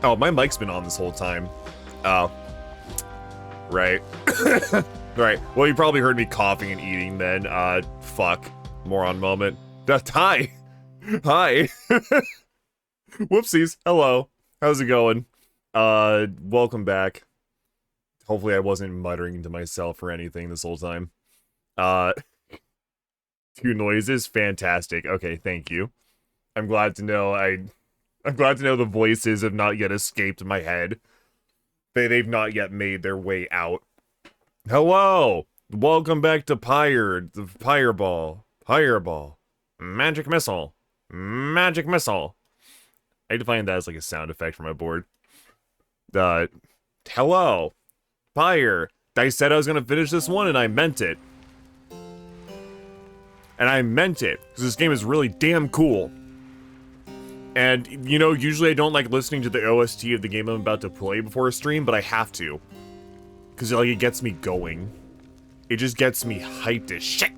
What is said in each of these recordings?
Oh, my mic's been on this whole time. Oh. Right. Right. Well, you probably heard me coughing and eating then. Fuck. Moron moment. Hi! Hi! Whoopsies. Hello. How's it going? Welcome back. Hopefully I wasn't muttering to myself or anything this whole time. Uh, two noises? Fantastic. Okay, thank you. I'm glad to know I'm glad to know the voices have not yet escaped my head. They've not yet made their way out. Hello! Welcome back to Pyre, the Fireball. Fireball. Magic Missile. Magic Missile. I define that as like a sound effect for my board. Hello. Pyre. I said I was gonna finish this one and I meant it. And I meant it, because this game is really damn cool. And, you know, usually I don't like listening to the OST of the game I'm about to play before a stream, but I have to. Because, like, it gets me going. It just gets me hyped as shit.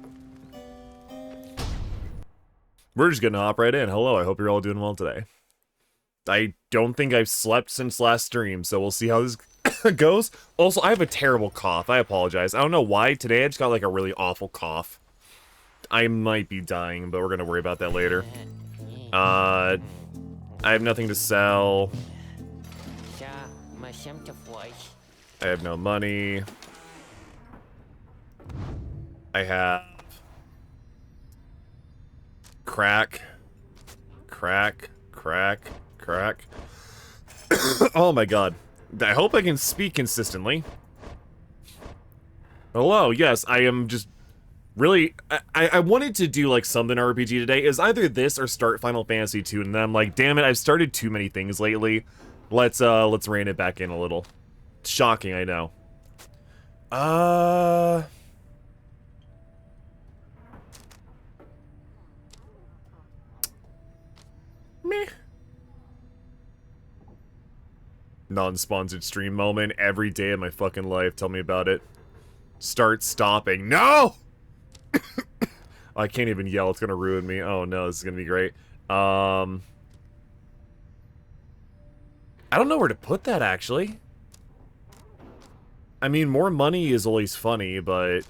We're just gonna hop right in. Hello, I hope you're all doing well today. I don't think I've slept since last stream, so we'll see how this goes. Also, I have a terrible cough. I apologize. I don't know why. Today I just got, like, a really awful cough. I might be dying, but we're gonna worry about that later. I have nothing to sell. I have no money. I have crack. Oh my god. I hope I can speak consistently. Hello, yes, I am just really, I wanted to do like something RPG today. Is either this or start Final Fantasy 2, and then I'm like, damn it, I've started too many things lately. Let's rein it back in a little. Shocking, I know. Meh. Non-sponsored stream moment every day of my fucking life. Tell me about it. Start stopping. No! I can't even yell. It's gonna ruin me. Oh no, this is gonna be great. I don't know where to put that, actually. I mean, more money is always funny, but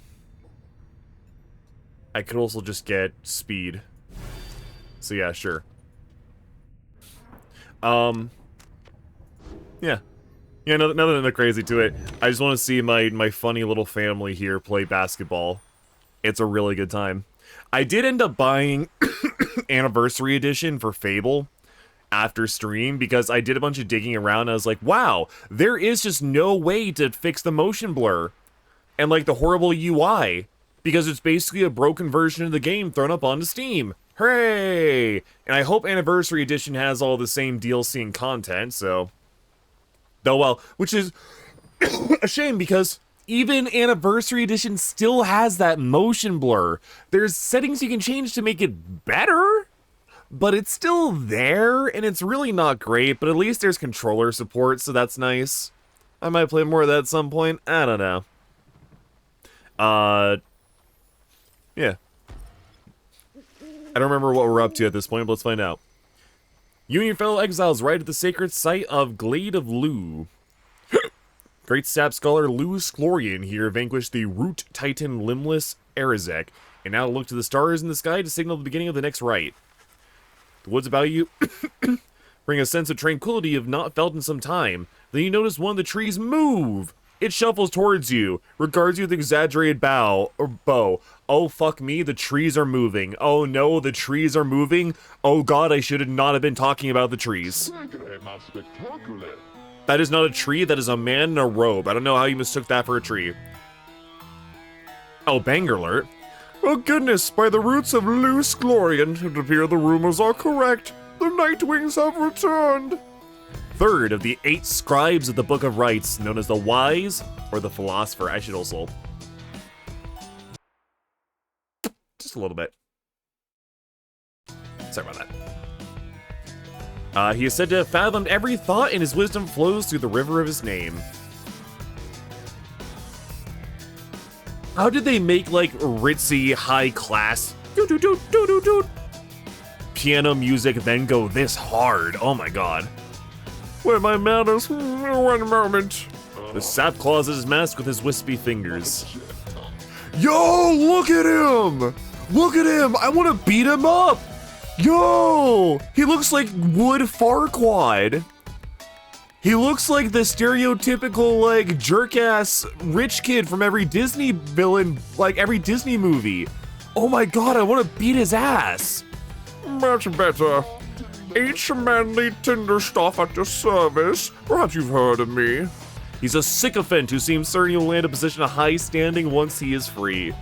I could also just get speed. So yeah, sure. Yeah. Yeah, nothing crazy to it. I just want to see my funny little family here play basketball. It's a really good time. I did end up buying Anniversary Edition for Fable after stream because I did a bunch of digging around and I was like, wow, there is just no way to fix the motion blur and like the horrible UI because it's basically a broken version of the game thrown up onto Steam. Hooray! And I hope Anniversary Edition has all the same DLC and content, so... Though, well, which is a shame because even Anniversary Edition still has that motion blur. There's settings you can change to make it better, but it's still there, and it's really not great, but at least there's controller support, so that's nice. I might play more of that at some point. I don't know. Yeah. I don't remember what we're up to at this point, but let's find out. You and your fellow exiles ride to the sacred site of Glade of Lu. Great sap scholar Louis Glorian here vanquished the root titan limbless Arazek, and now look to the stars in the sky to signal the beginning of the next rite. The woods about you bring a sense of tranquility you've not felt in some time. Then you notice one of the trees move. It shuffles towards you, regards you with exaggerated bow. Oh, fuck me, the trees are moving. Oh no, the trees are moving. Oh god, I should not have been talking about the trees. That is not a tree, that is a man in a robe. I don't know how you mistook that for a tree. Oh, banger alert. Oh goodness, by the roots of Luce Glorian, it appears the rumors are correct. The Nightwings have returned. Third of the 8 scribes of the Book of Rites, known as the Wise or the Philosopher. I should also... just a little bit. Sorry about that. He is said to have fathomed every thought, and his wisdom flows through the river of his name. How did they make, like, ritzy, high-class piano music then go this hard? Oh my god. Where my manners? One moment. The sap claws at his mask with his wispy fingers. Yo, look at him! Look at him! I want to beat him up! Yo! He looks like Wood Farquaad. He looks like the stereotypical, like, jerk-ass rich kid from every Disney villain, like, every Disney movie. Oh my god, I want to beat his ass! Much better. Each manly tender stuff at your service. Perhaps you've heard of me. He's a sycophant who seems certain he'll land a position of high standing once he is free.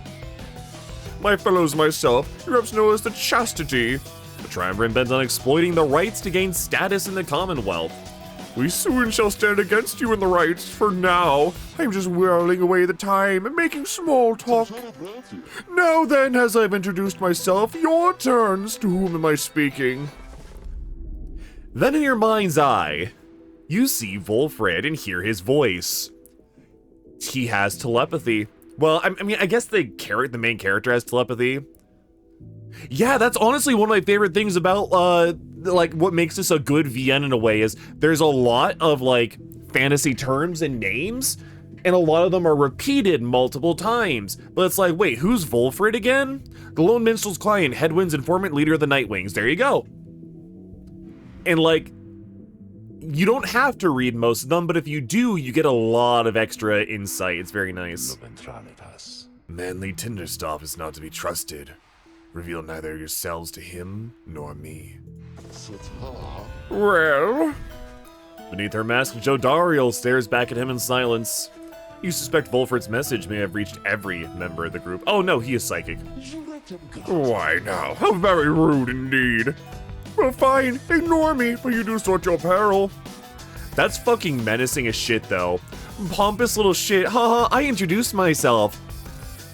My fellows, myself, perhaps know as the Chastity. The Triumvirate bent on exploiting the rights to gain status in the Commonwealth. We soon shall stand against you in the rights. For now, I'm just whirling away the time and making small talk. Now then, as I've introduced myself, your turns. To whom am I speaking? Then in your mind's eye, you see Volfred and hear his voice. He has telepathy. Well, I mean, I guess the main character has telepathy. Yeah, that's honestly one of my favorite things about, like, what makes this a good VN in a way is there's a lot of, like, fantasy terms and names, and a lot of them are repeated multiple times. But it's like, wait, who's Volfred again? The Lone Minstrel's client, Headwind's informant, leader of the Nightwings. There you go. And, like, you don't have to read most of them, but if you do, you get a lot of extra insight. It's very nice. Manly Tinderstaff is not to be trusted. Reveal neither yourselves to him nor me. Well? Beneath her mask, Jodariel stares back at him in silence. You suspect Volfred's message may have reached every member of the group. Oh no, he is psychic. Why now? How very rude indeed. Well fine, ignore me, for you do sort your peril. That's fucking menacing as shit though. Pompous little shit, haha, I introduced myself.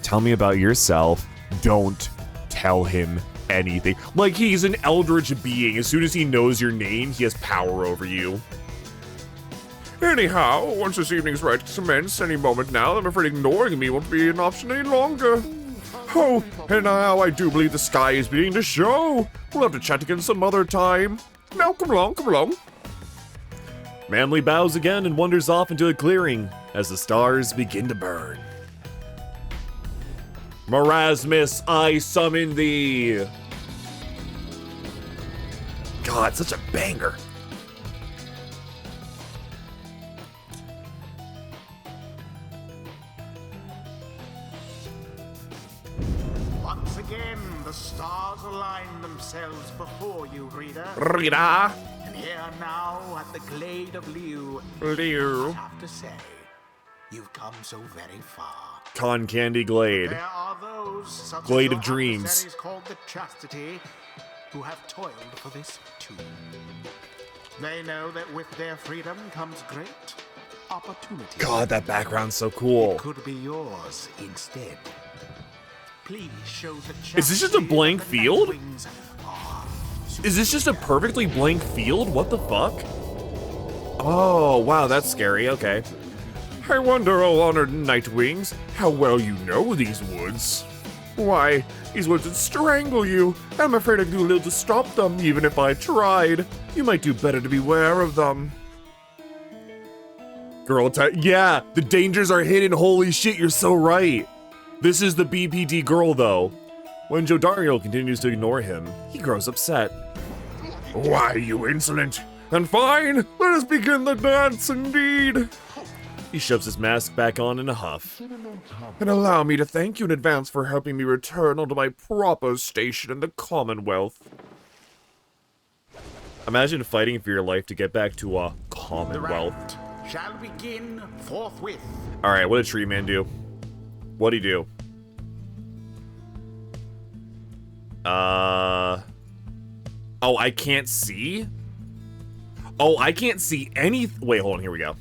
Tell me about yourself. Don't tell him anything. Like he's an eldritch being. As soon as he knows your name, he has power over you. Anyhow, once this evening's right to commence any moment now, I'm afraid ignoring me won't be an option any longer. Oh, and now I do believe the sky is beginning to show. We'll have to chat again some other time. Now, come along, come along. Manly bows again and wanders off into a clearing as the stars begin to burn. Marasmus, I summon thee. God, such a banger. Once again, the stars align themselves before you, reader. Reader. And here now at the Glade of Liu, Liu. I have to say, you've come so very far. Con Candy Glade. There are those, such Glade as of your Dreams. adversaries called the Chastity, who have toiled for this too. They know that with their freedom comes great opportunity. God, that background's so cool. It could be yours instead. Please show the Is this just a blank field? Is this just a perfectly blank field? What the fuck? Oh, wow, that's scary. Okay. I wonder, oh honored Nightwings, how well you know these woods. Why, these woods would strangle you. I'm afraid I could do little to stop them, even if I tried. You might do better to beware of them. Girl type. Yeah, the dangers are hidden. Holy shit, you're so right. This is the BPD girl, though. When Jodariel continues to ignore him, he grows upset. Why, you insolent? And fine, let us begin the dance indeed. He shoves his mask back on in a huff. And allow me to thank you in advance for helping me return onto my proper station in the Commonwealth. Imagine fighting for your life to get back to a Commonwealth. Shall begin forthwith. Alright, what did Tree Man do? What'd he do? Oh, I can't see? Oh, I can't see any. Wait, hold on, here we go.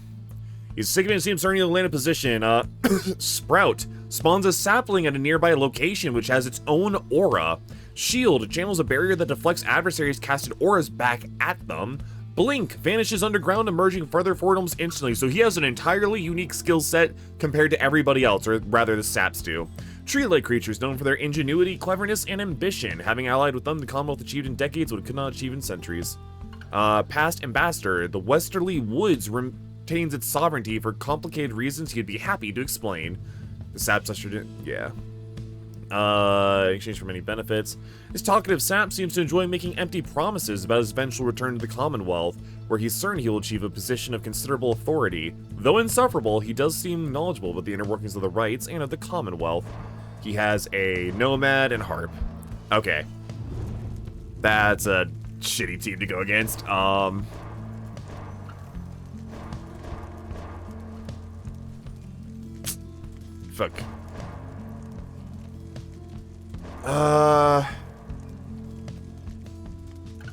He's sick of it, seems starting to land in position. Sprout spawns a sapling at a nearby location which has its own aura. Shield channels a barrier that deflects adversaries' casted auras back at them. Blink vanishes underground, emerging further forward almost instantly. So he has an entirely unique skill set compared to everybody else, or rather the saps do. Tree-like creatures known for their ingenuity, cleverness, and ambition. Having allied with them, the Commonwealth achieved in decades what it could not achieve in centuries. Past Ambassador, the Westerly Woods retains its sovereignty for complicated reasons he'd be happy to explain. The saps ushered in, yeah. In exchange for many benefits. His talkative sap seems to enjoy making empty promises about his eventual return to the Commonwealth, where he's certain he will achieve a position of considerable authority. Though insufferable, he does seem knowledgeable about the inner workings of the rights and of the Commonwealth. He has a Nomad and Harp. Okay. That's a shitty team to go against. Fuck.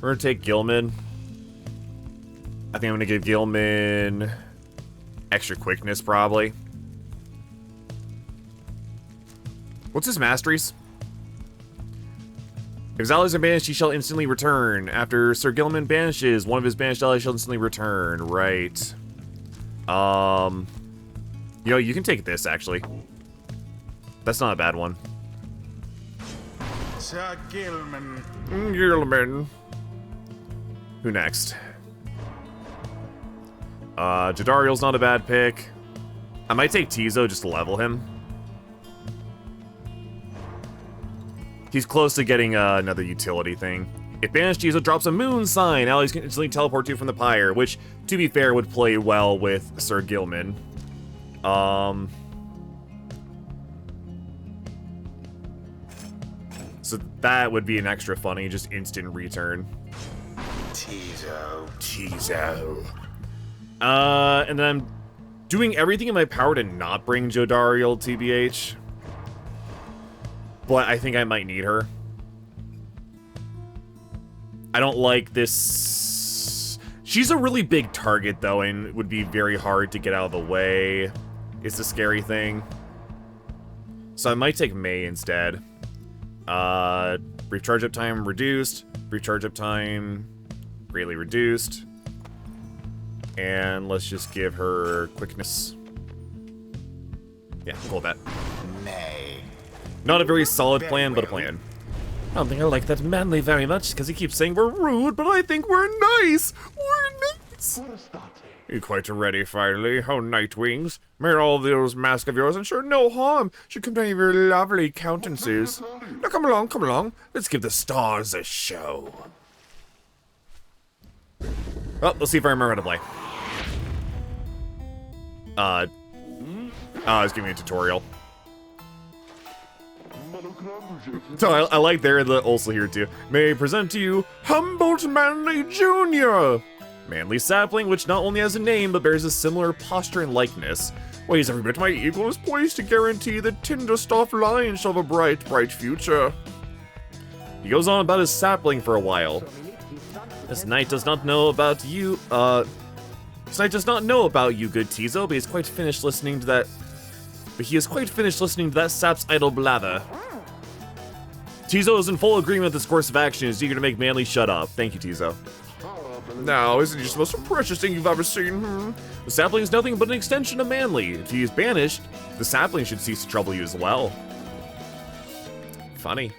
We're gonna take Gilman. I think I'm gonna give Gilman extra quickness, probably. What's his masteries? If his allies are banished, he shall instantly return. After Sir Gilman banishes, one of his banished allies shall instantly return. Right. You know, you can take this, actually. That's not a bad one. Sir Gilman. Gilman. Who next? Jadariel's not a bad pick. I might take Tizo just to level him. He's close to getting another utility thing. If banished, Tizo drops a moon sign. Allies can instantly teleport to from the Pyre, which, to be fair, would play well with Sir Gilman. So that would be an extra funny, just instant return. Tizo. And then I'm doing everything in my power to not bring Jodariel, TBH. But I think I might need her. I don't like this. She's a really big target, though, and would be very hard to get out of the way. It's the scary thing. So I might take May instead. Brief charge up time reduced. Brief charge up time greatly reduced. And let's just give her quickness. Yeah, cool with that. May. Not a very solid plan, but a plan. I don't think I like that manly very much, because he keeps saying we're rude, but I think we're nice. We're nice. You're quite ready, finally. Oh, Nightwings. May all those masks of yours ensure no harm should come to any of your lovely countenances. Now come along. Let's give the stars a show. Well, let's see if I remember how to play. I was giving you a tutorial. So I like there the also here too. May I present to you Humboldt Manly Jr. Manly sapling, which not only has a name but bears a similar posture and likeness. Weighs every bit my equal and is poised to guarantee the Tinderstoff line shall have a bright future. He goes on about his sapling for a while. This knight does not know about you, this knight does not know about you, good Tizo, but he is quite finished listening to that sap's idle blather. Tizo is in full agreement with this course of action and is eager to make Manly shut up. Thank you, Tizo. Now, isn't he just the most precious thing you've ever seen? The sapling is nothing but an extension of Manly. If he is banished, the sapling should cease to trouble you as well. Funny.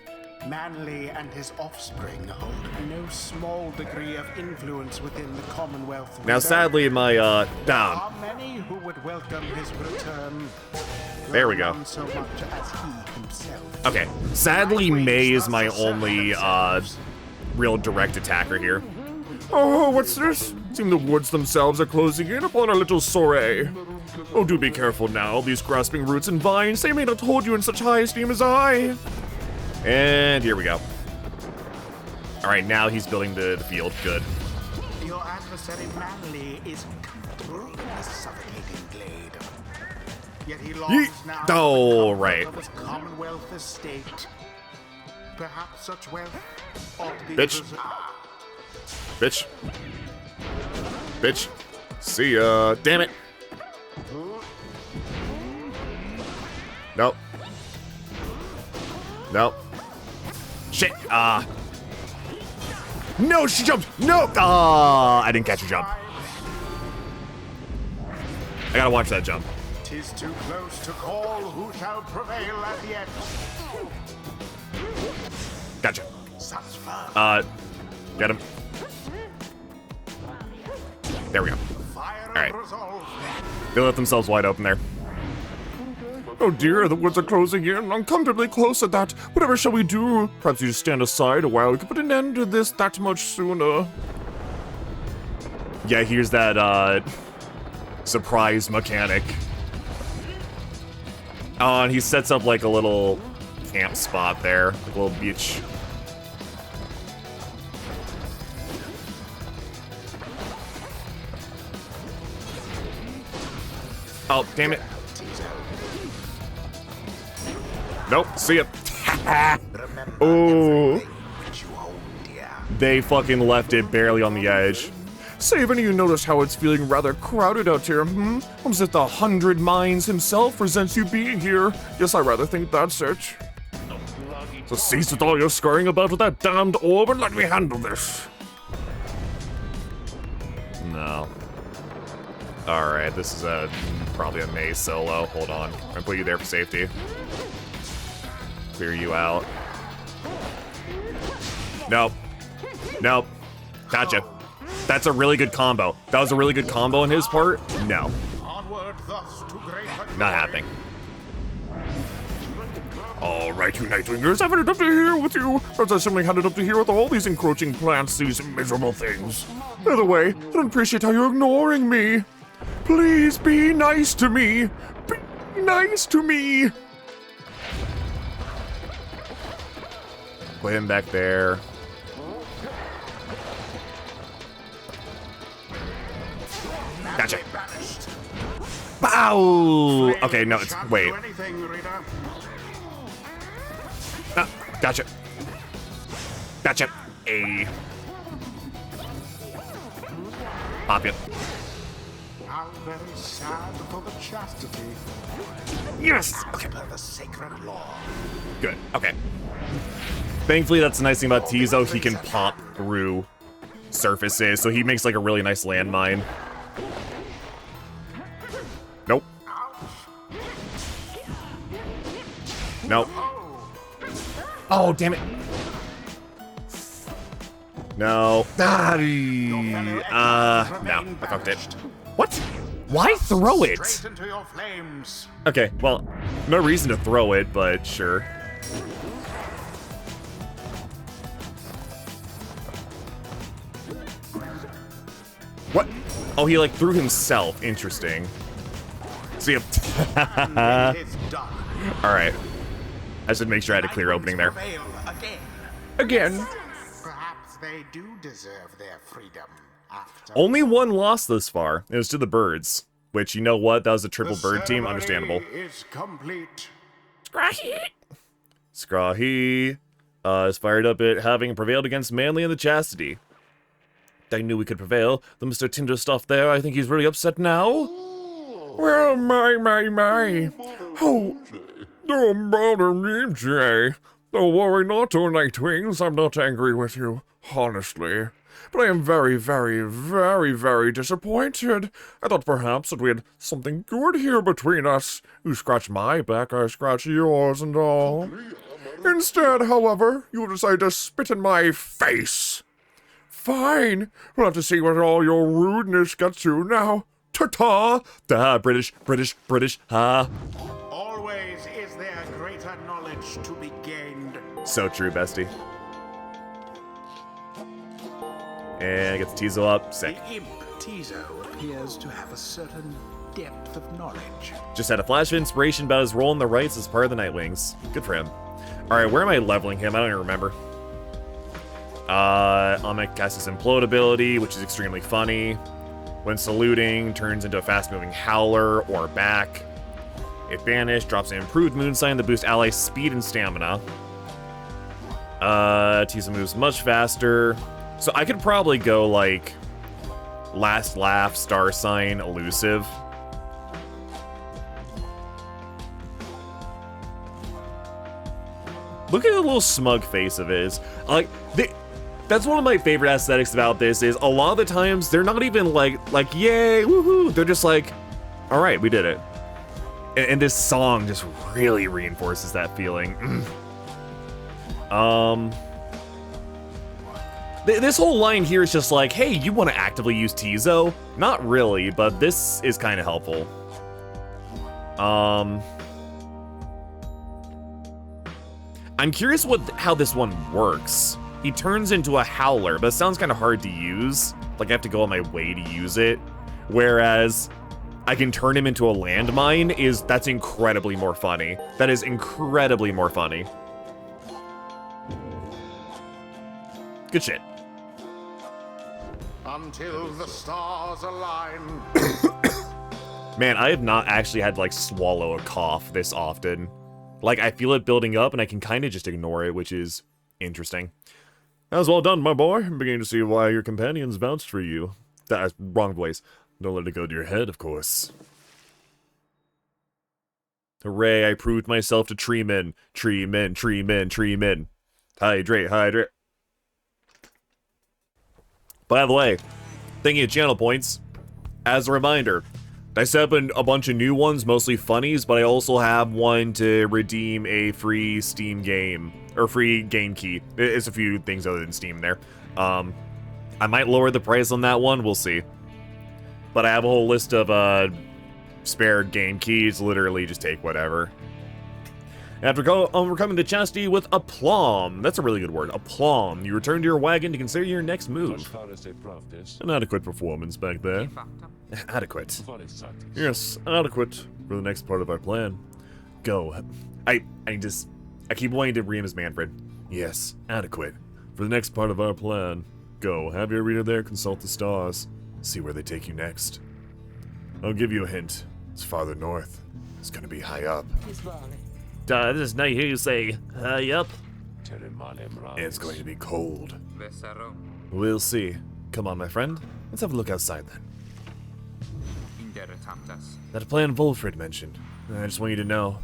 Manly and his offspring hold no small degree of influence within the Commonwealth. Now, sadly, my, down. There are many who would welcome his return. There we go. None so much as he himself. Okay. Sadly, May is my only, real direct attacker here. Oh, what's this? Seem the woods themselves are closing in upon our little soiree. Oh, do be careful now. These grasping roots and vines, they may not hold you in such high esteem as I. And here we go. Alright, now he's building the field. Good. Your adversary Manly is comfortable in the suffocating glade. Yet he longs now Oh, for the right. comfort of his Commonwealth estate. Perhaps such wealth ought to be Bitch. preserved. Bitch. See ya. Damn it. Nope. Shit. No, she jumped. No. I didn't catch her jump. I gotta watch that jump. 'Tis too close to call who shall prevail at the end. Gotcha. Such firm Get him. There we go. fire All right. of resolve. They let themselves wide open there. Oh dear, the woods are closing in, uncomfortably close at that. Whatever shall we do? Perhaps you just stand aside a while. We could put an end to this that much sooner. Yeah, here's that, surprise mechanic. Oh, and he sets up like a little camp spot there, like a little beach. Oh, damn it. Nope, see ya. Oh, they fucking left it barely on the edge. Say, have any of you noticed how it's feeling rather crowded out here, Almost as if the 100 Minds himself resents you being here. Yes, I rather think that's it. So cease with all your scurrying about with that damned orb and let me handle this. No. Alright, this is probably a Mei solo. Hold on. I'm gonna put you there for safety. Clear you out. Nope. Nope. Gotcha. That's a really good combo. That was a really good combo on his part. No. Not happening. Alright, you Nightwingers, I've headed up to here with you, as I simply headed up to here with all these encroaching plants, these miserable things. By the way, I don't appreciate how you're ignoring me. Please be nice to me. Be nice to me. Put him back there. Gotcha. Bow! Okay, no, it's, wait. Gotcha. Gotcha. A. Pop it. How very sad for the chastity. Yes! Okay. The sacred law. Good. Okay. Thankfully, that's the nice thing about Tizo. He can pop through surfaces, so he makes like a really nice landmine. Nope. Nope. Oh, damn it. No. No, I fucked it. What? Why throw it? Okay, well, no reason to throw it, but sure. What? Oh, he like threw himself. Interesting. See him. Alright. I should make sure I had a clear opening there. Again. Perhaps they do deserve their freedom after Only one loss this far. It was to the birds. Which, you know what? That was a triple bird team. Understandable. Is complete. Scrahi is fired up at having prevailed against Manly and the Chastity. I knew we could prevail. The Mr. Tinder stuff there, I think he's really upset now. Well, my. Oh, don't bother me, Jay. Don't worry not, oh Nightwings. I'm not angry with you, honestly. But I am very, very, very, very disappointed. I thought perhaps that we had something good here between us. You scratch my back, I scratch yours and all. Instead, however, you decide to spit in my face. Fine. We'll have to see what all your rudeness gets to now. Ta-ta! Da, British, ha. Always is there greater knowledge to be gained. So true, bestie. And gets Tizo up. Sick. The imp Tizo appears to have a certain depth of knowledge. Just had a flash of inspiration about his role in the rights as part of the Nightwings. Good for him. Alright, where am I leveling him? I don't even remember. I'm gonna cast his Implode ability, which is extremely funny. When saluting, turns into a fast-moving howler or back. If banished, drops an improved moon sign that boosts allies' speed and stamina. Tizo moves much faster. So I could probably go, like, Last Laugh, Star Sign, Elusive. Look at the little smug face of his. Like, that's one of my favorite aesthetics about this is a lot of the times they're not even like yay, woohoo. They're just like, all right, we did it. And this song just really reinforces that feeling. This whole line here is just like, hey, you want to actively use Tizo? Not really, but this is kind of helpful. I'm curious how this one works. He turns into a howler, but it sounds kind of hard to use. Like I have to go on my way to use it. Whereas I can turn him into a landmine that's incredibly more funny. That is incredibly more funny. Good shit. Until the stars align. Man, I have not actually had to like swallow a cough this often. Like I feel it building up and I can kind of just ignore it, which is interesting. That was well done, my boy. I'm beginning to see why your companions vouched for you. That's wrong voice. Don't let it go to your head, of course. Hooray, I proved myself to tree men. Tree men, tree men, tree men. Hydrate, hydrate. By the way, thinking of channel points, as a reminder, I set up a bunch of new ones, mostly funnies, but I also have one to redeem a free Steam game, or free game key. It's a few things other than Steam there. I might lower the price on that one, we'll see. But I have a whole list of spare game keys, literally just take whatever. After overcoming the chastity with aplomb, that's a really good word, aplomb, you return to your wagon to consider your next move. An adequate performance back there. Adequate. Yes, adequate for the next part of our plan. Go. I keep wanting to read him as Manfred. Yes, adequate for the next part of our plan. Go, have your reader there consult the stars. See where they take you next. I'll give you a hint. It's farther north. It's gonna be high up. This is nice hear you say, high up. And it's going to be cold. We'll see. Come on, my friend. Let's have a look outside then. That plan Wolfred mentioned. I just want you to know,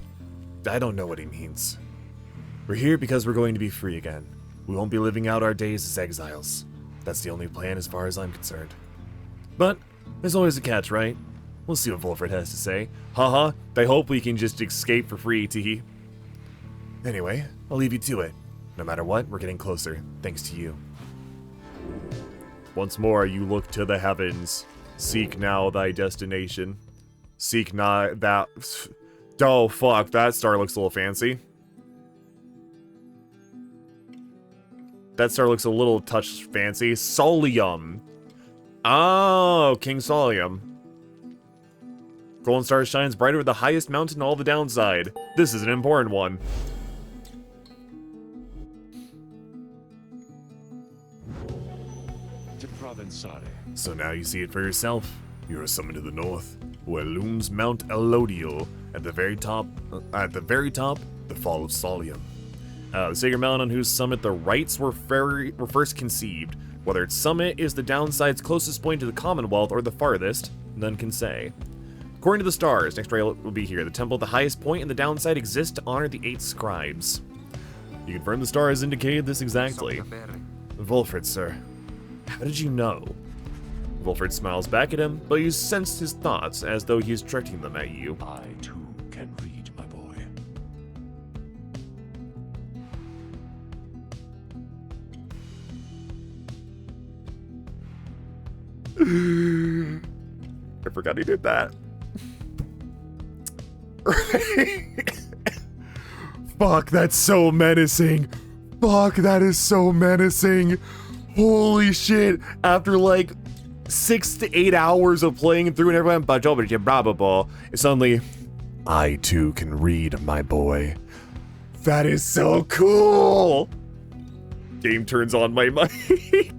I don't know what he means. We're here because we're going to be free again. We won't be living out our days as exiles. That's the only plan as far as I'm concerned. But there's always a catch, right? We'll see what Wolfred has to say. Haha, I hope we can just escape for free, teehee. Anyway, I'll leave you to it. No matter what, we're getting closer, thanks to you. Once more, you look to the heavens. Seek now thy destination. Seek not that... Oh, fuck, that star looks a little fancy. That star looks a little touch fancy. Solium. Oh, King Solium. Golden star shines brighter with the highest mountain all the downside. This is an important one. So now you see it for yourself. You are summoned to the north, where looms Mount Elodiel. At the very top, the fall of Solium. The sacred mountain on whose summit the rites were first conceived. Whether its summit is the downside's closest point to the Commonwealth or the farthest, none can say. According to the stars, next rail will be here. The temple at the highest point in the downside exists to honor the 8 scribes. You confirm the stars indicated this exactly. Wolfred, sir. How did you know? Wolfred smiles back at him, but you sense his thoughts as though he is directing them at you. I, too, can read, my boy. I forgot he did that. Fuck, that's so menacing. Fuck, that is so menacing. Holy shit. After like 6 to 8 hours of playing through and everyone, it's suddenly, I too can read, my boy. That is so cool. Game turns on my mic.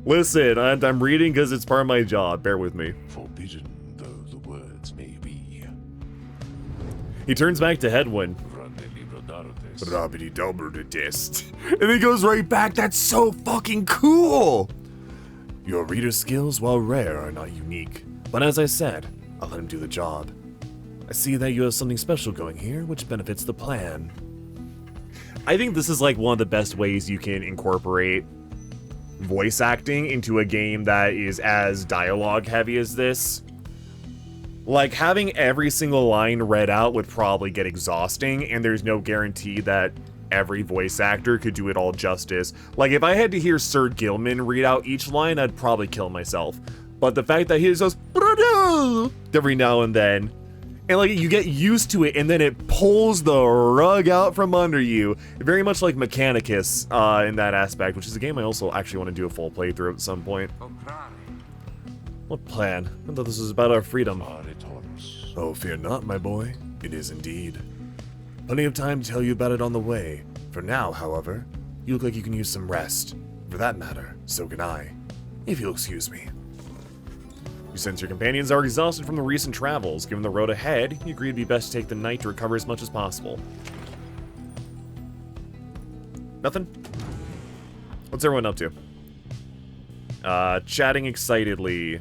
Listen, I'm reading because it's part of my job. Bear with me. Forbidden though the words may be. He turns back to Hedwyn. And he goes right back. That's so fucking cool. Your reader skills, while rare, are not unique. But as I said, I'll let him do the job. I see that you have something special going here, which benefits the plan. I think this is like one of the best ways you can incorporate voice acting into a game that is as dialogue heavy as this. Like, having every single line read out would probably get exhausting, and there's no guarantee that every voice actor could do it all justice. Like, if I had to hear Sir Gilman read out each line, I'd probably kill myself. But the fact that he just goes every now and then, and like, you get used to it, and then it pulls the rug out from under you. Very much like Mechanicus in that aspect, which is a game I also actually want to do a full playthrough at some point. What plan? I thought this was about our freedom. Oh, fear not, my boy. It is indeed. Plenty of time to tell you about it on the way. For now, however, you look like you can use some rest. For that matter, so can I. If you'll excuse me. You sense your companions are exhausted from the recent travels. Given the road ahead, you agree it'd be best to take the night to recover as much as possible. Nothing? What's everyone up to? Chatting excitedly.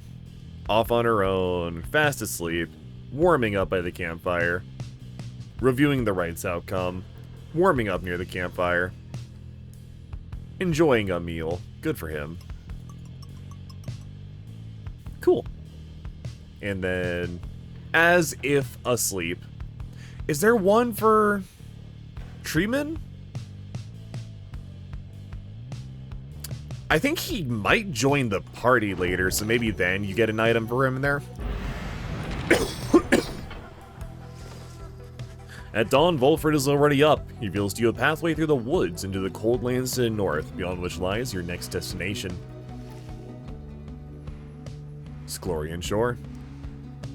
Off on her own. Fast asleep. warming up by the campfire, reviewing the rites outcome, warming up near the campfire, enjoying a meal. Good for him. Cool. And then, as if asleep, is there one for Treeman? I think he might join the party later, so maybe then you get an item for him in there. At dawn, Volfred is already up. He reveals to you a pathway through the woods into the cold lands to the north, beyond which lies your next destination. Sclorian Shore.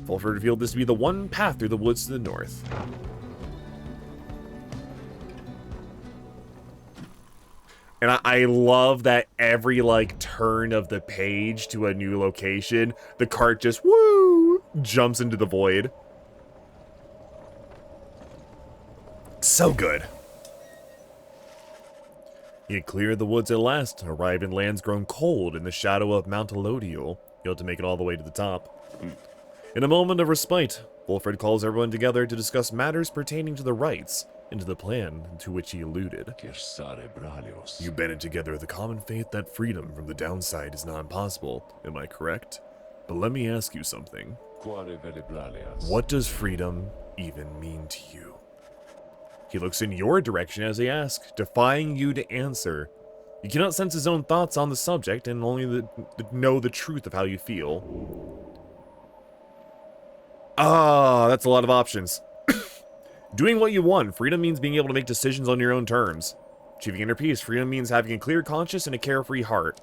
Volfred revealed this to be the one path through the woods to the north. And I love that every, like, turn of the page to a new location, the cart just, woo, jumps into the void. So good. You had cleared the woods at last, arrived in lands grown cold in the shadow of Mount Elodial. You'll have to make it all the way to the top. In a moment of respite, Volfred calls everyone together to discuss matters pertaining to the rites and to the plan to which he alluded. You banded together the common faith that freedom from the downside is not impossible, am I correct? But let me ask you something. What does freedom even mean to you? He looks in your direction as he asks, defying you to answer. You cannot sense his own thoughts on the subject and only know the truth of how you feel. Ah, that's a lot of options. Doing what you want. Freedom means being able to make decisions on your own terms. Achieving inner peace. Freedom means having a clear conscience and a carefree heart.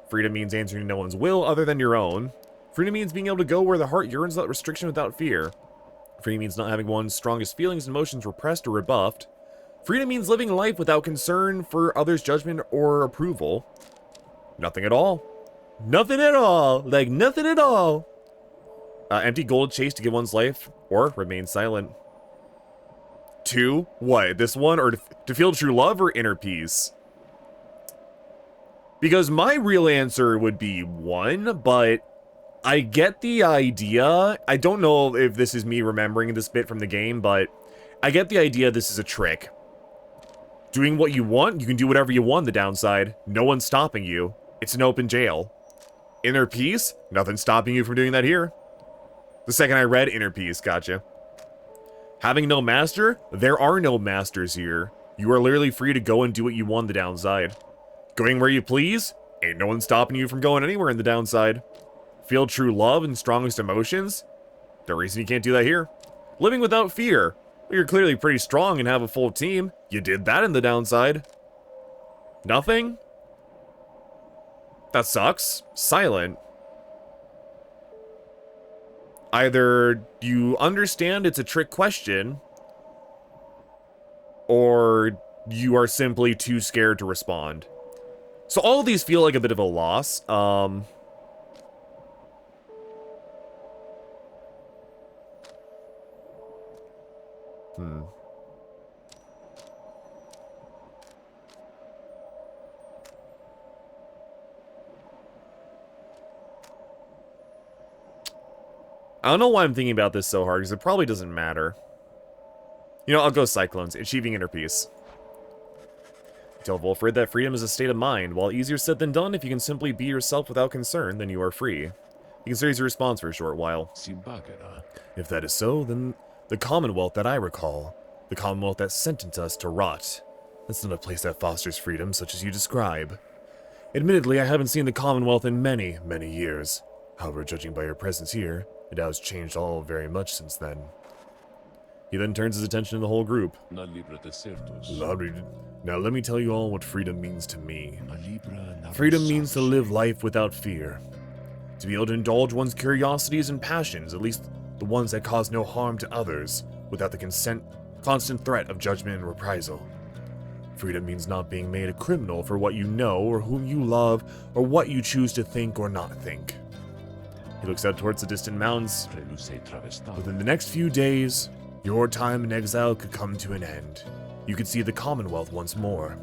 Freedom means answering no one's will other than your own. Freedom means being able to go where the heart yearns without restriction, without fear. Freedom means not having one's strongest feelings and emotions repressed or rebuffed. Freedom means living life without concern for others' judgment or approval. Nothing at all. Nothing at all. Like nothing at all. Empty gold chase to give one's life, or remain silent. 2, what? This one, or to feel true love or inner peace? Because my real answer would be 1, but I get the idea. I don't know if this is me remembering this bit from the game, but I get the idea this is a trick. Doing what you want, you can do whatever you want, the downside. No one's stopping you. It's an open jail. Inner peace? Nothing's stopping you from doing that here. The second I read inner peace, gotcha. Having no master? There are no masters here. You are literally free to go and do what you want, the downside. Going where you please? Ain't no one stopping you from going anywhere in the downside. Feel true love and strongest emotions? No reason you can't do that here. Living without fear? Well, you're clearly pretty strong and have a full team. You did that in the downside. Nothing? That sucks. Silent. Either you understand it's a trick question, or you are simply too scared to respond. So all of these feel like a bit of a loss. I don't know why I'm thinking about this so hard, because it probably doesn't matter. You know, I'll go Cyclones, achieving inner peace. Tell Volfred that freedom is a state of mind. While easier said than done, if you can simply be yourself without concern, then you are free. He considers your response for a short while. If that is so, then the Commonwealth that I recall, the Commonwealth that sentenced us to rot, that's not a place that fosters freedom such as you describe. Admittedly, I haven't seen the Commonwealth in many, many years. However, judging by your presence here, it has changed all very much since then. He then turns his attention to the whole group. Now let me tell you all what freedom means to me. Freedom means to live life without fear. To be able to indulge one's curiosities and passions, at least the ones that cause no harm to others, without the constant threat of judgment and reprisal. Freedom means not being made a criminal for what you know, or whom you love, or what you choose to think or not think. He looks out towards the distant mountains. Within the next few days, your time in exile could come to an end. You could see the Commonwealth once more.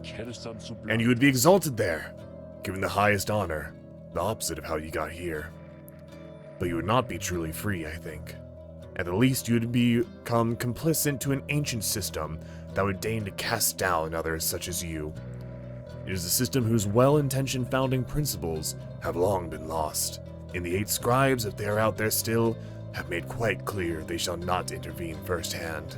And you would be exalted there, given the highest honor, the opposite of how you got here. But you would not be truly free, I think. At the least, you'd become complicit to an ancient system that would deign to cast down others such as you. It is a system whose well-intentioned founding principles have long been lost, and the 8 scribes, if they are out there still, have made quite clear they shall not intervene firsthand.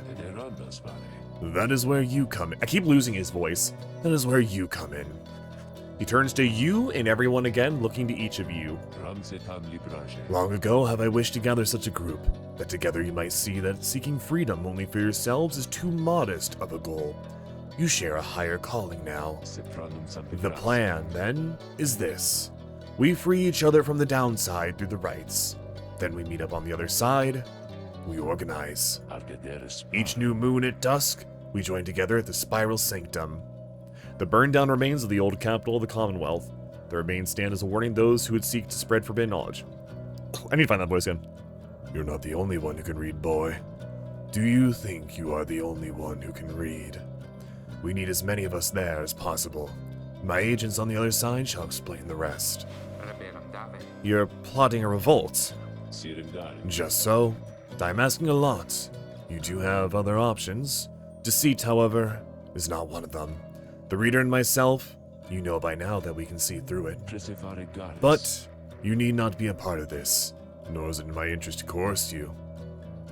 That is where you come in. I keep losing his voice. That is where you come in. He turns to you and everyone again, looking to each of you. Long ago have I wished to gather such a group, that together you might see that seeking freedom only for yourselves is too modest of a goal. You share a higher calling now. The plan, then, is this. We free each other from the downside through the rites. Then we meet up on the other side. We organize. Each new moon at dusk, we join together at the Spiral Sanctum. The burned down remains of the old capital of the Commonwealth. The remains stand as a warning to those who would seek to spread forbidden knowledge. I need to find that voice again. You're not the only one who can read, boy. Do you think you are the only one who can read? We need as many of us there as possible. My agents on the other side shall explain the rest. You're plotting a revolt. Just so. I'm asking a lot. You do have other options. Deceit, however, is not one of them. The reader and myself, you know by now that we can see through it. But you need not be a part of this, nor is it in my interest to coerce you.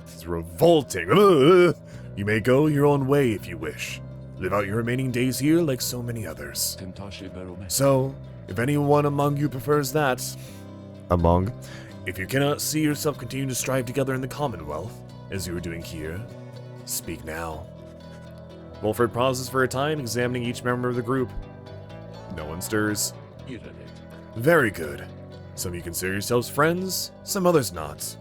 It's revolting. You may go your own way if you wish. Live out your remaining days here like so many others. So, if anyone among you prefers that, if you cannot see yourself continue to strive together in the Commonwealth, as you are doing here, speak now. Wilfred pauses for a time, examining each member of the group. No one stirs. Very good. Some of you consider yourselves friends, some others not.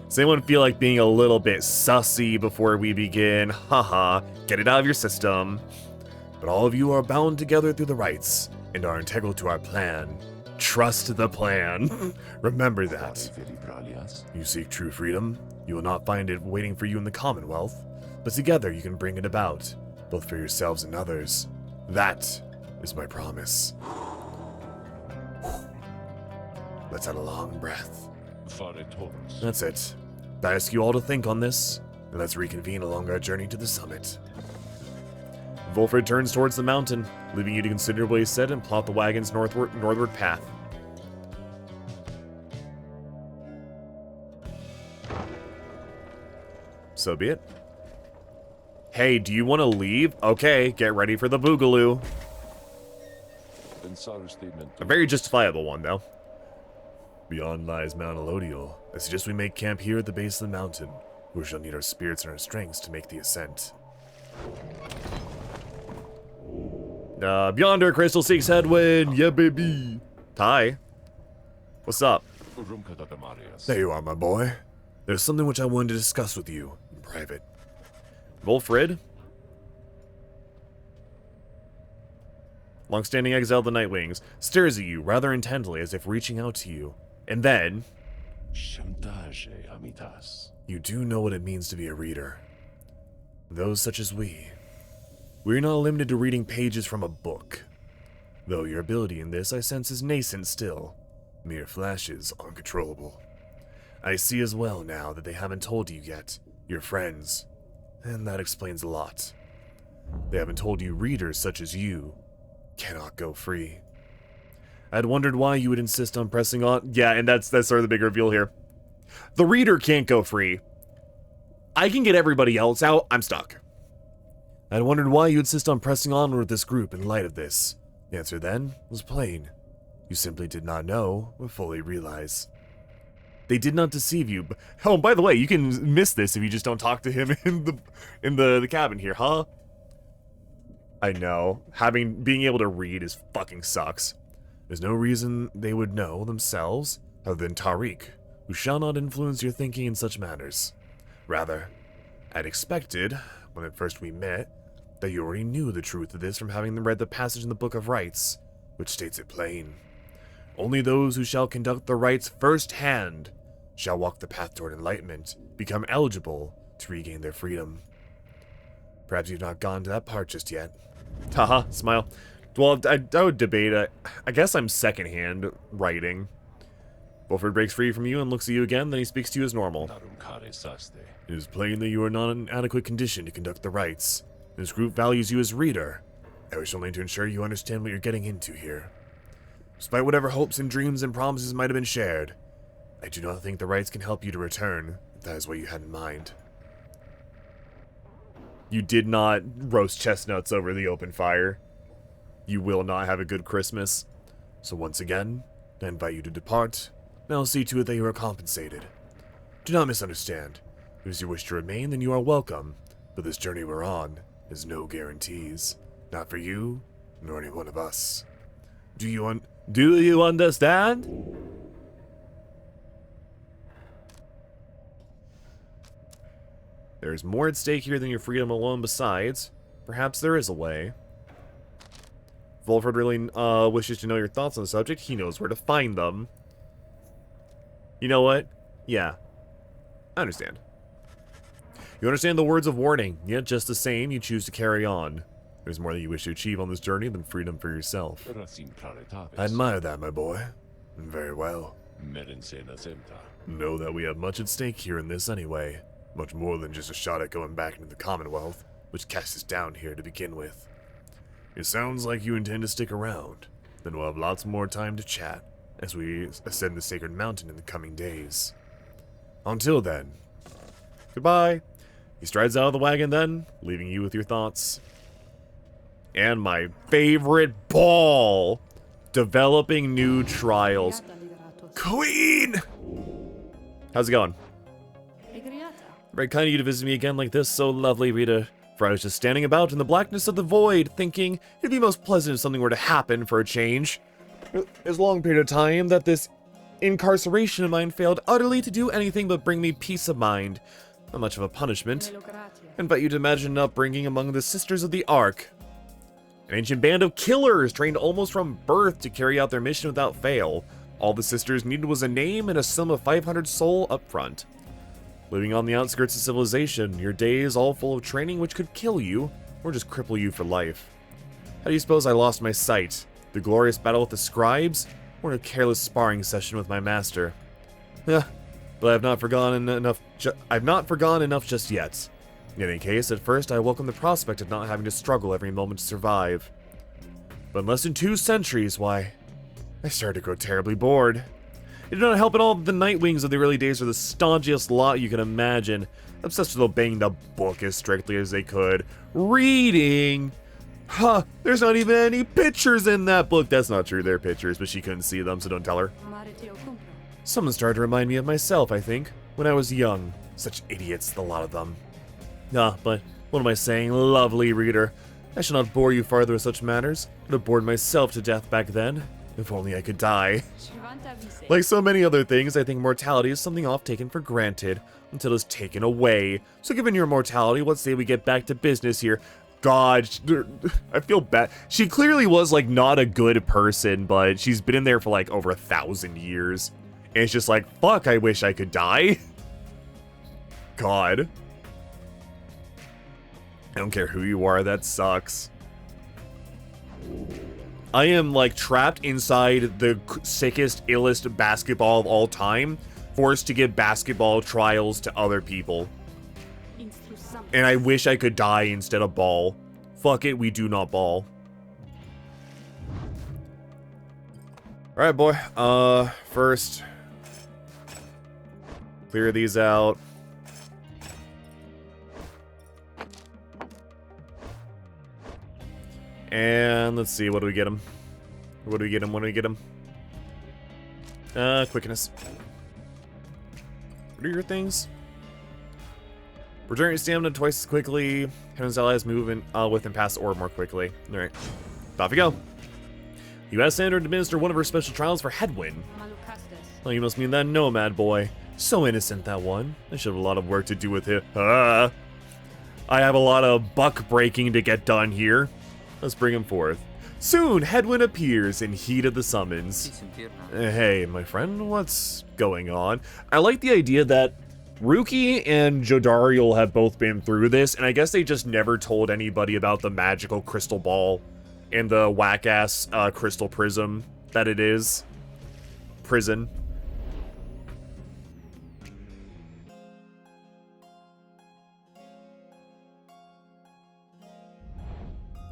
Does anyone feel like being a little bit sussy before we begin? Haha, get it out of your system. But all of you are bound together through the rites, and are integral to our plan. Trust the plan. Remember that. You seek true freedom, you will not find it waiting for you in the Commonwealth, but together you can bring it about, both for yourselves and others. That is my promise. Let's have a long breath. That's it. I ask you all to think on this, and let's reconvene along our journey to the summit. Wilfred turns towards the mountain, leaving you to consider what he said and plot the wagon's northward path. So be it. Hey, do you want to leave? Okay, get ready for the boogaloo. A very justifiable one, though. Beyond lies Mount Elodial. I suggest we make camp here at the base of the mountain. We shall need our spirits and our strengths to make the ascent. Beyonder, Crystal Seeks Headwind. Yeah, baby. Ty. What's up? There you are, my boy. There's something which I wanted to discuss with you in private. Wilfred? Long-standing exile of the Nightwings stares at you rather intently as if reaching out to you. And then... You do know what it means to be a reader. Those such as we're not limited to reading pages from a book. Though your ability in this I sense is nascent still. Mere flashes, uncontrollable. I see as well now that they haven't told you yet, your friends. And that explains a lot. They haven't told you readers such as you cannot go free. I'd wondered why you would insist on pressing on... Yeah, and that's sort of the big reveal here. The reader can't go free. I can get everybody else out, I'm stuck. I'd wondered why you insist on pressing on with this group in light of this. The answer then was plain. You simply did not know or fully realize. They did not deceive you. Oh, by the way, you can miss this if you just don't talk to him in the cabin here, huh? I know. Being able to read is fucking sucks. There's no reason they would know themselves other than Tariq, who shall not influence your thinking in such matters. Rather, I'd expected, when at first we met, that you already knew the truth of this from having read the passage in the Book of Rites, which states it plain. Only those who shall conduct the rites first-hand shall walk the path toward enlightenment, become eligible to regain their freedom. Perhaps you've not gone to that part just yet. Haha, smile. Well, I would debate, I guess I'm secondhand writing. Wolford breaks free from you and looks at you again, then he speaks to you as normal. It is plain that you are not in adequate condition to conduct the rites. This group values you as reader. I wish only to ensure you understand what you're getting into here. Despite whatever hopes and dreams and promises might have been shared, I do not think the rites can help you to return, if that is what you had in mind. You did not roast chestnuts over the open fire. You will not have a good Christmas. So once again, I invite you to depart, and I'll see to it that you are compensated. Do not misunderstand. If you wish to remain, then you are welcome, but this journey we're on has no guarantees. Not for you, nor any one of us. Do you understand? There's more at stake here than your freedom alone. Besides, perhaps there is a way. Volford really wishes to know your thoughts on the subject. He knows where to find them. You know what? Yeah, I understand. You understand the words of warning, yet just the same, you choose to carry on. There's more that you wish to achieve on this journey than freedom for yourself. I admire that, my boy. Very well. Know that we have much at stake here in this anyway. Much more than just a shot at going back into the Commonwealth, which cast us down here to begin with. It sounds like you intend to stick around. Then we'll have lots more time to chat as we ascend the sacred mountain in the coming days. Until then, goodbye. He strides out of the wagon then, leaving you with your thoughts. And my favorite ball! Developing new trials. Queen! How's it going? Very kind of you to visit me again like this, so lovely, Rita. For I was just standing about in the blackness of the void, thinking it'd be most pleasant if something were to happen for a change. There's a long period of time that this incarceration of mine failed utterly to do anything but bring me peace of mind. Not much of a punishment. I invite you to imagine an upbringing among the Sisters of the Ark. An ancient band of killers trained almost from birth to carry out their mission without fail. All the sisters needed was a name and a sum of 500 sol up front. Living on the outskirts of civilization, your days all full of training which could kill you, or just cripple you for life. How do you suppose I lost my sight? The glorious battle with the scribes, or a careless sparring session with my master? But I've not forgotten enough just yet. In any case, at first I welcome the prospect of not having to struggle every moment to survive. But in less than 2 centuries, why, I started to grow terribly bored. It did not help at all that the Nightwings of the early days were the staunchest lot you can imagine, obsessed with obeying the book as strictly as they could. Reading! Huh, there's not even any pictures in that book. That's not true, they're pictures, but she couldn't see them, so don't tell her. Someone started to remind me of myself, I think, when I was young. Such idiots, the lot of them. But what am I saying, lovely reader? I shall not bore you farther with such matters. I would have bored myself to death back then. If only I could die. Like so many other things, I think mortality is something oft taken for granted, until it's taken away. So given your mortality, let's say we get back to business here. God, I feel bad. She clearly was, like, not a good person, but she's been in there for, like, over 1,000 years. And it's just like, fuck, I wish I could die. God. I don't care who you are, that sucks. I am, like, trapped inside the sickest, illest basketball of all time, forced to give basketball trials to other people. And I wish I could die instead of ball. Fuck it, we do not ball. Alright, boy. First, clear these out. And let's see, what do we get him? What do we get him? What do we get him? Quickness. What are your things? Return your stamina twice as quickly. Heaven's allies move in, with and pass the orb more quickly. Alright. Off you go. You asked Sandra to administer one of her special trials for Headwind. Oh, you must mean that nomad boy. So innocent, that one. I should have a lot of work to do with him. I have a lot of buck breaking to get done here. Let's bring him forth. Soon, Headwind appears in heat of the summons. Hey, my friend, what's going on? I like the idea that Ruki and Jodariel have both been through this, and I guess they just never told anybody about the magical crystal ball and the whack-ass crystal prism that it is. Prison.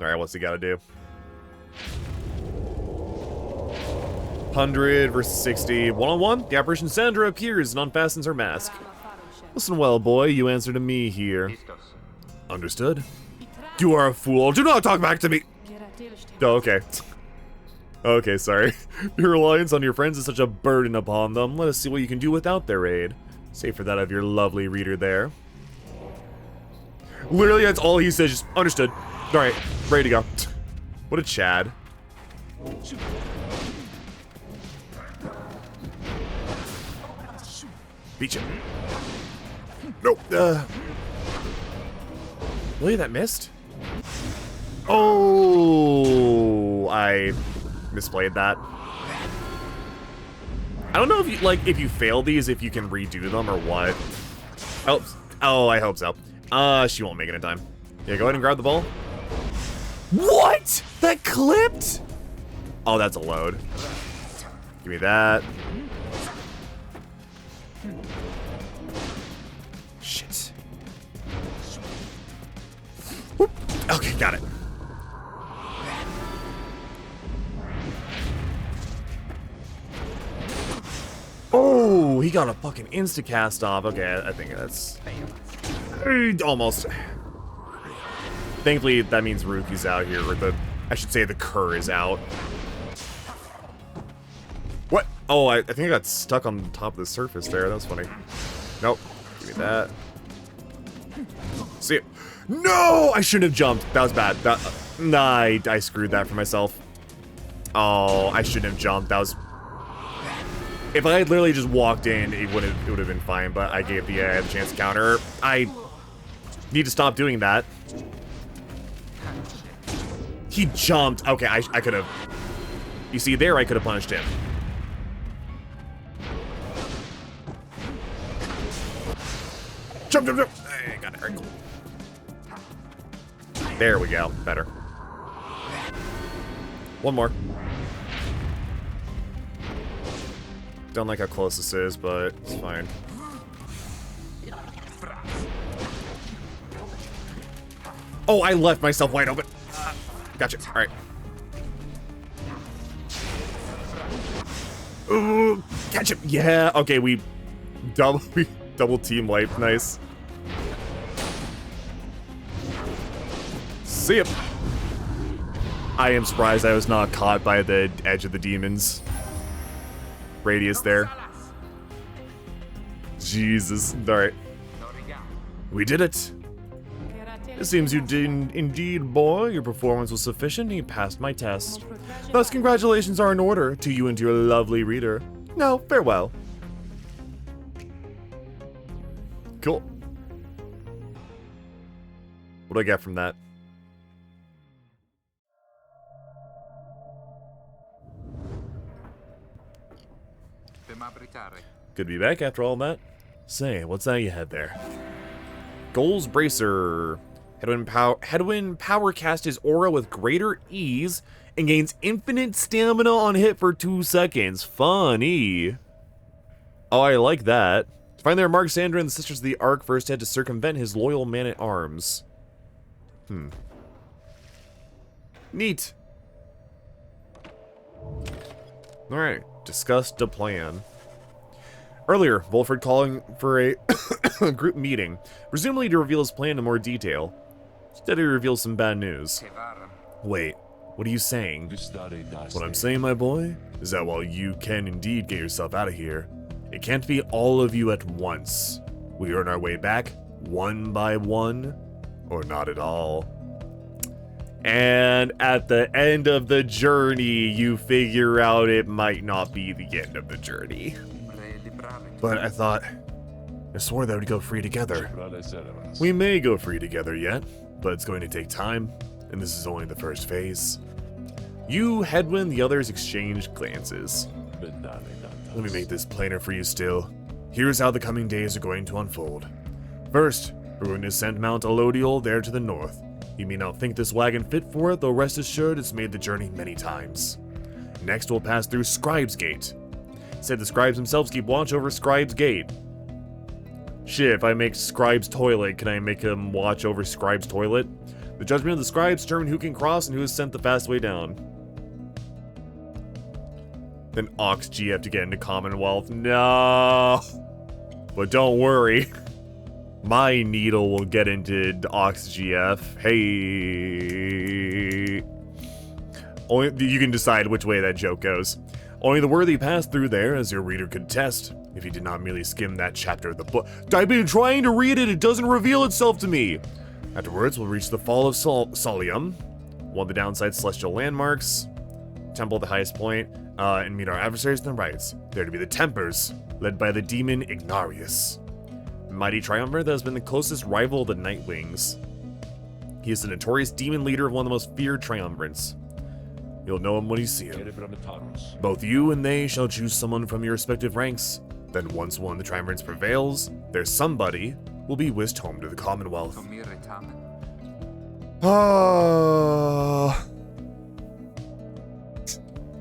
Alright, what's he gotta do? 100 versus 60. 1-on-1, the apparition Sandra appears and unfastens her mask. Listen well, boy, you answer to me here. Understood? You are a fool. Do not talk back to me! Oh, okay. Okay, sorry. Your reliance on your friends is such a burden upon them. Let us see what you can do without their aid. Save for that of your lovely reader there. Literally, that's all he says, just understood. Alright, ready to go. What a Chad. Beat you. Nope. Really, that missed? Oh, I misplayed that. I don't know if you, like, if you fail these, if you can redo them or what. Oh, I hope so. She won't make it in time. Yeah, go ahead and grab the ball. What? That clipped? Oh, that's a load. Give me that. Shit. Whoop. Okay, got it. Oh, he got a fucking insta-cast off. Okay, I think that's... almost. Thankfully, that means Ruki's out here, or I should say the Kerr is out. What? Oh, I think I got stuck on top of the surface there. That was funny. Nope. Give me that. See it. No! I shouldn't have jumped. That was bad. Nah, I screwed that for myself. Oh, I shouldn't have jumped. That was... If I had literally just walked in, it would have been fine, but I gave the chance to counter. I need to stop doing that. He jumped. Okay, I could have... You see, there I could have punished him. Jump, jump, jump! I got it. All right, cool. There we go. Better. One more. Don't like how close this is, but it's fine. Oh, I left myself wide open. Gotcha. All right. Ooh, catch him. Yeah. Okay, we double team wipe. Nice. See ya. I am surprised I was not caught by the edge of the demons. Radius there. Jesus. Alright. We did it. It seems you did indeed, boy. Your performance was sufficient and you passed my test. Thus, congratulations are in order to you and to your lovely reader. Now, farewell. Cool. What do I get from that? Good to be back after all that. Say, what's that you had there? Goals Bracer. Headwind power cast his aura with greater ease and gains infinite stamina on hit for 2 seconds. Funny. Oh, I like that. To find their mark, Sandra and the Sisters of the Ark first had to circumvent his loyal man-at-arms. Neat. Alright, discussed a plan. Earlier, Wolford calling for a group meeting, presumably to reveal his plan in more detail. Instead, he reveals some bad news. Wait, what are you saying? What I'm saying, my boy, is that while you can indeed get yourself out of here, it can't be all of you at once. We earn our way back, one by one, or not at all. And at the end of the journey, you figure out it might not be the end of the journey. But I swore that we'd go free together. We may go free together yet, but it's going to take time, and this is only the first phase. You, Headwind, the others exchange glances. Let me make this plainer for you still. Here's how the coming days are going to unfold. First, we're going to send Mount Elodial there to the north. You may not think this wagon fit for it, though rest assured it's made the journey many times. Next, we'll pass through Scribe's Gate. Said the scribes themselves keep watch over Scribe's Gate. Shit, if I make Scribe's Toilet, can I make him watch over Scribe's Toilet? The judgment of the scribes determine who can cross and who is sent the fast way down. Then Ox GF to get into Commonwealth. No! But don't worry. My needle will get into Ox GF. Hey. Only you can decide which way that joke goes. Only the worthy pass through there, as your reader could test, if he did not merely skim that chapter of the book. I've been trying to read it, it doesn't reveal itself to me! Afterwards, we'll reach the Fall of Solium, one of the downside celestial landmarks, temple at the highest point, and meet our adversaries on the right. There to be the Tempers, led by the demon Ignarius. Mighty triumvirate that has been the closest rival of the Nightwings. He is the notorious demon leader of one of the most feared triumvirates. You'll know him when you see him. Both you and they shall choose someone from your respective ranks. Then once one of the triumvirates prevails, there's somebody will be whisked home to the Commonwealth.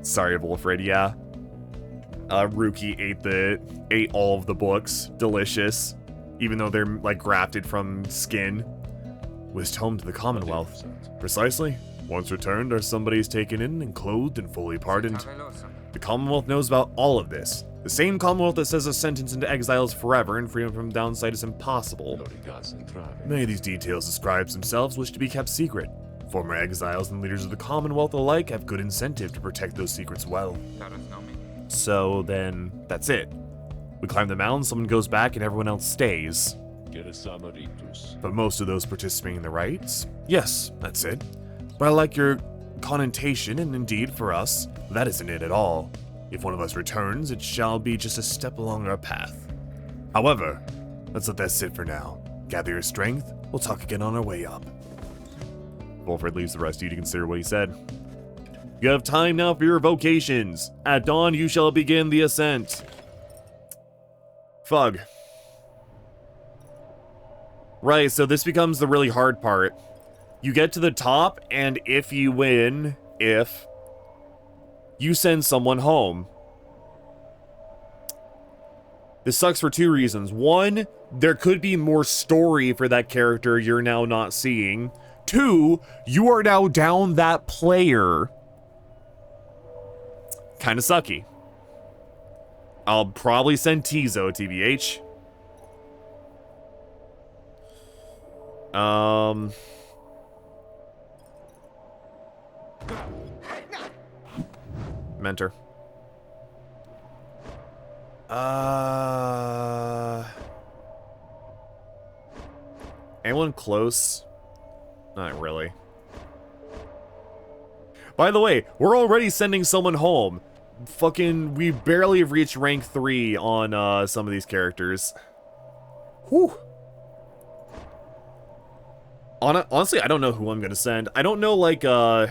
Sorry, Wolfred, yeah. Rookie ate all of the books. Delicious. Even though they're, like, grafted from skin. Whisked home to the Commonwealth. Precisely. Once returned, our somebody's taken in and clothed and fully pardoned. The Commonwealth knows about all of this. The same Commonwealth that says a sentence into exile is forever and freedom from downside is impossible. Many of these details the scribes themselves wish to be kept secret. Former exiles and leaders of the Commonwealth alike have good incentive to protect those secrets well. So then, that's it. We climb the mountain, someone goes back, and everyone else stays. But most of those participating in the rites? Yes, that's it. But I like your connotation, and indeed, for us, that isn't it at all. If one of us returns, it shall be just a step along our path. However, let's let that sit for now. Gather your strength, we'll talk again on our way up. Wolfred leaves the rest of you to consider what he said. You have time now for your vocations. At dawn, you shall begin the ascent. Fug. Right, so this becomes the really hard part. You get to the top, and if you win, you send someone home. This sucks for two reasons. One, there could be more story for that character you're now not seeing. Two, you are now down that player. Kinda sucky. I'll probably send Tizo, TBH. Mentor. Anyone close? Not really. By the way, we're already sending someone home. Fucking, we barely have reached rank 3 on some of these characters. Whew. Honestly, I don't know who I'm gonna send. I don't know, like, I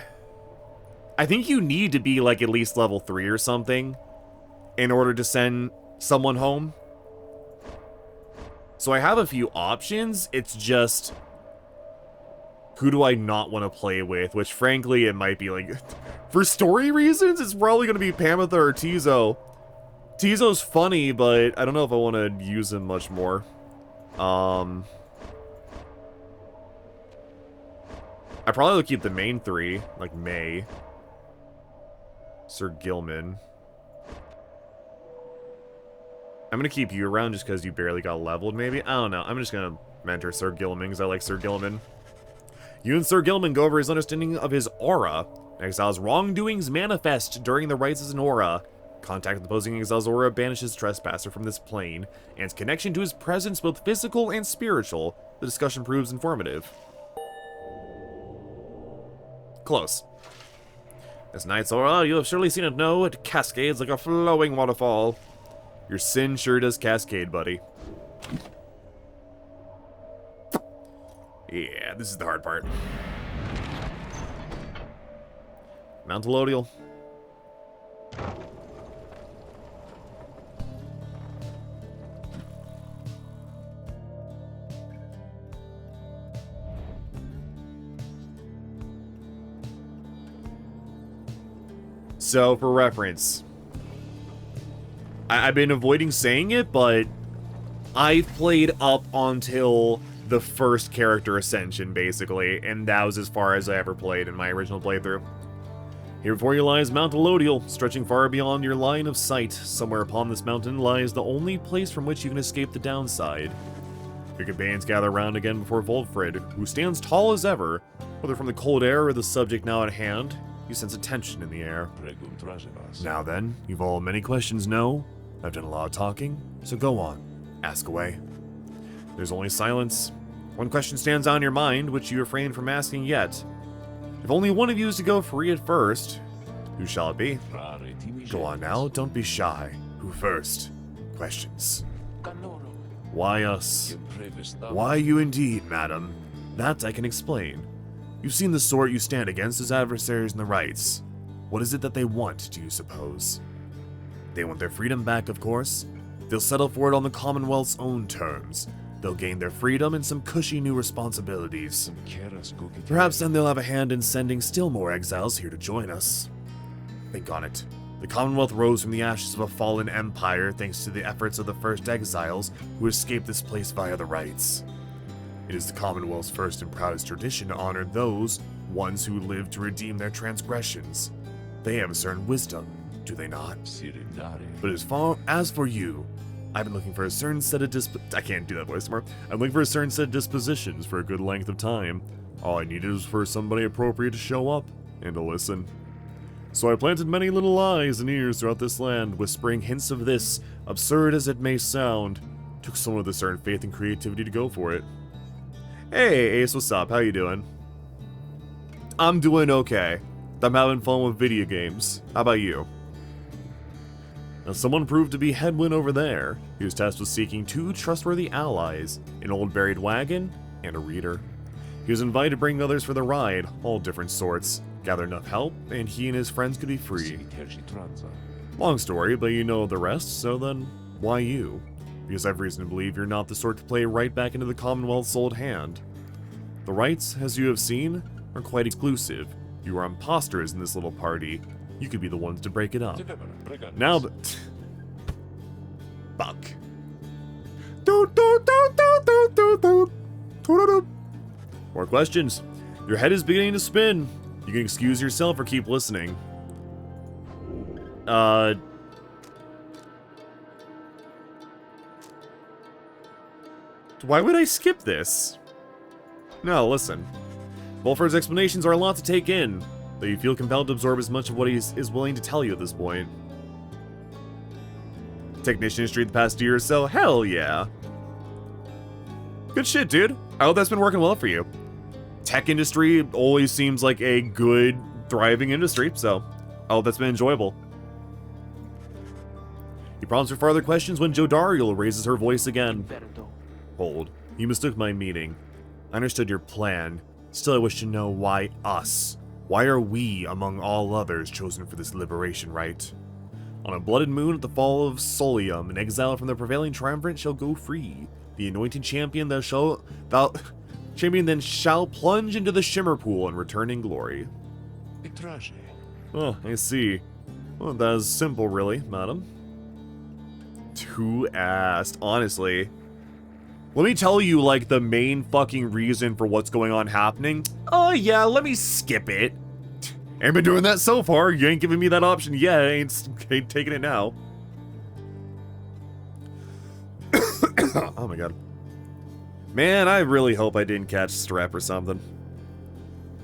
think you need to be, like, at least level 3 or something in order to send someone home. So I have a few options, it's just, who do I not want to play with? Which, frankly, it might be, like, for story reasons, it's probably going to be Pamitha or Tizo. Tizo's funny, but I don't know if I want to use him much more. I probably would keep the main 3, like May. Sir Gilman. I'm going to keep you around just because you barely got leveled, maybe? I don't know. I'm just going to mentor Sir Gilman because I like Sir Gilman. You and Sir Gilman go over his understanding of his aura. Exile's wrongdoings manifest during the rites as an aura. Contact with the opposing exile's aura banishes trespasser from this plane, and its connection to his presence, both physical and spiritual. The discussion proves informative. Close. This night's aura, you have surely seen it, no? It cascades like a flowing waterfall. Your sin sure does cascade, buddy. Yeah, this is the hard part. Mount Elodial. So, for reference, I've been avoiding saying it, but I've played up until the first character ascension, basically, and that was as far as I ever played in my original playthrough. Here before you lies Mount Elodial, stretching far beyond your line of sight. Somewhere upon this mountain lies the only place from which you can escape the downside. Your companions gather around again before Volfrid, who stands tall as ever. Whether from the cold air or the subject now at hand, you sense a tension in the air. Now then, you've all many questions, no? I've done a lot of talking, so go on. Ask away. There's only silence. One question stands out in your mind, which you refrain from asking yet. If only one of you is to go free at first, who shall it be? Go on now, don't be shy. Who first? Questions. Why us? Why you indeed, madam? That I can explain. You've seen the sort you stand against as adversaries in the rights. What is it that they want, do you suppose? They want their freedom back, of course. They'll settle for it on the Commonwealth's own terms. They'll gain their freedom and some cushy new responsibilities. Perhaps then they'll have a hand in sending still more exiles here to join us. Think on it. The Commonwealth rose from the ashes of a fallen empire thanks to the efforts of the first exiles who escaped this place via the rights. It is the Commonwealth's first and proudest tradition to honor those ones who lived to redeem their transgressions. They have a certain wisdom, do they not? But as for you, I've been looking for a certain set of I can't do that voice anymore. I'm looking for a certain set of dispositions for a good length of time. All I needed was for somebody appropriate to show up and to listen. So I planted many little eyes and ears throughout this land, whispering hints of this, absurd as it may sound. Took someone with a certain faith and creativity to go for it. Hey, Ace, what's up? How you doing? I'm doing okay. I'm having fun with video games. How about you? Now, someone proved to be headwind over there. He was tasked with seeking 2 trustworthy allies, an old buried wagon and a reader. He was invited to bring others for the ride, all different sorts, gather enough help, and he and his friends could be free. Long story, but you know the rest, so then why you? Because I've reason to believe you're not the sort to play right back into the Commonwealth's old hand. The rights, as you have seen, are quite exclusive. You are imposters in this little party. You could be the ones to break it up. Now that... Fuck. More questions. Your head is beginning to spin. You can excuse yourself or keep listening. Why would I skip this? No, listen. Volfrid's explanations are a lot to take in, though you feel compelled to absorb as much of what he is willing to tell you at this point. Technician industry the past year or so? Hell yeah. Good shit, dude. I hope that's been working well for you. Tech industry always seems like a good, thriving industry, so I hope that's been enjoyable. He prompts for further questions when Jodariel raises her voice again. Hold. You mistook my meaning. I understood your plan. Still, I wish to know why us. Why are we, among all others, chosen for this liberation rite? On a blooded moon at the fall of Solium, an exile from the prevailing triumvirate shall go free. The anointed champion then shall plunge into the shimmer pool and return in glory. Oh, I see. Well, that is simple, really, madam. Too assed, honestly. Let me tell you, like, the main fucking reason for what's going on happening. Oh, yeah, let me skip it. Ain't been doing that so far. You ain't giving me that option yet. I ain't taking it now. Oh my god. Man, I really hope I didn't catch strep or something.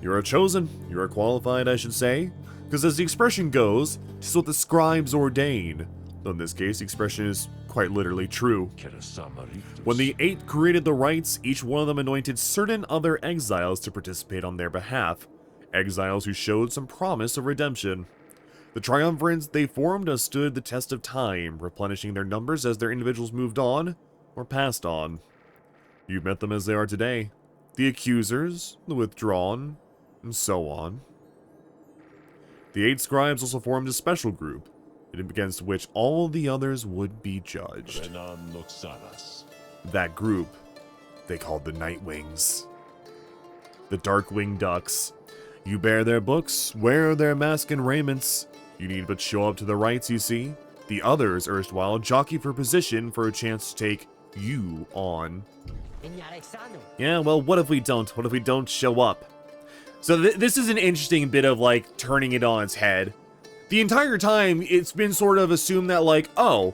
You are chosen. You are qualified, I should say. Because as the expression goes, 'tis what the scribes ordain. Though in this case, the expression is quite literally true. When the 8 created the rites, each one of them anointed certain other exiles to participate on their behalf. Exiles who showed some promise of redemption. The triumvirates they formed has stood the test of time, replenishing their numbers as their individuals moved on, or passed on. You've met them as they are today. The accusers, the withdrawn, and so on. The 8 scribes also formed a special group, against which all the others would be judged. That group, they called the Nightwings. The Darkwing Ducks. You bear their books, wear their mask and raiments. You need but show up to the rites, you see. The others, erstwhile, jockey for position for a chance to take you on. Yeah, well, what if we don't? What if we don't show up? So this is an interesting bit of, like, turning it on its head. The entire time, it's been sort of assumed that, like, oh,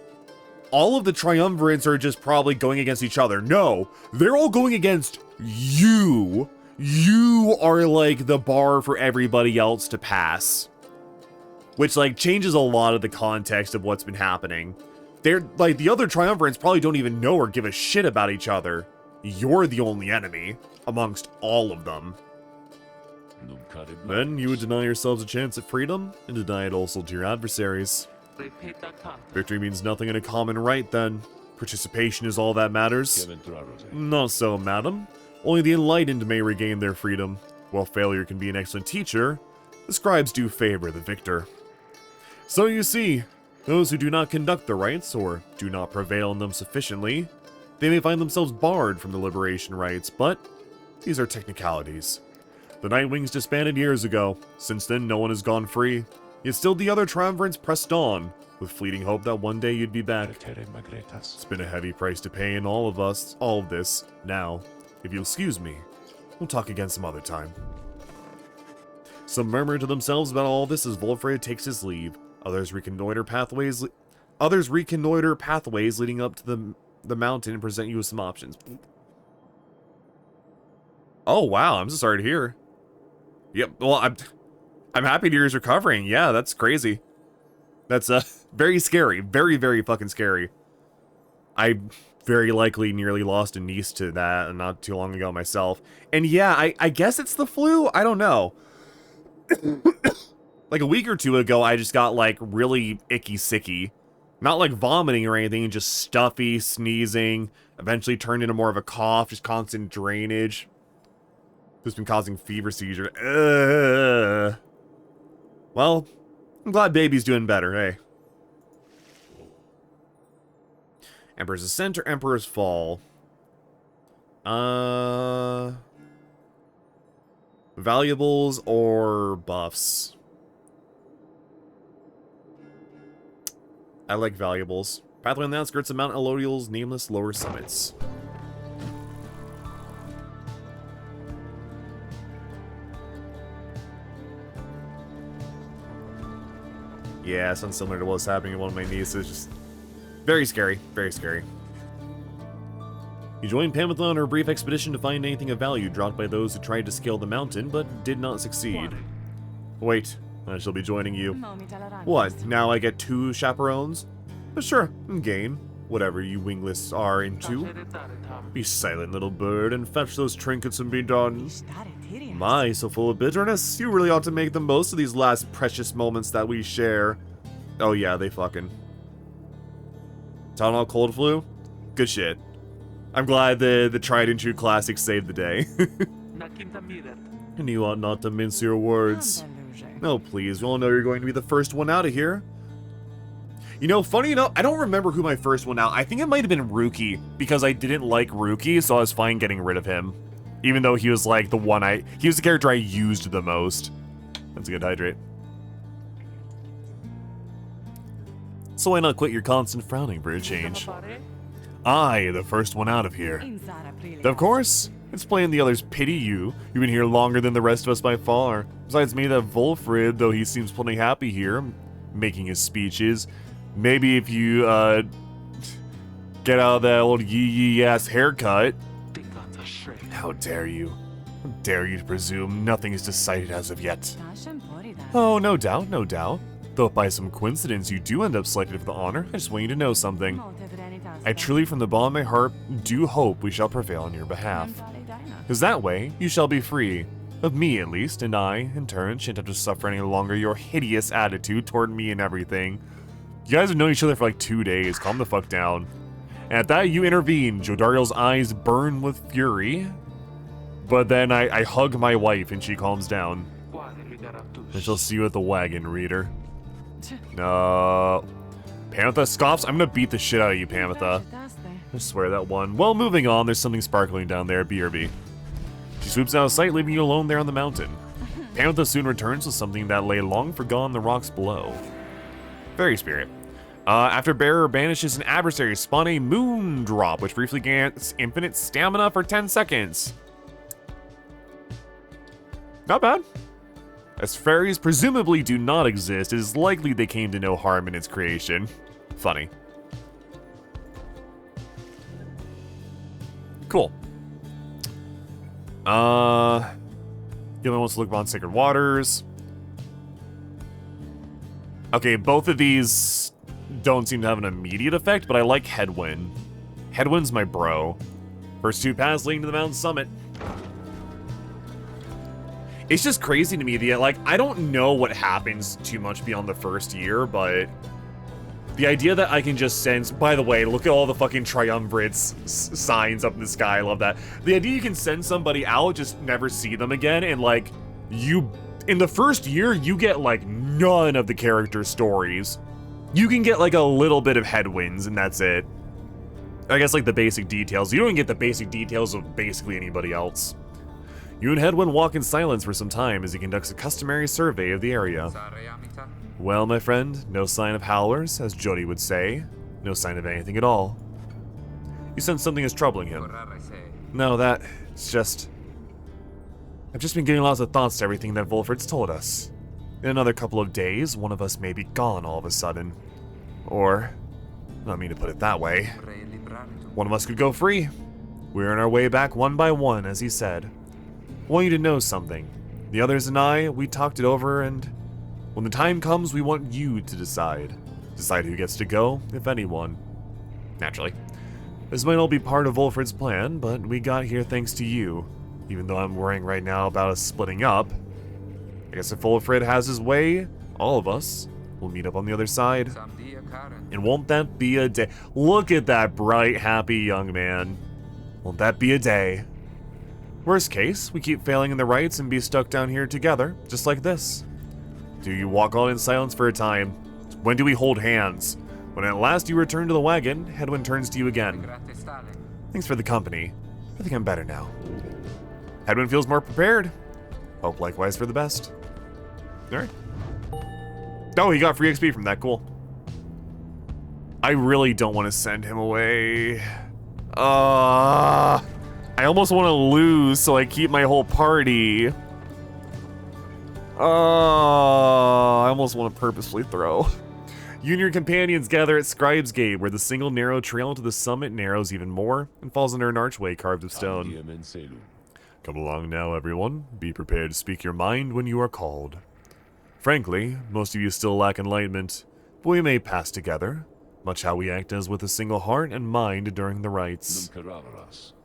all of the triumvirates are just probably going against each other. No, they're all going against you. You are, like, the bar for everybody else to pass. Which, like, changes a lot of the context of what's been happening. They're, like, the other triumvirates probably don't even know or give a shit about each other. You're the only enemy amongst all of them. Then you would deny yourselves a chance at freedom, and deny it also to your adversaries. Victory means nothing in a common right, then. Participation is all that matters. Not so, madam. Only the enlightened may regain their freedom. While failure can be an excellent teacher, the scribes do favor the victor. So you see, those who do not conduct the rites, or do not prevail in them sufficiently, they may find themselves barred from the liberation rites, but these are technicalities. The Nightwings disbanded years ago. Since then, no one has gone free. Yet still the other triumvirates pressed on, with fleeting hope that one day you'd be back. It's been a heavy price to pay in all of this. Now, if you'll excuse me, we'll talk again some other time. Some murmur to themselves about all this as Volfred takes his leave. Others reconnoiter pathways leading up to the mountain and present you with some options. Oh wow, I'm so sorry to hear. Yep, well, I'm happy to hear he's recovering. Yeah, that's crazy. That's very scary. Very, very fucking scary. I very likely nearly lost a niece to that not too long ago myself. And yeah, I guess it's the flu? I don't know. Like a week or two ago, I just got like really icky sicky. Not like vomiting or anything, just stuffy, sneezing. Eventually turned into more of a cough, just constant drainage. Just been causing fever seizure. Well, I'm glad baby's doing better, hey. Emperor's Ascent or Emperor's Fall? Valuables or buffs? I like valuables. Pathway on the outskirts of Mount Elodial's nameless lower summits. Yeah, sounds similar to what's happening to one of my nieces. Just very scary, very scary. You joined Pamitha on her brief expedition to find anything of value dropped by those who tried to scale the mountain, but did not succeed. Wait, I shall be joining you. What, now I get 2 chaperones? But sure, gain whatever you wingless are into. Be silent, little bird, and fetch those trinkets and be done. My, so full of bitterness. You really ought to make the most of these last precious moments that we share. Oh yeah, they fucking. Town Hall cold flu? Good shit. I'm glad the tried and true classic saved the day. And you ought not to mince your words. No, please, we all know you're going to be the first one out of here. You know, funny enough, I don't remember who my first one out. I think it might have been Rookie, because I didn't like Rookie, so I was fine getting rid of him. Even though he was like the one he was the character I used the most. That's a good hydrate. So why not quit your constant frowning for a change? I, the first one out of here. Of course, it's plain the others pity you. You've been here longer than the rest of us by far. Besides me, that Volfred, though he seems plenty happy here, making his speeches. Maybe if you, get out of that old yee-yee-ass haircut. How dare you? How dare you to presume nothing is decided as of yet? Oh, no doubt, no doubt. Though if by some coincidence you do end up selected for the honor, I just want you to know something. I truly from the bottom of my heart do hope we shall prevail on your behalf. Because that way, you shall be free. Of me, at least, and I, in turn, shan't have to suffer any longer your hideous attitude toward me and everything. You guys have known each other for like 2 days, calm the fuck down. And at that, you intervene. Jodariel's eyes burn with fury. But then I hug my wife and she calms down. I shall see you at the wagon, reader. No. Pamitha scoffs? I'm gonna beat the shit out of you, Pamitha. I swear that one. Well, moving on, there's something sparkling down there, BRB. She swoops out of sight, leaving you alone there on the mountain. Pamitha soon returns with something that lay long forgotten on the rocks below. Fairy Spirit. After Bearer banishes an adversary, spawn a moon drop, which briefly grants infinite stamina for 10 seconds. Not bad. As fairies presumably do not exist, it is likely they came to no harm in its creation. Funny. Cool. Gilman wants to look upon sacred waters. Okay, both of these don't seem to have an immediate effect, but I like Headwind. Headwind's my bro. First 2 paths leading to the mountain summit. It's just crazy to me that, like, I don't know what happens too much beyond the first year, but the idea that I can just send, by the way, look at all the fucking triumvirates signs up in the sky, I love that. The idea you can send somebody out, just never see them again, and like, in the first year, you get like none of the character stories. You can get like a little bit of headwinds, and that's it. I guess like the basic details. You don't get the basic details of basically anybody else. You and Headwind walk in silence for some time as he conducts a customary survey of the area. Well, my friend, no sign of howlers, as Jody would say. No sign of anything at all. You sense something is troubling him. No, it's just... I've just been giving lots of thoughts to everything that Wolfred's told us. In another couple of days, one of us may be gone all of a sudden. Or, I don't mean to put it that way, one of us could go free. We're on our way back one by one, as he said. I want you to know something. The others and I, we talked it over, and when the time comes, we want you to decide. Decide who gets to go, if anyone. Naturally. This might all be part of Wolfred's plan, but we got here thanks to you. Even though I'm worrying right now about us splitting up. I guess if Wolfred has his way, all of us will meet up on the other side. And won't that be a day? Look at that bright, happy young man. Won't that be a day? Worst case, we keep failing in the rites and be stuck down here together, just like this. Do you walk on in silence for a time? When do we hold hands? When at last you return to the wagon, Headwind turns to you again. Thanks for the company. I think I'm better now. Headwind feels more prepared. Hope likewise for the best. Alright. Oh, he got free XP from that, cool. I really don't want to send him away. I almost want to lose so I keep my whole party. I almost want to purposefully throw. You and your companions gather at Scribe's Gate, where the single narrow trail to the summit narrows even more and falls under an archway carved of stone. Come along now, everyone. Be prepared to speak your mind when you are called. Frankly, most of you still lack enlightenment, but we may pass together, much how we act as with a single heart and mind during the rites.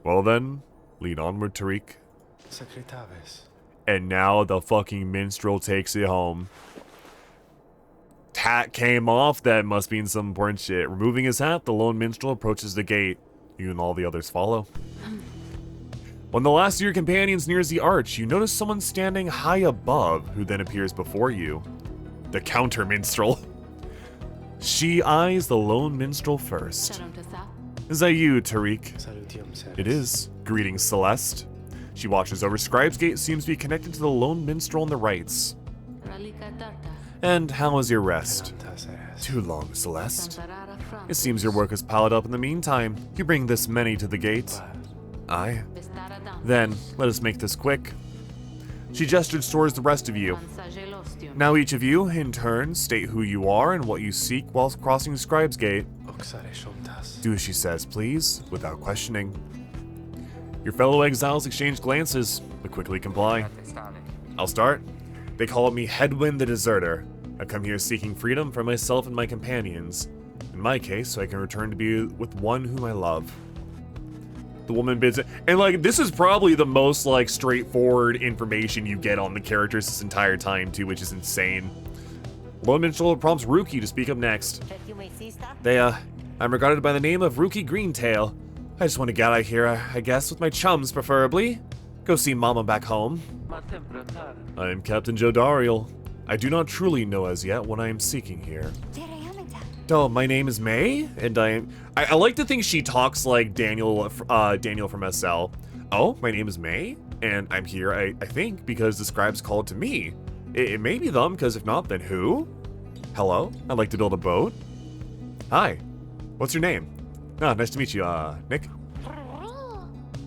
Well then, lead onward, Tariq. And now the fucking minstrel takes it home. Hat came off, that must mean some important shit. Removing his hat, the lone minstrel approaches the gate. You and all the others follow. When the last of your companions nears the arch, you notice someone standing high above, who then appears before you. The counter minstrel. She eyes the lone minstrel first. Is that you, Tariq? It is. Greetings, Celeste. She watches over Scribe's Gate, seems to be connected to the lone minstrel on the rights. And how was your rest? Too long, Celeste. It seems your work has piled up in the meantime. You bring this many to the gate. Aye. Then, let us make this quick. She gestured towards the rest of you. Now each of you, in turn, state who you are and what you seek whilst crossing Scribe's Gate. Do as she says, please, without questioning. Your fellow exiles exchange glances, but quickly comply. I'll start. They call me Headwind the Deserter. I come here seeking freedom for myself and my companions. In my case, so I can return to be with one whom I love. The woman bids it. And like, this is probably the most like straightforward information you get on the characters this entire time too, which is insane. Lone Minstrel prompts Rookie to speak up next. I'm regarded by the name of Rookie Greentail. I just want to get out here, I guess, with my chums preferably. Go see Mama back home. I am Captain Jodariel. I do not truly know as yet what I am seeking here. Oh, my name is May, and I like to think she talks like Daniel from SL. Oh, my name is May, and I'm here, I think, because the scribes called to me. It may be them, because if not, then who? Hello, I'd like to build a boat. Hi. What's your name? Ah, nice to meet you, Nick.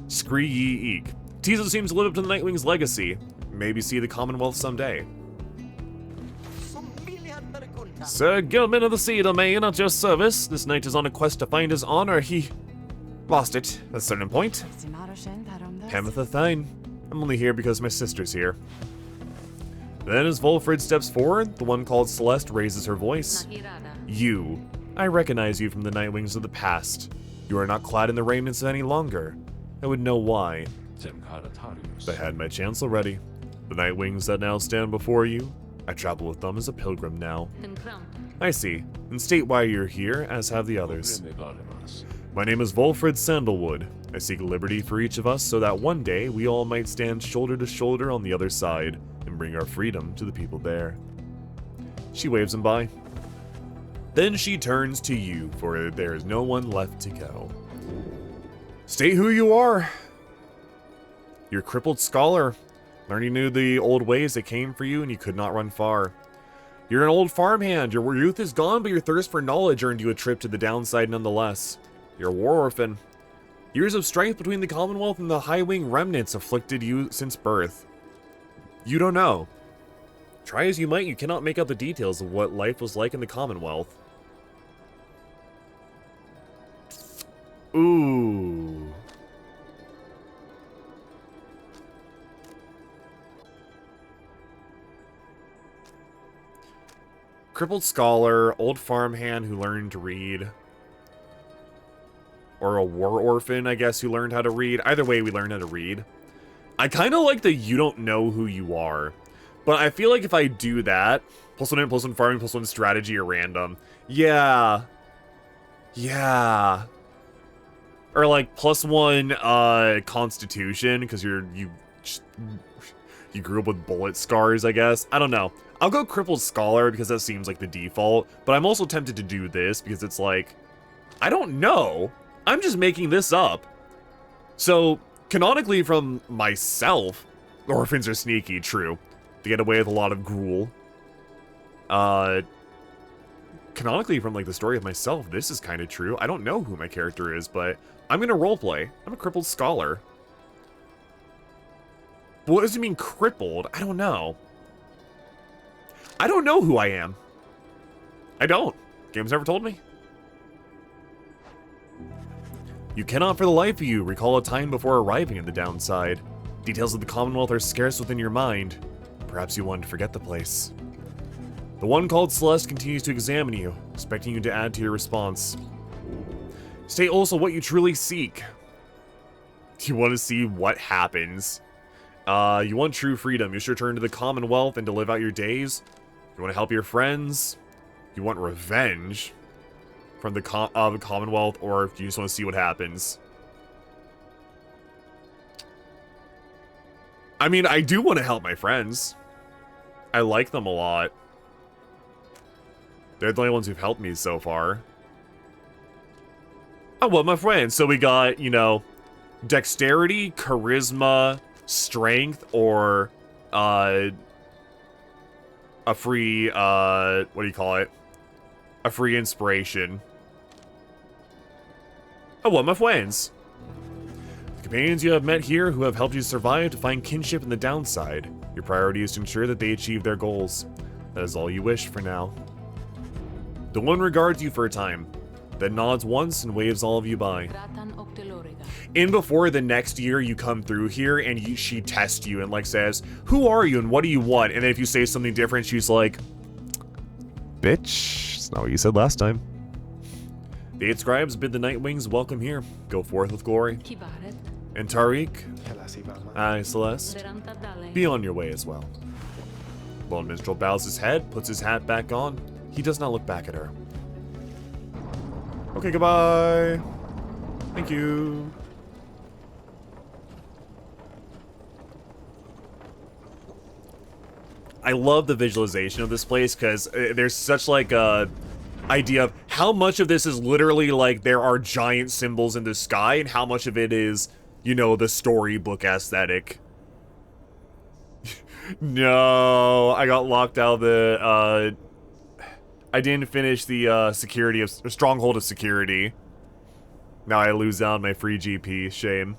Scree ye eek. Tizo seems to live up to the Nightwing's legacy. Maybe see the Commonwealth someday. Sir Gilman of the Sea Domain at your service. This knight is on a quest to find his honor. He lost it at a certain point. Hemetha Thine. I'm only here because my sister's here. Then as Volfrid steps forward, the one called Celeste raises her voice. You. I recognize you from the Nightwings of the past. You are not clad in the raiments any longer. I would know why. I had my chance already. The Nightwings that now stand before you, I travel with them as a pilgrim now. I see. And state why you're here, as have the others. My name is Volfrid Sandalwood. I seek liberty for each of us so that one day we all might stand shoulder to shoulder on the other side and bring our freedom to the people there. She waves him by. Then she turns to you, for there is no one left to go. State who you are. You're a crippled scholar. Learning knew the old ways that came for you and you could not run far. You're an old farmhand. Your youth is gone, but your thirst for knowledge earned you a trip to the downside nonetheless. You're a war orphan. Years of strife between the Commonwealth and the High-Wing remnants afflicted you since birth. You don't know. Try as you might, you cannot make out the details of what life was like in the Commonwealth. Ooh. Crippled scholar, old farmhand who learned to read. Or a war orphan, I guess, who learned how to read. Either way, we learned how to read. I kind of like that you don't know who you are. But I feel like if I do that, +1 +1 farming, +1 strategy, or random. Yeah. Yeah. Or like +1 constitution, because you grew up with bullet scars, I guess. I don't know. I'll go crippled scholar because that seems like the default. But I'm also tempted to do this because it's like, I don't know. I'm just making this up. So, canonically from myself, orphans are sneaky, true. They get away with a lot of gruel. Canonically from like the story of myself, this is kind of true. I don't know who my character is, but I'm gonna roleplay. I'm a crippled scholar. What does it mean crippled? I don't know. I don't know who I am. I don't. Game's never told me. You cannot for the life of you recall a time before arriving at the downside. Details of the Commonwealth are scarce within your mind. Perhaps you wanted to forget the place. The one called Celeste continues to examine you, expecting you to add to your response. State also what you truly seek. You want to see what happens. You want true freedom. You should return to the Commonwealth and to live out your days. You want to help your friends. You want revenge from the Commonwealth, or if you just want to see what happens. I mean, I do want to help my friends. I like them a lot. They're the only ones who've helped me so far. Oh, well, my friends. So we got, you know, dexterity, charisma, strength, or a free, what do you call it? A free inspiration. Oh, well, my friends. The companions you have met here who have helped you survive to find kinship in the downside. Your priority is to ensure that they achieve their goals. That is all you wish for now. The one regards you for a time, then nods once and waves all of you by. In before the next year you come through here and she tests you and like says, who are you and what do you want? And then if you say something different, she's like, bitch, it's not what you said last time. The 8 scribes bid the Nightwings welcome here. Go forth with glory. And Tariq, aye, Celeste, be on your way as well. Lone Minstrel bows his head, puts his hat back on. He does not look back at her. Okay, goodbye. Thank you. I love the visualization of this place because there's such like a idea of how much of this is literally like there are giant symbols in the sky and how much of it is, you know, the storybook aesthetic. No, I got locked out of the I didn't finish the security of stronghold of security. Now I lose out on my free GP. Shame.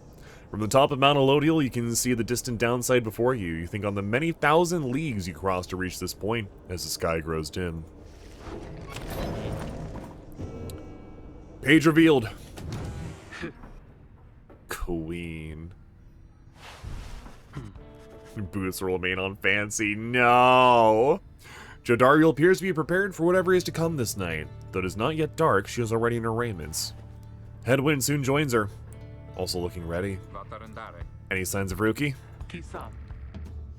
From the top of Mount Elodial, you can see the distant downside before you. You think on the many thousand leagues you cross to reach this point as the sky grows dim. Page revealed. Queen. Boots will remain on fancy. No! Jodariel appears to be prepared for whatever is to come this night. Though it is not yet dark, she is already in her raiments. Headwind soon joins her, also looking ready. Any signs of Ruki?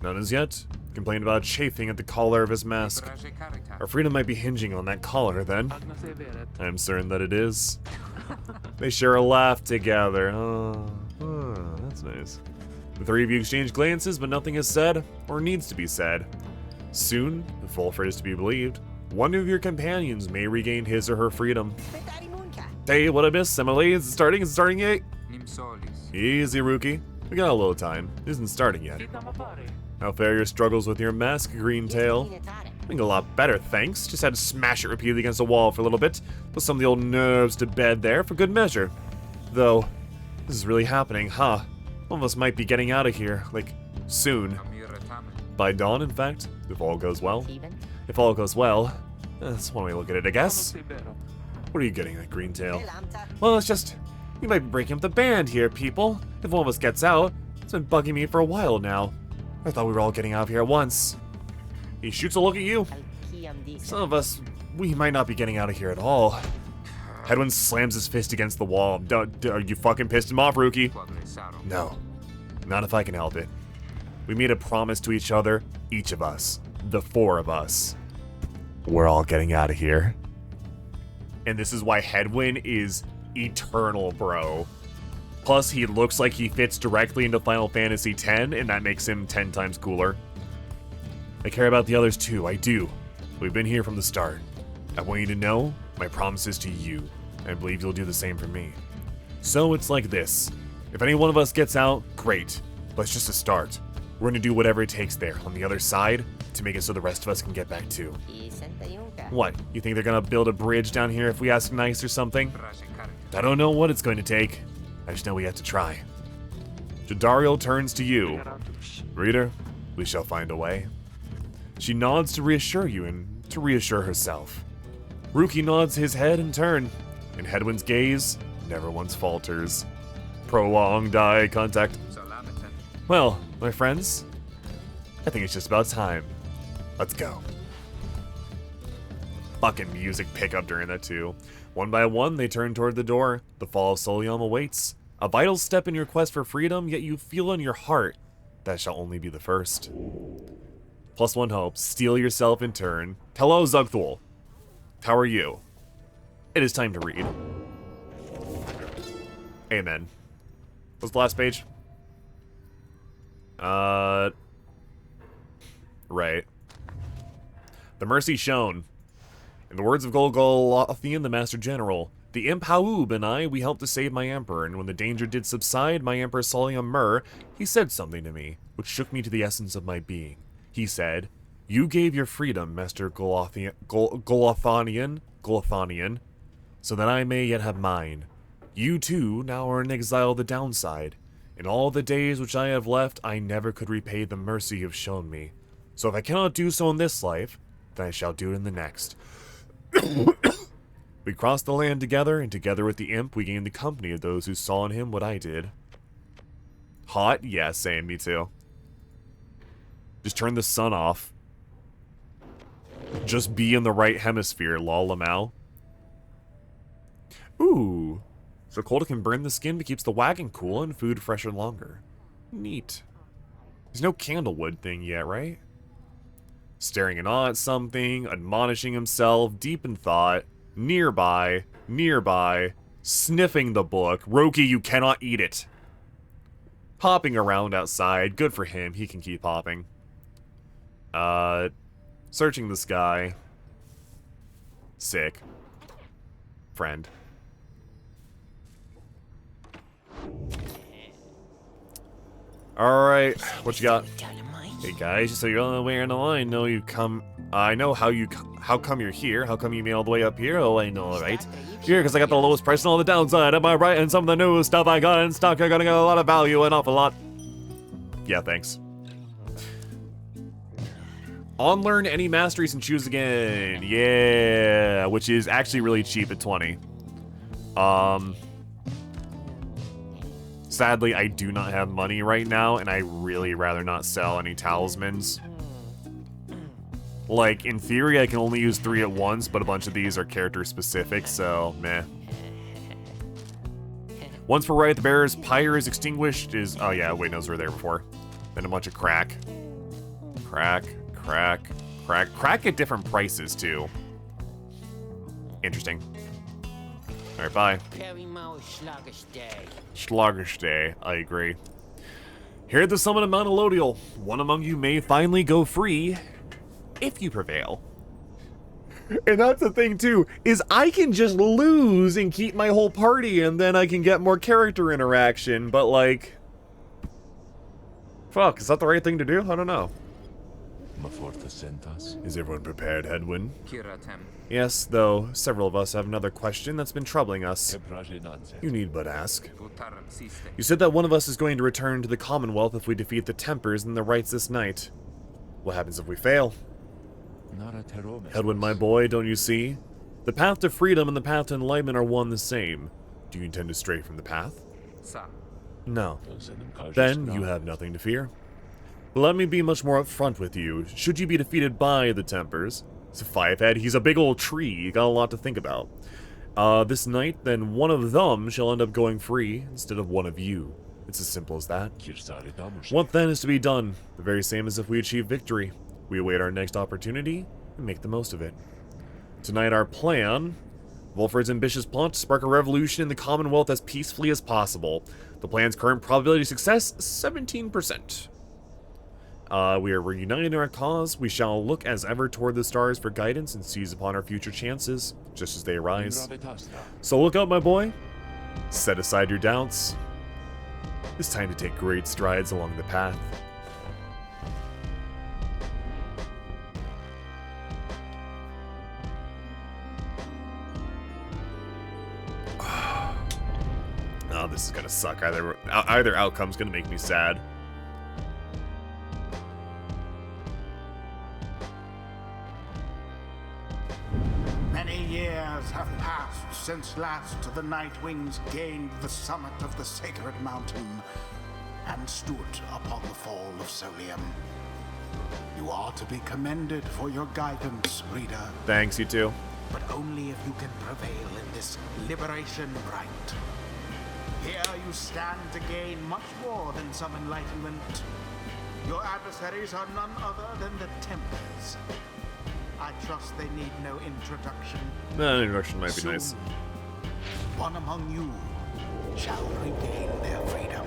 None as yet. Complained about chafing at the collar of his mask. Our freedom might be hinging on that collar, then. I'm certain that it is. They share a laugh together. Oh, that's nice. The three of you exchange glances, but nothing is said, or needs to be said. Soon, if Wolfred is to be believed, one of your companions may regain his or her freedom. Hey, what I missed, Emily? Is it starting? Is it starting yet? Easy, Rookie. We got a little time. It isn't starting yet. How fare your struggles with your mask, Greentail? Doing a lot better, thanks. Just had to smash it repeatedly against the wall for a little bit. Put some of the old nerves to bed there for good measure. Though, this is really happening, huh? One of us might be getting out of here, like, soon. By dawn, in fact, if all goes well. If all goes well, that's one way to look at it, I guess. What are you getting at, Greentail? Well, it's just, you might be breaking up the band here, people. If one of us gets out, it's been bugging me for a while now. I thought we were all getting out of here at once. He shoots a look at you. Some of us, we might not be getting out of here at all. Headwind slams his fist against the wall. Are you fucking pissed him off, Rookie? No, not if I can help it. We made a promise to each other, each of us, the four of us. We're all getting out of here. And this is why Headwind is eternal, bro. Plus, he looks like he fits directly into Final Fantasy X, and that makes him 10 times cooler. I care about the others too, I do. We've been here from the start. I want you to know my promise is to you. I believe you'll do the same for me. So it's like this. If any one of us gets out, great. But it's just a start. We're gonna do whatever it takes there, on the other side, to make it so the rest of us can get back too. What, you think they're gonna build a bridge down here if we ask nice or something? I don't know what it's going to take. I just know we have to try. Jodariel turns to you. Reader, we shall find a way. She nods to reassure you and to reassure herself. Rookie nods his head in turn, and Headwind's gaze never once falters. Prolonged eye contact. Well, my friends, I think it's just about time. Let's go. Fucking music pickup during that too. One by one, they turn toward the door. The fall of Solium awaits. A vital step in your quest for freedom, yet you feel in your heart that shall only be the first. +1 hope. Steel yourself in turn. Hello, Zugthul. How are you? It is time to read. Amen. What's the last page? Right. The mercy shown. In the words of Golgothian, the Master General, the Imp Haub and I, we helped to save my Emperor, and when the danger did subside, my Emperor Solium Mur, he said something to me, which shook me to the essence of my being. He said, "You gave your freedom, Master Golothanian, so that I may yet have mine. You too now are in exile the downside. In all the days which I have left, I never could repay the mercy you have shown me. So if I cannot do so in this life, then I shall do it in the next." We crossed the land together, and together with the imp, we gained the company of those who saw in him what I did. Hot? Yeah, same, me too. Just turn the sun off. Just be in the right hemisphere, lol Lamau. Ooh. So cold it can burn the skin but keeps the wagon cool and food fresher longer. Neat. There's no candlewood thing yet, right? Staring in awe at something, admonishing himself, deep in thought, nearby, sniffing the book. Roki, you cannot eat it. Hopping around outside, good for him, he can keep hopping. Searching the sky. Sick. Friend. Alright, what you got? Hey guys, just so you're all aware in the line, know you come I know how come you're here. How come you made all the way up here? Oh, I know, right? Here, because I got the lowest price on all the downside. Am I right? And some of the new stuff I got in stock are gonna get a lot of value, an awful lot. Yeah, thanks. Unlearn any masteries and choose again. Yeah, which is actually really cheap at 20. Sadly, I do not have money right now, and I really rather not sell any talismans. Like, in theory, I can only use 3 at once, but a bunch of these are character-specific, so, meh. Once we're right, the bearer's pyre is extinguished is... Oh, yeah, wait, those were there before. Then a bunch of crack. Crack, crack, crack. Crack at different prices, too. Interesting. Alright, bye. Schlaggish day, I agree. Here at the summit of Mount Elodial, one among you may finally go free, if you prevail. And that's the thing, too, is I can just lose and keep my whole party, and then I can get more character interaction, but, like... Fuck, is that the right thing to do? I don't know. Is everyone prepared, Hedwin? Yes, though several of us have another question that's been troubling us. You need but ask. You said that one of us is going to return to the Commonwealth if we defeat the Tempers and the Rights this night. What happens if we fail? Hedwin, my boy, don't you see? The path to freedom and the path to enlightenment are one the same. Do you intend to stray from the path? No. Then you have nothing to fear. Let me be much more upfront with you. Should you be defeated by the Tempers, it's a 5-head, he's a big old tree, you got a lot to think about. This night, then one of them shall end up going free instead of one of you. It's as simple as that. What then is to be done? The very same as if we achieve victory. We await our next opportunity and make the most of it. Tonight our plan... Wolfred's ambitious plot to spark a revolution in the Commonwealth as peacefully as possible. The plan's current probability of success, 17%. We are reunited in our cause. We shall look as ever toward the stars for guidance and seize upon our future chances, just as they arise. So look up, my boy. Set aside your doubts. It's time to take great strides along the path. Oh, this is gonna suck. Either outcome's gonna make me sad. Many years have passed since last the Nightwings gained the summit of the sacred mountain and stood upon the fall of Solium. You are to be commended for your guidance, reader. Thanks, you too. But only if you can prevail in this liberation right. Here you stand to gain much more than some enlightenment. Your adversaries are none other than the Tempers. I trust they need no introduction. No, an introduction might be Soon, nice. one among you shall regain their freedom.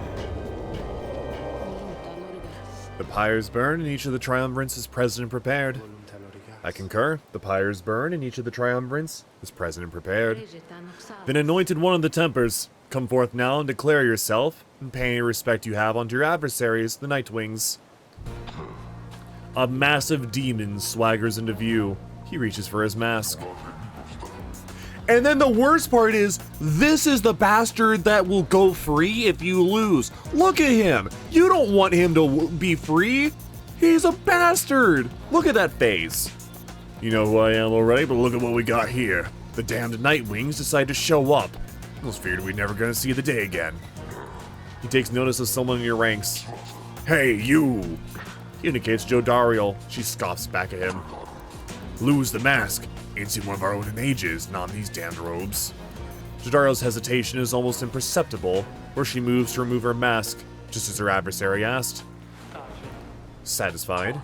The pyres burn, and each of the triumvirates is present and prepared. I concur. The pyres burn, and each of the triumvirates is present and prepared. Then anointed one of the Tempers, come forth now and declare yourself, and pay any respect you have unto your adversaries, the Nightwings. A massive demon swaggers into view. He reaches for his mask. And then the worst part is, this is the bastard that will go free if you lose. Look at him. You don't want him to be free. He's a bastard. Look at that face. You know who I am already, but look at what we got here. The damned Nightwings decide to show up. Almost feared we'd never gonna see the day again. He takes notice of someone in your ranks. Hey, you! He indicates Joe Dariel. She scoffs back at him. Lose the mask. Ain't seen one of our own in ages, not in these damned robes. Jodariel's hesitation is almost imperceptible, where she moves to remove her mask, just as her adversary asked. Satisfied.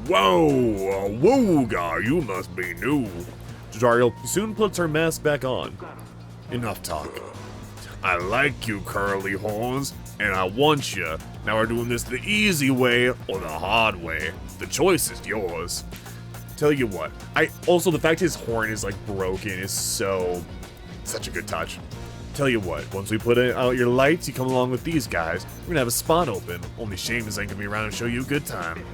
Whoa! Wooga, you must be new. Jodariel soon puts her mask back on. Enough talk. I like you, curly horns, and I want you. Now we're doing this the easy way or the hard way. The choice is yours. Tell you what, also the fact his horn is like broken is such a good touch. Tell you what, once we put out your lights, you come along with these guys. We're gonna have a spot open. Only shame is I ain't gonna be around and show you a good time.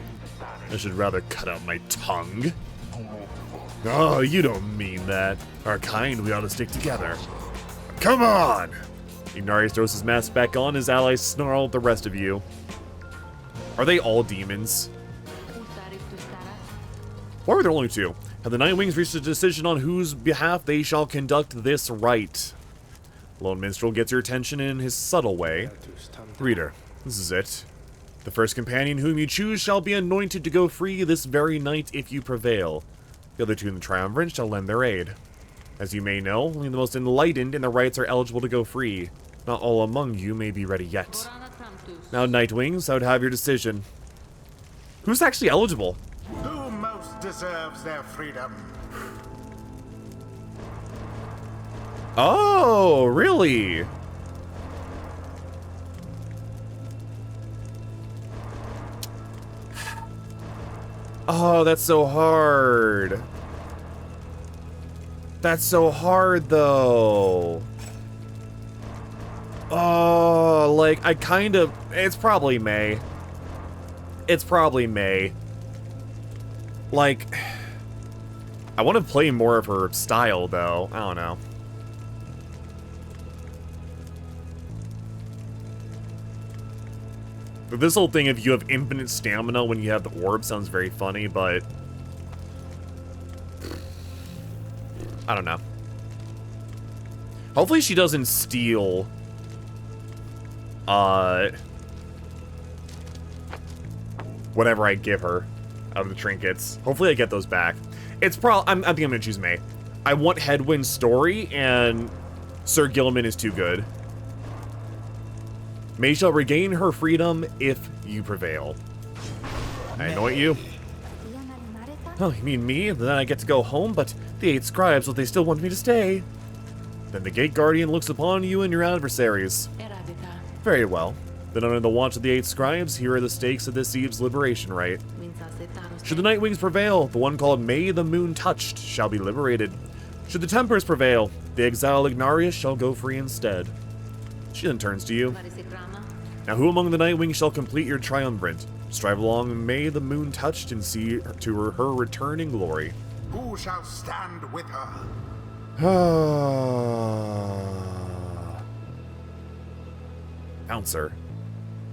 I should rather cut out my tongue. Oh, you don't mean that. Our kind, we ought to stick together. Come on! Ignarius throws his mask back on, his allies snarl at the rest of you. Are they all demons? Why were there only two? Have the Nightwings reached a decision on whose behalf they shall conduct this rite? Lone Minstrel gets your attention in his subtle way. Reader, this is it. The first companion whom you choose shall be anointed to go free this very night if you prevail. The other two in the Triumvirate shall lend their aid. As you may know, only the most enlightened in the rites are eligible to go free. Not all among you may be ready yet. Now, Nightwings, I would have your decision. Who's actually eligible? Who most deserves their freedom? Oh, really? Oh, that's so hard. That's so hard, though. Oh, like, I kind of... It's probably May. It's probably May. Like... I want to play more of her style, though. I don't know. But this whole thing, if you have infinite stamina when you have the orb, sounds very funny, but... I don't know. Hopefully she doesn't steal... whatever I give her out of the trinkets. Hopefully I get those back. It's I think I'm gonna choose May. I want Hedwyn's story, and Sir Gilliman is too good. May shall regain her freedom if you prevail. I anoint you. Oh, you mean me? Then I get to go home, but the 8 scribes, will they still want me to stay? Then the Gate Guardian looks upon you and your adversaries. Very well. Then under the watch of the 8 scribes, here are the stakes of this eve's liberation rite. Should the Nightwings prevail, the one called May the Moon Touched shall be liberated. Should the Tempers prevail, the exiled Ignarius shall go free instead. She then turns to you. Now who among the Nightwings shall complete your triumvirate? Strive along May the Moon Touched and see to her return in glory. Who shall stand with her? Bouncer.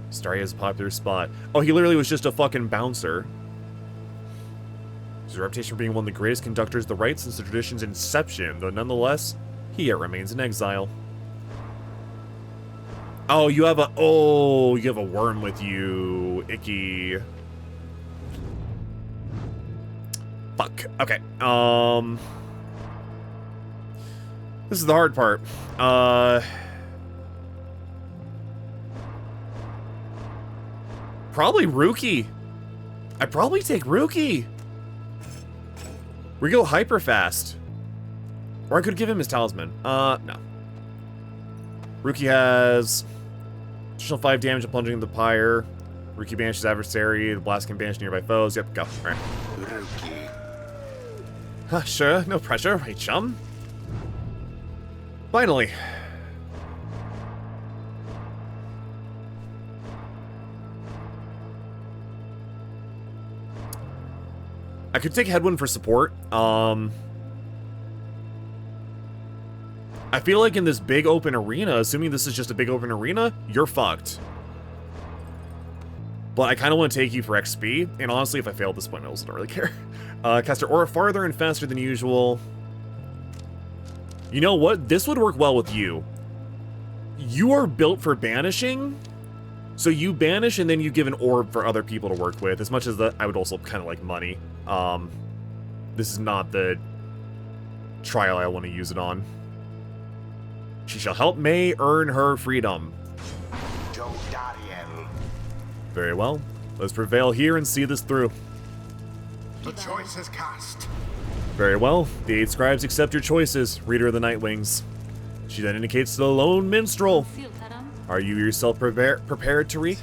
Staria's popular spot. Oh, he literally was just a fucking bouncer. His reputation for being one of the greatest conductors of the rite since the tradition's inception, though nonetheless, he yet remains in exile. Oh, you have a worm with you. Icky. Fuck. Okay. This is the hard part. Probably Rookie. I'd probably take Rookie. We go hyper fast. Or I could give him his talisman. No. Rookie has additional 5 damage upon plunging the Pyre. Rookie banishes adversary. The blast can banish nearby foes. Yep, go. Alright. Sure, no pressure. Right, chum. Finally. I could take Hedwyn for support. I feel like in this big open arena, assuming this is just a big open arena, you're fucked. But I kind of want to take you for XP, and honestly, if I fail at this point, I also don't really care. Cast your aura farther and faster than usual. You know what? This would work well with you. You are built for banishing, so you banish and then you give an orb for other people to work with, as much as I would also kind of like money. This is not the trial I want to use it on. She shall help May earn her freedom. Very well. Let's prevail here and see this through. The choice is cast. Very well. The 8 scribes accept your choices, Reader of the Nightwings. She then indicates to the Lone Minstrel. Are you yourself prepared, Tariq?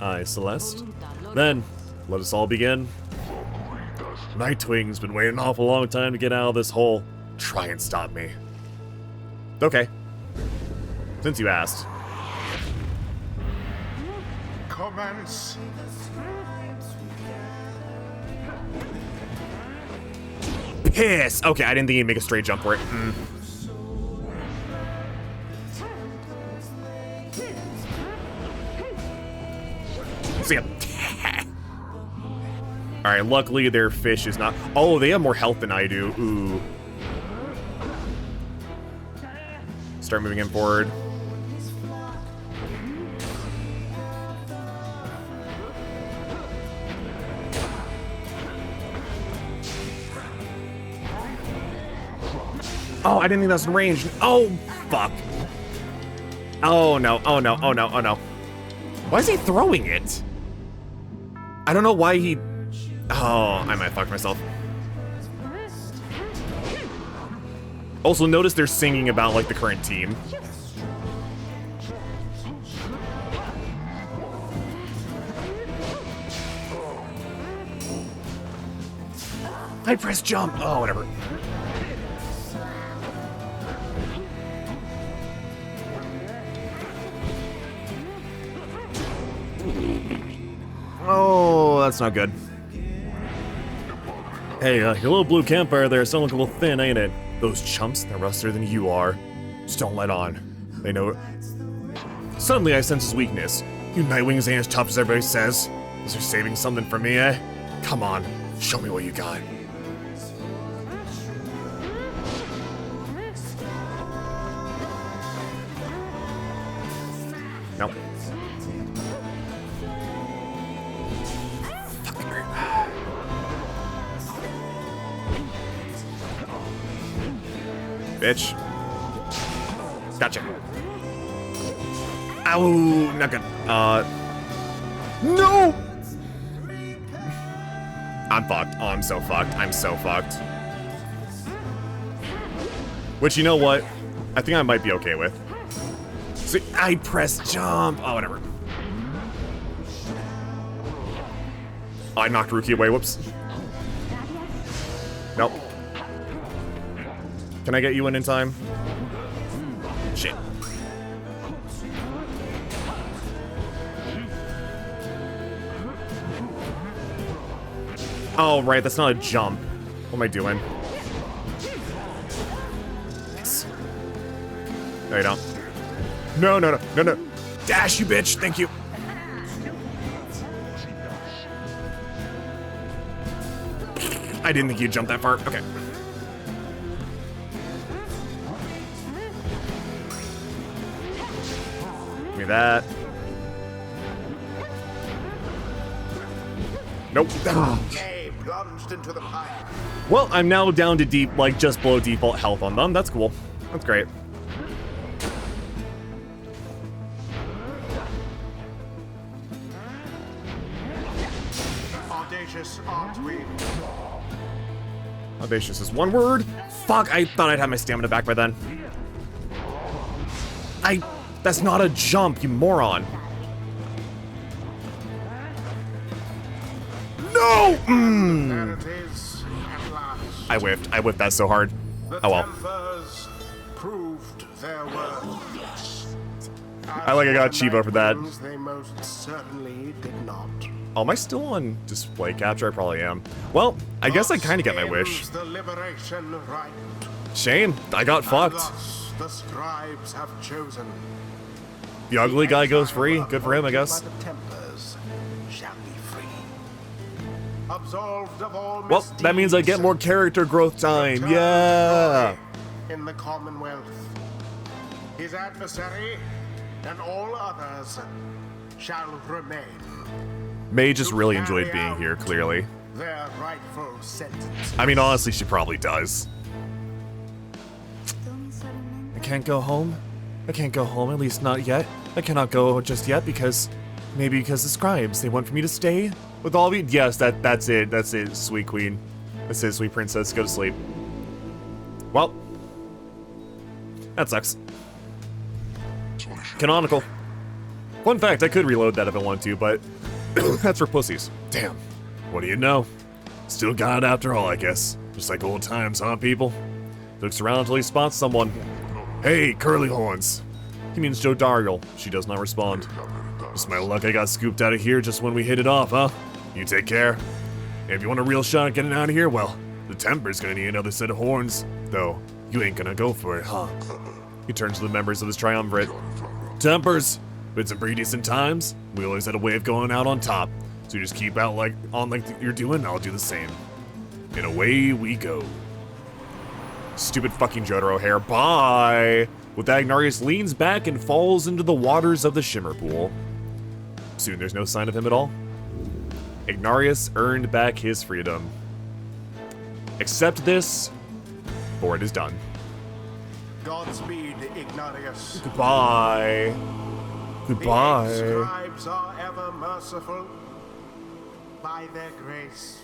Aye, Celeste. Then, let us all begin. Nightwing's been waiting an awful long time to get out of this hole. Try and stop me. Okay. Since you asked. Commence. Piss! Okay, I didn't think he'd make a straight jump for it. See ya. Alright, luckily their fish is not... Oh, they have more health than I do. Ooh. Start moving him forward. Oh, I didn't think that was in range. Oh, fuck. Oh, no. Oh, no. Oh, no. Oh, no. Why is he throwing it? I don't know why he... Oh, I might fuck myself. Also, notice they're singing about, like, the current team. I press jump. Oh, whatever. Oh, that's not good. Hey, your little blue campfire there still look a little thin, ain't it? Those chumps, they're rustier than you are. Just don't let on. They know it. Suddenly I sense his weakness. You Nightwings ain't as tough as everybody says. Is there saving something for me, eh? Come on, show me what you got. Nope. Bitch. Gotcha. Ow, not good. No! I'm fucked. Oh, I'm so fucked. I'm so fucked. Which, you know what? I think I might be okay with. See, I press jump. Oh, whatever. Oh, I knocked Rookie away. Whoops. Nope. Can I get you in time? Shit. Oh, right, that's not a jump. What am I doing? Yes. No, you don't. No, no, no, no, no. Dash, you bitch. Thank you. I didn't think you'd jump that far. Okay. Give me that. Nope. They plunged into the Pyre. Well, I'm now down to deep, like just below default health on them. That's cool. That's great. Audacious, aren't we? Audacious is one word. Fuck, I thought I'd have my stamina back by then. That's not a jump, you moron. No! There it is, at last. I whiffed. I whiffed that so hard. The Oh well. Templars proved their worth. I like I got Chivo for that. They most certainly did not. Oh, am I still on display capture? I probably am. Well, I guess I kind of get my wish. The liberation right. Shame. I got fucked. Thus, the scribes have chosen. The ugly guy goes free. Good for him, I guess. By the Templars shall be free. Absolved of all Well, that means I get more character growth time. misdeeds, Yeah. returned to glory in the Commonwealth. His adversary and all others shall remain. May just really enjoyed being here, clearly. Their rightful sentence. I mean, honestly, she probably does. I can't go home. I can't go home, at least not yet. I cannot go just yet because... Maybe because the scribes, they want for me to stay with all of you? Yes, that's it. That's it, sweet queen. That's it, sweet princess. Go to sleep. Well. That sucks. Canonical. Fun fact, I could reload that if I want to, but... that's for pussies. Damn. What do you know? Still got it after all, I guess. Just like old times, huh, people? Looks around until he spots someone. Hey, curly horns. He means Joe Dariel. She does not respond. Just my luck I got scooped out of here just when we hit it off, huh? You take care. If you want a real shot at getting out of here, well, the Temper's gonna need another set of horns. Though, you ain't gonna go for it, huh? He turns to the members of his triumvirate. Tempers, been some pretty decent times. We always had a way of going out on top. So you just keep out like you're doing, I'll do the same. And away we go. Stupid fucking Jotaro hair. Bye! With that, Ignarius leans back and falls into the waters of the Shimmer Pool. Soon there's no sign of him at all. Ignarius earned back his freedom. Accept this, for it is done. Godspeed, Ignarius. Goodbye. Goodbye. The scribes are ever merciful. By their grace,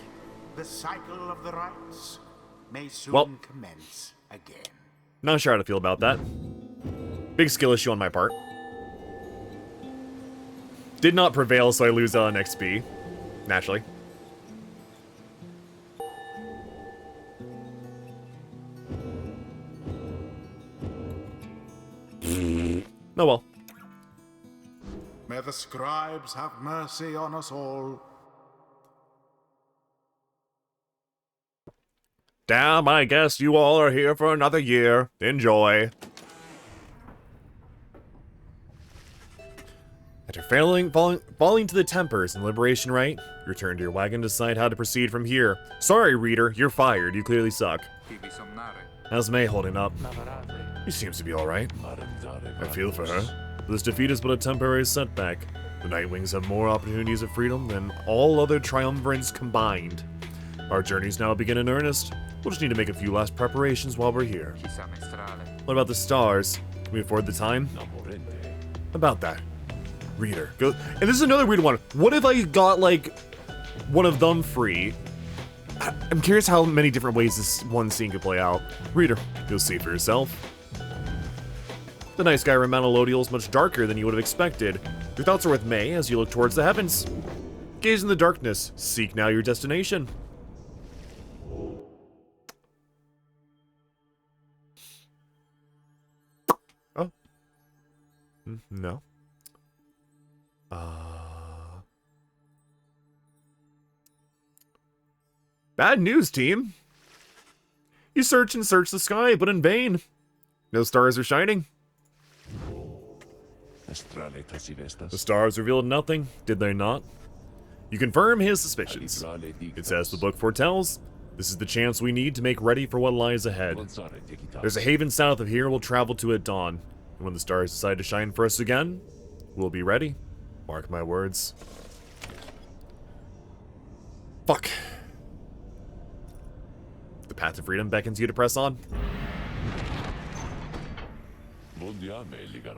the cycle of the rites may soon commence again. Not sure how to feel about that. Big skill issue on my part. Did not prevail, so I lose on XP. Naturally. Oh well. May the scribes have mercy on us all. Damn, I guess you all are here for another year. Enjoy. After falling to the Tempers in Liberation Rite, you return to your wagon to decide how to proceed from here. Sorry, reader, you're fired. You clearly suck. How's May holding up? She seems to be alright. I feel for her. This defeat is but a temporary setback. The Nightwings have more opportunities of freedom than all other triumvirates combined. Our journeys now begin in earnest. We'll just need to make a few last preparations while we're here. What about the stars? Can we afford the time? About that. Reader. Go. And this is another weird one. What if I got, like, one of them free? I'm curious how many different ways this one scene could play out. Reader, you'll see for yourself. The night sky around Mount Elodial is much darker than you would have expected. Your thoughts are with May as you look towards the heavens. Gaze in the darkness. Seek now your destination. Oh. No. Bad news, team. You search and search the sky, but in vain. No stars are shining. The stars revealed nothing, did they not? You confirm his suspicions. It's as the book foretells. This is the chance we need to make ready for what lies ahead. There's a haven south of here we'll travel to at dawn. And when the stars decide to shine for us again, we'll be ready. Mark my words. Fuck. The path to freedom beckons you to press on.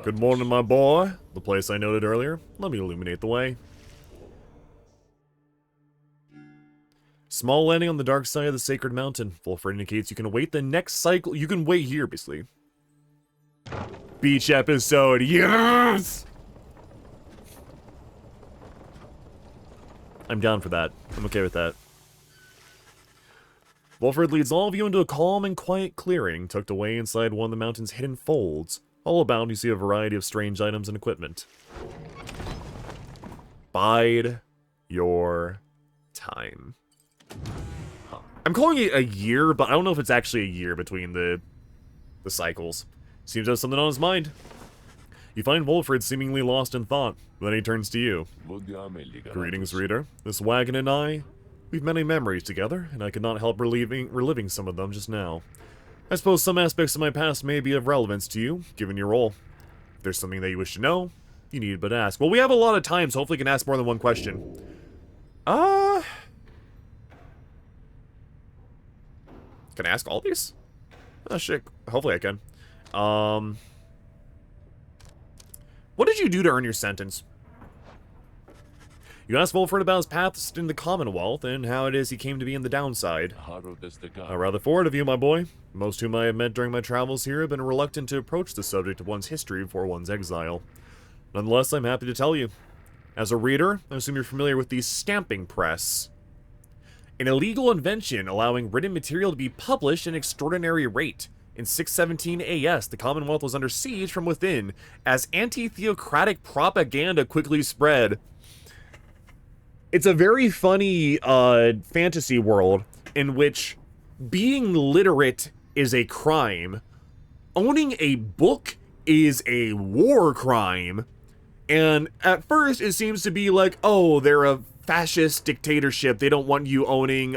Good morning, my boy. The place I noted earlier. Let me illuminate the way. Small landing on the dark side of the sacred mountain. Wolfred indicates you can await the next cycle. You can wait here, basically. Beach episode. Yes! I'm down for that. I'm okay with that. Wolfred leads all of you into a calm and quiet clearing, tucked away inside one of the mountain's hidden folds. All about, you see a variety of strange items and equipment. Bide your time. Huh. I'm calling it a year, but I don't know if it's actually a year between the cycles. Seems to have something on his mind. You find Wolfred seemingly lost in thought. Then he turns to you. Greetings, reader. This wagon and I, we've many memories together, and I could not help reliving some of them just now. I suppose some aspects of my past may be of relevance to you, given your role. If there's something that you wish to know, you need but ask. Well, we have a lot of time, so hopefully we can ask more than one question. Can I ask all these? Oh, shit. Hopefully I can. What did you do to earn your sentence? You asked Wolfred about his paths in the Commonwealth and how it is he came to be in the downside. Rather forward of you, my boy. Most whom I have met during my travels here have been reluctant to approach the subject of one's history before one's exile. Nonetheless, I'm happy to tell you. As a reader, I assume you're familiar with the stamping press. An illegal invention allowing written material to be published at an extraordinary rate. In 617 AS, the Commonwealth was under siege from within, as anti-theocratic propaganda quickly spread. It's a very funny fantasy world in which being literate is a crime, owning a book is a war crime, and at first it seems to be like, oh, they're a fascist dictatorship, they don't want you owning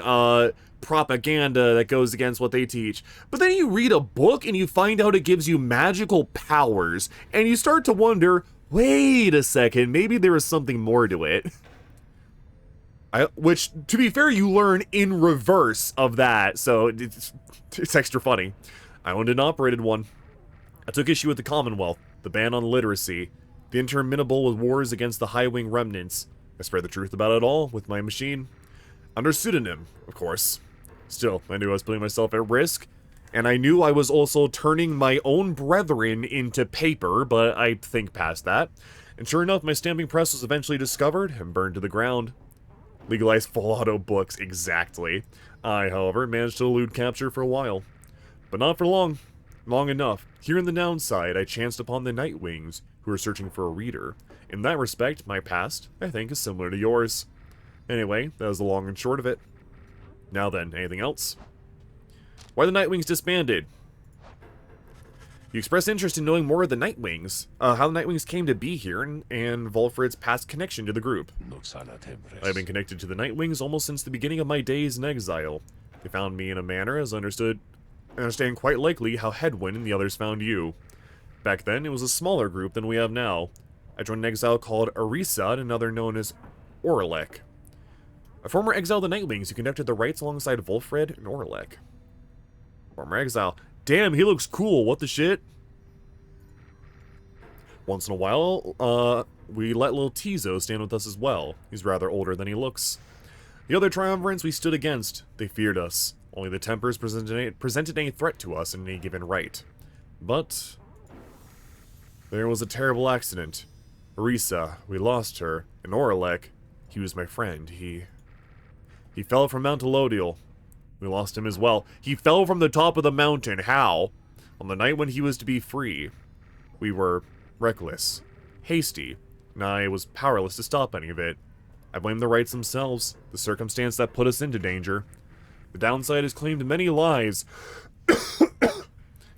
propaganda that goes against what they teach. But then you read a book and you find out it gives you magical powers, and you start to wonder, wait a second, maybe there is something more to it. Which, to be fair, you learn in reverse of that, so it's extra funny. I owned and operated one. I took issue with the Commonwealth, the ban on literacy, the interminable wars against the high-wing remnants. I spread the truth about it all with my machine. Under pseudonym, of course. Still, I knew I was putting myself at risk, and I knew I was also turning my own brethren into paper, but I think past that. And sure enough, my stamping press was eventually discovered and burned to the ground. Legalized full auto books, exactly. I, however, managed to elude capture for a while. But not for long. Long enough. Here in the downside, I chanced upon the Nightwings, who were searching for a reader. In that respect, my past, I think, is similar to yours. Anyway, that was the long and short of it. Now then, anything else? Why the Nightwings disbanded? You expressed interest in knowing more of the Nightwings, how the Nightwings came to be here, and Volfred's past connection to the group. I've been connected to the Nightwings almost since the beginning of my days in exile. They found me in a manner as I understand quite likely how Hedwyn and the others found you. Back then, it was a smaller group than we have now. I joined an exile called Arisa and another known as Orlek. A former exile of the Nightwings who conducted the rites alongside Volfred and Orlek. Former exile. Damn, he looks cool, what the shit? Once in a while, we let little Tizo stand with us as well. He's rather older than he looks. The other triumvirates we stood against, they feared us. Only the Tempers presented any threat to us in any given right. But there was a terrible accident. Arisa, we lost her, and Orlek, he was my friend. He fell from Mount Elodial. We lost him as well. He fell from the top of the mountain. How? On the night when he was to be free. We were reckless, hasty, and I was powerless to stop any of it. I blame the rights themselves, the circumstance that put us into danger. The downside has claimed many lives.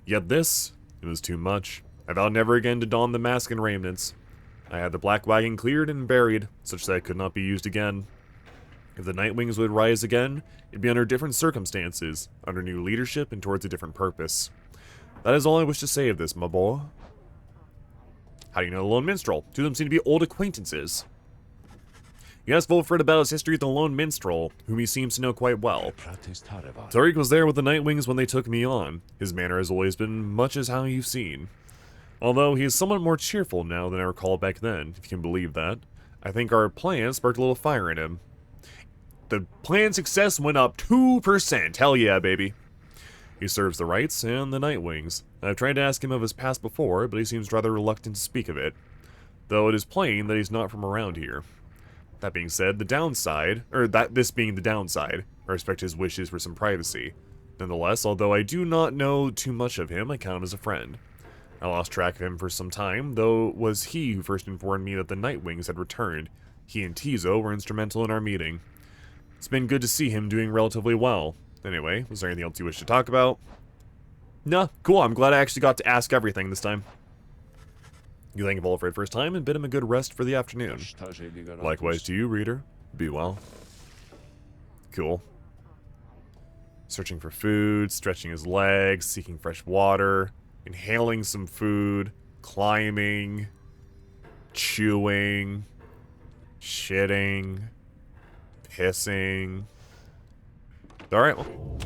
Yet this, it was too much. I vowed never again to don the mask and raiments. I had the black wagon cleared and buried, such that it could not be used again. If the Nightwings would rise again, it'd be under different circumstances, under new leadership and towards a different purpose. That is all I wish to say of this, my boy. How do you know the Lone Minstrel? Two of them seem to be old acquaintances. You asked Volfred about his history with the Lone Minstrel, whom he seems to know quite well. Tariq was there with the Nightwings when they took me on. His manner has always been much as how you've seen. Although he is somewhat more cheerful now than I recall back then, if you can believe that. I think our plan sparked a little fire in him. The plan success went up 2%. Hell yeah, baby. He serves the Rights and the Nightwings. I've tried to ask him of his past before, but he seems rather reluctant to speak of it. Though it is plain that he's not from around here. That being said, this being the downside, I respect his wishes for some privacy. Nonetheless, although I do not know too much of him, I count him as a friend. I lost track of him for some time, though it was he who first informed me that the Nightwings had returned. He and Tizo were instrumental in our meeting. It's been good to see him doing relatively well. Anyway, was there anything else you wish to talk about? Nah, cool, I'm glad I actually got to ask everything this time. You thank Volfred for his time and bid him a good rest for the afternoon. Likewise to you, reader. Be well. Cool. Searching for food, stretching his legs, seeking fresh water, inhaling some food, climbing, chewing, shitting, pissing. Alright, well.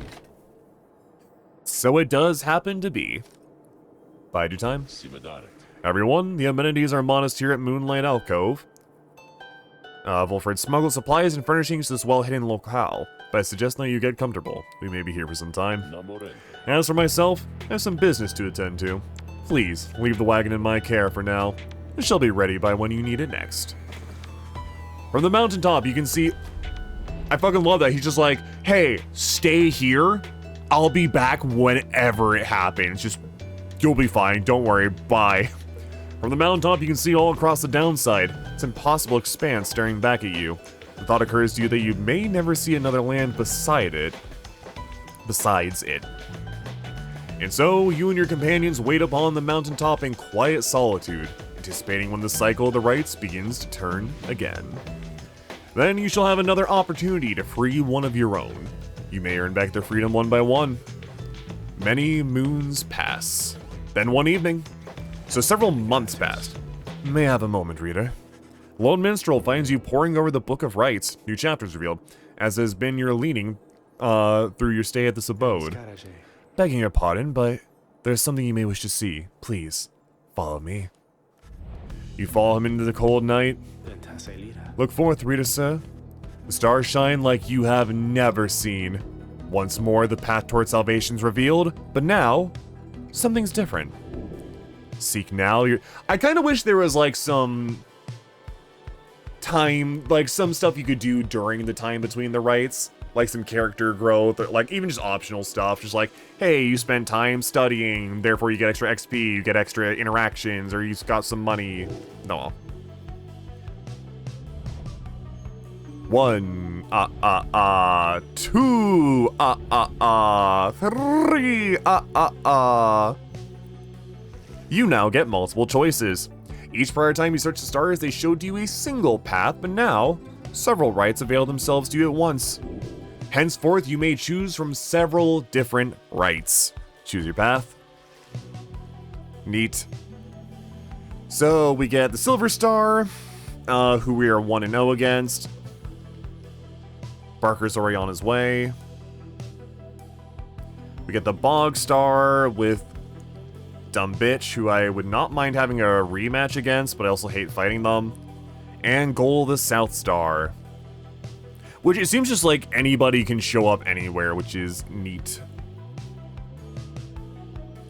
So it does happen to be. Baidu time. Everyone, the amenities are modest here at Moonlight Alcove. Volfred smuggled supplies and furnishings to this well-hidden locale, but I suggest that you get comfortable. We may be here for some time. As for myself, I have some business to attend to. Please, leave the wagon in my care for now. It shall be ready by when you need it next. From the mountaintop, you can see... I fucking love that. He's just like, hey, stay here. I'll be back whenever it happens. Just, you'll be fine. Don't worry. Bye. From the mountaintop, you can see all across the downside. It's an impossible expanse staring back at you. the thought occurs to you that you may never see another land besides it. And so, you and your companions wait upon the mountaintop in quiet solitude, anticipating when the cycle of the rites begins to turn again. Then you shall have another opportunity to free one of your own. You may earn back their freedom one by one. Many moons pass. Then one evening. So several months passed. May I have a moment, reader? Lone Minstrel finds you poring over the Book of Rites, new chapters revealed, as has been your leaning through your stay at this abode. Begging your pardon, but there's something you may wish to see. Please, follow me. You follow him into the cold night. Look forth, reader, sir. The stars shine like you have never seen. Once more, the path toward salvation's revealed, but now, something's different. Seek now. I kind of wish there was like some time, like some stuff you could do during the time between the rites, like some character growth, or like even just optional stuff. Just like, hey, you spend time studying, therefore you get extra XP, you get extra interactions, or you got some money. No. 1, 2, 3, You now get multiple choices. Each prior time you search the stars, they showed you a single path, but now, several rites avail themselves to you at once. Henceforth, you may choose from several different rites. Choose your path. Neat. So, we get the Silver Star, who we are 1-0 against. Barker's already on his way. We get the Bog Star with Dumb Bitch, who I would not mind having a rematch against, but I also hate fighting them. And Goal the South Star. Which it seems just like anybody can show up anywhere, which is neat.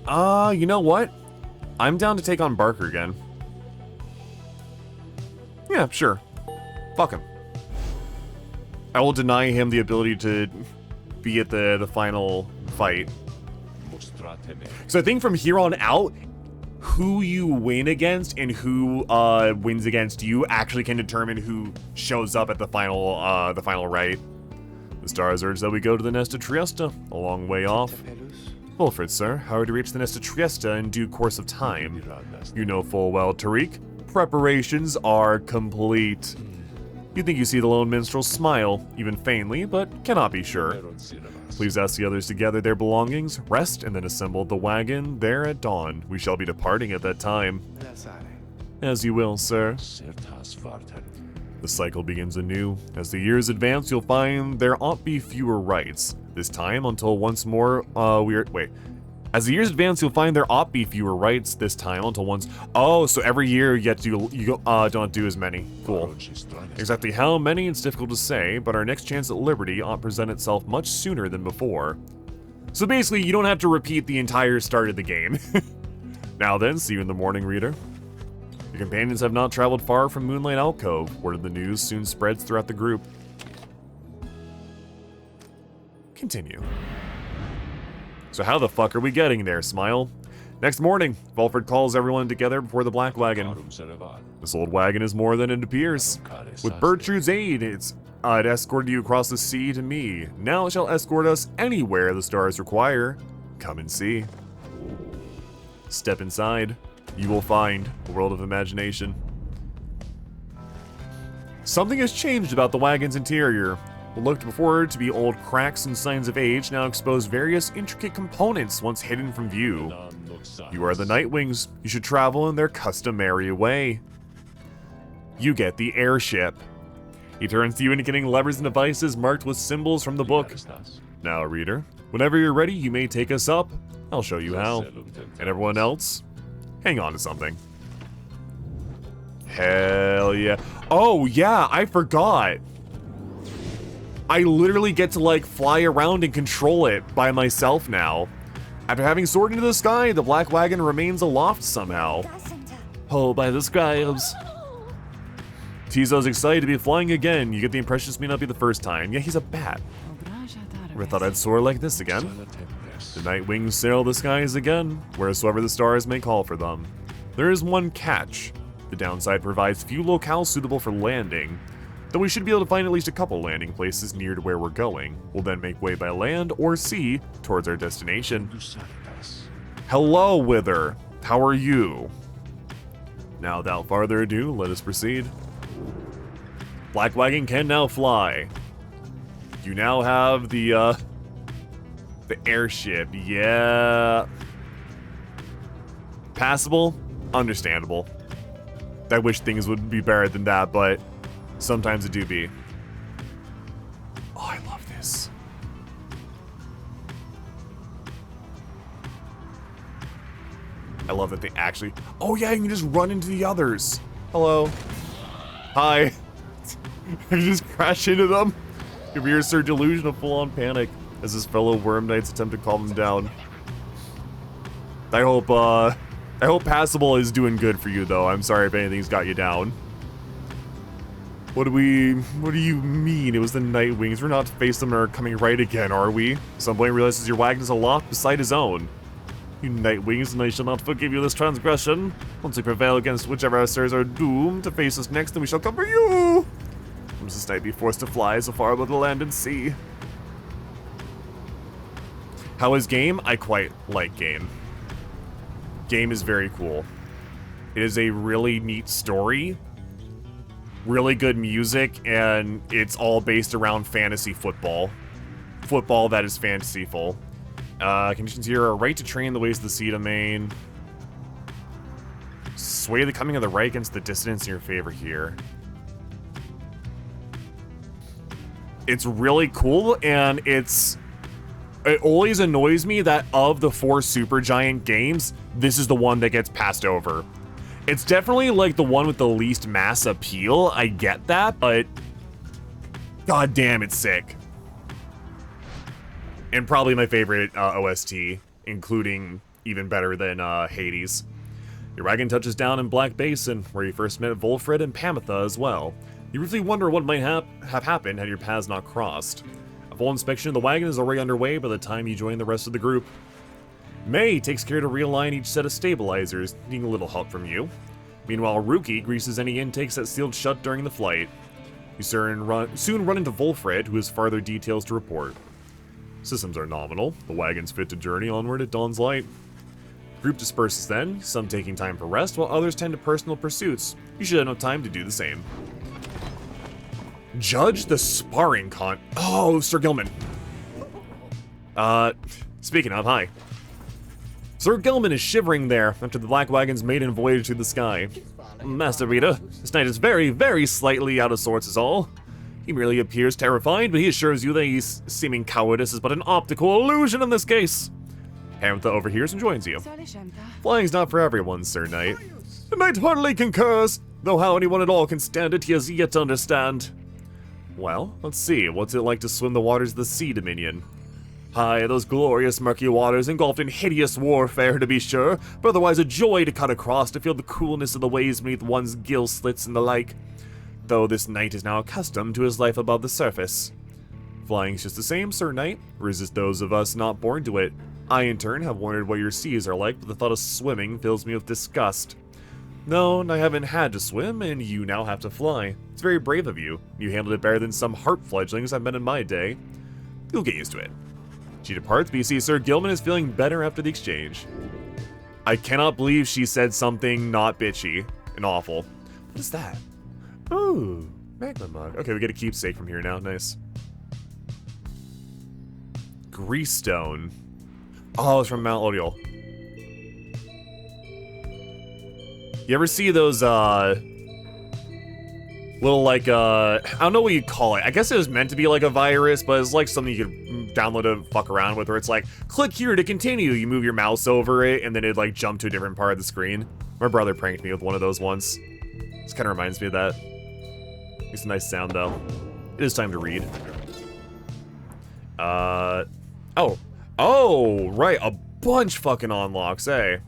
You know what? I'm down to take on Barker again. Yeah, sure. Fuck him. I will deny him the ability to be at the final fight. So I think from here on out, who you win against and who wins against you actually can determine who shows up at the final rite. The stars urge that we go to the Nest of Trieste, a long way off. Wilfred, sir, how are we to reach the Nest of Trieste in due course of time? You know full well, Tariq. Preparations are complete. You think you see the lone minstrel smile, even faintly, but cannot be sure. Please ask the others to gather their belongings, rest, and then assemble the wagon there at dawn. We shall be departing at that time. As you will, sir. The cycle begins anew. As the years advance, you'll find there ought be fewer rites. This time, until once more, As the years advance, you'll find there ought be fewer rites this time until once. Oh, so every year you get to don't do as many. Cool. Exactly how many, it's difficult to say, but our next chance at liberty ought present itself much sooner than before. So basically, you don't have to repeat the entire start of the game. Now then, see you in the morning, reader. Your companions have not traveled far from Moonlight Alcove. Word of the news soon spreads throughout the group. Continue. So how the fuck are we getting there, Smile? Next morning, Volfred calls everyone together before the black wagon. This old wagon is more than it appears. With Bertrude's aid, it escorted you across the sea to me. Now it shall escort us anywhere the stars require. Come and see. Step inside. You will find a world of imagination. Something has changed about the wagon's interior. What looked before to be old cracks and signs of age now expose various intricate components once hidden from view. You are the Nightwings. You should travel in their customary way. You get the airship. He turns to you indicating levers and devices marked with symbols from the book. Now, reader, whenever you're ready, you may take us up. I'll show you how. And everyone else, hang on to something. Hell yeah. Oh yeah, I forgot. I literally get to like fly around and control it by myself now. After having soared into the sky, the black wagon remains aloft somehow. Oh, by the skies. Tizo's excited to be flying again. You get the impression this may not be the first time. Yeah, he's a bat. Never thought I'd soar like this again. The night wings sail the skies again, wheresoever the stars may call for them. There is one catch. The downside provides few locales suitable for landing. though we should be able to find at least a couple landing places near to where we're going. We'll then make way by land or sea towards our destination. Hello, Wither. How are you? Now, without farther ado, let us proceed. Black Wagon can now fly. You now have the airship. Yeah. Passable? Understandable. I wish things would be better than that, but sometimes it do be. Oh, I love this. I love that they actually... Oh yeah, you can just run into the others. Hello. Hi. You just crash into them. Give your surge illusion of full-on panic as his fellow worm knights attempt to calm him down. I hope Passable is doing good for you, though. I'm sorry if anything's got you down. What do you mean? It was the Night Wings. We're not to face them and are coming right again, are we? Some boy realizes your wagon is aloft beside his own. You Night Wings, and I shall not forgive you this transgression. Once we prevail against whichever adversaries are doomed to face us next, then we shall come for you. Must this night be forced to fly so far above the land and sea? How is Game? I quite like Game. Game is very cool. It is a really neat story, really good music, and it's all based around fantasy football. Football that is fantasyful. Conditions here are right to train the ways of the sea domain. Sway the coming of the right against the dissonance in your favor here. It's really cool, and it always annoys me that of the 4 Supergiant games, this is the one that gets passed over. It's definitely like the one with the least mass appeal, I get that, but god damn, it's sick. And probably my favorite OST, including even better than Hades. Your wagon touches down in Black Basin, where you first met Volfred and Pamitha as well. You briefly wonder what might have happened had your paths not crossed. A full inspection of the wagon is already underway by the time you join the rest of the group. May takes care to realign each set of stabilizers, needing a little help from you. Meanwhile, Ruki greases any intakes that sealed shut during the flight. You soon run into Volfred, who has farther details to report. Systems are nominal. The wagon's fit to journey onward at dawn's light. Group disperses then, some taking time for rest, while others tend to personal pursuits. You should have enough time to do the same. Judge the sparring con... Oh, Sir Gilman. Speaking of, hi. Sir Gilman is shivering there after the Black Wagon's maiden voyage through the sky. Master Reader, this knight is very, very slightly out of sorts is all. He merely appears terrified, but he assures you that his seeming cowardice is but an optical illusion in this case. Pamitha overhears and joins you. Flying's not for everyone, Sir Knight. The knight heartily concurs, though how anyone at all can stand it he has yet to understand. Well, let's see, what's it like to swim the waters of the Sea Dominion? Aye, those glorious murky waters engulfed in hideous warfare, to be sure, but otherwise a joy to cut across to feel the coolness of the waves beneath one's gill slits and the like. Though this knight is now accustomed to his life above the surface. Flying's just the same, Sir Knight, resist those of us not born to it. I, in turn, have wondered what your seas are like, but the thought of swimming fills me with disgust. No, I haven't had to swim, and you now have to fly. It's very brave of you. You handled it better than some harp fledglings I've met in my day. You'll get used to it. She departs, but you see Sir Gilman is feeling better after the exchange. I cannot believe she said something not bitchy and awful. What is that? Ooh, magma mug. Okay, we get a keepsake from here now. Nice. Greastone. Oh, it's from Mount Odiel. You ever see those, little, like, I don't know what you call it. I guess it was meant to be like a virus, but it's like something you could download to fuck around with, where it's like, click here to continue. You move your mouse over it, and then it'd, like, jump to a different part of the screen. My brother pranked me with one of those once. This kind of reminds me of that. It's a nice sound, though. It is time to read. Oh, right, a bunch fucking unlocks, eh?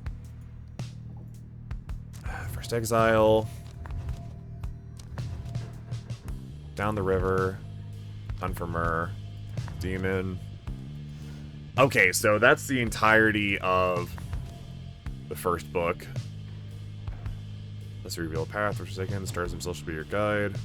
First Exile. Down the river. Hunt for Myrrh. Demon. Okay, so that's the entirety of the first book. Let's reveal a path for a second. The stars themselves should be your guide.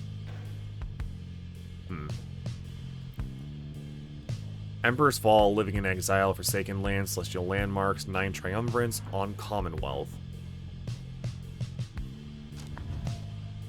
Emperor's Fall, living in exile, Forsaken Land, Celestial Landmarks, 9 Triumvirates on Commonwealth.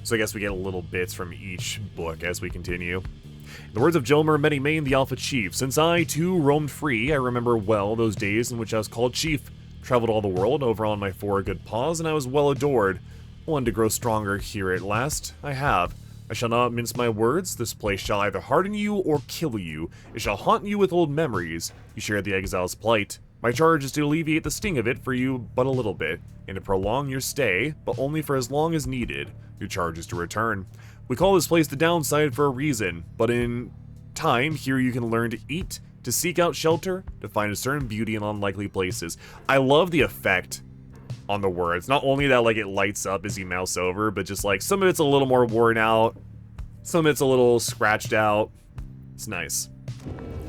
So I guess we get little bits from each book as we continue. In the words of Jomer Medimane, the Alpha Chief, since I, too, roamed free, I remember well those days in which I was called Chief. Traveled all the world over on my 4 good paws, and I was well adored. I wanted to grow stronger here at last. I have. I shall not mince my words. This place shall either harden you or kill you. It shall haunt you with old memories. You share the exile's plight. My charge is to alleviate the sting of it for you but a little bit, and to prolong your stay, but only for as long as needed. Your charge is to return. We call this place the downside for a reason, but in time, here you can learn to eat, to seek out shelter, to find a certain beauty in unlikely places. I love the effect on the words. Not only that, like, it lights up as you mouse over, but just like some of it's a little more worn out, some of it's a little scratched out. It's nice.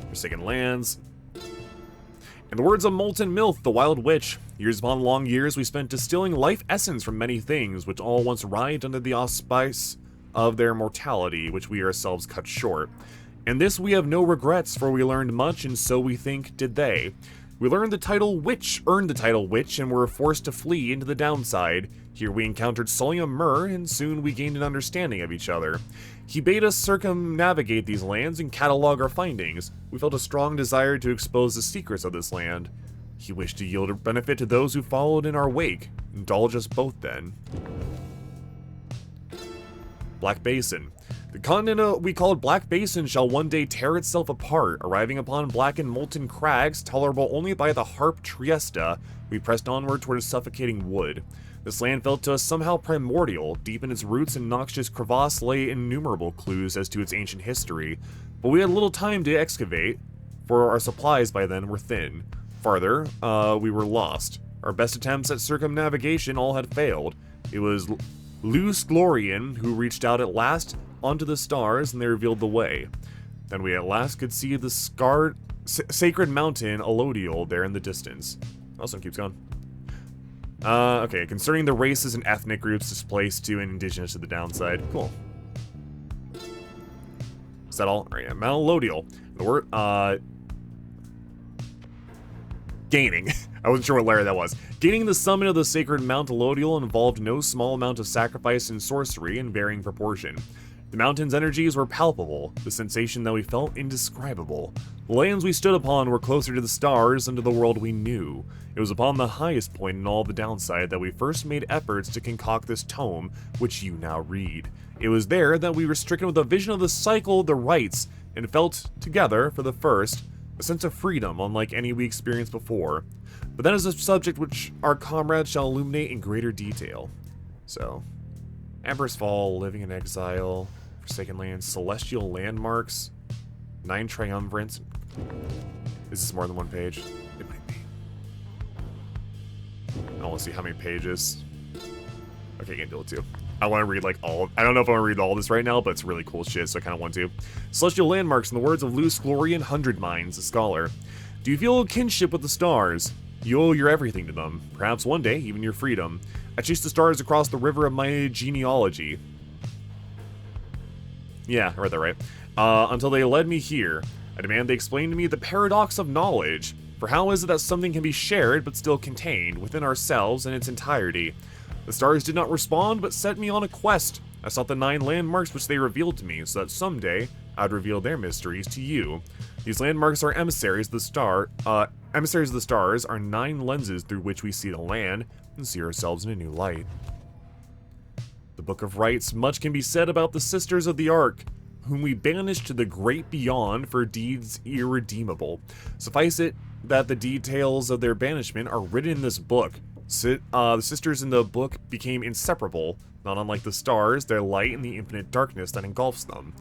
Forsaken Lands. In the words of Molten Milth, the Wild Witch, years upon long years we spent distilling life essence from many things, which all once writhed under the auspice of their mortality, which we ourselves cut short. And this we have no regrets, for we learned much, and so we think did they. We earned the title Witch, and were forced to flee into the downside. Here we encountered Solium Mur, and soon we gained an understanding of each other. He bade us circumnavigate these lands and catalog our findings. We felt a strong desire to expose the secrets of this land. He wished to yield a benefit to those who followed in our wake. Indulge us both then. Black Basin. The continent we called Black Basin shall one day tear itself apart, arriving upon black and molten crags, tolerable only by the harp Triesta. We pressed onward toward a suffocating wood. This land felt to us somehow primordial. Deep in its roots and noxious crevasse lay innumerable clues as to its ancient history, but we had little time to excavate, for our supplies by then were thin. Farther, we were lost. Our best attempts at circumnavigation all had failed. It was Luce Glorian who reached out at last onto the stars, and they revealed the way. Then we at last could see the sacred mountain Elodial there in the distance. Also keeps going. Okay, concerning the races and ethnic groups displaced to and indigenous to the downside. Cool. Is that all? Alright, yeah, Mount Elodial. The word, gaining. I wasn't sure what layer that was. Gaining the summit of the sacred Mount Elodial involved no small amount of sacrifice and sorcery in varying proportion. The mountain's energies were palpable, the sensation that we felt indescribable. The lands we stood upon were closer to the stars than to the world we knew. It was upon the highest point in all the downside that we first made efforts to concoct this tome, which you now read. It was there that we were stricken with a vision of the cycle of the rites, and felt, together, for the first, a sense of freedom unlike any we experienced before. But that is a subject which our comrades shall illuminate in greater detail. So, Emperor's Fall, Living in Exile, Forsaken Lands, Celestial Landmarks, 9 Triumvirates. Is this more than one page? It might be. I want to see how many pages. Okay, I can do it too. I want to read like all. I don't know if I want to read all this right now, but it's really cool shit, so I kind of want to. Celestial Landmarks, in the words of Luce Glorian Hundred Minds, a scholar. Do you feel a kinship with the stars? You owe your everything to them. Perhaps one day, even your freedom. I chased the stars across the river of my genealogy. Yeah, I read that right. Until they led me here. I demand they explain to me the paradox of knowledge. For how is it that something can be shared but still contained within ourselves in its entirety? The stars did not respond, but set me on a quest. I sought the 9 landmarks which they revealed to me, so that someday I'd reveal their mysteries to you. These landmarks are emissaries of the star. Emissaries of the stars are 9 lenses through which we see the land and see ourselves in a new light. The Book of Rites. Much can be said about the Sisters of the Ark, whom we banished to the great beyond for deeds irredeemable. Suffice it that the details of their banishment are written in this book. The sisters in the book became inseparable, not unlike the stars, their light and the infinite darkness that engulfs them.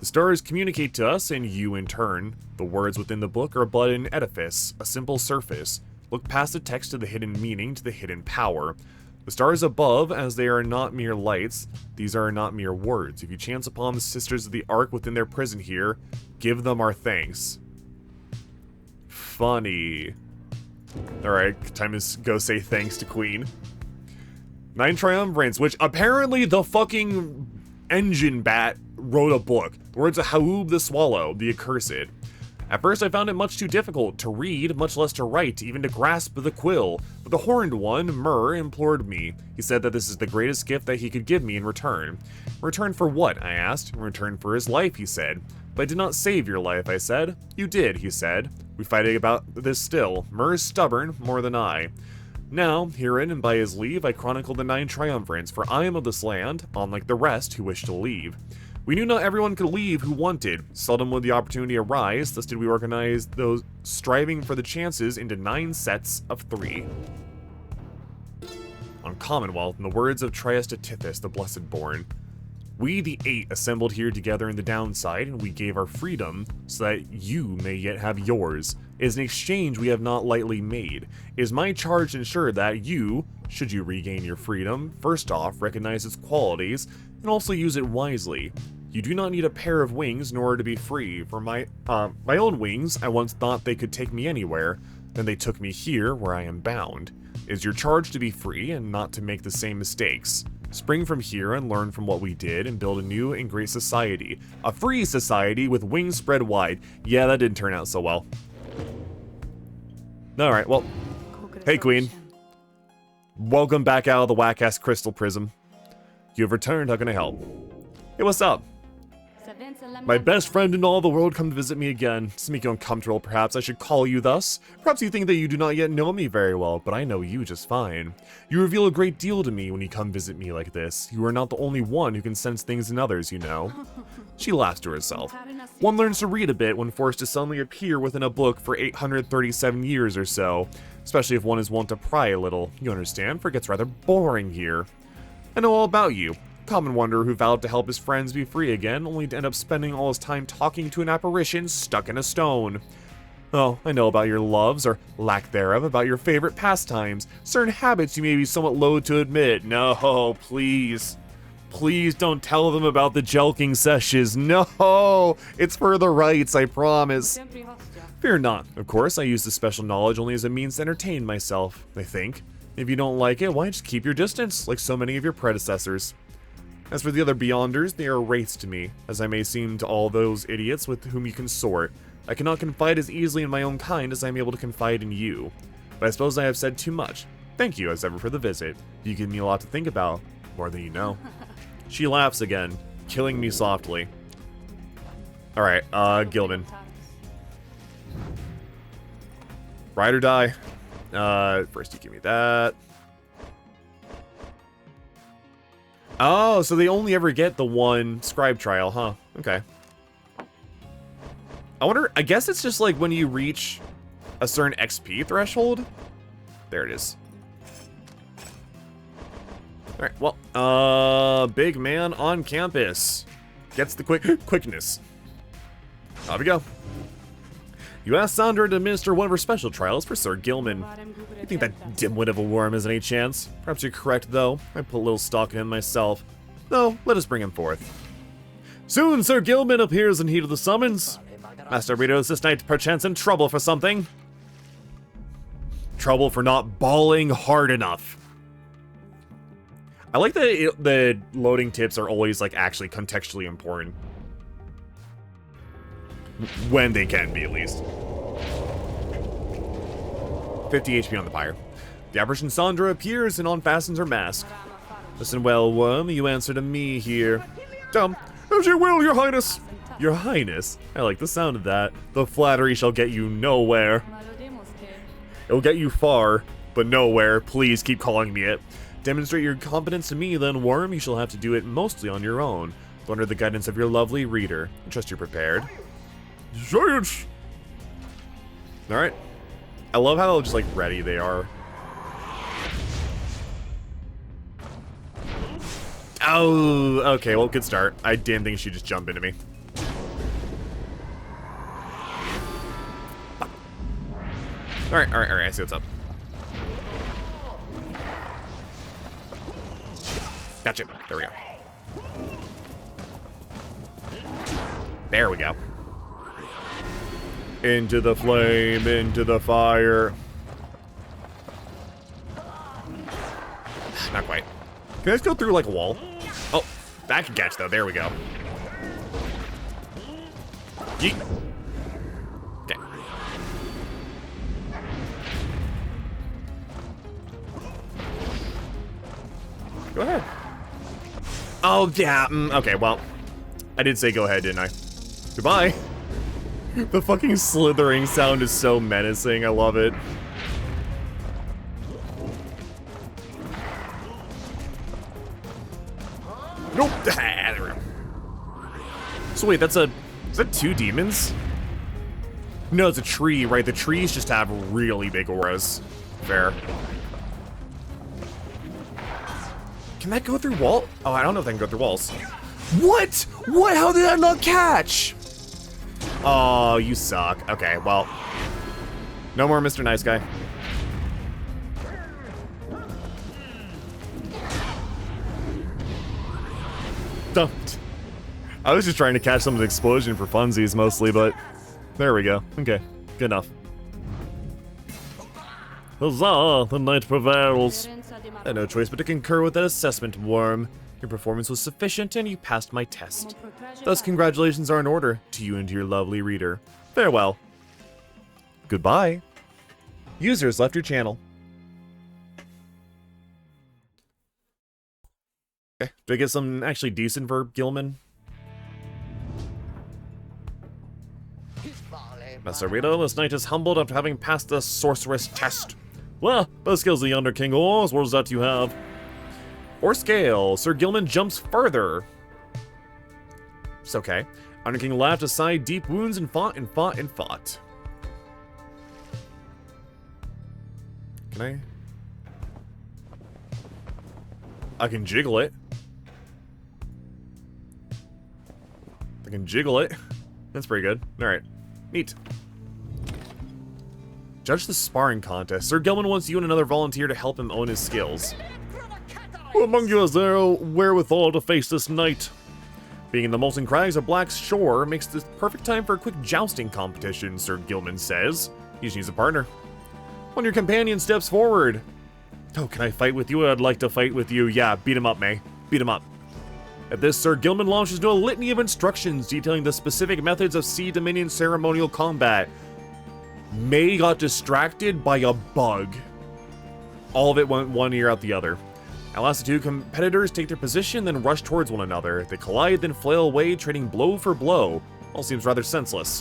The stars communicate to us, and you in turn. The words within the book are but an edifice, a simple surface. Look past the text to the hidden meaning, to the hidden power. The stars above, as they are not mere lights, these are not mere words. If you chance upon the Sisters of the Ark within their prison here, give them our thanks. Funny. Alright, time to go say thanks to Queen. 9 Triumvirates, which apparently the fucking engine bat wrote a book. The words of Haub the Swallow, the Accursed. At first I found it much too difficult to read, much less to write, even to grasp the quill. But the Horned One, Myr, implored me. He said that this is the greatest gift that he could give me in return. In return for what? I asked. In return for his life, he said. But I did not save your life, I said. You did, he said. We fight about this still. Myr is stubborn, more than I. Now, herein and by his leave, I chronicle the 9 triumvirates, for I am of this land, unlike the rest who wish to leave. We knew not everyone could leave who wanted. Seldom would the opportunity arise, thus did we organize those striving for the chances into 9 sets of 3. On Commonwealth, in the words of Trieste Tithys, the Blessed Born, we, the 8, assembled here together in the downside, and we gave our freedom so that you may yet have yours. It is an exchange we have not lightly made. It is my charge to ensure that you, should you regain your freedom, first off, recognize its qualities, and also use it wisely. You do not need a pair of wings in order to be free. For my own wings, I once thought they could take me anywhere. Then they took me here, where I am bound. It is your charge to be free and not to make the same mistakes. Spring from here and learn from what we did and build a new and great society. A free society with wings spread wide. Yeah, that didn't turn out so well. Alright, well. Hey, Queen. Welcome back out of the whack-ass crystal prism. You have returned, how can I help? Hey, what's up? My best friend in all the world come to visit me again. To make you uncomfortable, perhaps I should call you thus. Perhaps you think that you do not yet know me very well, but I know you just fine. You reveal a great deal to me when you come visit me like this. You are not the only one who can sense things in others, you know. She laughs to herself. One learns to read a bit when forced to suddenly appear within a book for 837 years or so. Especially if one is wont to pry a little, you understand, for it gets rather boring here. I know all about you. Common wanderer who vowed to help his friends be free again, only to end up spending all his time talking to an apparition stuck in a stone. Oh, I know about your loves, or lack thereof, about your favorite pastimes, certain habits you may be somewhat loath to admit. No, please. Please don't tell them about the jelking sessions. No, it's for the rights, I promise. Fear not. Of course, I use this special knowledge only as a means to entertain myself, I think. If you don't like it, why just keep your distance, like so many of your predecessors. As for the other Beyonders, they are wraiths to me, as I may seem to all those idiots with whom you consort. I cannot confide as easily in my own kind as I am able to confide in you. But I suppose I have said too much. Thank you, as ever, for the visit. You give me a lot to think about, more than you know. She laughs again, killing me softly. Alright, Gilman. Ride or die. First you give me that. Oh, so they only ever get the one scribe trial, huh? Okay. I wonder, I guess it's just like when you reach a certain XP threshold. There it is. Alright, well, big man on campus. Gets the quickness. Off we go. You asked Sandra to administer one of her special trials for Sir Gilman. You think that dimwit of a worm has any chance? Perhaps you're correct, though. I put a little stock in him myself. No, let us bring him forth. Soon Sir Gilman appears in heat of the summons. Master Rito is this night perchance in trouble for something. Trouble for not bawling hard enough. I like that the loading tips are always like actually contextually important. When they can be, at least. 50 HP on the Pyre. The apparition Sandra appears and unfastens her mask. Listen well, worm, you answer to me here. As you will, your highness. Your highness? I like the sound of that. The flattery shall get you nowhere. It'll get you far, but nowhere. Please keep calling me it. Demonstrate your competence to me, then, worm. You shall have to do it mostly on your own, under the guidance of your lovely reader. I trust you're prepared. Science! Alright. I love how just like ready they are. Oh, okay, well, good start. I didn't think she'd just jump into me. Alright, I see what's up. Gotcha. There we go. There we go. Into the flame, into the fire. Not quite. Can I just go through like a wall? Oh, that can catch though. There we go. Yeet. Okay. Go ahead. Oh, yeah. Okay, well. I did say go ahead, didn't I? Goodbye. The fucking slithering sound is so menacing. I love it. Nope. Ah, there we go. So wait, that's a... Is that 2 demons? No, it's a tree, right? The trees just have really big auras. Fair. Can that go through wall? Oh, I don't know if that can go through walls. What? What? How did that not catch? Oh, you suck. Okay, well. No more Mr. Nice Guy. Don't. I was just trying to catch someone's explosion for funsies mostly, but there we go. Okay, good enough. Huzzah, the night prevails. I had no choice but to concur with that assessment, Worm. Your performance was sufficient and you passed my test. Thus, congratulations are in order to you and to your lovely reader. Farewell. Goodbye. Users left your channel. Okay, do I get something actually decent for Gilman? Master Rito, this knight is humbled after having passed the sorceress test. Well, best skills the Under King Ors, what is that you have? Or scale, Sir Gilman jumps further. It's okay. Under King laughed aside deep wounds and fought and fought and fought. Can I can jiggle it. I can jiggle it. That's pretty good. Alright. Neat. Judge the sparring contest. Sir Gilman wants you and another volunteer to help him own his skills. Who among you has their wherewithal to face this knight? Being in the molten crags of Black Shore makes this perfect time for a quick jousting competition, Sir Gilman says. He just needs a partner. When your companion steps forward. Oh, can I fight with you? I'd like to fight with you. Yeah, beat him up, May. Beat him up. At this, Sir Gilman launches into a litany of instructions detailing the specific methods of Sea Dominion ceremonial combat. May got distracted by a bug. All of it went one ear out the other. At last, the two competitors take their position, then rush towards one another. They collide, then flail away, trading blow for blow. All seems rather senseless.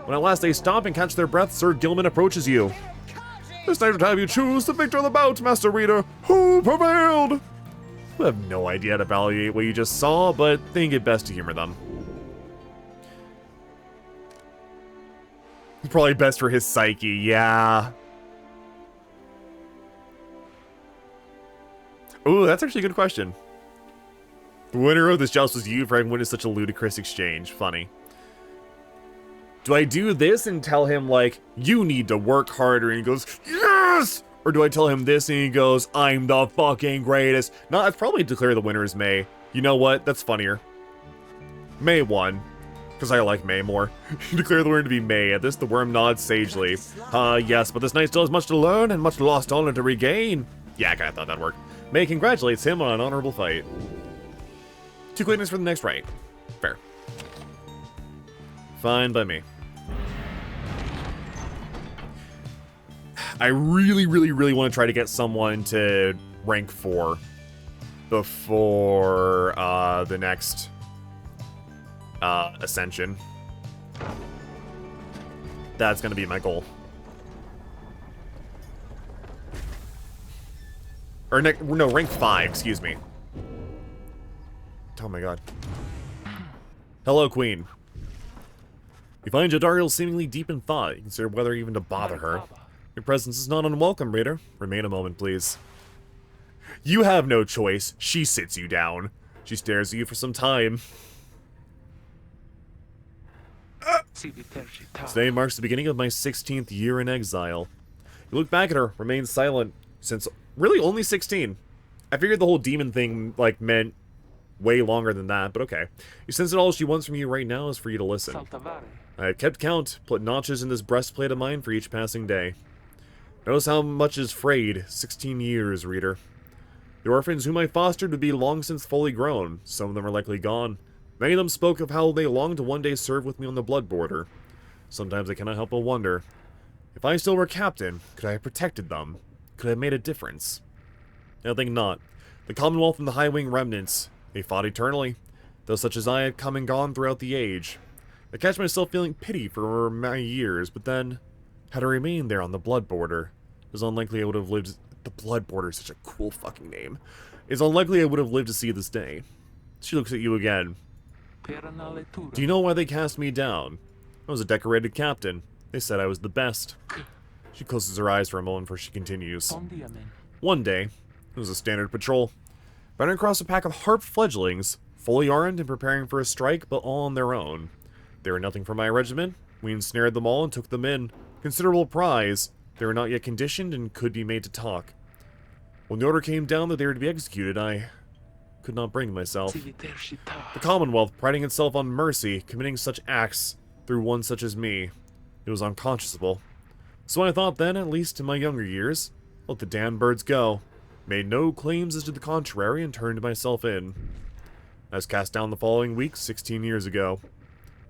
When at last they stop and catch their breath, Sir Gilman approaches you. This night would have you choose the victor of the bout, Master Reader. Who prevailed? I have no idea how to evaluate what you just saw, but think it best to humor them. Probably best for his psyche, yeah. Ooh, that's actually a good question. The winner of this joust was you for having witnessed such a ludicrous exchange. Funny. Do I do this and tell him, like, you need to work harder, and he goes, yes! Or do I tell him this and he goes, I'm the fucking greatest? No, I'd probably declare the winner as May. You know what? That's funnier. May won. Because I like May more. Declare the winner to be May. At this, the worm nods sagely. Yes, but this knight still has much to learn and much lost honor to regain. Yeah, I kinda thought that'd work. May congratulates him on an honorable fight. 2 quickness for the next right. Fair. Fine by me. I really want to try to get someone to rank 4 before the next Ascension. That's going to be my goal. Or no, rank 5, excuse me. Oh my god. Hello, Queen. You find Jadariel seemingly deep in thought. You consider whether even to bother her. Your presence is not unwelcome, Raider. Remain a moment, please. You have no choice. She sits you down. She stares at you for some time. Today marks the beginning of my 16th year in exile. You look back at her, remain silent, since really only 16. I figured the whole demon thing, like, meant way longer than that, but okay. You sense that all she wants from you right now is for you to listen. I have kept count, put notches in this breastplate of mine for each passing day. Notice how much is frayed. 16 years, reader. The orphans whom I fostered would be long since fully grown. Some of them are likely gone. Many of them spoke of how they longed to one day serve with me on the blood border. Sometimes I cannot help but wonder, if I still were captain, could I have protected them? Could I have made a difference? I think not. The Commonwealth and the High Wing remnants, they fought eternally, though such as I had come and gone throughout the age. I catch myself feeling pity for my years, but then, had I remained there on the blood border, it is unlikely I would have lived. The blood border is such a cool fucking name. It's unlikely I would have lived to see this day. She looks at you again. Do you know why they cast me down? I was a decorated captain. They said I was the best. She closes her eyes for a moment before she continues. One day, it was a standard patrol. Running across a pack of harp fledglings, fully armed and preparing for a strike, but all on their own. They were nothing for my regiment. We ensnared them all and took them in. Considerable prize. They were not yet conditioned and could be made to talk. When the order came down that they were to be executed, I could not bring myself. The Commonwealth, priding itself on mercy, committing such acts through one such as me, it was unconscionable. So I thought then, at least in my younger years, let the damned birds go. Made no claims as to the contrary and turned myself in. I was cast down the following week, 16 years ago.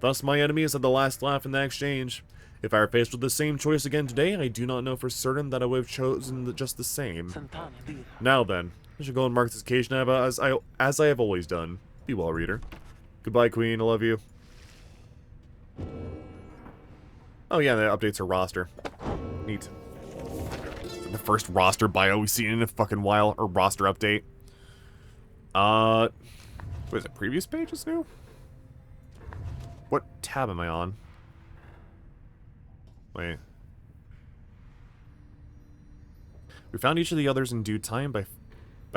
Thus my enemies had the last laugh in that exchange. If I were faced with the same choice again today, I do not know for certain that I would have chosen just the same. Now then, I shall go and mark this occasion as I have always done. Be well, reader. Goodbye, Queen. I love you. Oh yeah, that updates her roster. Neat. The first roster bio we've seen in a fucking while, or roster update. What is it? Previous page is new? What tab am I on? Wait. We found each of the others in due time by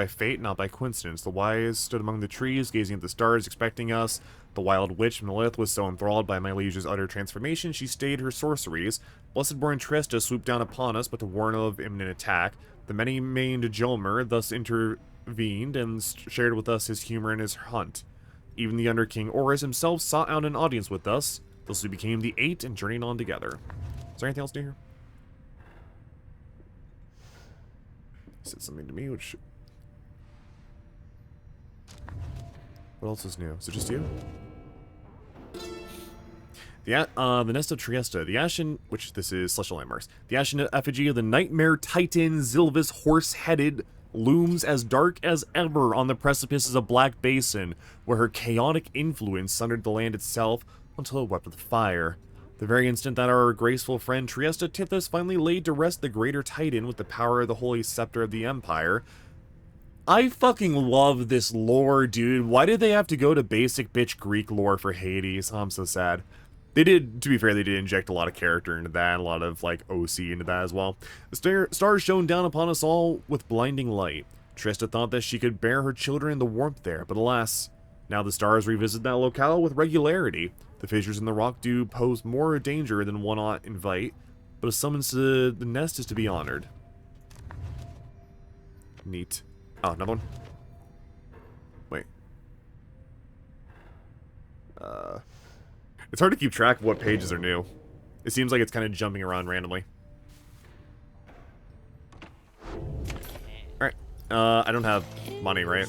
fate, not by coincidence. The wise stood among the trees, gazing at the stars, expecting us. The wild witch, Melith, was so enthralled by my liege's utter transformation, she stayed her sorceries. Blessed-born Triesta swooped down upon us, but to warn of imminent attack. The many-maned Jolmer thus intervened and shared with us his humor and his hunt. Even the Under King Oris himself sought out an audience with us. Thus we became the Eight and journeyed on together. Is there anything else new here? He said something to me, which... What else is new? Is it just you? The Nest of Triesta. The ashen... Which this is Celestial Landmarks. The ashen effigy of the Nightmare Titan Zilvis horse-headed looms as dark as ever on the precipices of Black Basin, where her chaotic influence sundered the land itself until it wept with fire. The very instant that our graceful friend Triesta Tithys finally laid to rest the greater Titan with the power of the holy scepter of the Empire. I fucking love this lore, dude. Why did they have to go to basic bitch Greek lore for Hades? Oh, I'm so sad. They did, to be fair, they did inject a lot of character into that, a lot of, like, OC into that as well. The stars shone down upon us all with blinding light. Triesta thought that she could bear her children in the warmth there, but alas, now the stars revisit that locale with regularity. The fissures in the rock do pose more danger than one ought invite, but a summons to the nest is to be honored. Neat. Oh, another one? Wait. It's hard to keep track of what pages are new. It seems like it's kind of jumping around randomly. Alright. I don't have money, right?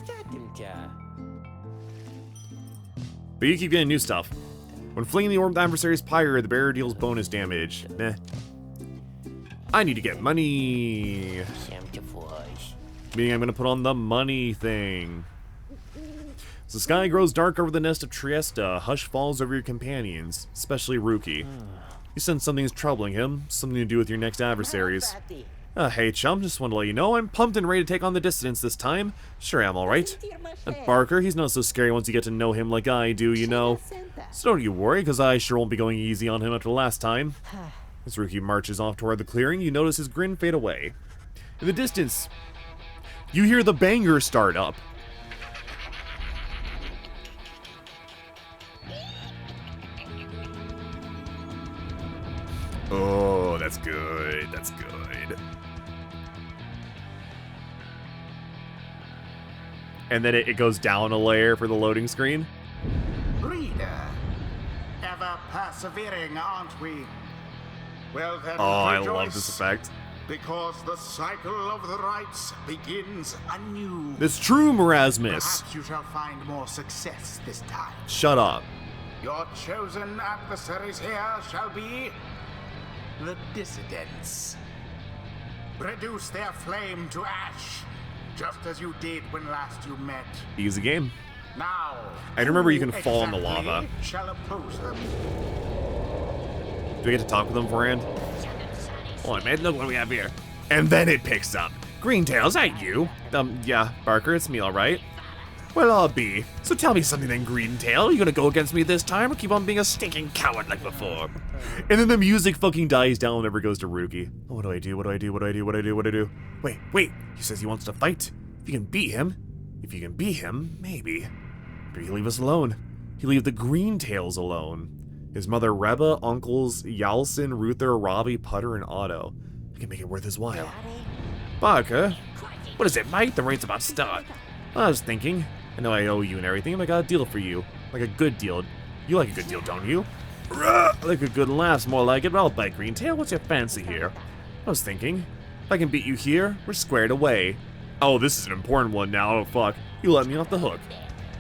But you keep getting new stuff. When flinging the orbed adversary's pyre, the bearer deals bonus damage. Meh. I need to get money. Meaning I'm gonna put on the money thing. As the sky grows dark over the nest of Triesta, a hush falls over your companions, especially Rookie. You sense something's troubling him, something to do with your next adversaries. Hey chum, just want to let you know I'm pumped and ready to take on the dissidents this time. Sure am, alright. And Barker, he's not so scary once you get to know him like I do, you know. So don't you worry, because I sure won't be going easy on him after last time. As Rookie marches off toward the clearing, you notice his grin fade away. In the distance, you hear the banger start up. Oh, that's good. That's good. And then it goes down a layer for the loading screen. Reader, ever persevering, aren't we? Well then, Oh, I rejoice. love this effect. Because the cycle of the rites begins anew. It's true, Marasmus. Perhaps you shall find more success this time. Shut up. Your chosen adversaries here shall be the dissidents. Reduce their flame to ash, just as you did when last you met. Easy game. Now, I remember you who can fall in the exactly lava. shall oppose them? Do we get to talk with them beforehand? Oh man, look what we have here. And then it picks up. Greentail, is that you? Yeah, Barker, it's me, alright. Well, I'll be. So tell me something then, Greentail. You gonna go against me this time or keep on being a stinking coward like before? And then the music fucking dies down whenever it goes to Ruki. Oh, what do I do? What do I do? What do I do? What do I do? What do I do? Wait. He says he wants to fight. If you can beat him, maybe. But he'll leave us alone. He'll leave the Greentails alone. His mother Reba, uncles Yalson, Ruther, Robbie, Putter, and Otto. I can make it worth his while. Barker? What is it, mate? The raid's about to start. I was thinking. I know I owe you and everything, but I got a deal for you. Like a good deal. You like a good deal, don't you? Like a good laugh's more like it, but I'll bite, Greentail. What's your fancy here? I was thinking. If I can beat you here, we're squared away. Oh, this is an important one now. Oh, fuck. You let me off the hook.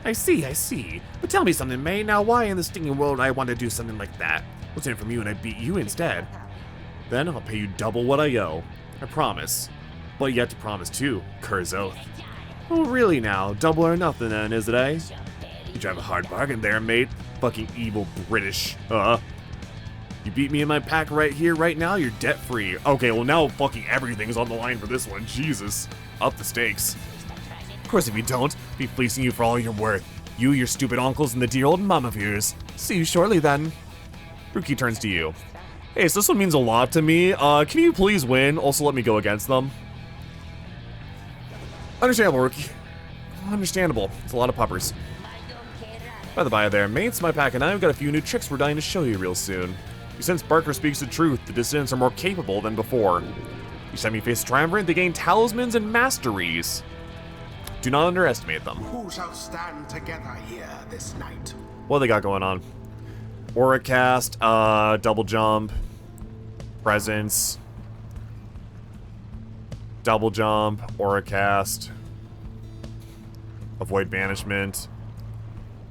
I see. But tell me something, May. Now, why in the stinking world would I want to do something like that? What's in it from you and I beat you instead? Then I'll pay you double what I owe. I promise. But you have to promise too, Kerr's oath. Oh, really now? Double or nothing then, is it, eh? You drive a hard bargain there, mate. Fucking evil British. You beat me in my pack right here, right now, you're debt-free. Okay, well now fucking everything's on the line for this one. Jesus. Up the stakes. Of course, if you don't, I'll be fleecing you for all you're worth. You, your stupid uncles, and the dear old mum of yours. See you shortly then. Ruki turns to you. Hey, so this one means a lot to me. Can you please win? Also let me go against them. Understandable, Ruki. Understandable. It's a lot of puppers. By the by there, mates, my pack and I have got a few new tricks we're dying to show you real soon. You sense Barker speaks the truth, the dissidents are more capable than before. Each time you face a triumvirate, they gain talismans and masteries. Do not underestimate them. Who shall stand together here this night? What do they got going on? Aura cast, double jump, presence, double jump, aura cast, avoid banishment,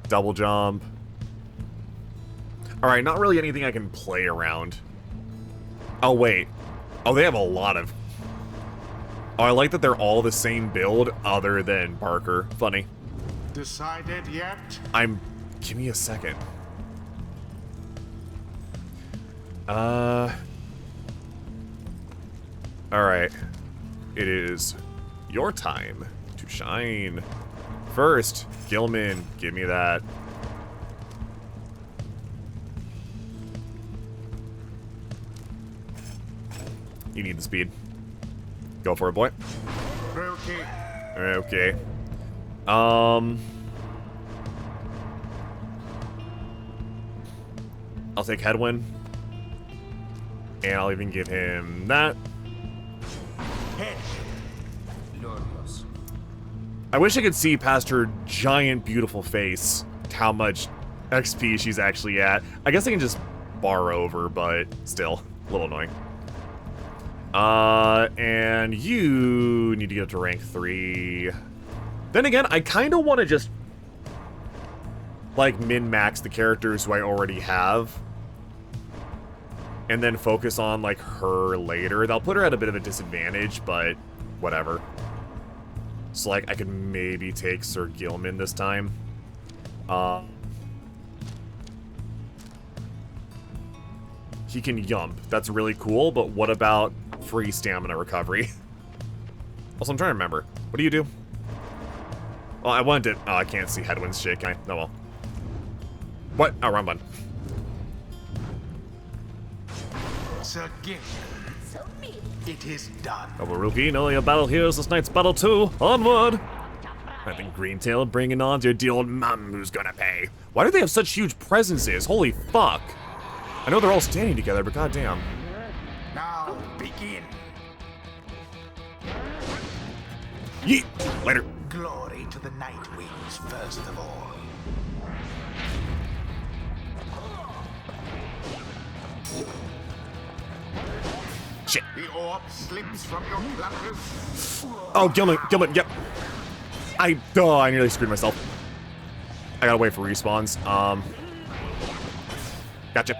double jump. Alright, not really anything I can play around. Oh, wait. Oh, they have a lot of... Oh, I like that they're all the same build other than Barker. Funny. Decided yet? Give me a second. Alright. It is your time to shine. First, Gilman, give me that. You need the speed. Go for it, boy. Okay. Okay. I'll take Headwind. And I'll even give him that. I wish I could see past her giant, beautiful face how much XP she's actually at. I guess I can just bar over, but still, a little annoying. And you need to get up to rank 3. Then again, I kind of want to just, like, min-max the characters who I already have. And then focus on, like, her later. They'll put her at a bit of a disadvantage, but whatever. So, like, I could maybe take Sir Gilman this time. He can yump. That's really cool, but what about free stamina recovery? Also, I'm trying to remember. What do you do? Well, I wanted to... Oh, I can't see Headwind's shit, can I? Oh, well. What? Oh, wrong button. Sir Gilman, it is done. Oh, well, Rookie, only a battle here is this night's battle too. Onward! I think Greentail bringing on to your dear old mum who's gonna pay. Why do they have such huge presences? Holy fuck. I know they're all standing together, but goddamn. Now begin. Yeet! Later. Glory to the Night Wings first of all. Shit. The orb slips from your clutches. Oh, Gilman, yep. I nearly screwed myself. I gotta wait for respawns. Gotcha.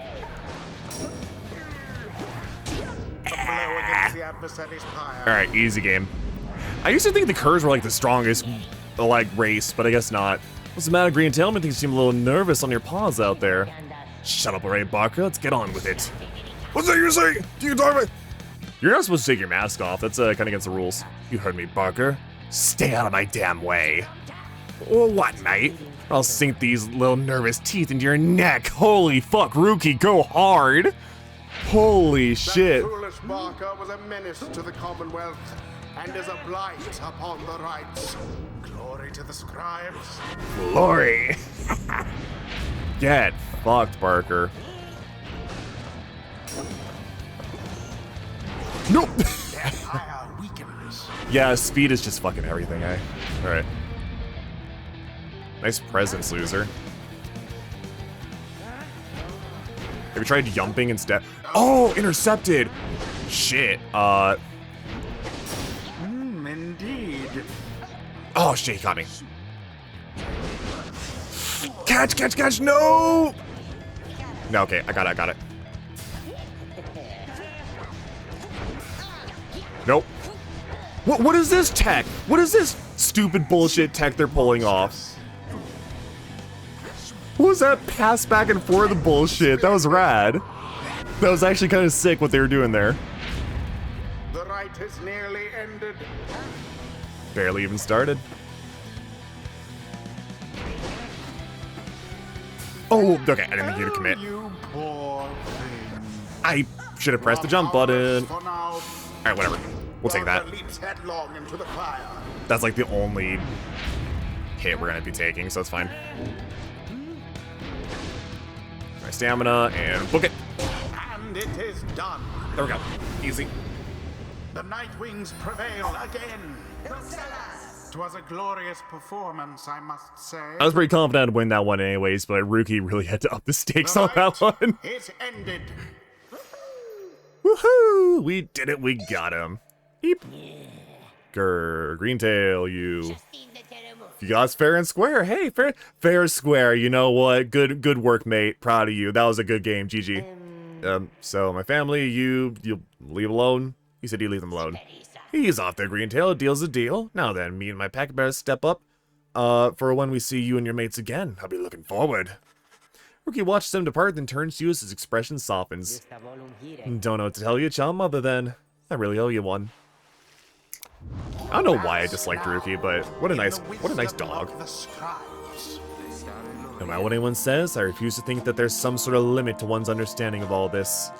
Blow against the adversary's pyre. Alright, easy game. I used to think the Curs were like the strongest, like, race, but I guess not. What's the matter, Green Tail? I think you seem a little nervous on your paws out there. Shut up already, Barker. Let's get on with it. What's that you're saying? Do you talk about? You're not supposed to take your mask off. That's kind of against the rules. You heard me, Barker. Stay out of my damn way. Or what, mate? I'll sink these little nervous teeth into your neck. Holy fuck, Rookie, go hard. Holy shit. That foolish Barker was a menace to the Commonwealth and is a blight upon the rights. Glory to the scribes. Glory. Get fucked, Barker. Nope. Their pyre weakens. Yeah, speed is just fucking everything, eh? Alright. Nice presence, loser. Have you tried jumping instead? Oh, intercepted! Shit, Indeed. Oh, shit, he got me. Catch, no! No, okay, I got it. Nope. What is this tech? What is this stupid bullshit tech they're pulling off? What was that pass back and forth bullshit? That was rad. That was actually kind of sick what they were doing there. The right is nearly ended. Barely even started. Oh, okay, I didn't think you to commit. You poor thing. I should have pressed the jump button. For now, Alright, whatever. We'll take that. Barker leaps headlong into the fire. That's like the only hit we're gonna be taking, so it's fine. My stamina and book it. And it is done. There we go. Easy. The Nightwings prevail again. 'Twas a glorious performance, I must say. I was pretty confident I'd win that one anyways, but Rookie really had to up the stakes The on that fight one. is ended. Woohoo! We did it, we got him. Eep. Grr, Greentail, you. You got us fair and square. Hey, fair square. You know what? Good work, mate. Proud of you. That was a good game. GG. So my family, you leave alone? You said you leave them alone. He's off there, Greentail. Deal's a deal. Now then, me and my pack bears step up. For when we see you and your mates again. I'll be looking forward. Rookie watches them depart, then turns to you as his expression softens. Don't know what to tell you, chum, other than I really owe you one. I don't know why I disliked Rookie, but what a nice dog. No matter what anyone says, I refuse to think that there's some sort of limit to one's understanding of all this.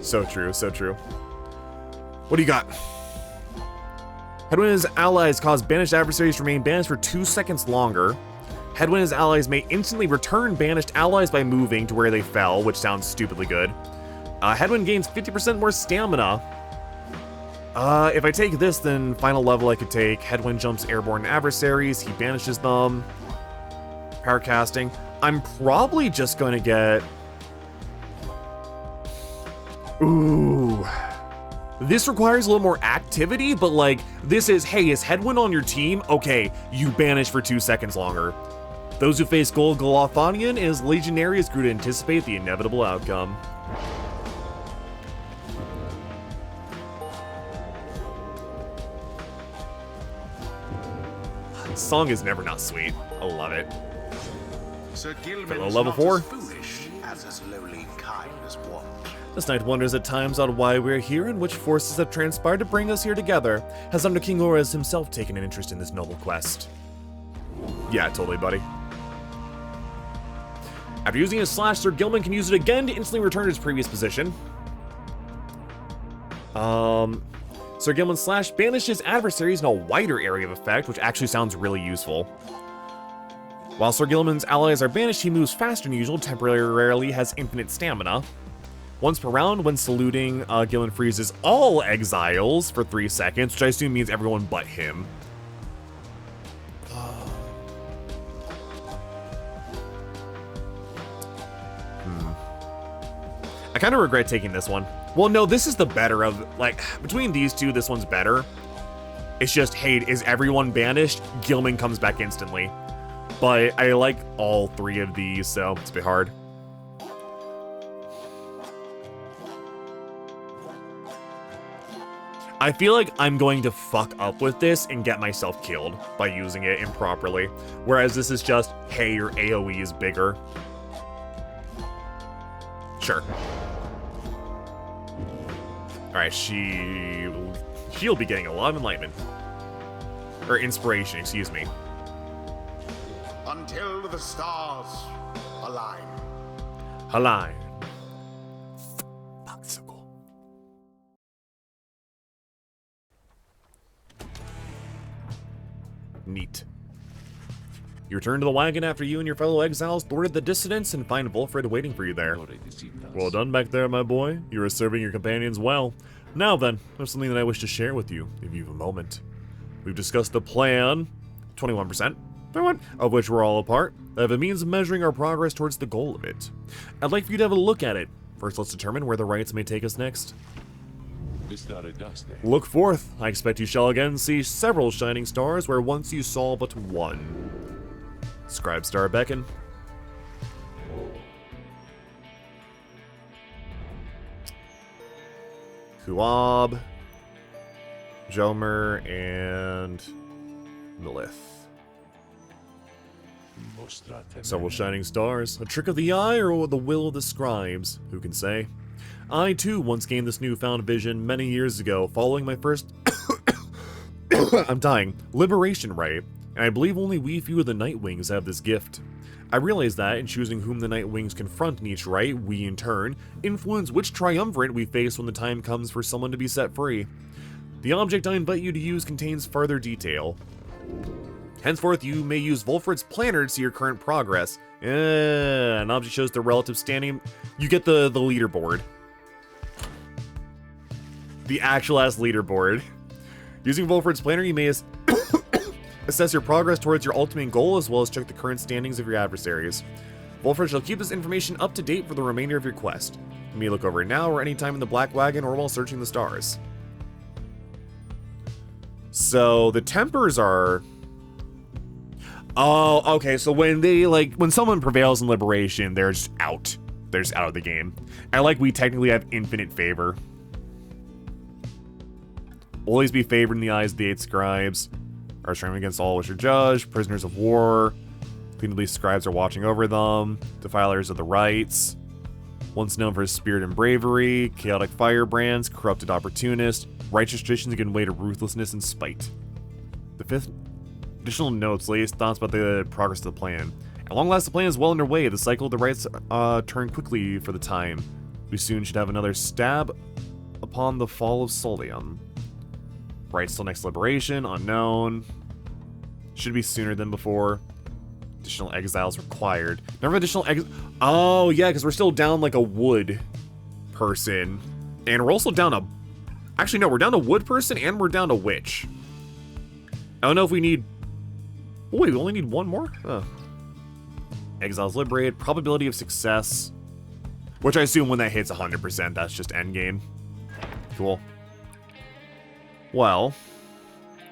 So true, so true. What do you got? Headwind and his allies cause banished adversaries to remain banished for 2 seconds longer. Headwind and his allies may instantly return banished allies by moving to where they fell, which sounds stupidly good. Headwind gains 50% more stamina. If I take this, then final level I could take. Headwind jumps airborne adversaries, he banishes them. Power casting. I'm probably just going to get... Ooh... This requires a little more activity, but like, this is, hey, is Headwind on your team? Okay, you banish for 2 seconds longer. Those who face Gold Golothonian is Legionary grew to anticipate the inevitable outcome. This song is never not sweet. I love it. Sir Fellow Gilman's level not 4. as foolish as his lowly kind as what. This knight wonders at times on why we're here and which forces have transpired to bring us here together. Has Under King Auras himself taken an interest in this noble quest? Yeah, totally, buddy. After using his slash, Sir Gilman can use it again to instantly return to his previous position. Sir Gilman's slash banishes adversaries in a wider area of effect, which actually sounds really useful. While Sir Gilman's allies are banished, he moves faster than usual, temporarily has infinite stamina. Once per round, when saluting, Gilman freezes all exiles for 3 seconds, which I assume means everyone but him. I kind of regret taking this one. Well, no, this is the better of, like, between these two, this one's better. It's just, hey, is everyone banished? Gilman comes back instantly. But I like all three of these, so it's a bit hard. I feel like I'm going to fuck up with this and get myself killed by using it improperly. Whereas this is just, hey, your AoE is bigger. Sure. Alright, she'll be getting a lot of enlightenment. Or inspiration, excuse me. Until the stars align. Align. Neat. You return to the wagon after you and your fellow exiles thwarted the dissidents and find Wolfred waiting for you there. Well done back there, my boy. You are serving your companions well. Now then, there's something that I wish to share with you, if you have a moment. We've discussed the plan, 21%, of which we're all a part, of a means of measuring our progress towards the goal of it. I'd like for you to have a look at it. First, let's determine where the rites may take us next. Look forth. I expect you shall again see several shining stars where once you saw but one. Scribe Star beckon. Huab, Jomer, and Milith. Several shining stars. A trick of the eye or the will of the scribes? Who can say? I, too, once gained this newfound vision many years ago, following my first I'm dying. Liberation rite, and I believe only we few of the Nightwings have this gift. I realize that, in choosing whom the Nightwings confront in each rite, we, in turn, influence which triumvirate we face when the time comes for someone to be set free. The object I invite you to use contains further detail. Henceforth, you may use Wolfred's planner to see your current progress. An object shows the relative standing. You get the leaderboard. The actual-ass leaderboard. Using Wolfred's planner, you may assess your progress towards your ultimate goal, as well as check the current standings of your adversaries. Wolfred shall keep this information up to date for the remainder of your quest. You may look over it now or anytime in the Black Wagon or while searching the stars. So, the Tempers are... Oh, okay, so when someone prevails in Liberation, they're just out. They're just out of the game. And we technically have infinite favor. Always be favored in the eyes of the 8 scribes. Are striving against all which are judged. Prisoners of war. Cleanly scribes are watching over them. Defilers of the rites. Once known for his spirit and bravery. Chaotic firebrands. Corrupted opportunist. Righteous traditions give way to ruthlessness and spite. The 5th additional notes lays thoughts about the progress of the plan. At long last, the plan is well underway. The cycle of the rites turn quickly for the time. We soon should have another stab upon the fall of Solium. Rites till next liberation, unknown. Should be sooner than before. Additional exiles required. Never additional Oh, yeah, because we're still down a wood person. And we're also down a... Actually, no, we're down a wood person and we're down a witch. I don't know if we need... Oh, wait, we only need one more? Exiles liberated. Probability of success. Which I assume when that hits 100%, that's just endgame. Cool. Well,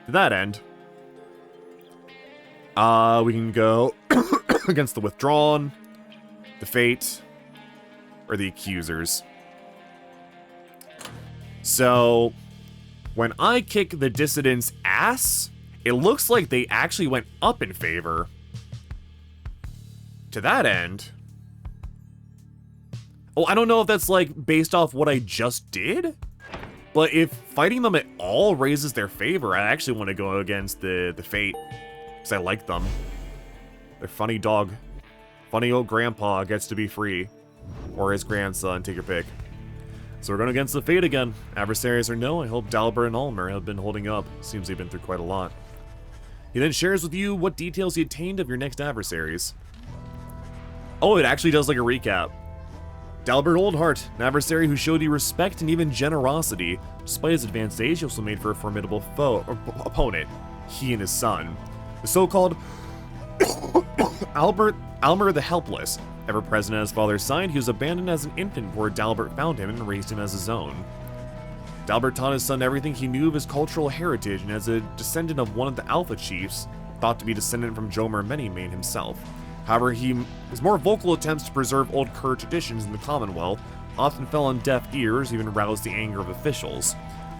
to that end, we can go against the Withdrawn, the Fate, or the Accusers. So, when I kick the Dissidents' ass, it looks like they actually went up in favor. To that end... Oh, I don't know if that's, based off what I just did? But if fighting them at all raises their favor, I actually want to go against the Fate. Because I like them. They're funny dog. Funny old grandpa gets to be free. Or his grandson, take your pick. So we're going against the Fate again. Adversaries or no, I hope Dalbert and Ulmer have been holding up. Seems they've been through quite a lot. He then shares with you what details he attained of your next adversaries. Oh, it actually does a recap. Dalbert Oldheart, an adversary who showed you respect and even generosity. Despite his advanced age, he also made for a formidable opponent. He and his son. The so-called Almer the Helpless. Ever present at his father's side, he was abandoned as an infant before Dalbert found him and raised him as his own. Dalbert taught his son everything he knew of his cultural heritage, and as a descendant of one of the Alpha Chiefs, thought to be descendant from Jomer Many-Mane himself. However, his more vocal attempts to preserve old Kerr traditions in the Commonwealth often fell on deaf ears, even roused the anger of officials.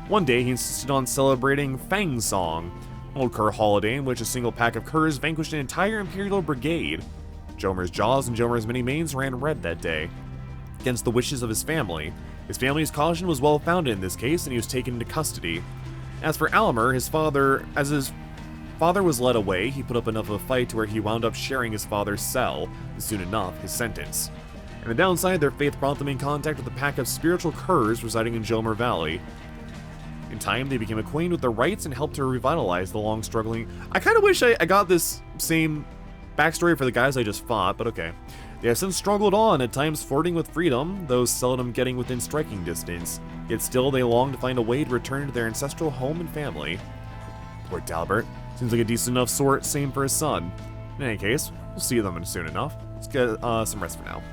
One day, he insisted on celebrating Fang Song, an old Kerr holiday in which a single pack of Kerrs vanquished an entire Imperial brigade. Jomer's jaws and Jomer's Many-Manes ran red that day, against the wishes of his family. His family's caution was well founded in this case, and he was taken into custody. As for Alamer, his father was led away, he put up enough of a fight to where he wound up sharing his father's cell, and soon enough, his sentence. And the downside, their faith brought them in contact with a pack of spiritual Kerrs residing in Jomer Valley. In time, they became acquainted with the rites and helped to revitalize the long-struggling... I kind of wish I got this same backstory for the guys I just fought, but okay. They have since struggled on, at times flirting with freedom, though seldom getting within striking distance. Yet still, they long to find a way to return to their ancestral home and family. Poor Dalbert. Seems like a decent enough sort, same for his son. In any case, we'll see them soon enough. Let's get some rest for now.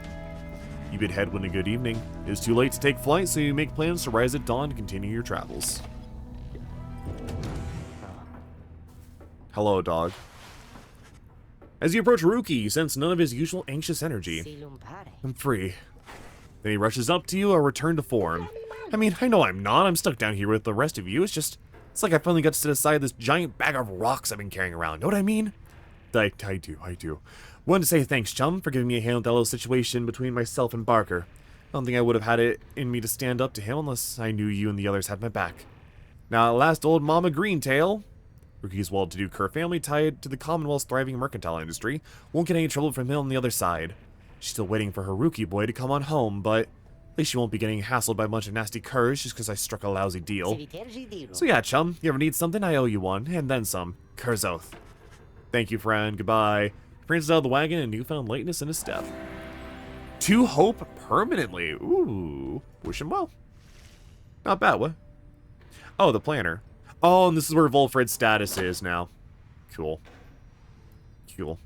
You bid Headwind a good evening. It is too late to take flight, so you make plans to rise at dawn to continue your travels. Hello, dog. As you approach Ruki, you sense none of his usual anxious energy. I'm free. Then he rushes up to you, a return to form. I mean, I know I'm not. I'm stuck down here with the rest of you. It's like I finally got to sit aside this giant bag of rocks I've been carrying around. Know what I mean? I do. Wanted to say thanks, chum, for giving me a hand with that little situation between myself and Barker. I don't think I would have had it in me to stand up to him unless I knew you and the others had my back. Now, at last, old Mama Greentail, Ruki's well-to-do Kerr family tied to the Commonwealth's thriving mercantile industry, won't get any trouble from him on the other side. She's still waiting for her Ruki boy to come on home, but at least she won't be getting hassled by a bunch of nasty Kerrs just because I struck a lousy deal. So yeah, chum, you ever need something, I owe you one, and then some. Kerr's oath. Thank you, friend. Goodbye. Prince is out of the wagon and newfound lightness in his step. To hope permanently. Ooh. Wish him well. Not bad, what? Oh, the planner. Oh, and this is where Volfred's status is now. Cool. Cool.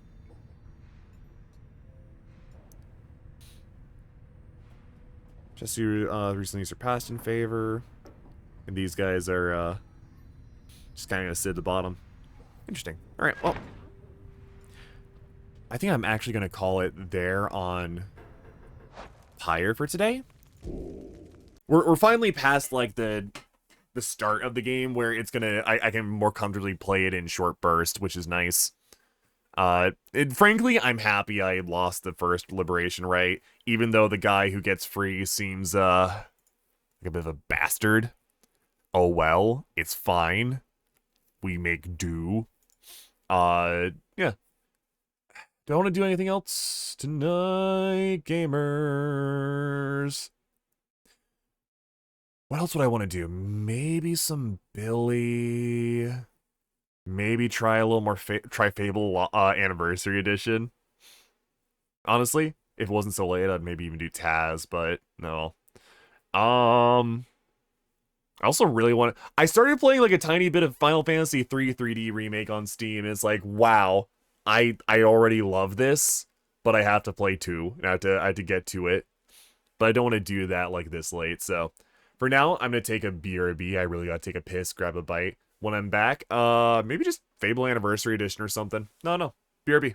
Jesse recently surpassed in favor. And these guys are just kind of going to sit at the bottom. Interesting. Alright, well. I think I'm actually going to call it there on Pyre for today. We're finally past, like, the start of the game where it's gonna I can more comfortably play it in short bursts, which is nice. Frankly, I'm happy I lost the first liberation right, even though the guy who gets free seems like a bit of a bastard. Oh well, it's fine. We make do. Yeah. Do I want to do anything else tonight, gamers? What else would I want to do? Maybe some Billy. Maybe try a little more Tri-Fable Anniversary Edition. Honestly, if it wasn't so late, I'd maybe even do Taz, but no. I also really want to... I started playing like a tiny bit of Final Fantasy 3 3D Remake on Steam, and it's like, wow, I already love this, but I have to play 2, and I have to get to it. But I don't want to do that like this late, so... For now, I'm going to take a BRB. I really got to take a piss, grab a bite. When I'm back, maybe just Fable Anniversary Edition or something. No, BRB.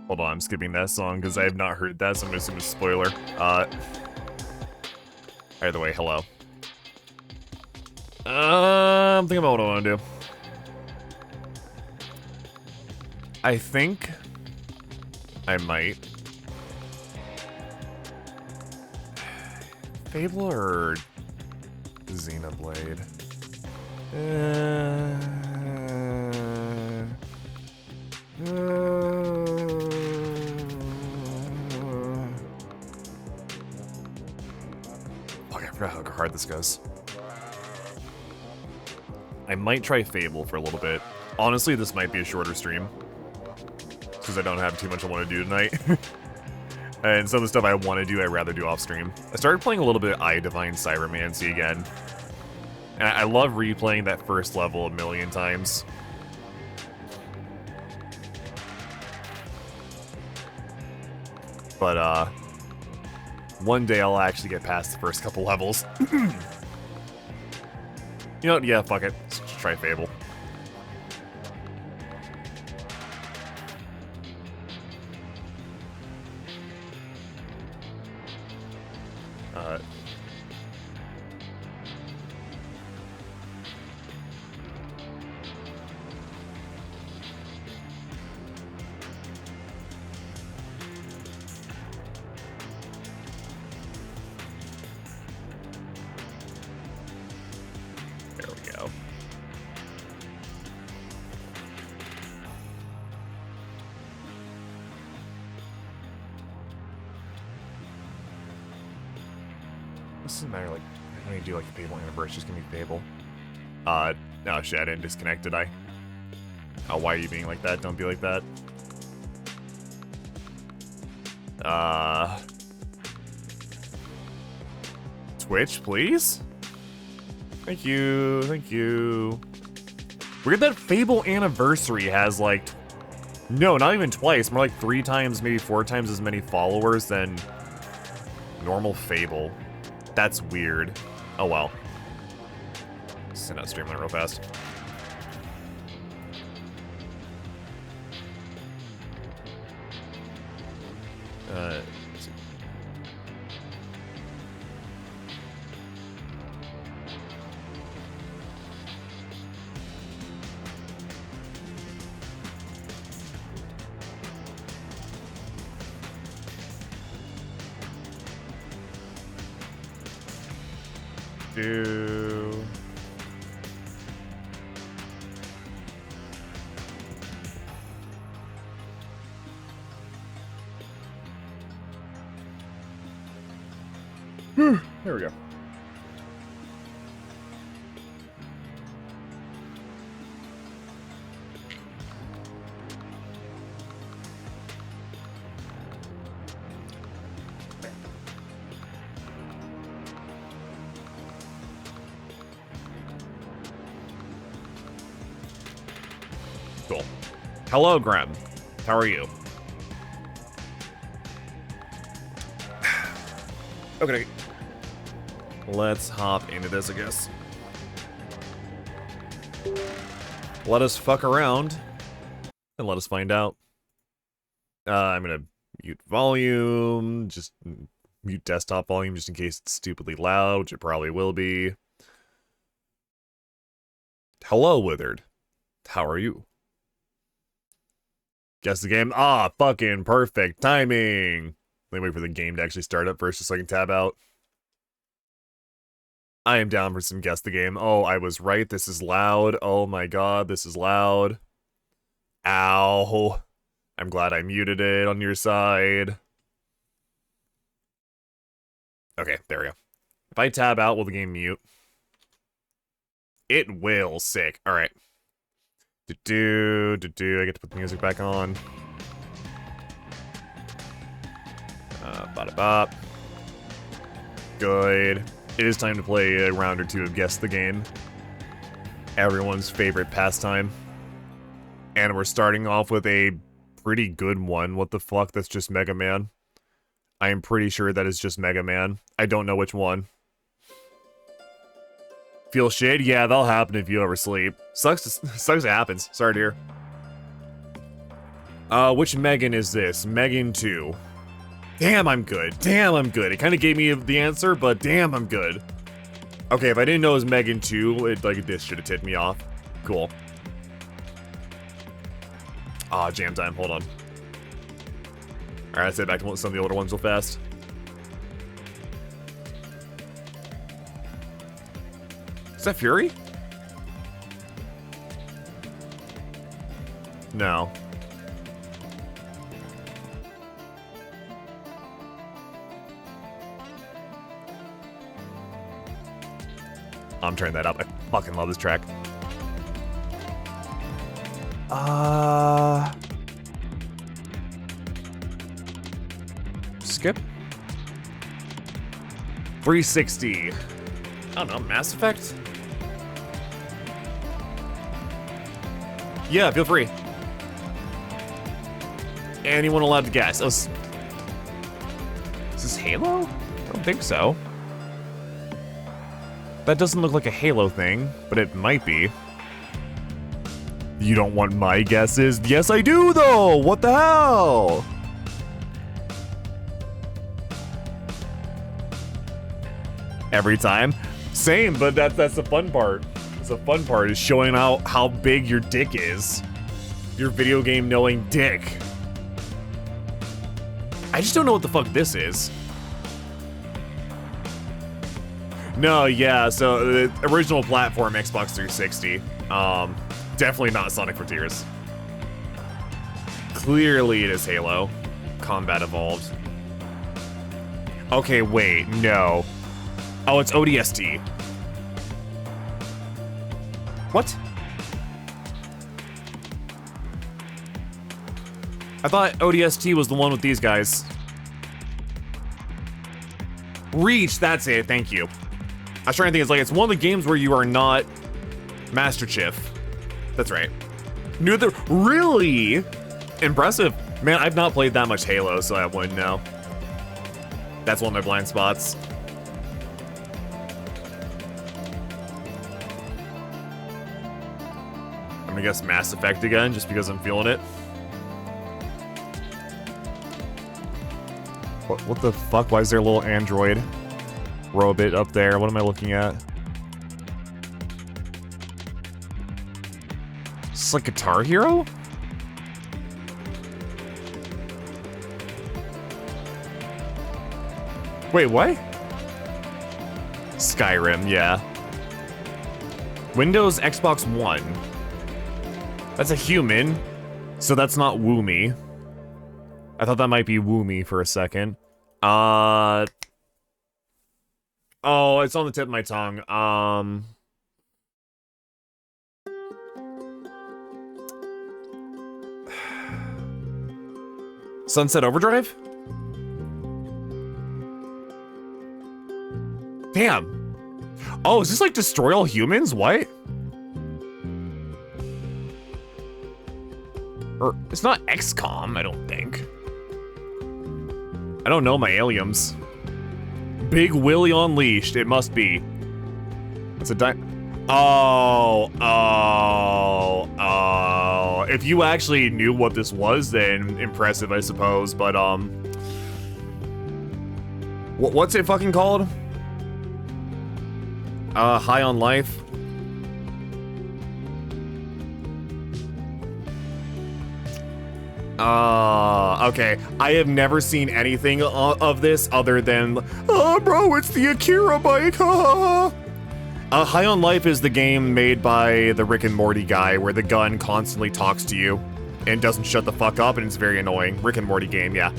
Hold on, I'm skipping that song because I have not heard that, so I'm assuming it's a spoiler. Either way, hello. I'm thinking about what I want to do. I think I might. Fable or Xenoblade? Fuck, I forgot how hard this goes. I might try Fable for a little bit. Honestly, this might be a shorter stream. Because I don't have too much I want to do tonight. And some of the stuff I want to do, I'd rather do off stream. I started playing a little bit of I Divine Cybermancy again. And I love replaying that first level a million times. But, one day I'll actually get past the first couple levels. You know what? Yeah, fuck it. Let's try Fable. There we go. This doesn't matter, like, I don't need to do, like, the Fable Anniversary, just give me Fable. No, shit, I didn't disconnect, did I? Oh, why are you being like that? Don't be like that. Twitch, please? Thank you, thank you. Weird that Fable Anniversary has, like, no, not even twice, more like 3 times, maybe 4 times as many followers than normal Fable. That's weird. Oh well. Send out Streamline real fast. Let's see. Do... There we go. Cool. Hello, Graham. How are you? Okay. Let's hop into this, I guess. Let us fuck around and let us find out. I'm gonna mute volume, just mute desktop volume just in case it's stupidly loud, which it probably will be. Hello, Withered. How are you? Guess the game. Ah, fucking perfect timing. Let me wait for the game to actually start up first just so I can tab out. I am down for some guess the game. Oh, I was right. This is loud. Oh my god, this is loud. Ow. I'm glad I muted it on your side. Okay, there we go. If I tab out, will the game mute? It will. Sick. Alright. I get to put the music back on. Bada-bop. Good. It is time to play a round or two of Guess the Game. Everyone's favorite pastime. And we're starting off with a pretty good one. What the fuck? That's just Mega Man. I am pretty sure that is just Mega Man. I don't know which one. feel shit? Yeah, that'll happen if you oversleep. Sucks it happens. Sorry to hear. Which Megan is this? Megan 2. Damn, I'm good. Damn, I'm good. It kind of gave me the answer, but damn, I'm good. Okay, if I didn't know it was Megan 2, this should have tipped me off. Cool. Ah, jam time. Hold on. Alright, let's head back to some of the older ones real fast. Is that Fury? No. I'm turning that up. I fucking love this track. Skip. 360. I don't know, Mass Effect? Yeah, feel free. Anyone allowed to guess? Oh, is this Halo? I don't think so. That doesn't look like a Halo thing, but it might be. You don't want my guesses? Yes, I do, though! What the hell? Every time? Same, but that's the fun part. The fun part is showing out how big your dick is. Your video game knowing dick. I just don't know what the fuck this is. No, yeah, so the original platform Xbox 360. Definitely not Sonic Frontiers. Clearly it is Halo. Combat Evolved. Okay, wait, no. Oh, it's ODST. What? I thought ODST was the one with these guys. Reach, that's it, thank you. I was trying to think, it's one of the games where you are not Master Chief. That's right. Really? Impressive. Man, I've not played that much Halo, so I wouldn't know. That's one of my blind spots. I'm gonna guess Mass Effect again, just because I'm feeling it. What the fuck? Why is there a little android robot up there? What am I looking at? It's like Guitar Hero? Wait, what? Skyrim, yeah. Windows, Xbox One. That's a human, so that's not Woomy. I thought that might be Woomy for a second. Oh, it's on the tip of my tongue. Sunset Overdrive? Damn. Oh, is this like Destroy All Humans? What? Or, it's not XCOM, I don't think. I don't know my aliens. Big Willie Unleashed, it must be. It's a Oh. If you actually knew what this was, then impressive, I suppose, but, what's it fucking called? High on Life? Okay. I have never seen anything of this other than, oh, bro, it's the Akira bike, High on Life is the game made by the Rick and Morty guy where the gun constantly talks to you and doesn't shut the fuck up, and it's very annoying. Rick and Morty game, yeah.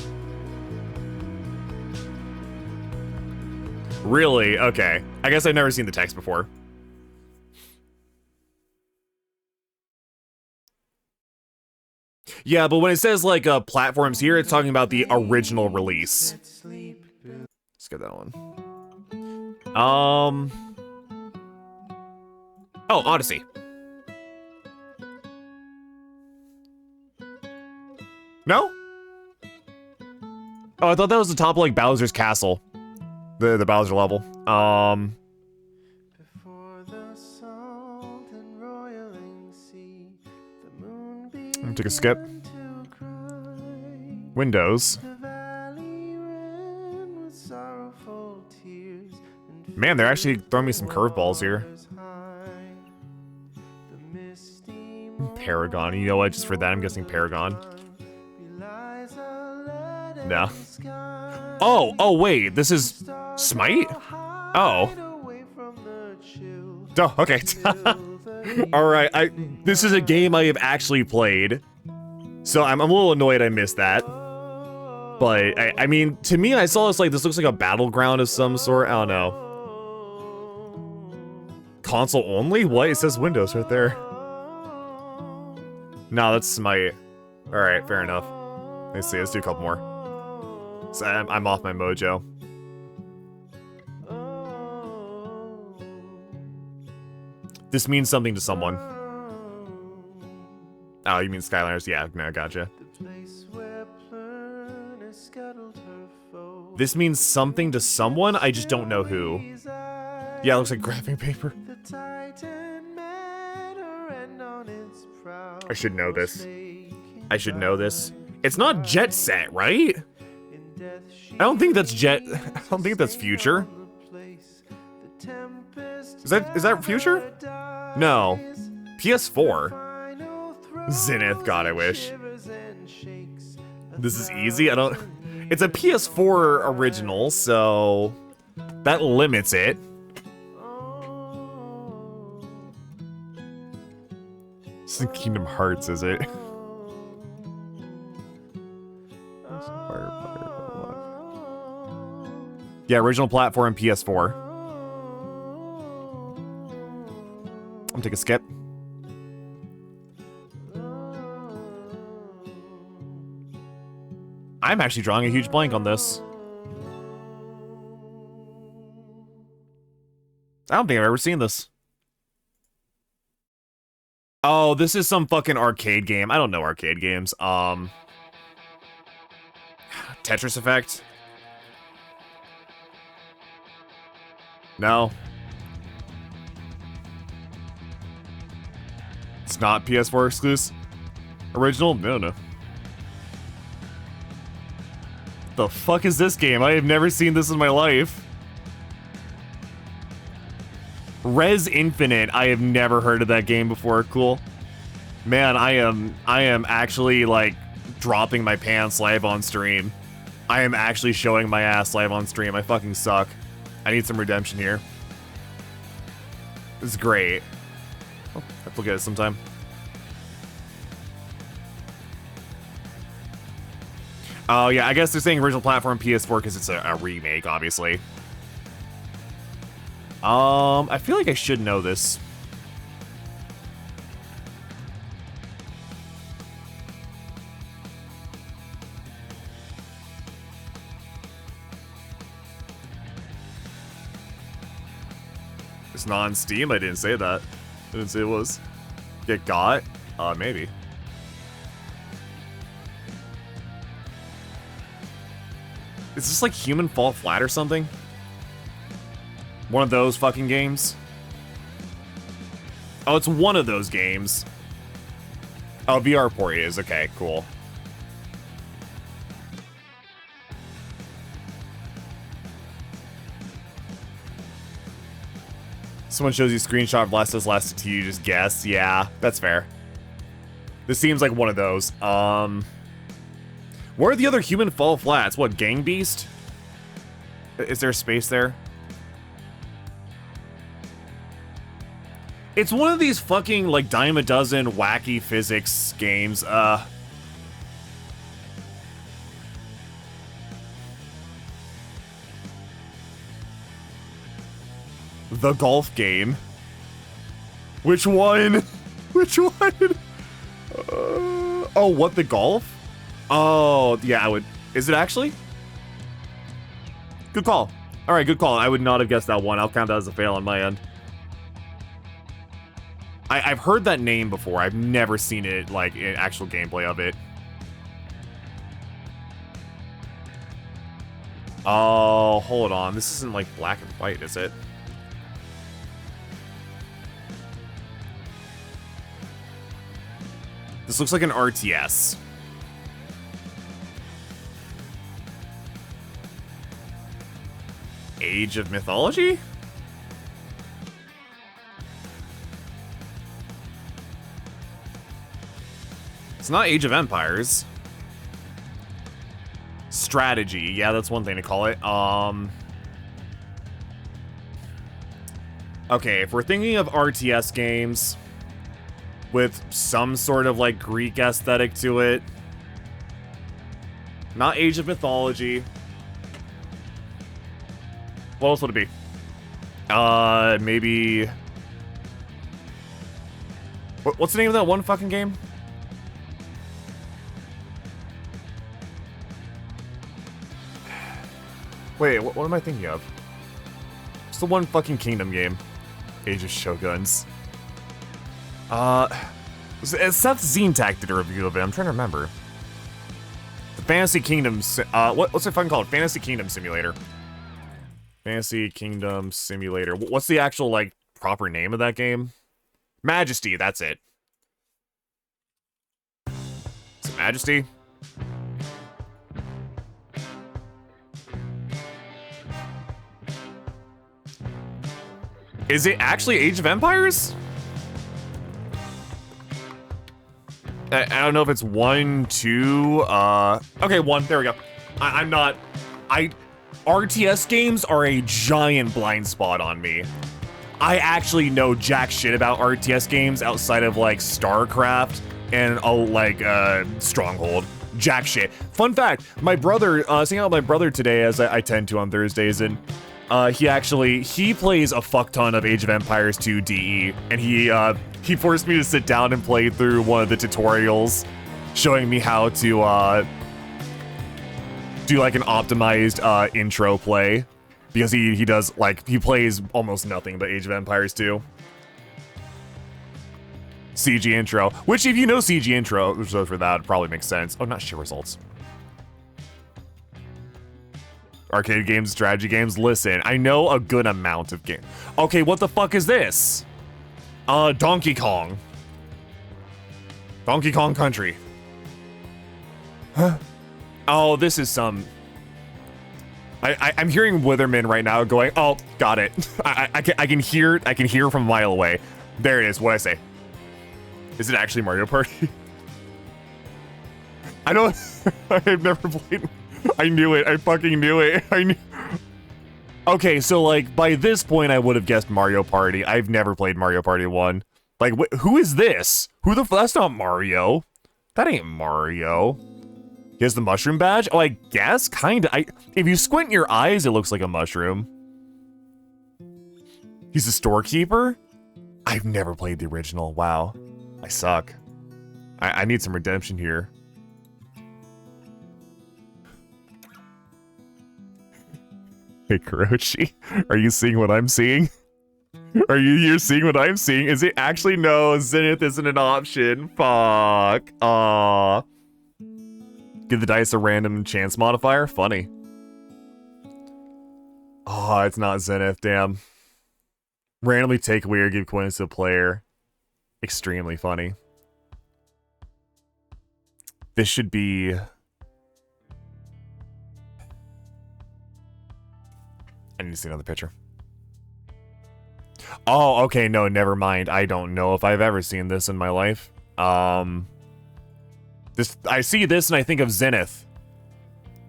Really? Okay. I guess I've never seen the text before. Yeah, but when it says, like, platforms here, it's talking about the original release. Let's get that one. Oh, Odyssey. No? Oh, I thought that was the top of, like, Bowser's castle. The Bowser level. Take a skip. Windows. Man, they're actually throwing me some curveballs here. Paragon. You know what? Just for that, I'm guessing Paragon. No. Oh, wait. This is Smite? Oh. Oh, okay. Alright, this is a game I have actually played. So I'm a little annoyed I missed that. But, I mean, to me, I saw this like, this looks like a battleground of some sort. I don't know. Console only? What? It says Windows right there. No, that's Smite. Alright, fair enough. Let's see, let's do a couple more. So I'm off my mojo. This means something to someone. Oh, you mean Skylanders? Yeah, no, gotcha. This means something to someone, I just don't know who. Yeah, it looks like wrapping paper. I should know this. I should know this. It's not Jet Set, right? I don't think that's Jet. I don't think that's Future. Is that Future? No. PS4. Zenith, God, I wish. This is easy. I don't. It's a PS4 original, so that limits it. This isn't Kingdom Hearts, is it? Yeah, original platform PS4. I'm gonna take a skip. I'm actually drawing a huge blank on this. I don't think I've ever seen this. Oh, this is some fucking arcade game. I don't know arcade games. Tetris Effect? No. It's not PS4 exclusive? Original? No. The fuck is this game? I have never seen this in my life. Res Infinite. I have never heard of that game before. Cool. Man, I am actually like dropping my pants live on stream. I am actually showing my ass live on stream. I fucking suck. I need some redemption here. This is great. I'll have to look at it sometime. Oh yeah, I guess they're saying original platform PS4 because it's a remake, obviously. I feel like I should know this. It's not on Steam? I didn't say that. I didn't say it was. Get got? Maybe. Is this like Human Fall Flat or something? One of those fucking games? Oh, it's one of those games. Oh, VR port is. Okay, cool. Someone shows you a screenshot of Last of Us Last to you, just guess. Yeah, that's fair. This seems like one of those. Where are the other Human Fall Flats? What, Gang Beast? Is there space there? It's one of these fucking, like, dime a dozen wacky physics games. The golf game. Which one? Which one? Oh, what, the golf? Oh, yeah, I would. Is it actually? Good call. All right, good call. I would not have guessed that one. I'll count that as a fail on my end. I've heard that name before. I've never seen it, like, in actual gameplay of it. Oh, hold on. This isn't, like, black and white, is it? This This looks like an RTS. Age of Mythology? It's not Age of Empires. Strategy. Yeah, that's one thing to call it. Okay, if we're thinking of RTS games with some sort of like Greek aesthetic to it, not Age of Mythology. What else would it be? Maybe... What's the name of that one fucking game? Wait, what am I thinking of? It's the one fucking Kingdom game. Age of Shoguns. Seth Zentak did a review of it. I'm trying to remember. The Fantasy Kingdom... what's it fucking called? Fantasy Kingdom Simulator. Fantasy Kingdom Simulator. What's the actual, like, proper name of that game? Majesty, that's it. Is it Majesty? Is it actually Age of Empires? I don't know if it's 1, 2, okay, 1, there we go. RTS games are a giant blind spot on me. I actually know jack shit about RTS games outside of, like, StarCraft and, Stronghold. Jack shit. Fun fact, my brother, seeing out my brother today, as I tend to on Thursdays, and he plays a fuck ton of Age of Empires 2 DE, and he forced me to sit down and play through one of the tutorials, showing me how to, do like an optimized, intro play, because he does, like, he plays almost nothing but Age of Empires 2. CG intro, which if you know CG intro, so for that, it probably makes sense. Oh, not shit results. Arcade games, strategy games, listen, I know a good amount of games. Okay, what the fuck is this? Donkey Kong. Donkey Kong Country. Huh? Oh, this is some... I'm hearing Witherman right now going, oh, got it. I can hear from a mile away. There it is, what'd I say? Is it actually Mario Party? I don't... I've never played... I knew it. I fucking knew it. I knew... Okay, so, like, by this point, I would have guessed Mario Party. I've never played Mario Party 1. Like, who is this? Who the... That's not Mario. That ain't Mario. He has the mushroom badge? Oh, I guess? Kinda. If you squint your eyes, it looks like a mushroom. He's a storekeeper? I've never played the original. Wow. I suck. I need some redemption here. Hey, Kurochi, are you seeing what I'm seeing? You're seeing what I'm seeing? Is it actually? No, Zenith isn't an option. Fuck. Aww. Give the dice a random chance modifier? Funny. Oh, it's not Zenith, damn. Randomly take away or give coins to the player. Extremely funny. This should be... I need to see another picture. Oh, okay, no, never mind. I don't know if I've ever seen this in my life. I see this and I think of Zenith.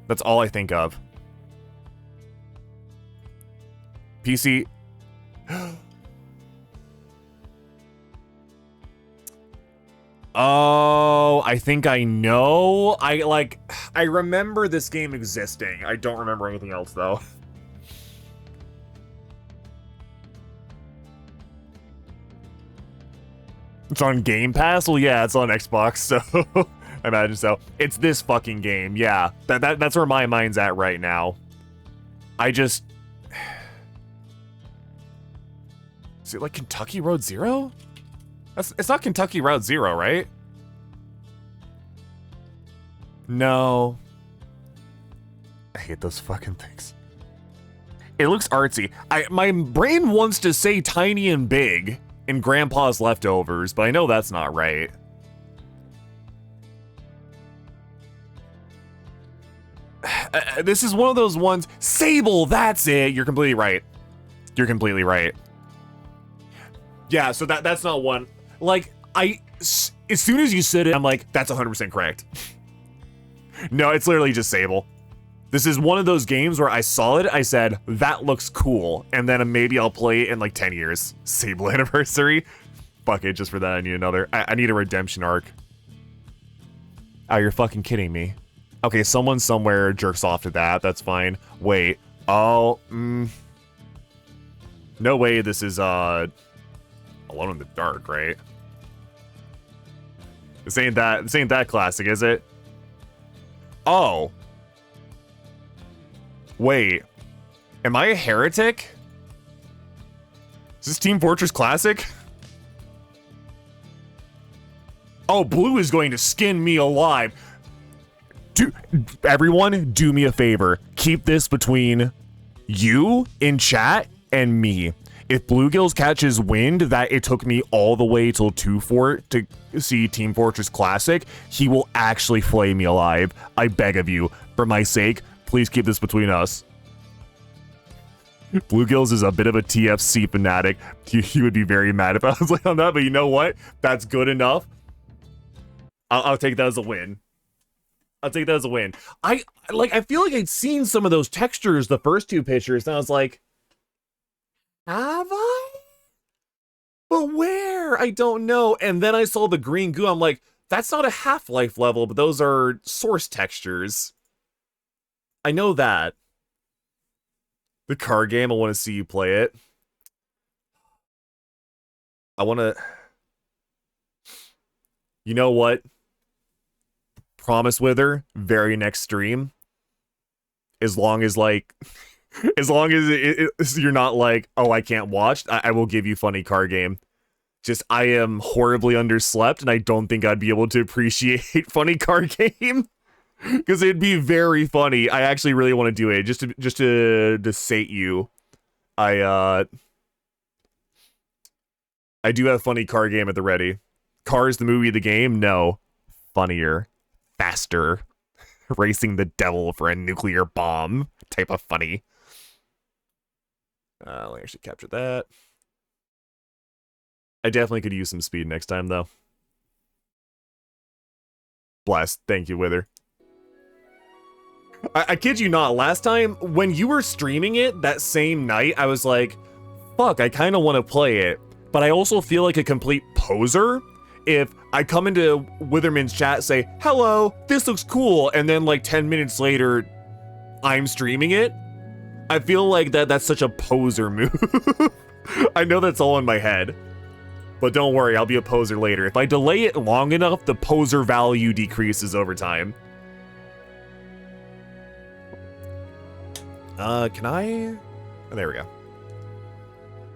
That's all I think of. PC. Oh, I think I know. I remember this game existing. I don't remember anything else though. It's on Game Pass? Well, yeah, it's on Xbox, so I imagine so. It's this fucking game, yeah. That's where my mind's at right now. I just... Is it like Kentucky Road Zero? It's not Kentucky Route Zero, right? No. I hate those fucking things. It looks artsy. My brain wants to say tiny and big in Grandpa's Leftovers, but I know that's not right. this is one of those ones. Sable, that's it. You're completely right. You're completely right. Yeah, so that's not one. Like, as soon as you said it, I'm like, that's 100% correct. No, it's literally just Sable. This is one of those games where I saw it, I said, that looks cool, and then maybe I'll play it in like 10 years. Sable Anniversary. Fuck it, just for that I need another. I need a redemption arc. Oh, you're fucking kidding me. Okay, someone somewhere jerks off to that, that's fine. Wait, oh, no way this is, Alone in the Dark, right? This ain't that classic, is it? Oh. Wait. Am I a heretic? Is this Team Fortress Classic? Oh, Blue is going to skin me alive. Everyone, do me a favor. Keep this between you in chat and me. If Bluegills catches wind that it took me all the way till 2-4 to see Team Fortress Classic, he will actually flay me alive. I beg of you. For my sake, please keep this between us. Bluegills is a bit of a TFC fanatic. He would be very mad if I was like on that, but you know what? That's good enough. I'll take that as a win. I'll take that as a win. I feel like I'd seen some of those textures the first two pictures, and I was like, have I? But where? I don't know. And then I saw the green goo. I'm like, that's not a Half-Life level, but those are source textures. I know that. The card game, I want to see you play it. I want to... You know what? Promise Wither, very next stream. As long as, like... As long as you're not like, oh, I can't watch, I will give you funny card game. Just, I am horribly underslept, and I don't think I'd be able to appreciate funny card game. Because it'd be very funny. I actually really want to do it, just to sate you. I do have funny card game at the ready. Cars, the movie, the game? No. Funnier. Faster. Racing the devil for a nuclear bomb. Type of funny. Let me actually capture that. I definitely could use some speed next time, though. Bless. Thank you, Wither. I kid you not, last time, when you were streaming it that same night, I was like, fuck, I kind of want to play it. But I also feel like a complete poser if I come into Witherman's chat, say, hello, this looks cool, and then like 10 minutes later, I'm streaming it. I feel like that's such a poser move. I know that's all in my head. But don't worry, I'll be a poser later. If I delay it long enough, the poser value decreases over time. Can I? Oh, there we go.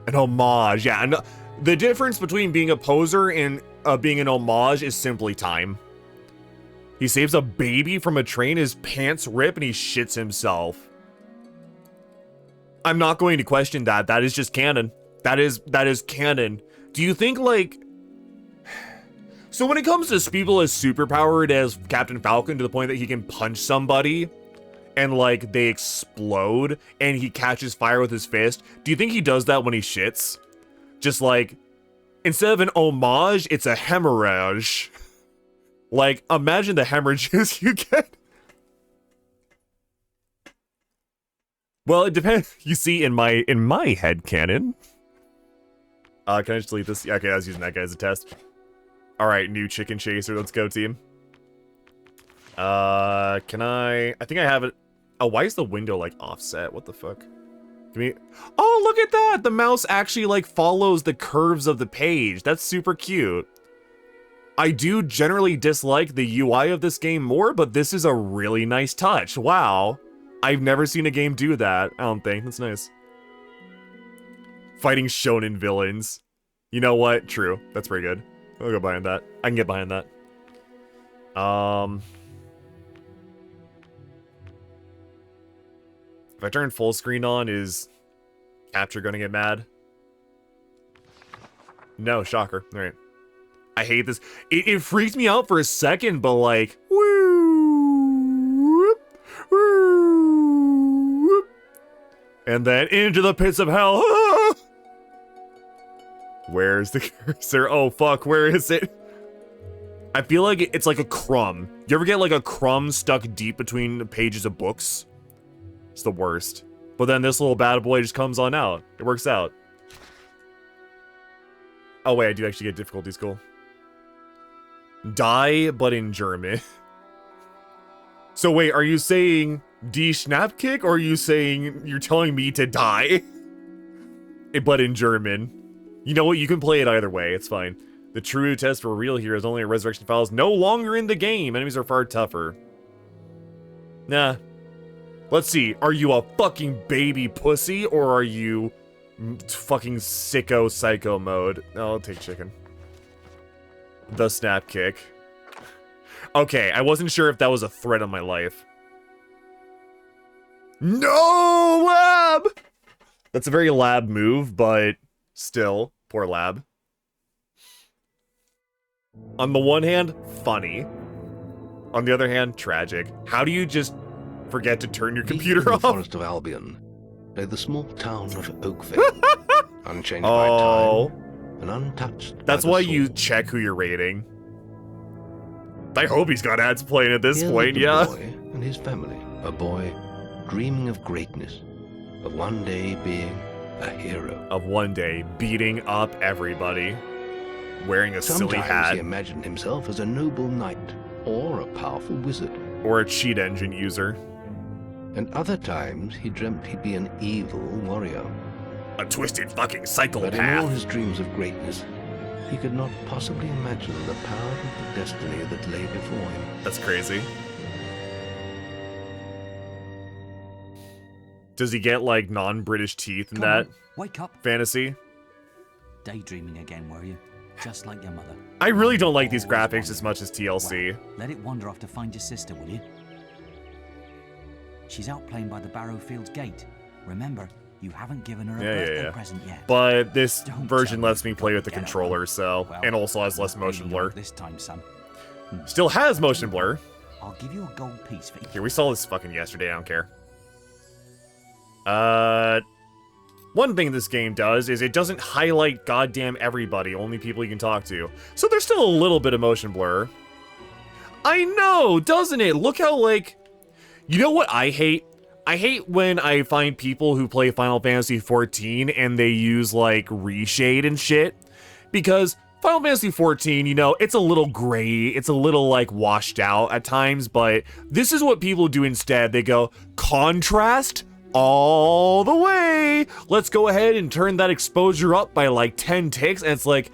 An homage, yeah. And the difference between being a poser and being an homage is simply time. He saves a baby from a train, his pants rip, and he shits himself. I'm not going to question that. That is just canon. That is canon. Do you think, like... So when it comes to people as superpowered as Captain Falcon to the point that he can punch somebody and, like, they explode and he catches fire with his fist, do you think he does that when he shits? Just, like, instead of an homage, it's a hemorrhage. Like, imagine the hemorrhages you get. Well, it depends. You see, in my head canon. Can I just delete this? Yeah, okay, I was using that guy as a test. Alright, new chicken chaser. Let's go, team. Can I think I have it. Oh, why is the window, like, offset? What the fuck? Give me... Oh, look at that! The mouse actually, like, follows the curves of the page. That's super cute. I do generally dislike the UI of this game more, but this is a really nice touch. Wow. I've never seen a game do that, I don't think. That's nice. Fighting shonen villains. You know what? True. That's pretty good. I'll go behind that. I can get behind that. If I turn full screen on, is Capture gonna get mad? No, shocker. Alright. I hate this. It freaked me out for a second, but like... Woo! Woo! And then into the pits of hell. Where's the cursor? Oh, fuck, where is it? I feel like it's like a crumb. You ever get like a crumb stuck deep between the pages of books? It's the worst. But then this little bad boy just comes on out. It works out. Oh wait, I do actually get difficulties, cool. Die, but in German. So wait, are you saying Die Schnappkick, or are you saying you're telling me to die? But in German. You know what, you can play it either way, it's fine. The true test for real here is only a resurrection file is no longer in the game. Enemies are far tougher. Nah. Let's see, are you a fucking baby pussy, or are you fucking sicko psycho mode? No, I'll take chicken. The snap kick. Okay, I wasn't sure if that was a threat on my life. No, lab! That's a very lab move, but still, poor lab. On the one hand, funny. On the other hand, tragic. How do you just forget to turn your computer Deep in off? the forest of Albion lay the small town of Oakvale, unchanged by time and untouched. That's by the why sword. you check who you're rating. I hope he's got ads playing at this Here point, lived a yeah. boy and his family, a boy dreaming of greatness, of one day being a hero. Of one day beating up everybody, wearing a silly Sometimes hat, he imagined himself as a noble knight or a powerful wizard, or a cheat engine user. and other times he dreamt he'd be an evil warrior. A twisted fucking But in all psychopath. his dreams of greatness, he could not possibly imagine the power of the destiny that lay before him. That's crazy. Does he get like non-British teeth in Come that on, wake up. fantasy? Daydreaming again, were you? Just like your mother. I really don't like these Always graphics wondered. as much as TLC. Well, let it wander off to find your sister, will you? She's out playing by the Barrowfields gate. Remember, you haven't given her a birthday present yet. But this Don't version tell me lets me you play forgot with the to get her controller, one. so, Well, and also has less maybe motion not blur. This time, son. Still has motion blur. I'll give you a gold piece for Here, we saw this fucking yesterday, I don't care. One thing this game does is it doesn't highlight goddamn everybody, only people you can talk to. So there's still a little bit of motion blur. I know, doesn't it? Look how, like... You know what I hate? I hate when I find people who play Final Fantasy XIV and they use, like, reshade and shit. Because Final Fantasy XIV, you know, it's a little gray, it's a little, like, washed out at times, but this is what people do instead. They go, contrast all the way. Let's go ahead and turn that exposure up by, like, 10 ticks, and it's like,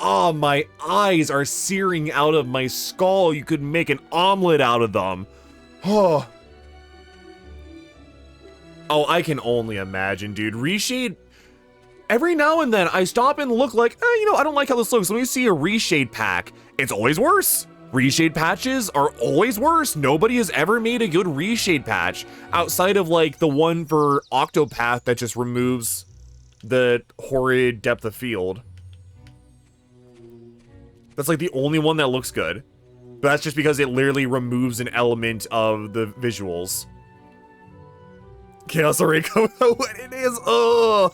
oh, my eyes are searing out of my skull. You could make an omelet out of them. Oh. Oh, I can only imagine, dude. Reshade. Every now and then, I stop and look like, you know, I don't like how this looks. Let me see a reshade pack. It's always worse. Reshade patches are always worse. Nobody has ever made a good reshade patch outside of, like, the one for Octopath that just removes the horrid depth of field. That's, like, the only one that looks good. But that's just because it literally removes an element of the visuals. Chaos Areco, what it is, ugh.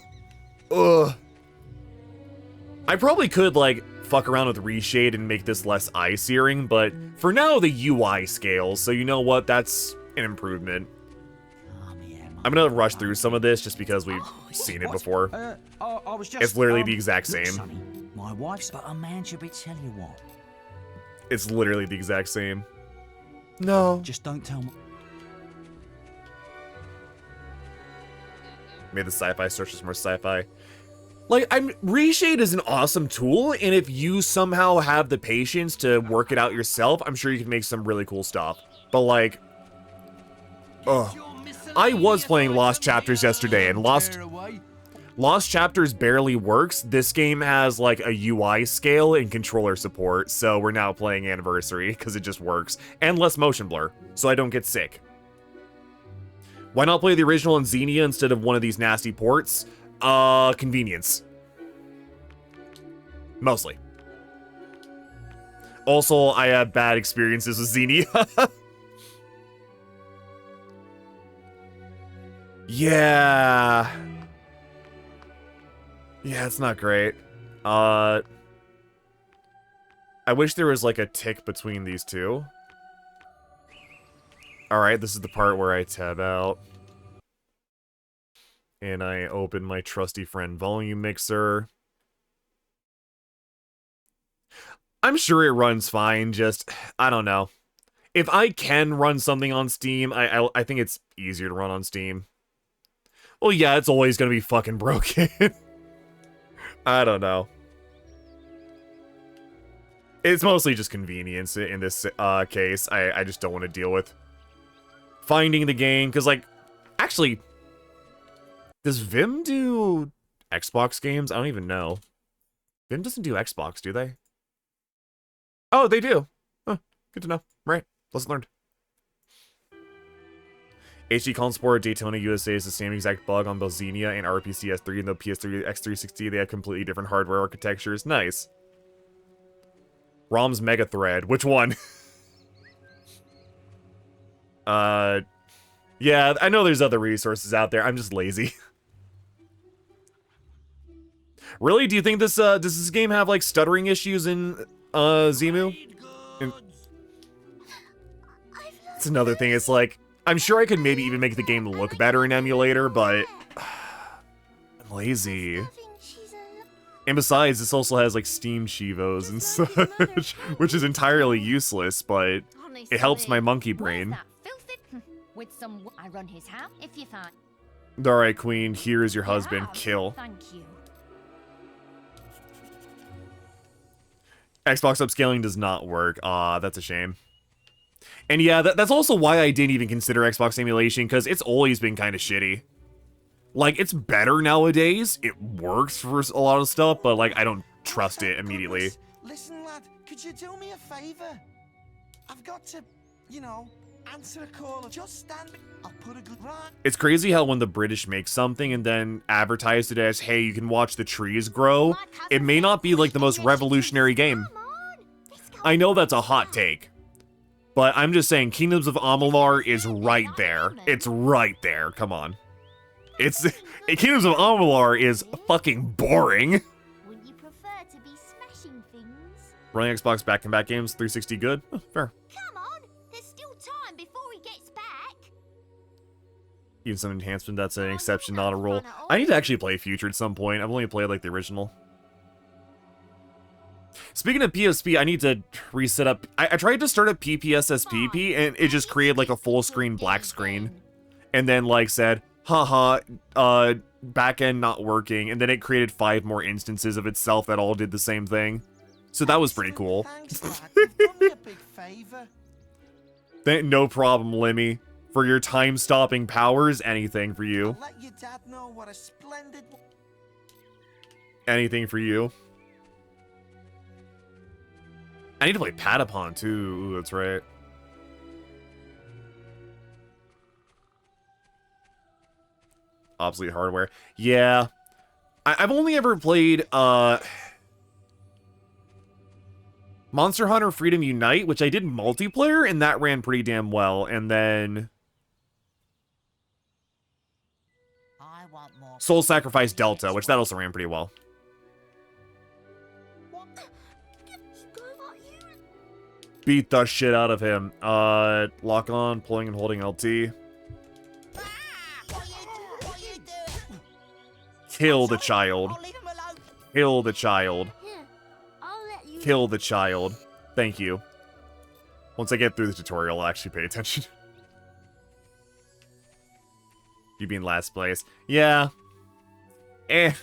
I probably could, like, fuck around with reshade and make this less eye searing, but for now the UI scales, so you know what, that's an improvement. I'm gonna rush through some of this just because we've seen it before. I was just, It's literally the exact look, same. Sonny, my wife's, but a man should be tell you what. It's literally the exact same. No. Just don't tell me. Made the sci-fi searches more sci-fi. Like, reshade is an awesome tool, and if you somehow have the patience to work it out yourself, I'm sure you can make some really cool stuff. But like, I was playing Lost Chapters yesterday, and Lost Chapters barely works. This game has like a UI scale and controller support, so we're now playing Anniversary because it just works, and less motion blur, so I don't get sick. Why not play the original in Xenia instead of one of these nasty ports? Convenience. Mostly. Also, I had bad experiences with Xenia. Yeah. Yeah, it's not great. I wish there was like a tick between these two. Alright, this is the part where I tab out. And I open my trusty friend volume mixer. I'm sure it runs fine, just, I don't know. If I can run something on Steam, I think it's easier to run on Steam. Well, yeah, it's always gonna be fucking broken. I don't know. It's mostly just convenience in this case. I just don't want to deal with finding the game, because, like, actually, does Vim do Xbox games? I don't even know. Vim doesn't do Xbox, do they? Oh, they do. Huh, good to know. Right. Lesson learned. HD Console Sport Daytona USA is the same exact bug on both Xenia and RPC S3, and the PS3 X360, they have completely different hardware architectures. Nice. ROM's Mega Thread. Which one? Yeah, I know there's other resources out there. I'm just lazy. Really? Do you think this does this game have like stuttering issues in Zemu? It's another thing. It's like, I'm sure I could maybe even make the game look better in emulator, but I'm lazy. And besides, this also has like Steam Chivos and such, which is entirely useless, but it helps my monkey brain. With some, I run his house if you find. Alright, Queen, here is your husband. Kill. Thank you. Xbox upscaling does not work. That's a shame. And yeah, that's also why I didn't even consider Xbox emulation, because it's always been kind of shitty. Like, it's better nowadays. It works for a lot of stuff, but, like, I don't trust it immediately. Listen, lad, could you do me a favor? I've got to, you know, answer a call. Just stand. I'll put a good right. It's crazy how when the British make something and then advertise it as, hey, you can watch the trees grow, it may not be, like, the most revolutionary game. I know that's a hot take. But I'm just saying, Kingdoms of Amalur is right there. It's right there. Come on. Kingdoms of Amalur is fucking boring. Would you prefer to be smashing things? Running Xbox back-to-back games, 360 good? Oh, fair. Come on, there's still time before he gets back. Even some enhancement, that's an exception, not a rule. I need to actually play Future at some point. I've only played, like, the original. Speaking of PSP, I need to reset up. I tried to start up PPSSPP, and it just created, like, a full-screen black screen. And then, like, said, haha, backend not working. And then it created 5 more instances of itself that all did the same thing. So that was pretty cool. Thanks, lad. You've done me a big favor. No problem, Lemmy. For your time-stopping powers, anything for you. I'll let your dad know what a splendid. Anything for you. I need to play Patapon, too. Ooh, that's right. Obsolete hardware. Yeah. I've only ever played, Monster Hunter Freedom Unite, which I did multiplayer, and that ran pretty damn well. And then I want more. Soul Sacrifice Delta, which that also ran pretty well. Beat the shit out of him. Lock on, pulling and holding LT. Kill the child. Kill the child. Kill the child. Thank you. Once I get through the tutorial, I'll actually pay attention. You be in last place. Yeah. Kind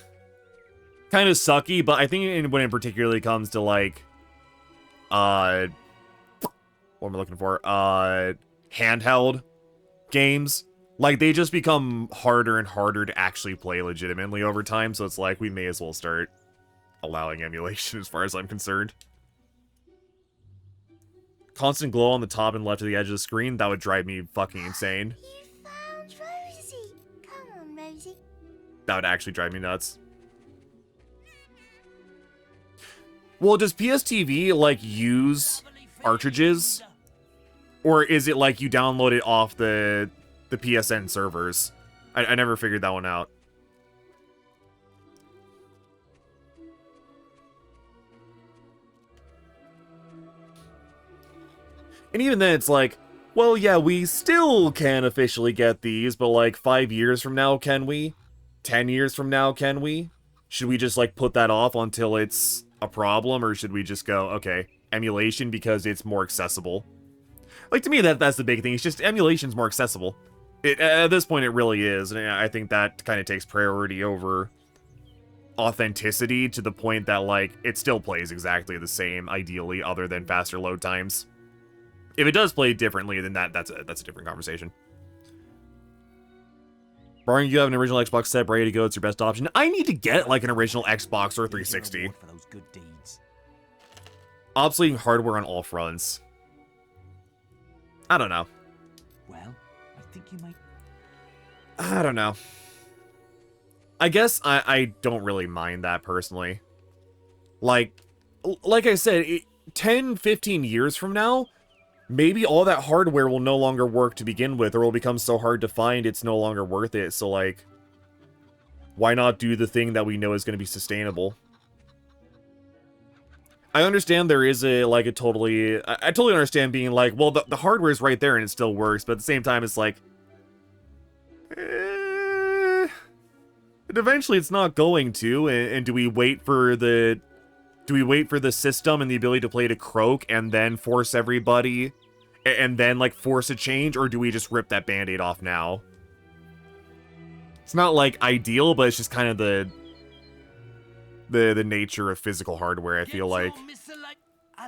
of sucky, but I think when it particularly comes to, like, what am I looking for? Handheld games. Like, they just become harder and harder to actually play legitimately over time, so it's like, we may as well start allowing emulation as far as I'm concerned. Constant glow on the top and left of the edge of the screen, that would drive me fucking insane. You found Rosie. Come on, Rosie. That would actually drive me nuts. Well, does PSTV, like, use cartridges? Or is it like you download it off the PSN servers? I never figured that one out. And even then, it's like, well, yeah, we still can officially get these, but like 5 years from now, can we? 10 years from now, can we? Should we just like put that off until it's a problem, or should we just go, okay, emulation because it's more accessible? Like, to me, that's the big thing. It's just emulation's more accessible. At this point, it really is, and I think that kind of takes priority over authenticity to the point that, like, it still plays exactly the same, ideally, other than faster load times. If it does play differently, then that's a different conversation. Barring you have an original Xbox set ready to go, it's your best option. I need to get, like, an original Xbox or 360. For those good deeds. Obsoleting hardware on all fronts. I don't know. Well, I think you might. I don't know. I guess I don't really mind that personally. Like I said, 10, 15 years from now, maybe all that hardware will no longer work to begin with, or will become so hard to find it's no longer worth it. So, like, why not do the thing that we know is going to be sustainable? I understand there is a, like, a totally... I totally understand being like, well, the hardware is right there and it still works, but at the same time, it's like... eventually it's not going to, and do we wait for the... Do we wait for the system and the ability to play to croak and then force everybody and then, like, force a change, or do we just rip that band-aid off now? It's not, like, ideal, but it's just kind of the nature of physical hardware, I feel like.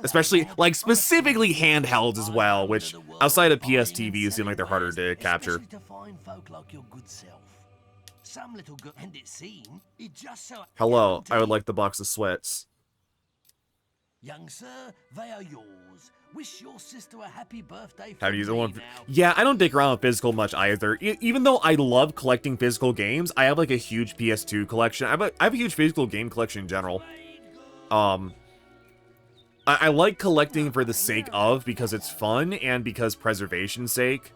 Especially, like, specifically handhelds as well, which, outside of PS TVs, seem like they're harder to capture. Hello, I would like the box of sweats. Young sir, they are yours. Wish your sister a happy birthday. Have you used one? Yeah, I don't dick around with physical much either. Even though I love collecting physical games, I have like a huge PS2 collection. I have a huge physical game collection in general. I like collecting for the sake of, because it's fun and because preservation's sake.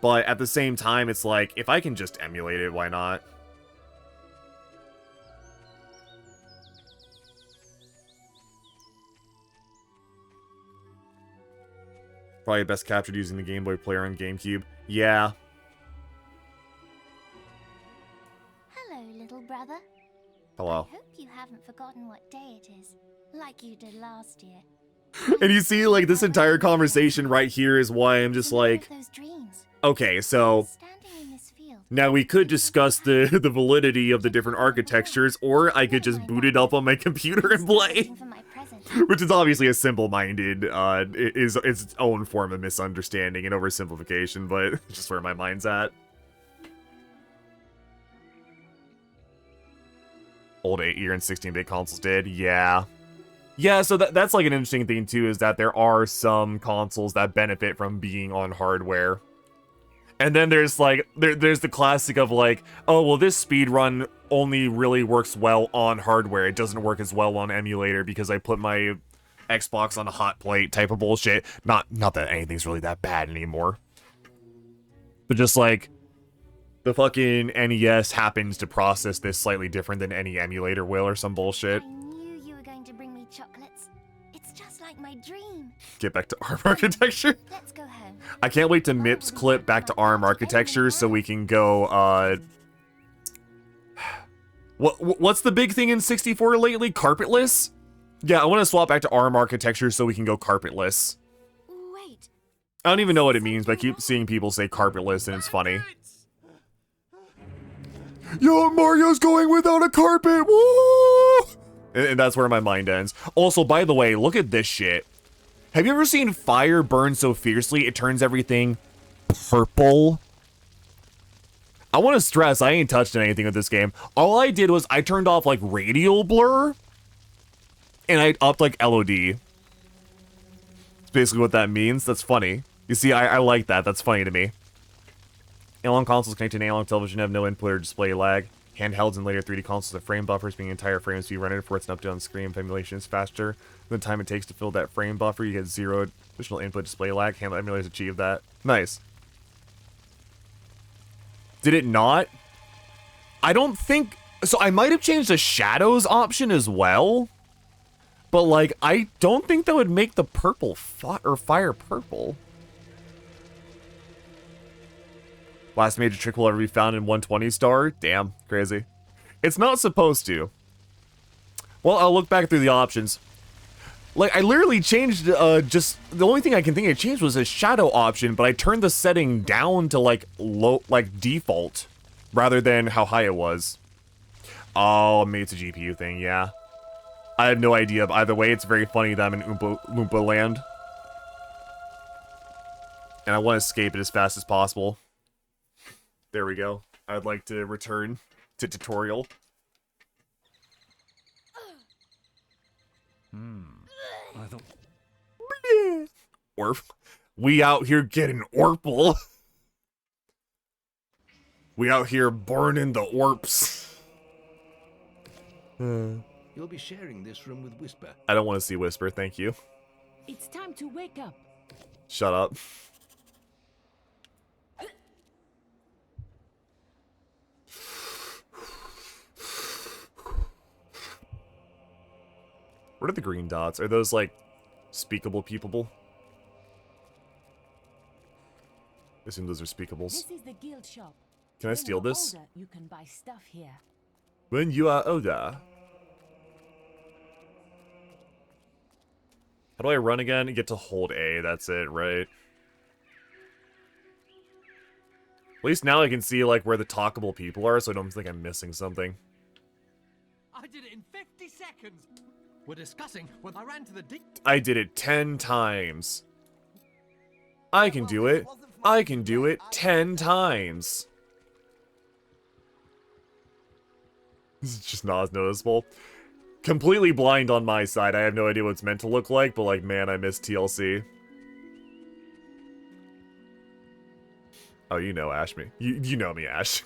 But at the same time, it's like, if I can just emulate it, why not? Probably best captured using the Game Boy player on GameCube. Yeah. Hello, little brother. Hello. I hope you haven't forgotten what day it is, like you did last year. And you see, like, this entire conversation right here is why I'm just like... Those dreams. Okay, so... Standing in this field. Now we could discuss the validity of the different architectures, or I could just boot it up on my computer and play. Which is obviously a simple-minded, is its own form of misunderstanding and oversimplification, but it's just where my mind's at. Old 8-year and 16-bit consoles did, yeah. Yeah, so that's like an interesting thing too, is that there are some consoles that benefit from being on hardware. And then there's like, there's the classic of like, oh, well, this speedrun only really works well on hardware. It doesn't work as well on emulator because I put my Xbox on a hot plate type of bullshit. Not that anything's really that bad anymore. But just like, the fucking NES happens to process this slightly different than any emulator will or some bullshit. I knew you were going to bring me chocolates. It's just like my dream. Get back to ARM architecture. Let's go home. I can't wait to MIPS clip back to ARM architecture so we can go, What's the big thing in 64 lately? Carpetless? Yeah, I want to swap back to ARM architecture so we can go carpetless. Wait. I don't even know what it means, but I keep seeing people say carpetless and it's funny. Yo, Mario's going without a carpet! Woo! And that's where my mind ends. Also, by the way, look at this shit. Have you ever seen fire burn so fiercely it turns everything purple? I want to stress, I ain't touched anything with this game. All I did was I turned off, like, radial blur, and I upped, like, LOD. That's basically what that means. That's funny. You see, I like that. That's funny to me. Analog consoles connected to analog television have no input or display lag. Handhelds and later 3D consoles have frame buffers, being entire frame speed rendered for it's an update on screen. If emulation is faster than the time it takes to fill that frame buffer, you get 0 additional input display lag. Handheld emulators achieve that. Nice. Did it not? I don't think... So I might have changed the shadows option as well. But, like, I don't think that would make the purple fire purple. Last major trick will ever be found in 120 star? Damn, crazy. It's not supposed to. Well, I'll look back through the options. Like, I literally changed, just... The only thing I can think I changed was a shadow option, but I turned the setting down to, like, low, like, default, rather than how high it was. Oh, maybe it's a GPU thing, yeah. I have no idea, but either way, it's very funny that I'm in Oompa land. And I want to escape it as fast as possible. There we go. I'd like to return to tutorial. I thought... Orp. We out here getting Orple. We out here burning the Orps. You'll be sharing this room with Whisper. I don't want to see Whisper, thank you. It's time to wake up. Shut up. What are the green dots? Are those, like, speakable peepable? I assume those are speakables. This is the guild shop. Can I steal this? Older, you can buy stuff here. When you are older. How do I run again? Get to hold A, that's it, right? At least now I can see, like, where the talkable people are, so I don't think I'm missing something. I did it in 50 seconds. We're discussing when I ran to the I did it 10 times. I can do it. I can do it 10 times. This is just not as noticeable. Completely blind on my side. I have no idea what it's meant to look like, but like, man, I miss TLC. Oh, you know Ash me. You know me, Ash.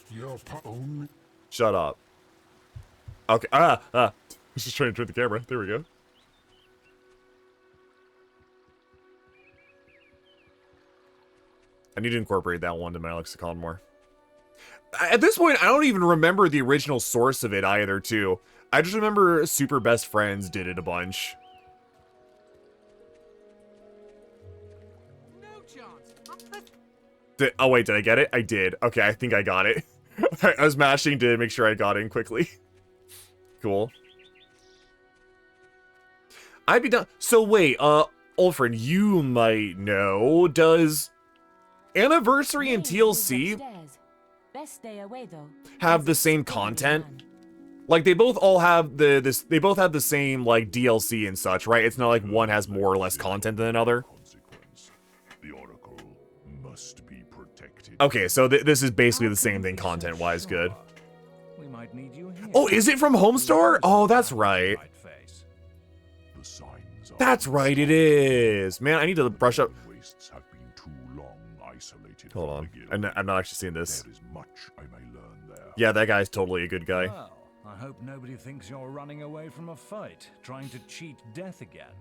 Your own. Shut up. Okay. I was just trying to turn the camera. There we go. I need to incorporate that one to my lexicon more. At this point, I don't even remember the original source of it either, too. I just remember Super Best Friends did it a bunch. No chance. Oh, wait, did I get it? I did. Okay, I think I got it. I was mashing to make sure I got in quickly. Cool. I'd be done. So, wait, old friend, you might know, does Anniversary and TLC Best stay away, though. have the same content? Like, they both all have they both have the same, like, DLC and such, right? It's not like one has more or less content than another. The Oracle must be protected. Okay, so this is basically the same thing content-wise. Good. We might need you here. Oh, is it from Homestar? Oh, that's right. The signs are That's right, it is. Man, I need to brush up. wastes have been too long isolated. Hold from on. the guild. I'm not actually seeing this. There is much I may learn there. Yeah, that guy's totally a good guy. Well, I hope nobody thinks you're running away from a fight, trying to cheat death again.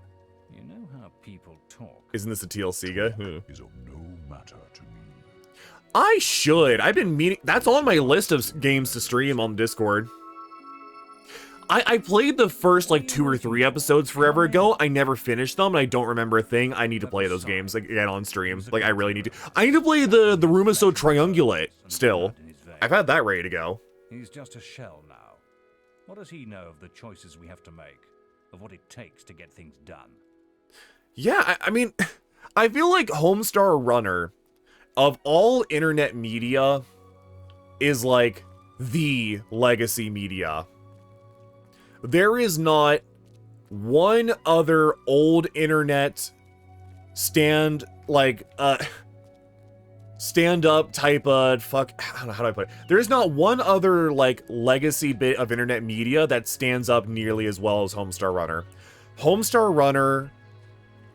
You know how people talk. Isn't this a TLC guy? Is of no matter to me. I should. I've been meaning. That's on my list of games to stream on Discord. I played the first, like, 2 or 3 episodes forever ago. I never finished them, and I don't remember a thing. I need to play those games again on stream. Like, I really need to. I need to play the Rumiso Triangulate still. I've had that ready to go. He's just a shell now. What does he know of the choices we have to make? Of what it takes to get things done? Yeah, I mean, I feel like Homestar Runner, of all internet media, is like the legacy media. There is not one other old internet stand up type of I don't know, how do I put it? There is not one other like legacy bit of internet media that stands up nearly as well as Homestar Runner. Homestar Runner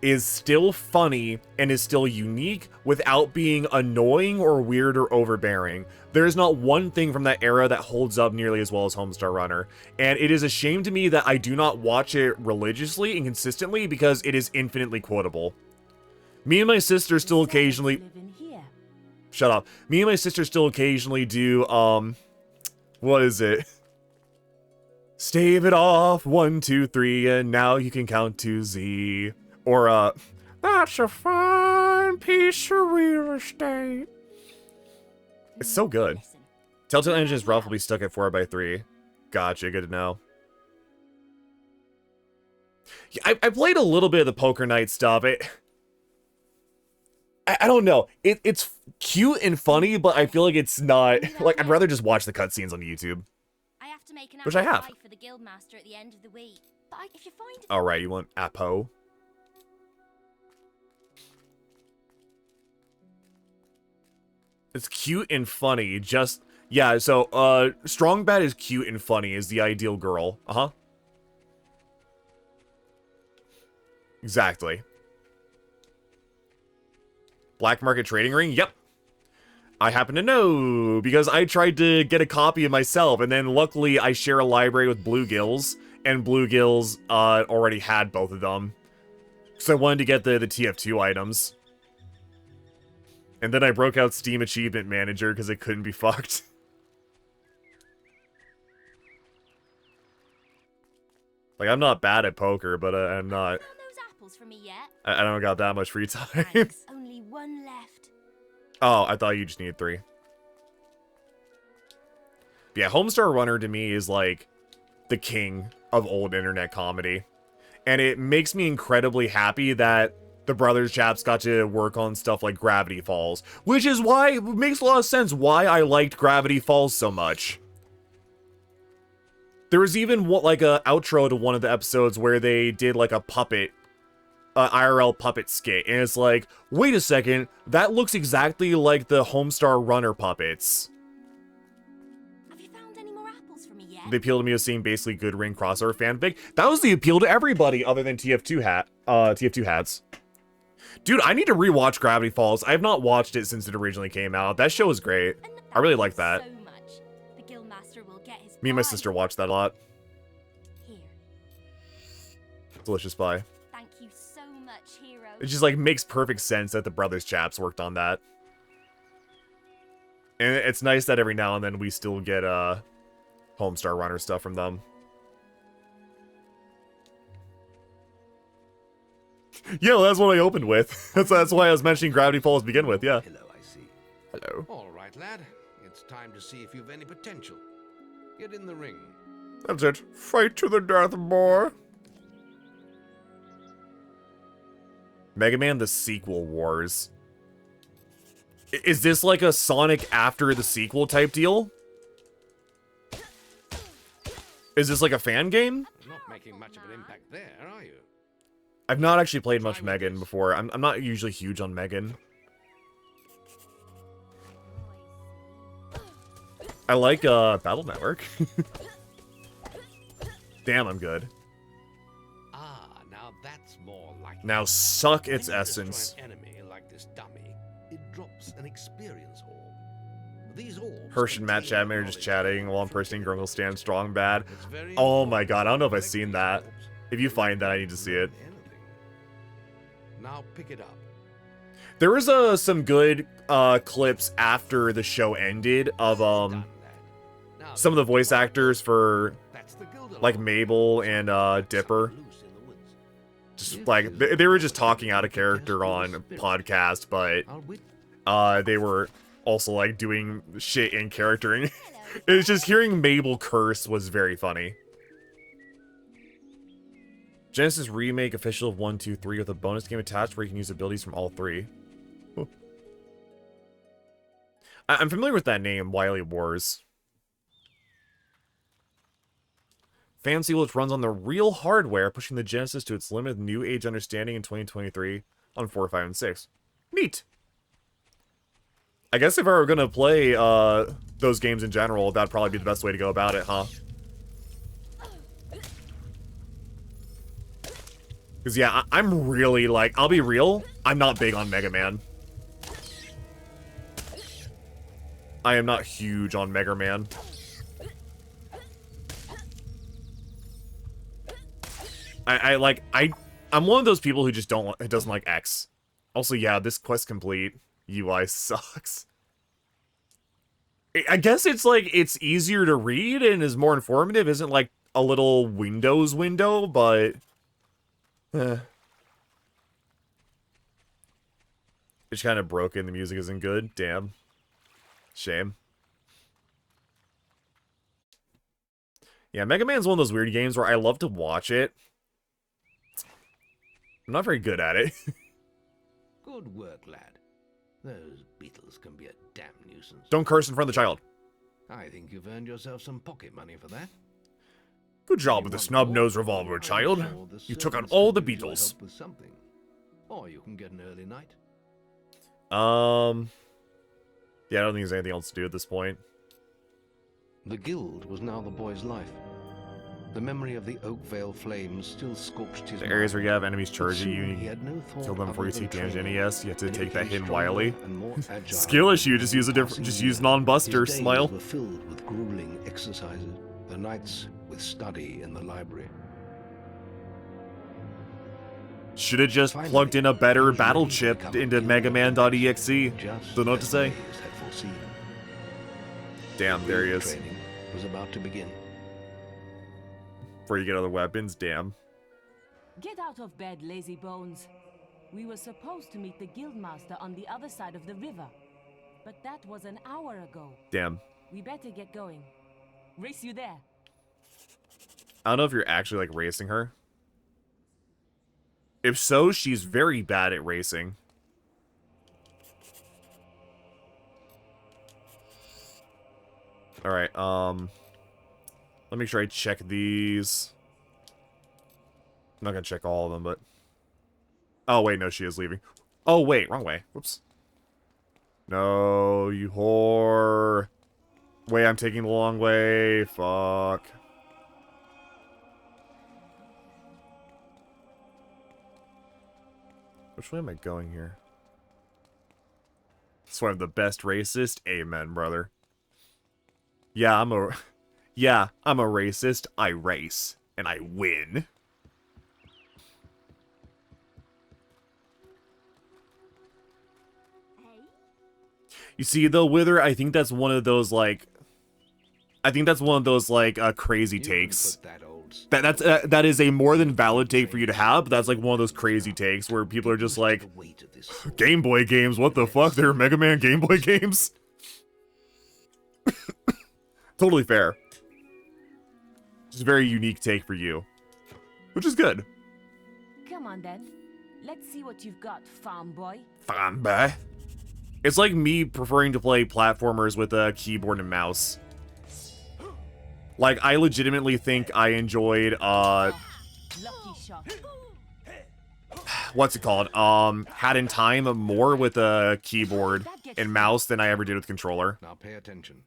is still funny and is still unique without being annoying or weird or overbearing. There is not one thing from that era that holds up nearly as well as Homestar Runner, and it is a shame to me that I do not watch it religiously and consistently because it is infinitely quotable. Me and my sister still occasionally... Live in here. Shut up. Me and my sister still occasionally do, what is it? Stave it off, 1, 2, 3, and now you can count to Z. Or, that's a fine piece of real estate. It's so good. Listen. Telltale Engine's rough will be stuck at 4x3. Gotcha, good to know. Yeah, I played a little bit of the Poker Night stuff. I don't know. It's cute and funny, but I feel like it's not... Like, I'd rather just watch the cutscenes on YouTube. I have to make an Which I have. apple pie for the guildmaster at the end of the week. But if you find Alright, you want Apo? It's cute and funny, just... Yeah, so, Strong Bad is cute and funny, is the ideal girl. Uh-huh. Exactly. Black market trading ring? Yep. I happen to know, because I tried to get a copy of myself, and then luckily I share a library with Bluegills, and Bluegills, already had both of them. So I wanted to get the TF2 items. And then I broke out Steam Achievement Manager, because it couldn't be fucked. Like, I'm not bad at poker, but I'm not... found those apples for me yet? I don't got that much free time. Thanks. Only one left. Oh, I thought you just needed 3. But yeah, Homestar Runner to me is like the king of old internet comedy. And it makes me incredibly happy that the Brothers chaps got to work on stuff like Gravity Falls. Which is why, it makes a lot of sense why I liked Gravity Falls so much. There was even like a outro to one of the episodes where they did like a puppet, IRL puppet skit, and it's like, wait a second, that looks exactly like the Homestar Runner puppets. Have you found any more apples for me yet? The appeal to me was seeing basically good Ring crossover fanfic. That was the appeal to everybody other than TF2 hats. Dude, I need to rewatch Gravity Falls. I have not watched it since it originally came out. That show was great. I really like that. So much. The guildmaster will get his Me and my pie. sister watched that a lot. Here. Delicious pie. Thank you so much, hero. It just like makes perfect sense that the Brothers chaps worked on that. And it's nice that every now and then we still get Homestar Runner stuff from them. Yeah, well, that's what I opened with. That's why I was mentioning Gravity Falls to begin with, yeah. Hello, I see. Hello. All right, lad. It's time to see if you've any potential. Get in the ring. That's it. Fight to the death, boy. Mega Man the Sequel Wars. Is this like a Sonic after the sequel type deal? Is this like a fan game? Not making much of an impact there, are you? I've not actually played much Megan before. I'm not usually huge on Megan. I like Battle Network. Damn, I'm good. Ah, now that's more like. Now suck its When you essence. destroy an enemy like this dummy, it drops an experience orb. These orbs Hirsch and Matt contain Chapman are just knowledge chatting while I'm and personing ability. Grungle Stand Strong Bad. It's very Oh my important god, I don't know if to I've collect seen these that. orbs. If you find that, I need to see it. Anything. Now pick it up. There was some good clips after the show ended of Done, lad. Now some of the voice actors for that's the guild like alarm. Mabel and Dipper. Loose in the woods. Just like they were just talking out of character on podcast, but I'll wait. they were also like doing shit in character. And it's just hearing Mabel curse was very funny. Genesis Remake official of 1, 2, 3 with a bonus game attached where you can use abilities from all 3. Huh. I'm familiar with that name, Wily Wars. Fancy which runs on the real hardware, pushing the Genesis to its limit of new age understanding in 2023 on 4, 5, and 6. Neat. I guess if I were gonna play those games in general, that'd probably be the best way to go about it, huh? Because, yeah, I'm really, like, I'll be real, I'm not big on Mega Man. I am not huge on Mega Man. I'm one of those people who just doesn't like X. Also, yeah, this quest complete UI sucks. I guess it's like it's easier to read and is more informative. Isn't like a little Windows window, but it's kind of broken. The music isn't good. Damn. Shame. Yeah, Mega Man's one of those weird games where I love to watch it. I'm not very good at it. Good work, lad. Those beetles can be a damn nuisance. Don't curse in front of the child. I think you've earned yourself some pocket money for that. Good job with the snub-nosed revolver, child. You took out all the beetles. With something. Or you can get an early night. Yeah, I don't think there's anything else to do at this point. The guild was now the boy's life. The memory of the Oakvale flames still scorched his The mind. areas where you have enemies charging you, He had no thought kill them before you other take than damage to training, NES. You have to and take that became hidden stronger wily. and more agile. Skill issue, just use a different, just use non-buster, His days smile. were filled with grueling exercises, the nights with study in the library. Should have just plugged in a better battle chip into MegaMan.exe. Don't know what to say. Damn, there he is. Training was about to begin. Before you get other weapons, damn. Get out of bed, lazy bones. We were supposed to meet the guildmaster on the other side of the river, but that was an hour ago. Damn. We better get going. Race you there. I don't know if you're actually, like, racing her. If so, she's very bad at racing. Alright, let me make sure I check these. I'm not gonna check all of them, but... Oh, wait, no, she is leaving. Oh, wait, wrong way. Whoops. No, you whore. Wait, I'm taking the long way. Fuck. Which way am I going here? That's why I'm the best racist. Amen, brother. Yeah, I'm a racist. I race. And I win. You see, though, Wither, I think that's one of those, like... crazy takes. That is a more than valid take for you to have, but that's like one of those crazy takes where people are just like, Game Boy games, what the fuck? They're Mega Man Game Boy games? Totally fair. Just a very unique take for you. Which is good. Come on then. Let's see what you've got, farm boy. Farm boy. It's like me preferring to play platformers with a keyboard and mouse. Like, I legitimately think I enjoyed, Lucky shot. what's it called? Had in Time more with a keyboard and mouse than I ever did with controller. Now pay attention.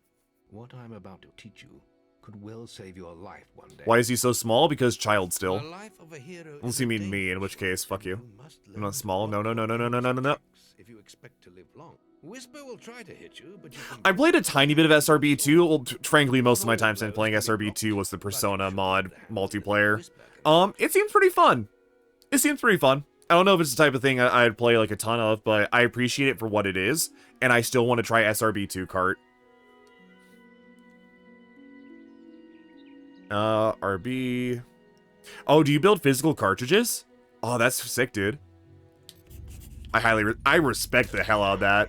What I'm about to teach you could well save your life one day. Why is he so small? Because child still. The life of a hero Unless you mean me, in which case, fuck you. must I'm not small. No, no, no, no, no, no, no, no, no. if you expect to live long. Whisper will try to hit you, but you can... I played a tiny bit of SRB2. Well, frankly, most of my time spent playing SRB2 was the Persona mod multiplayer. It seems pretty fun. It seems pretty fun. I don't know if it's the type of thing I'd play like a ton of, but I appreciate it for what it is, and I still want to try SRB2 kart. RB... Oh, do you build physical cartridges? Oh, that's sick, dude. I respect the hell out of that.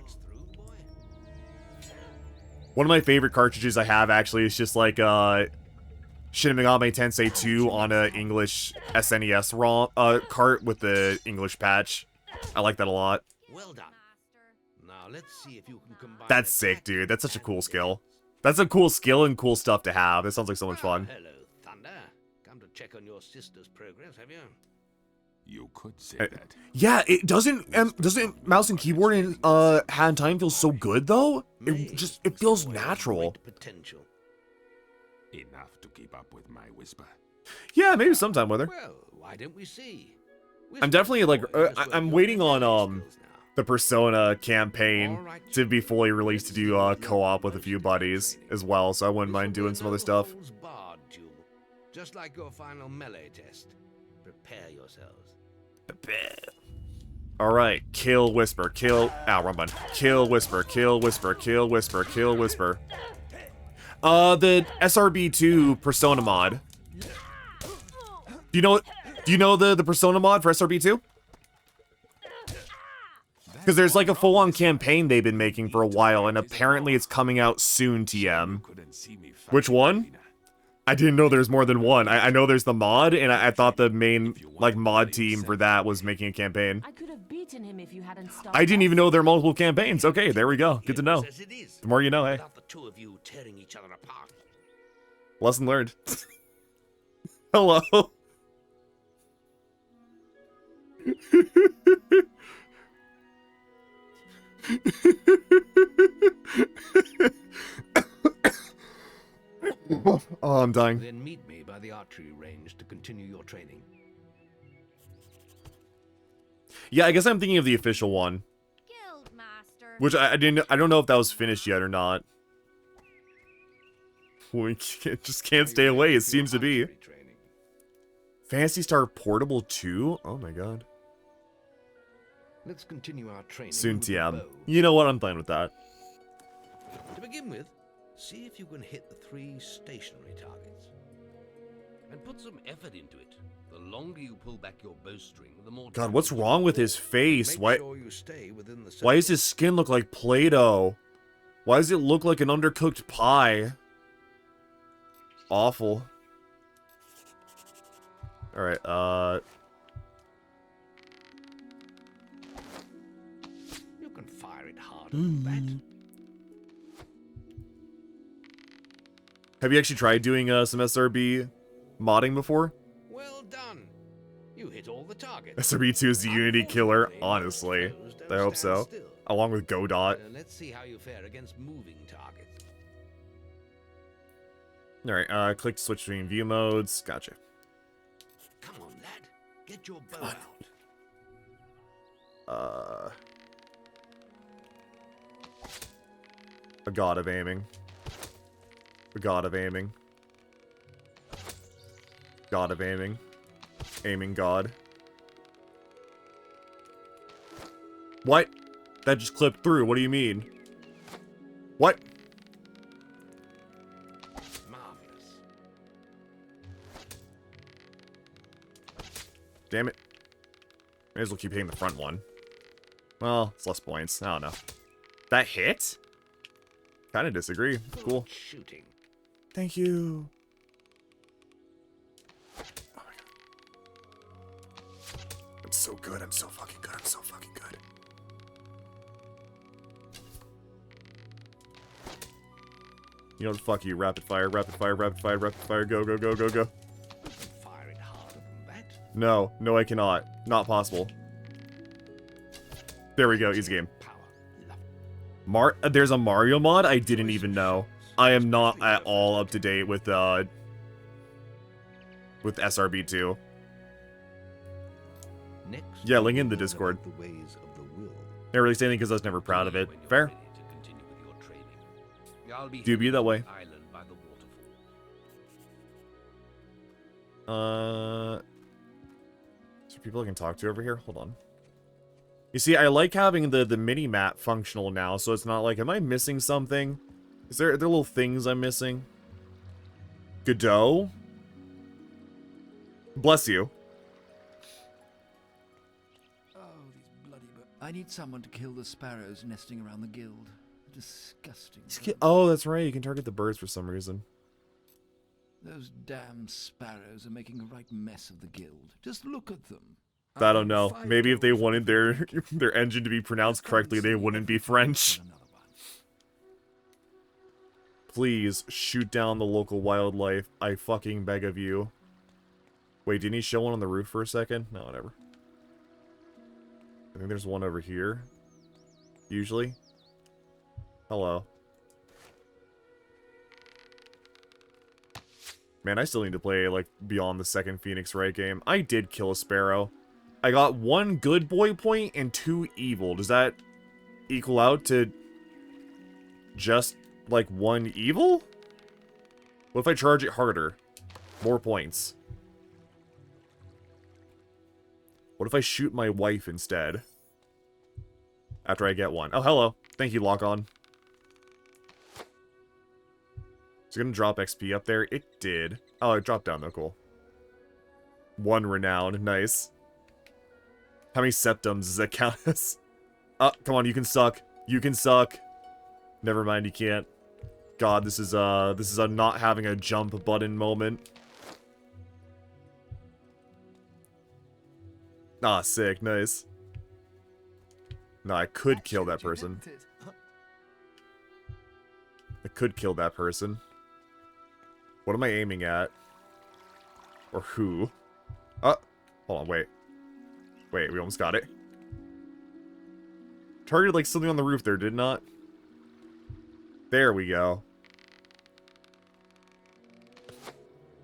One of my favorite cartridges I have, actually, is just like, Shin Megami Tensei 2 on a English SNES ROM, cart with the English patch. I like that a lot. Well done. Now let's see if you can combine... That's sick, dude. That's such a cool skill. That's a cool skill and cool stuff to have. It sounds like so much fun. Hello, Thunder. Come to check on your sister's progress, have you? You could say that. Yeah, it doesn't mouse and keyboard in Hand in Time feel so good though? It feels natural. Potential. Enough to keep up with my whisper. Yeah, maybe sometime with her. Well, why don't we see? I'm definitely like I'm waiting on the Persona campaign to be fully released to do co-op with a few buddies as well, so I wouldn't mind doing some other stuff. Just like your final melee test. Prepare yourselves. Alright, kill Whisper, kill... Ow, wrong button. Kill Whisper, kill Whisper, kill Whisper, kill Whisper. The SRB2 Persona mod. Do you know the Persona mod for SRB2? Because there's like a full-on campaign they've been making for a while, and apparently it's coming out soon, TM. Which one? I didn't know there's more than one. I know there's the mod, and I thought the main, like, mod team for that was making a campaign. I could have beaten him if you hadn't stopped. I didn't even know there are multiple campaigns. Okay, there we go. Good to know. The more you know, hey. Lesson learned. Hello. Oh, I'm dying. Then meet me by the archery range to continue your training. Yeah, I guess I'm thinking of the official one. Guildmaster. Which I don't know if that was finished yet or not. We just can't stay away, it seems to be. Phantasy Star Portable 2? Oh my god. Let's continue our training. Soon, TM. You know what? I'm fine with that. To begin with, see if you can hit the 3 stationary targets. And put some effort into it. The longer you pull back your bowstring, the more... God, what's wrong with his face? Make sure you stay within the Why does his skin look like Play-Doh? Why does it look like an undercooked pie? Awful. Alright, You can fire it harder than that. Have you actually tried doing some SRB modding before? Well done. You hit all the targets. SRB2 is the Unity killer, honestly. I hope so. Along with Godot. Let's see how you fare against moving targets. Alright, click to switch between view modes. Gotcha. Come on, lad. Get your bow out. A god of aiming. A god of aiming. God of aiming. Aiming god. What? That just clipped through. What do you mean? What? Marvelous. Damn it. May as well keep hitting the front one. Well, it's less points. I don't know. That hit? Kinda disagree. Cool. Shooting. Thank you. Oh my god. I'm so good. I'm so fucking good. I'm so fucking good. You know what? Fuck you. Rapid fire, rapid fire, rapid fire, rapid fire. Go, go, go, go, go. Fire it harder than that. No. No, I cannot. Not possible. There we go. Easy game. There's a Mario mod? I didn't even know. I am not at all up to date with SRB2. Next, Yeah, link in the Discord. the ways of the will. Never really say anything because I was never proud of it. Fair. Do be that way. Is there people I can talk to over here? Hold on. You see, I like having the mini-map functional now, so it's not like, am I missing something? Are there little things I'm missing? Godot? Bless you. Oh, these bloody I need someone to kill the sparrows nesting around the guild. Disgusting. Oh, that's right. You can target the birds for some reason. Those damn sparrows are making a right mess of the guild. Just look at them. I don't know. Maybe if they wanted their engine to be pronounced correctly, they wouldn't be French. Please, shoot down the local wildlife. I fucking beg of you. Wait, didn't he show one on the roof for a second? No, whatever. I think there's one over here. Usually. Hello. Man, I still need to play, like, beyond the second Phoenix Wright game. I did kill a sparrow. I got 1 good boy point and 2 evil. Does that equal out to just, like, 1 evil? What if I charge it harder? More points. What if I shoot my wife instead? After I get one. Oh, hello. Thank you, Lock On. Is it gonna drop XP up there? It did. Oh, it dropped down though, cool. 1 renown, nice. How many septums does that count as? Oh, come on, you can suck. You can suck. Never mind, you can't. God, this is a not having a jump button moment. Ah, sick, nice. No, I could kill that person. I could kill that person. What am I aiming at? Or who? Hold on, wait. Wait, we almost got it. Targeted like something on the roof there, did not? There we go.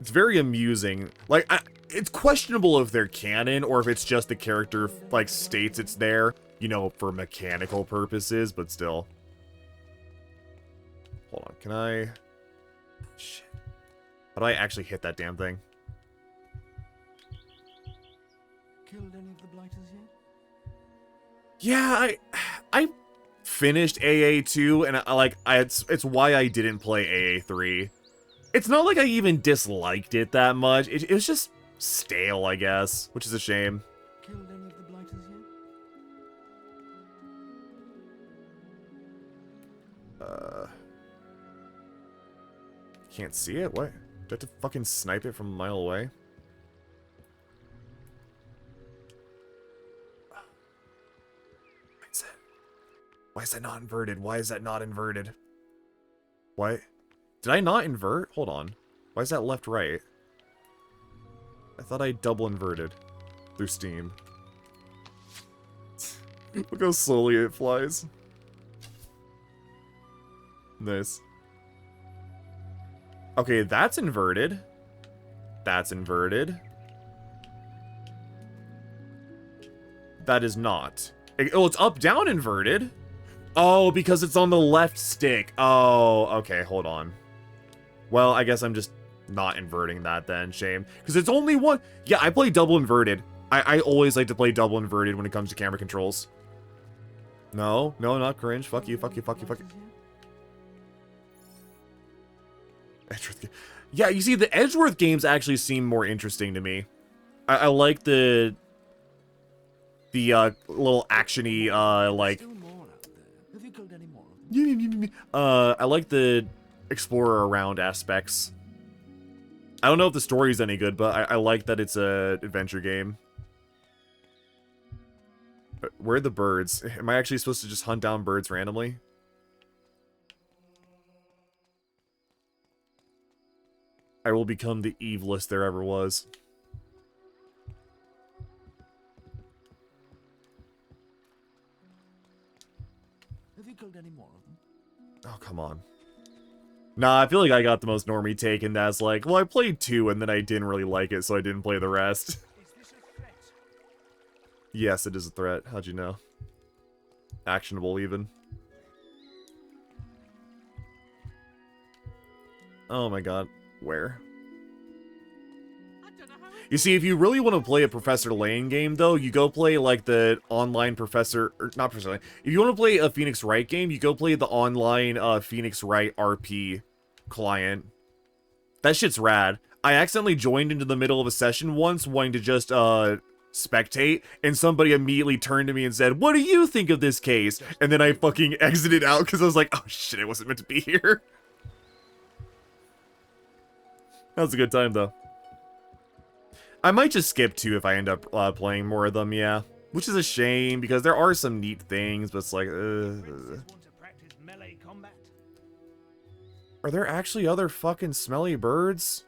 It's very amusing. Like, it's questionable if they're canon or if it's just the character, like, states it's there, you know, for mechanical purposes, but still. Hold on, can I... Shit. How do I actually hit that damn thing? Killed any of the blighters yet? Yeah, I finished AA2, and it's why I didn't play AA3. It's not like I even disliked it that much. It was just stale, I guess, which is a shame. Killed any of the blighters yet? Can't see it? What? Do I have to fucking snipe it from a mile away? Why is that not inverted? Why is that not inverted? What? Did I not invert? Hold on. Why is that left right? I thought I double inverted through Steam. Look how slowly it flies. Nice. Okay, that's inverted. That's inverted. That is not. Oh, it's up-down inverted. Oh, because it's on the left stick. Oh, okay, hold on. Well, I guess I'm just not inverting that then. Shame. Because it's only one. Yeah, I play double inverted. I always like to play double inverted when it comes to camera controls. No, no, not cringe. Fuck you, fuck you, fuck you, fuck you. Edgeworth. Yeah, you see, the Edgeworth games actually seem more interesting to me. I like the little actiony, like... I like the explorer around aspects. I don't know if the story's any good, but I like that it's a adventure game. Where are the birds? Am I actually supposed to just hunt down birds randomly? I will become the evilest there ever was. Have you killed any more of them? Oh, come on. Nah, I feel like I got the most normie take, and that's like, well, I played 2, and then I didn't really like it, so I didn't play the rest. Is this a threat? Yes, it is a threat. How'd you know? Actionable, even. Oh my god. Where? You see, if you really want to play a Professor Layton game, though, you go play, like, the online Professor... Or, not Professor Layton. If you want to play a Phoenix Wright game, you go play the online Phoenix Wright RP client. That shit's rad. I accidentally joined into the middle of a session once, wanting to just, spectate, and somebody immediately turned to me and said, "What do you think of this case?" And then I fucking exited out, because I was like, oh shit, I wasn't meant to be here. That was a good time, though. I might just skip 2 if I end up playing more of them, yeah. Which is a shame, because there are some neat things, but it's like, Are there actually other fucking smelly birds?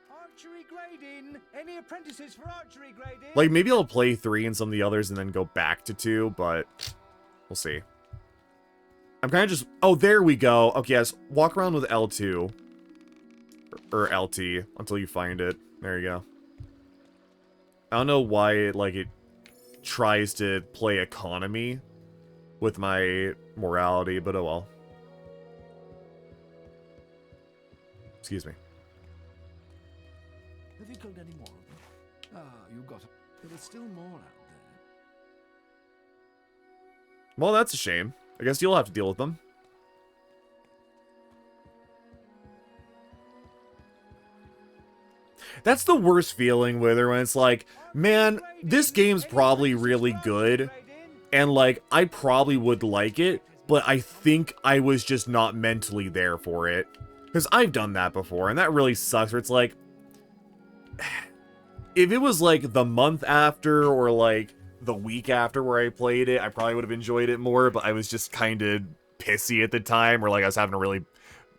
Archery grading. Any apprentices for archery grading? Like, maybe I'll play 3 and some of the others and then go back to 2, but we'll see. I'm kind of just... Oh, there we go. Okay, yes. Walk around with L2. Or LT until you find it. There you go. I don't know why it tries to play economy with my morality, but oh well. Excuse me. Have you killed any more of them? Ah, you got it. There are still more out there. Well, that's a shame. I guess you'll have to deal with them. That's the worst feeling with her when it's like, man, this game's probably really good, and like, I probably would like it, but I think I was just not mentally there for it. Because I've done that before, and that really sucks, where it's like, if it was like the month after, or like the week after where I played it, I probably would have enjoyed it more, but I was just kind of pissy at the time, or like I was having a really,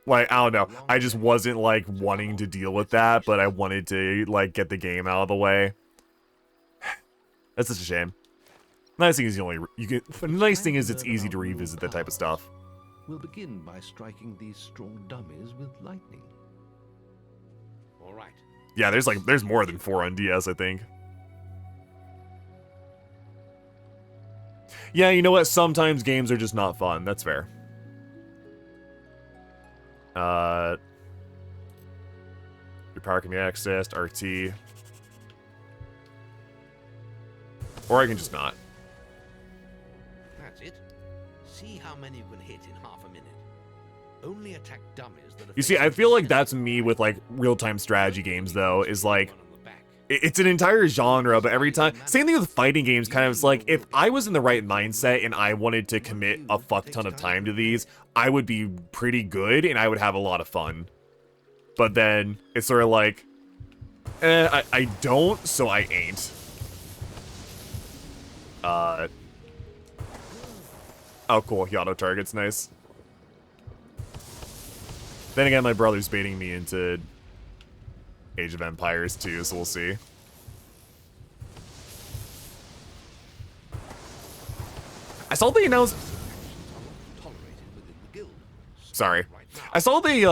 like, I don't know, I just wasn't like wanting to deal with that, but I wanted to like get the game out of the way. That's such a shame. Nice thing is the nice thing is it's easy to revisit that type of stuff. We'll begin by striking these strong dummies with lightning. All right. Yeah, there's more than 4 on DS, I think. Yeah, you know what? Sometimes games are just not fun. That's fair. Your power can be accessed, RT. Or I can just not. That's it. See how many you can hit in half a minute. Only attack dummies that are... You see, I feel like that's me with like real-time strategy games though, is like, it's an entire genre, but every time, same thing with fighting games, kind of, it's like, if I was in the right mindset and I wanted to commit a fuck ton of time to these, I would be pretty good and I would have a lot of fun. But then, it's sort of like, I don't, so I ain't. Oh cool, he auto targets, nice. Then again, my brother's baiting me into Age of Empires too, so we'll see. I saw they announced... Sorry. I saw they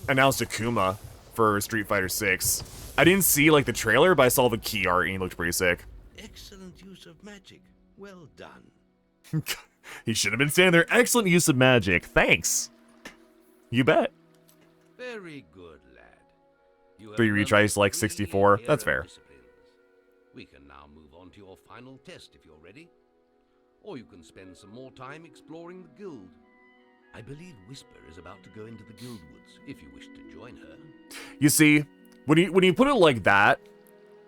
announced Akuma for Street Fighter 6. I didn't see like the trailer, but I saw the key art and he looked pretty sick. Excellent use of magic. Well done. He should have been standing there. Excellent use of magic. Thanks. You bet. Very good, lad. 3 retries like 64. That's fair. We can now move on to your final test if you're ready. Or you can spend some more time exploring the guild. I believe Whisper is about to go into the guild woods, if you wish to join her. You see, when you put it like that,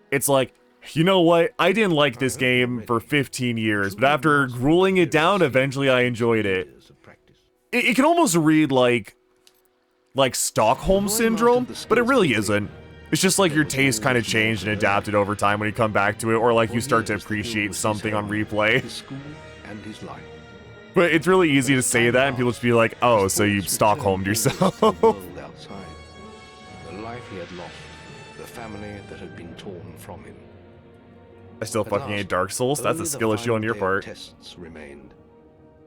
it's like, you know what? I didn't like this game for 15 years, but after grueling it down, eventually I enjoyed it. It can almost read like Stockholm Syndrome, but it really isn't. It's just like your taste kind of changed and adapted over time when you come back to it, or like you start to appreciate something on replay. But it's really easy to say that and people just be like, oh, so you Stockholmed yourself. The life he had lost, the family that had been torn from him. I still fucking hate Dark Souls. That's a skill issue on your part. Tests remained.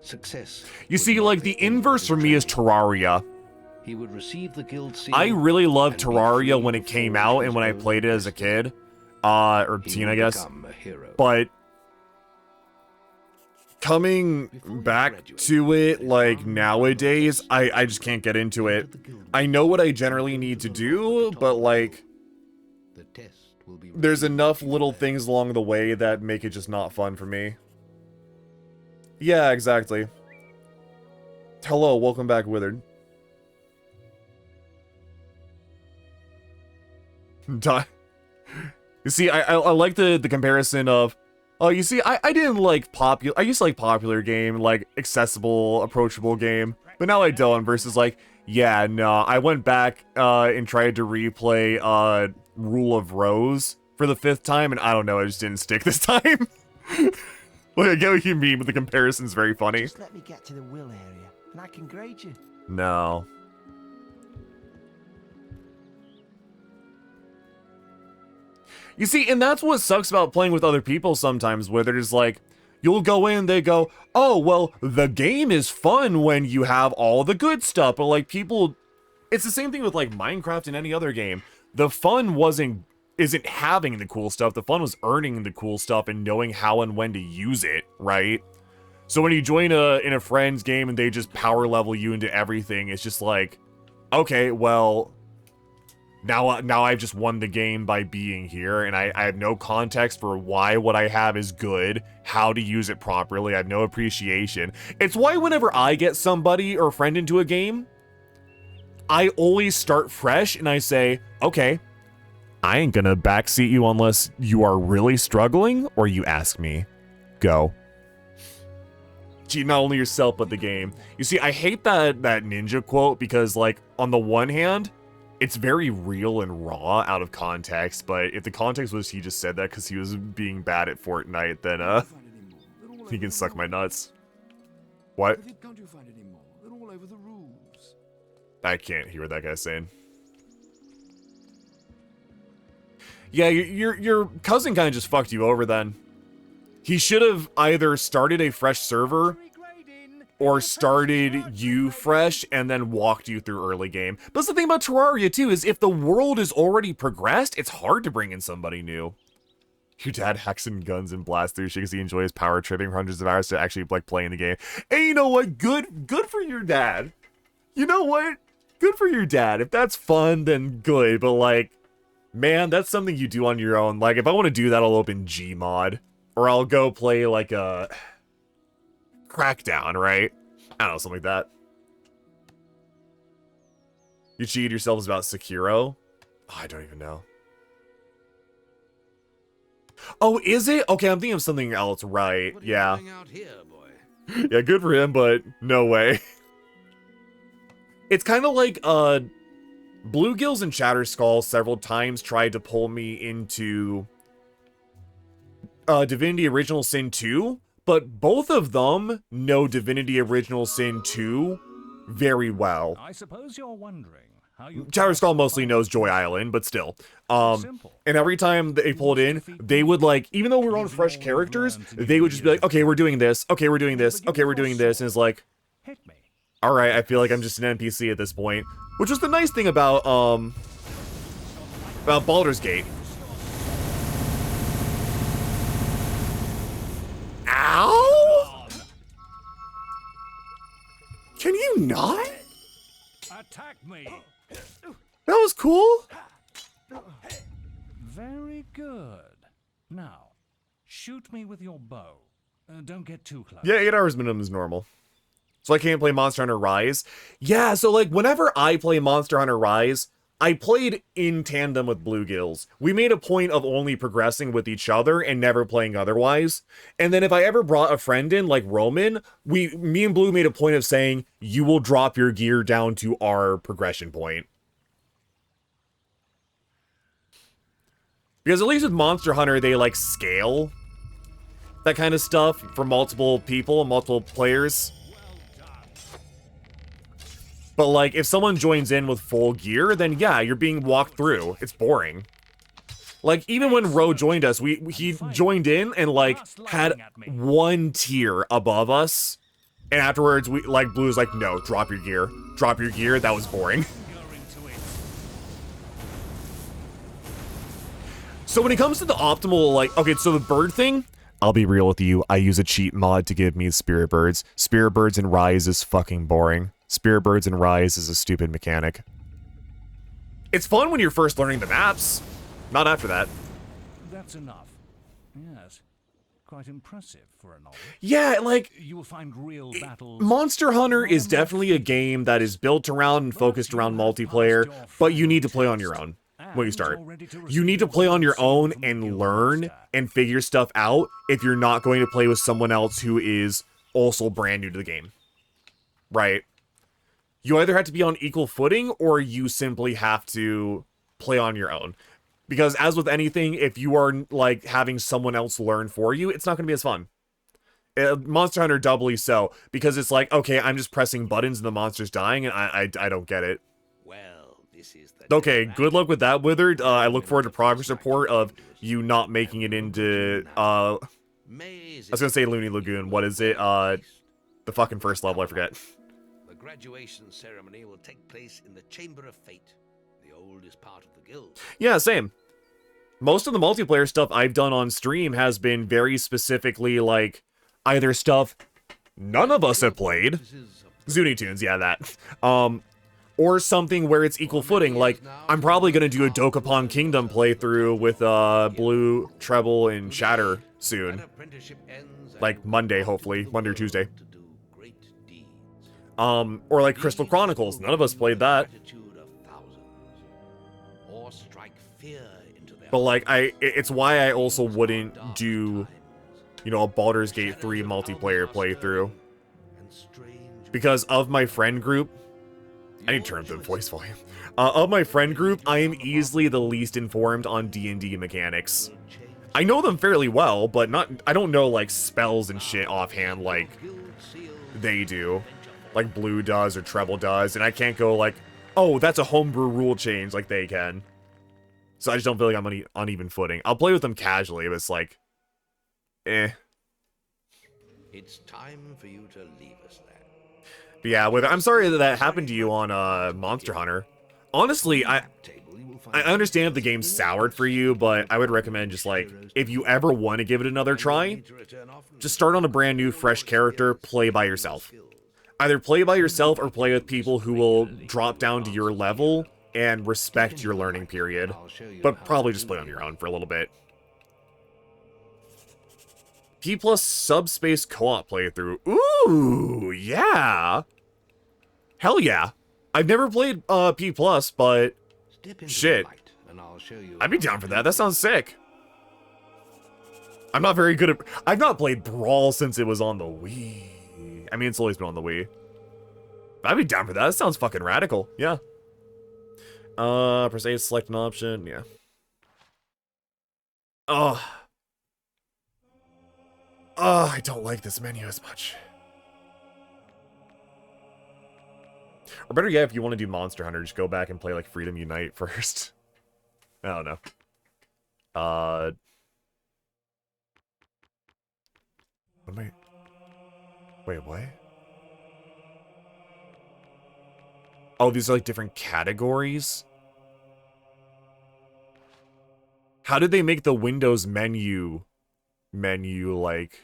Success. You see, like, the inverse for me is Terraria. He would receive the guild seal. I really loved Terraria when it came out and when I played it as a kid. Or teen, I guess. But coming back to it, like, nowadays, I just can't get into it. I know what I generally need to do, but, like, there's enough little things along the way that make it just not fun for me. Yeah, exactly. Hello, welcome back, Withered. You see, I like the comparison of, oh, you see, I didn't like I used to like popular game, like accessible, approachable game, but now I don't, versus like, yeah, no, I went back and tried to replay Rule of Rose for the 5th time, and I don't know, it just didn't stick this time. Like, I get what you mean, but the comparison's very funny. Just let me get to the will area, and I can grade you. No. You see, and that's what sucks about playing with other people sometimes, where they're just like, you'll go in, they go, oh, well, the game is fun when you have all the good stuff, but like people, it's the same thing with like Minecraft and any other game. The fun isn't having the cool stuff, the fun was earning the cool stuff and knowing how and when to use it, right? So when you join in a friend's game and they just power level you into everything, it's just like, okay, well, now I've just won the game by being here, and I have no context for why what I have is good, how to use it properly. I have no appreciation. It's why whenever I get somebody or a friend into a game, I always start fresh and I say, okay, I ain't gonna backseat you unless you are really struggling or you ask me. Go. Cheat not only yourself, but the game. You see, I hate that ninja quote because, like, on the one hand, it's very real and raw out of context, but if the context was he just said that because he was being bad at Fortnite, then, he can suck my nuts. What? Can't you find any more? They're all over the roofs. I can't hear what that guy's saying. Yeah, your cousin kind of just fucked you over then. He should have either started a fresh server or started you fresh and then walked you through early game. But that's the thing about Terraria too, is if the world is already progressed, it's hard to bring in somebody new. Your dad hacks in guns and blasts through shit because he enjoys power tripping for hundreds of hours to actually like playing the game. And you know what? Good for your dad. You know what? Good for your dad. If that's fun, then good. But like, man, that's something you do on your own. Like, if I want to do that, I'll open Gmod. Or I'll go play, like, a Crackdown, right? I don't know, something like that. You cheated yourselves about Sekiro? Oh, I don't even know. Oh, is it? Okay, I'm thinking of something else, right? Yeah. Out here, boy? Yeah, good for him, but no way. It's kind of like, Bluegills and Chatterskull several times tried to pull me into Divinity Original Sin 2, but both of them know Divinity Original Sin 2 very well. I suppose you're wondering how you Chatterskull mostly knows Joy Island, but still. And every time they pulled in, they would like, even though we were on fresh characters, they would just be like, okay, we're doing this, okay, we're doing this, okay, we're doing this, and it's like, alright, I feel like I'm just an NPC at this point. Which was the nice thing about Baldur's Gate. Ow! Can you not? Attack me. That was cool. Very good. Now, shoot me with your bow. Don't get too close. Yeah, 8 hours minimum is normal. So I can't play Monster Hunter Rise. Yeah, so like whenever I play Monster Hunter Rise, I played in tandem with Bluegills. We made a point of only progressing with each other and never playing otherwise. And then if I ever brought a friend in, like Roman, me and Blue made a point of saying, you will drop your gear down to our progression point. Because at least with Monster Hunter, they like scale that kind of stuff for multiple people, multiple players. But, like, if someone joins in with full gear, then yeah, you're being walked through. It's boring. Like, even when Ro joined us, he joined in and, like, had one tier above us. And afterwards, Blue's like, no, drop your gear. Drop your gear. That was boring. So when it comes to the optimal, like, okay, so the bird thing, I'll be real with you. I use a cheat mod to give me Spirit Birds. Spirit Birds in Rise is fucking boring. Spirit Birds in Rise is a stupid mechanic. It's fun when you're first learning the maps. Not after that. That's enough. Yes. Quite impressive for a novel. Yeah, like, you will find real battles. Monster Hunter is definitely a game that is built around and focused around multiplayer, but you need to play on your own when you start. You need to play on your own and learn and figure stuff out if you're not going to play with someone else who is also brand new to the game. Right? You either have to be on equal footing or you simply have to play on your own. Because as with anything, if you are like having someone else learn for you, it's not going to be as fun. Monster Hunter doubly so, because it's like, okay, I'm just pressing buttons and the monster's dying, and I don't get it. Well, this is the okay, good luck with that, Withered. I look forward to progress report of you not making it into, I was going to say Looney Lagoon. What is it? The fucking first level, I forget. The graduation ceremony will take place in the Chamber of Fate, the oldest part of the guild. Yeah, same. Most of the multiplayer stuff I've done on stream has been very specifically, like, either stuff none of us have played. Zuni Tunes, yeah, that. Or something where it's equal footing. Like, I'm probably going to do a Dokapon Kingdom playthrough with Blue, Treble, and Shatter soon. Like, Monday, hopefully. Monday or Tuesday. Or like Crystal Chronicles. None of us played that. But like, it's why I also wouldn't do, you know, a Baldur's Gate 3 multiplayer playthrough. Because of my friend group, I need to turn up the voice volume. Of my friend group, I am easily the least informed on D&D mechanics. I know them fairly well, but I don't know like spells and shit offhand like they do. Like Blue does or Treble does, and I can't go like, oh, that's a homebrew rule change like they can. So I just don't feel like I'm on uneven footing. I'll play with them casually, but it's like, eh. It's time for you to leave us there. But yeah, I'm sorry that happened to you on Monster Hunter. Honestly, I understand if the game's soured for you, but I would recommend just like, if you ever want to give it another try, just start on a brand new, fresh character, play by yourself. Either play by yourself or play with people who will drop down to your level and respect your learning period. But probably just play on your own for a little bit. P+ Subspace Co-op playthrough. Ooh, yeah. Hell yeah. I've never played P+, but shit. I'd be down for that. That sounds sick. I'm not very good at... I've not played Brawl since it was on the Wii. I mean, it's always been on the Wii. I'd be down for that. That sounds fucking radical. Yeah. Press A to select an option. Yeah. Oh, I don't like this menu as much. Or better yet, if you want to do Monster Hunter, just go back and play like Freedom Unite first. I don't know. What am I... Wait, what? Oh, these are like different categories? How did they make the Windows menu like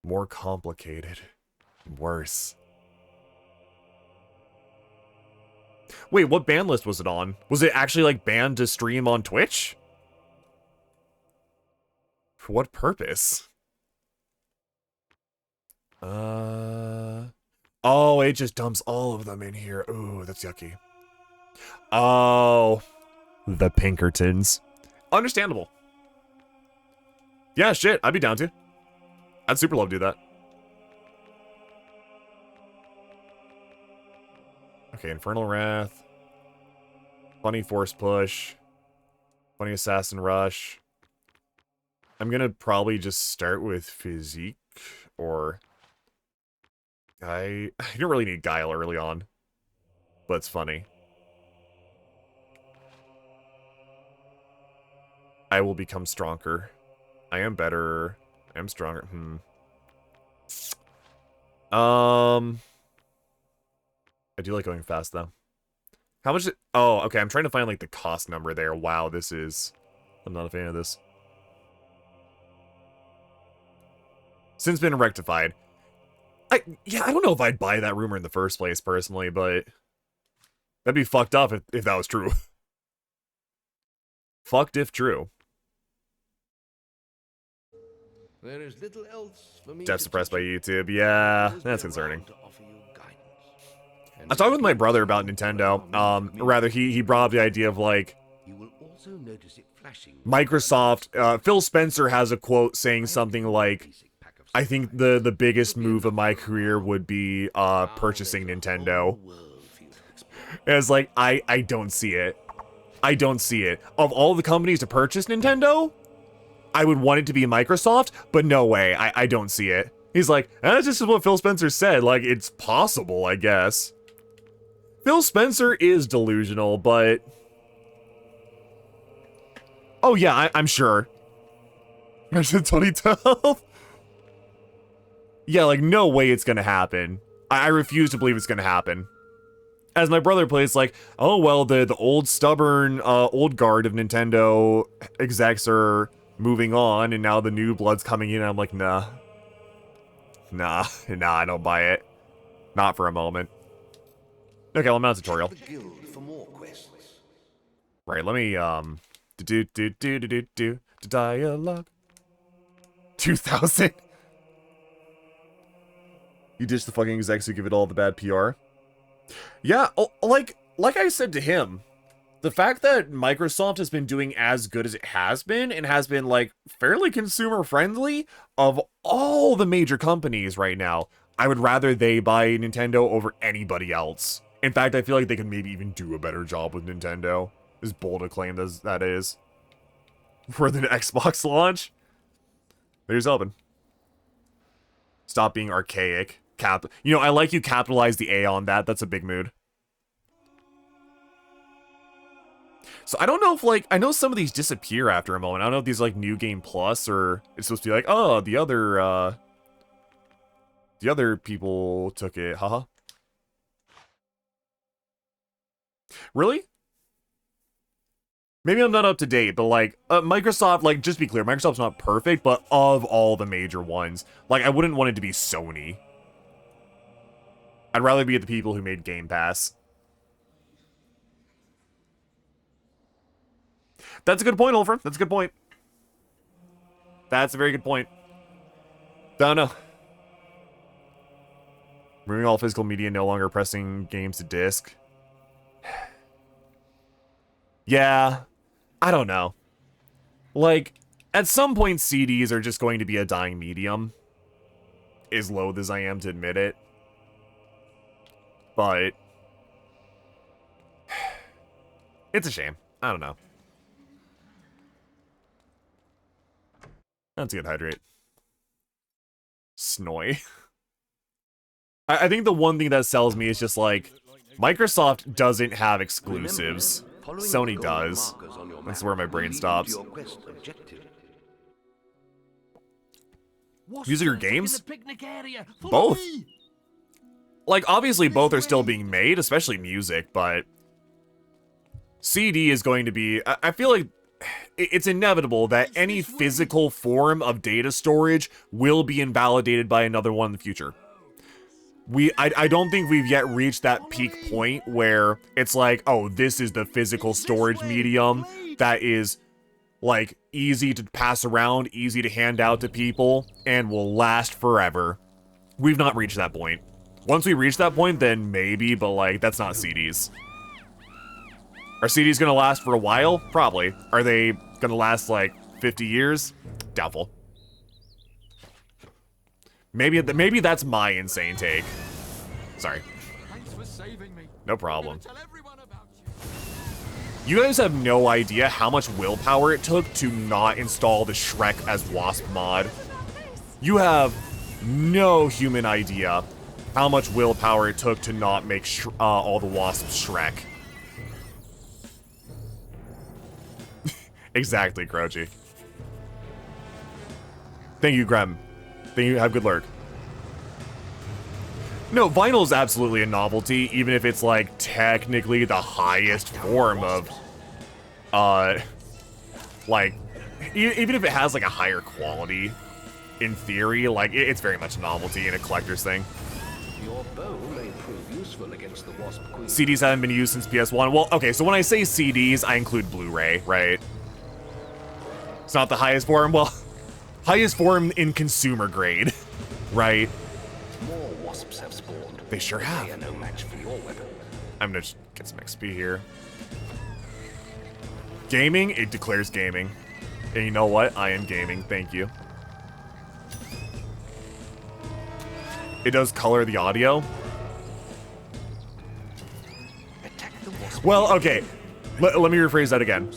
more complicated? Worse. Wait, what ban list was it on? Was it actually like banned to stream on Twitch? For what purpose? Oh, it just dumps all of them in here. Ooh, that's yucky. Oh, the Pinkertons. Understandable. Yeah, shit, I'd be down to. I'd super love to do that. Okay, Infernal Wrath. Funny Force Push. Funny Assassin Rush. I'm gonna probably just start with Physique or... I don't really need Guile early on, but it's funny. I will become stronger. I am better. I am stronger. I do like going fast though. How much? Oh, okay. I'm trying to find like the cost number there. Wow, this is. I'm not a fan of this. Since been rectified. Yeah, I don't know if I'd buy that rumor in the first place, personally, but that'd be fucked up if that was true. Fucked if true. There is little else for me Death suppressed by YouTube. Yeah, that's concerning. I was talking with my brother about Nintendo. Rather, he brought up the idea of like Microsoft. Phil Spencer has a quote saying something like, I think the biggest move of my career would be purchasing Nintendo. And it's like, I don't see it. I don't see it. Of all the companies to purchase Nintendo, I would want it to be Microsoft, but no way. I don't see it. He's like, that's just what Phil Spencer said. Like, it's possible, I guess. Phil Spencer is delusional, but... Oh yeah, I'm sure. I said 2012. Yeah, like, no way it's gonna happen. I refuse to believe it's gonna happen. As my brother plays, like, oh, well, the old stubborn, old guard of Nintendo execs are moving on, and now the new blood's coming in, and I'm like, nah. Nah, I don't buy it. Not for a moment. Okay, well, I'm not tutorial. Check the guild for more quests. Right, let me, dialogue. 2000. You ditch the fucking execs who give it all the bad PR. Yeah, like I said to him, the fact that Microsoft has been doing as good as it has been, and has been, like, fairly consumer-friendly, of all the major companies right now, I would rather they buy Nintendo over anybody else. In fact, I feel like they could maybe even do a better job with Nintendo. As bold a claim as that is. For the Xbox launch. There's open. Stop being archaic. You know, I like you capitalize the A on that. That's a big mood. So I don't know if, like, I know some of these disappear after a moment. I don't know if these are, like, New Game Plus, or it's supposed to be like, oh, the other people took it. Haha. Really? Maybe I'm not up to date, but, like, Microsoft, like, just be clear, Microsoft's not perfect, but of all the major ones, like, I wouldn't want it to be Sony. I'd rather be at the people who made Game Pass. That's a good point, Ulfr. That's a good point. That's a very good point. Don't know. Removing all physical media, no longer pressing games to disc. Yeah. I don't know. Like, at some point, CDs are just going to be a dying medium. As loath as I am to admit it. But it's a shame. I don't know. That's a good hydrate. Snoy. I think the one thing that sells me is just like, Microsoft doesn't have exclusives. Sony does. That's where my brain stops. Music or games? Both. Like, obviously both are still being made, especially music, but CD is going to be... I feel like it's inevitable that any physical form of data storage will be invalidated by another one in the future. I don't think we've yet reached that peak point where it's like, oh, this is the physical storage medium that is, like, easy to pass around, easy to hand out to people, and will last forever. We've not reached that point. Once we reach that point, then maybe, but, like, that's not CDs. Are CDs gonna last for a while? Probably. Are they gonna last, like, 50 years? Doubtful. Maybe that's my insane take. Sorry. Thanks for saving me. No problem. You guys have no idea how much willpower it took to not install the Shrek as Wasp mod. You have no human idea how much willpower it took to not make all the Wasps Shrek. Exactly, Crouchy. Thank you, Grem. Thank you, have good lurk. No, vinyl is absolutely a novelty, even if it's, like, technically the highest form of, like, even if it has, like, a higher quality, in theory, like, it's very much a novelty and a collector's thing. Your bow may prove useful against the Wasp Queen. CDs haven't been used since PS1. Well, okay, so when I say CDs, I include Blu-ray, right? It's not the highest form, well, highest form in consumer grade, right? More wasps have spawned. They sure have. They are no match for your weapon. I'm gonna just get some XP here. Gaming, it declares gaming. And you know what? I am gaming, thank you. It does color the audio. Well, okay. Let me rephrase that again.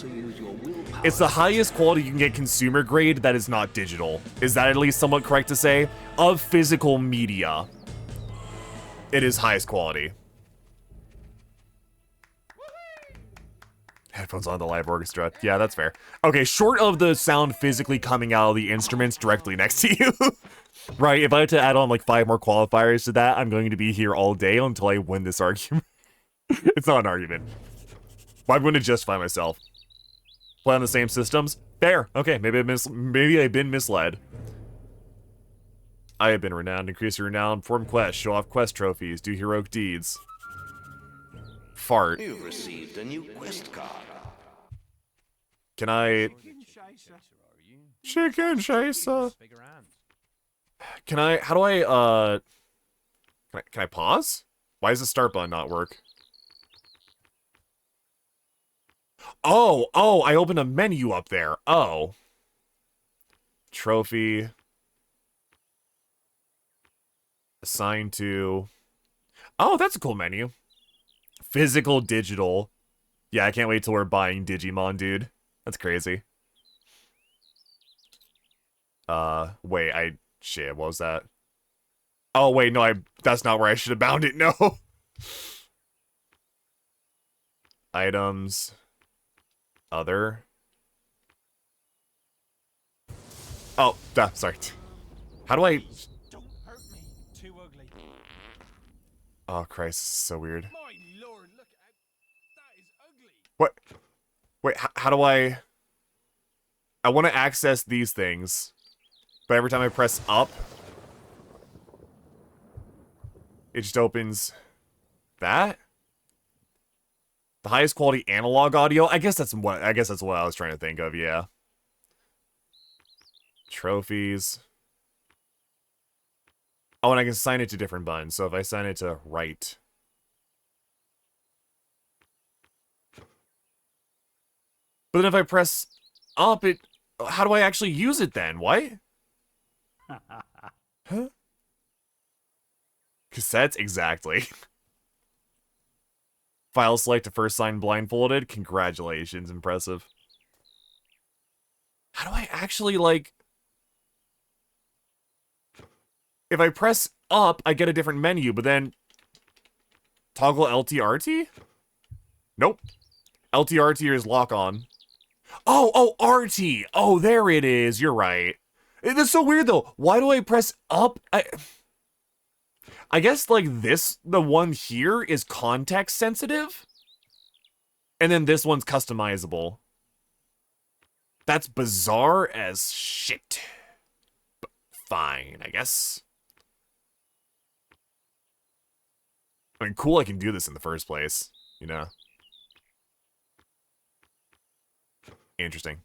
It's the highest quality you can get consumer grade that is not digital. Is that at least somewhat correct to say? Of physical media, it is highest quality. Headphones on the live orchestra. Yeah, that's fair. Okay, short of the sound physically coming out of the instruments directly next to you. Right, if I had to add on like 5 more qualifiers to that, I'm going to be here all day until I win this argument. It's not an argument. But I'm going to justify myself. Play on the same systems? Fair. Okay, maybe I've been misled. I have been renowned. Increase your renown. Perform quests. Show off quest trophies. Do heroic deeds. Fart. You've received a new quest card. Can I... Chicken chaser. Can I... How do I, Can I pause? Why does the start button not work? Oh, I opened a menu up there. Oh. Trophy. Assigned to... Oh, that's a cool menu. Physical, digital. Yeah, I can't wait till we're buying Digimon, dude. That's crazy. Wait, shit, what was that? Oh, wait, no, that's not where I should have bound it, no. Items. Other. Oh, sorry. How do I... Don't hurt me. Too ugly. Oh, Christ, this is so weird. My lord, look out. That is ugly. What? Wait, how do I... I want to access these things, but every time I press up, it just opens that? The highest quality analog audio? I guess that's what I was trying to think of, yeah. Trophies. Oh, and I can assign it to different buttons. So if I assign it to right. But then if I press up, how do I actually use it then? What? Huh? Cassettes? Exactly. File select to first sign blindfolded. Congratulations. Impressive. How do I actually, like... If I press up, I get a different menu, but then... Toggle LTRT? Nope. LTRT is lock on. Oh, RT! Oh, there it is. You're right. That's so weird, though. Why do I press up? I guess, like, the one here is context sensitive. And then this one's customizable. That's bizarre as shit. But fine, I guess. I mean, cool I can do this in the first place, you know? Interesting.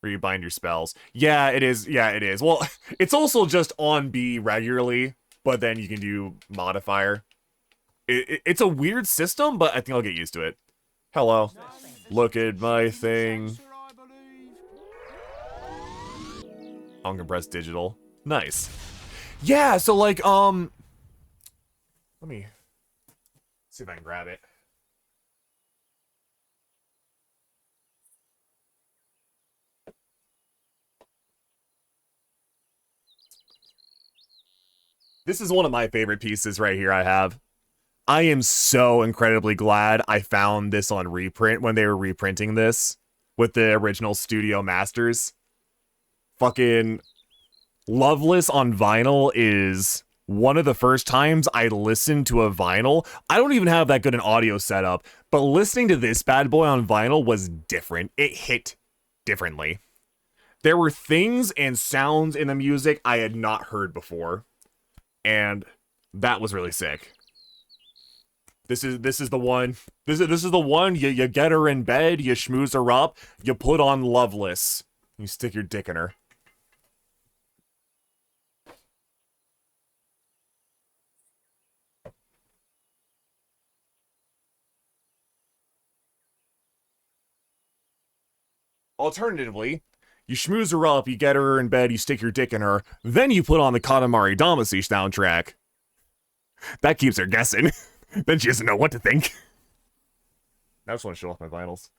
Where you bind your spells. Yeah, it is. Yeah, it is. Well, it's also just on B regularly, but then you can do modifier. It's a weird system, but I think I'll get used to it. Hello. Look at my thing. Uncompressed digital. Nice. Yeah, so like, let me see if I can grab it. This is one of my favorite pieces right here I have. I am so incredibly glad I found this on reprint when they were reprinting this with the original Studio Masters. Fucking Loveless on vinyl is one of the first times I listened to a vinyl. I don't even have that good an audio setup, but listening to this bad boy on vinyl was different. It hit differently. There were things and sounds in the music I had not heard before, and that was really sick. This is the one. This is the one. You get her in bed, you schmooze her up, you put on Loveless, you stick your dick in her. Alternatively, you schmooze her up, you get her in bed, you stick your dick in her, then you put on the Katamari Damacy soundtrack. That keeps her guessing. Then she doesn't know what to think. I just want to show off my vinyls.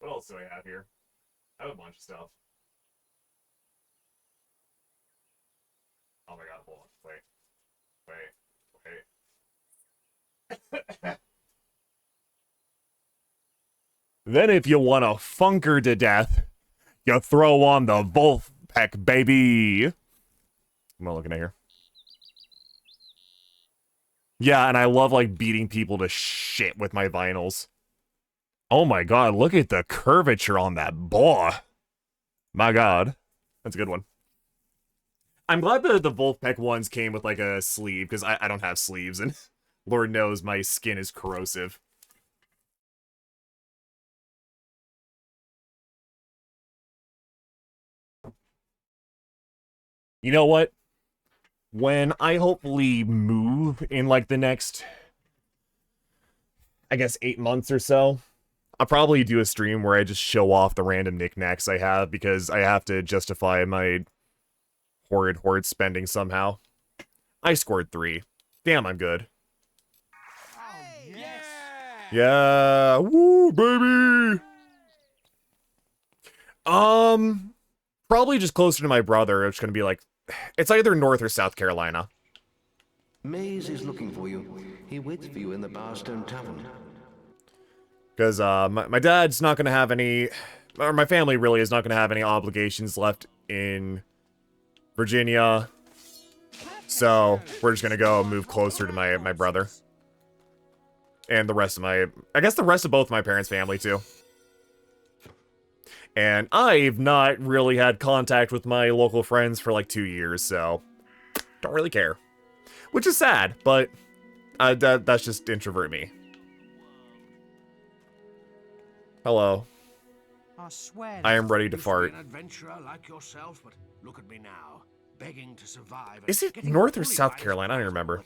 What else do I have here? I have a bunch of stuff. Oh my god, hold on. Wait. Then if you want to funk her to death, you throw on the Wolfpack, baby. What am I looking at here? Yeah, and I love, like, beating people to shit with my vinyls. Oh my god, look at the curvature on that boy. My god. That's a good one. I'm glad the Wolfpack ones came with, like, a sleeve, because I don't have sleeves, and Lord knows my skin is corrosive. You know what? When I hopefully move in, like, the next, I guess, 8 months or so, I'll probably do a stream where I just show off the random knickknacks I have, because I have to justify my horrid spending somehow. I scored 3. Damn, I'm good. Oh, yes. Yeah, woo, baby! Probably just closer to my brother. It's gonna be like, it's either North or South Carolina. Maze is looking for you. He waits for you in the Barstone Tavern. Because, my dad's not gonna have any, or my family really is not gonna have any obligations left in Virginia. So, we're just gonna go move closer to my brother. And the rest of I guess the rest of both my parents' family, too. And I've not really had contact with my local friends for like 2 years, so don't really care. Which is sad, but that's just introvert me. Hello. I swear. I am ready to fart. An adventurer like yourself, but look at me now, begging to survive. Is it North or South Carolina? I don't remember.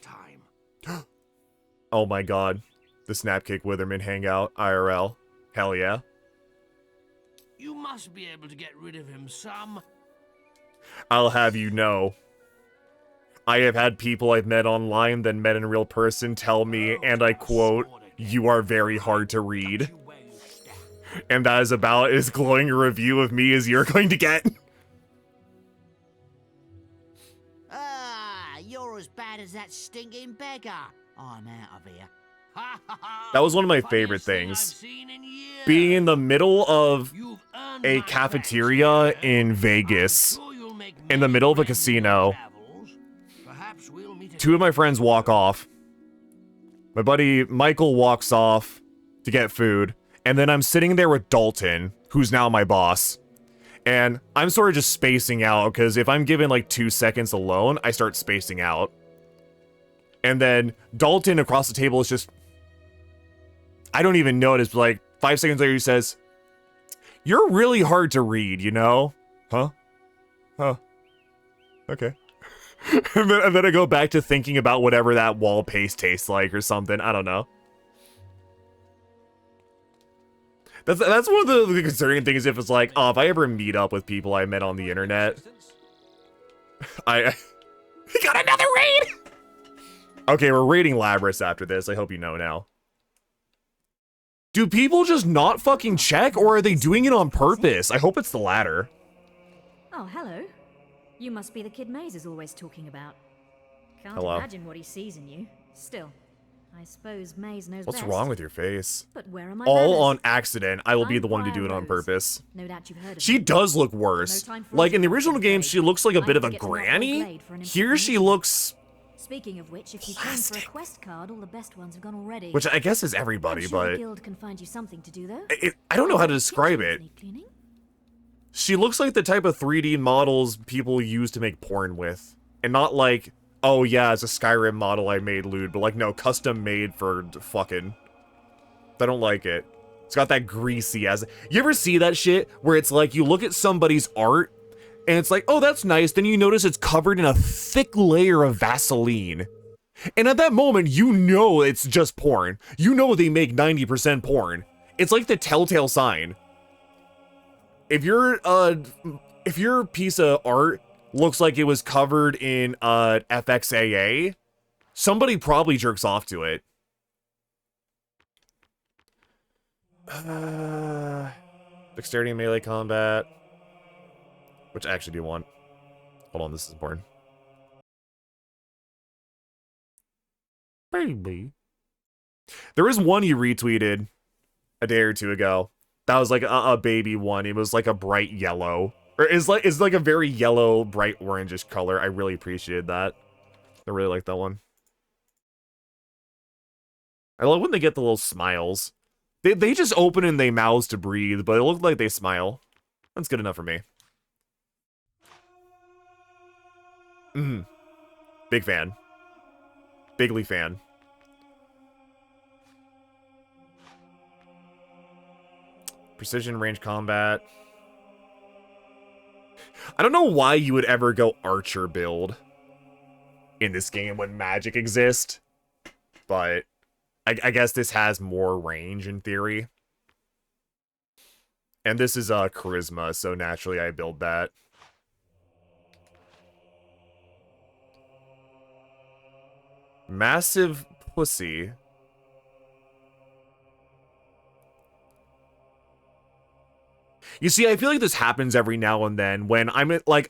Oh my god. The Snapcake Witherman hangout, IRL. Hell yeah. You must be able to get rid of him some. I'll have you know, I have had people I've met online than met in real person tell me, and I quote, "You are very hard to read." And that is about as glowing a review of me as you're going to get. Ah, you're as bad as that stinking beggar. I'm out of here. That was one of my favorite things. Being in the middle of a cafeteria in Vegas, in the middle of a casino. 2 of my friends walk off. My buddy Michael walks off to get food. And then I'm sitting there with Dalton, who's now my boss. And I'm sort of just spacing out, because if I'm given like 2 seconds alone, I start spacing out. And then Dalton across the table is just... I don't even notice, but like 5 seconds later he says, "You're really hard to read, you know?" Huh? Huh. Okay. and then I go back to thinking about whatever that wall paste tastes like or something. I don't know. That's one of the concerning things, if it's like, oh, if I ever meet up with people I met on the internet, I he got another raid! Okay, we're raiding Labrys after this, I hope you know now. Do people just not fucking check, or are they doing it on purpose? I hope it's the latter. Oh, hello. You must be the kid Maze is always talking about. Can't Hello. imagine what he sees in you. Still, I suppose Maze knows What's best. wrong with your face? But where are my All manners? on accident. I will be I'm the one to Pyre do it on Rose. purpose. No doubt you've heard of She me. does look worse. No time for Like, in the us, original I'm game, afraid. she looks like a I bit of need a to get to Knockball granny. Glade for an Here she important looks... Speaking of which, if you came for a quest card, all the best ones have gone already. Which I guess is everybody, I'm sure the but... guild can find you something to do though. I don't know how to describe it. She looks like the type of 3D models people use to make porn with. And not like, oh yeah, it's a Skyrim model I made lewd, but like, no, custom made for fucking. I don't like it. It's got that greasy ass. You ever see that shit where it's like you look at somebody's art and it's like, oh, that's nice. Then you notice it's covered in a thick layer of Vaseline. And at that moment, you know it's just porn. You know they make 90% porn. It's like the telltale sign. If your piece of art looks like it was covered in FXAA, somebody probably jerks off to it. Dexterity and melee combat. Which actually do you want? Hold on, this is important. Baby. There was one you retweeted a day or two ago. That was like a baby one. It was like a bright yellow. Or it's like a very yellow, bright orangish color. I really appreciated that. I really like that one. I love when they get the little smiles. They just open and they mouths to breathe, but it looked like they smile. That's good enough for me. Big fan. Bigly fan. Precision range combat. I don't know why you would ever go archer build in this game when magic exists, but I guess this has more range in theory. And this is charisma, so naturally I build that. Massive pussy. You see, I feel like this happens every now and then when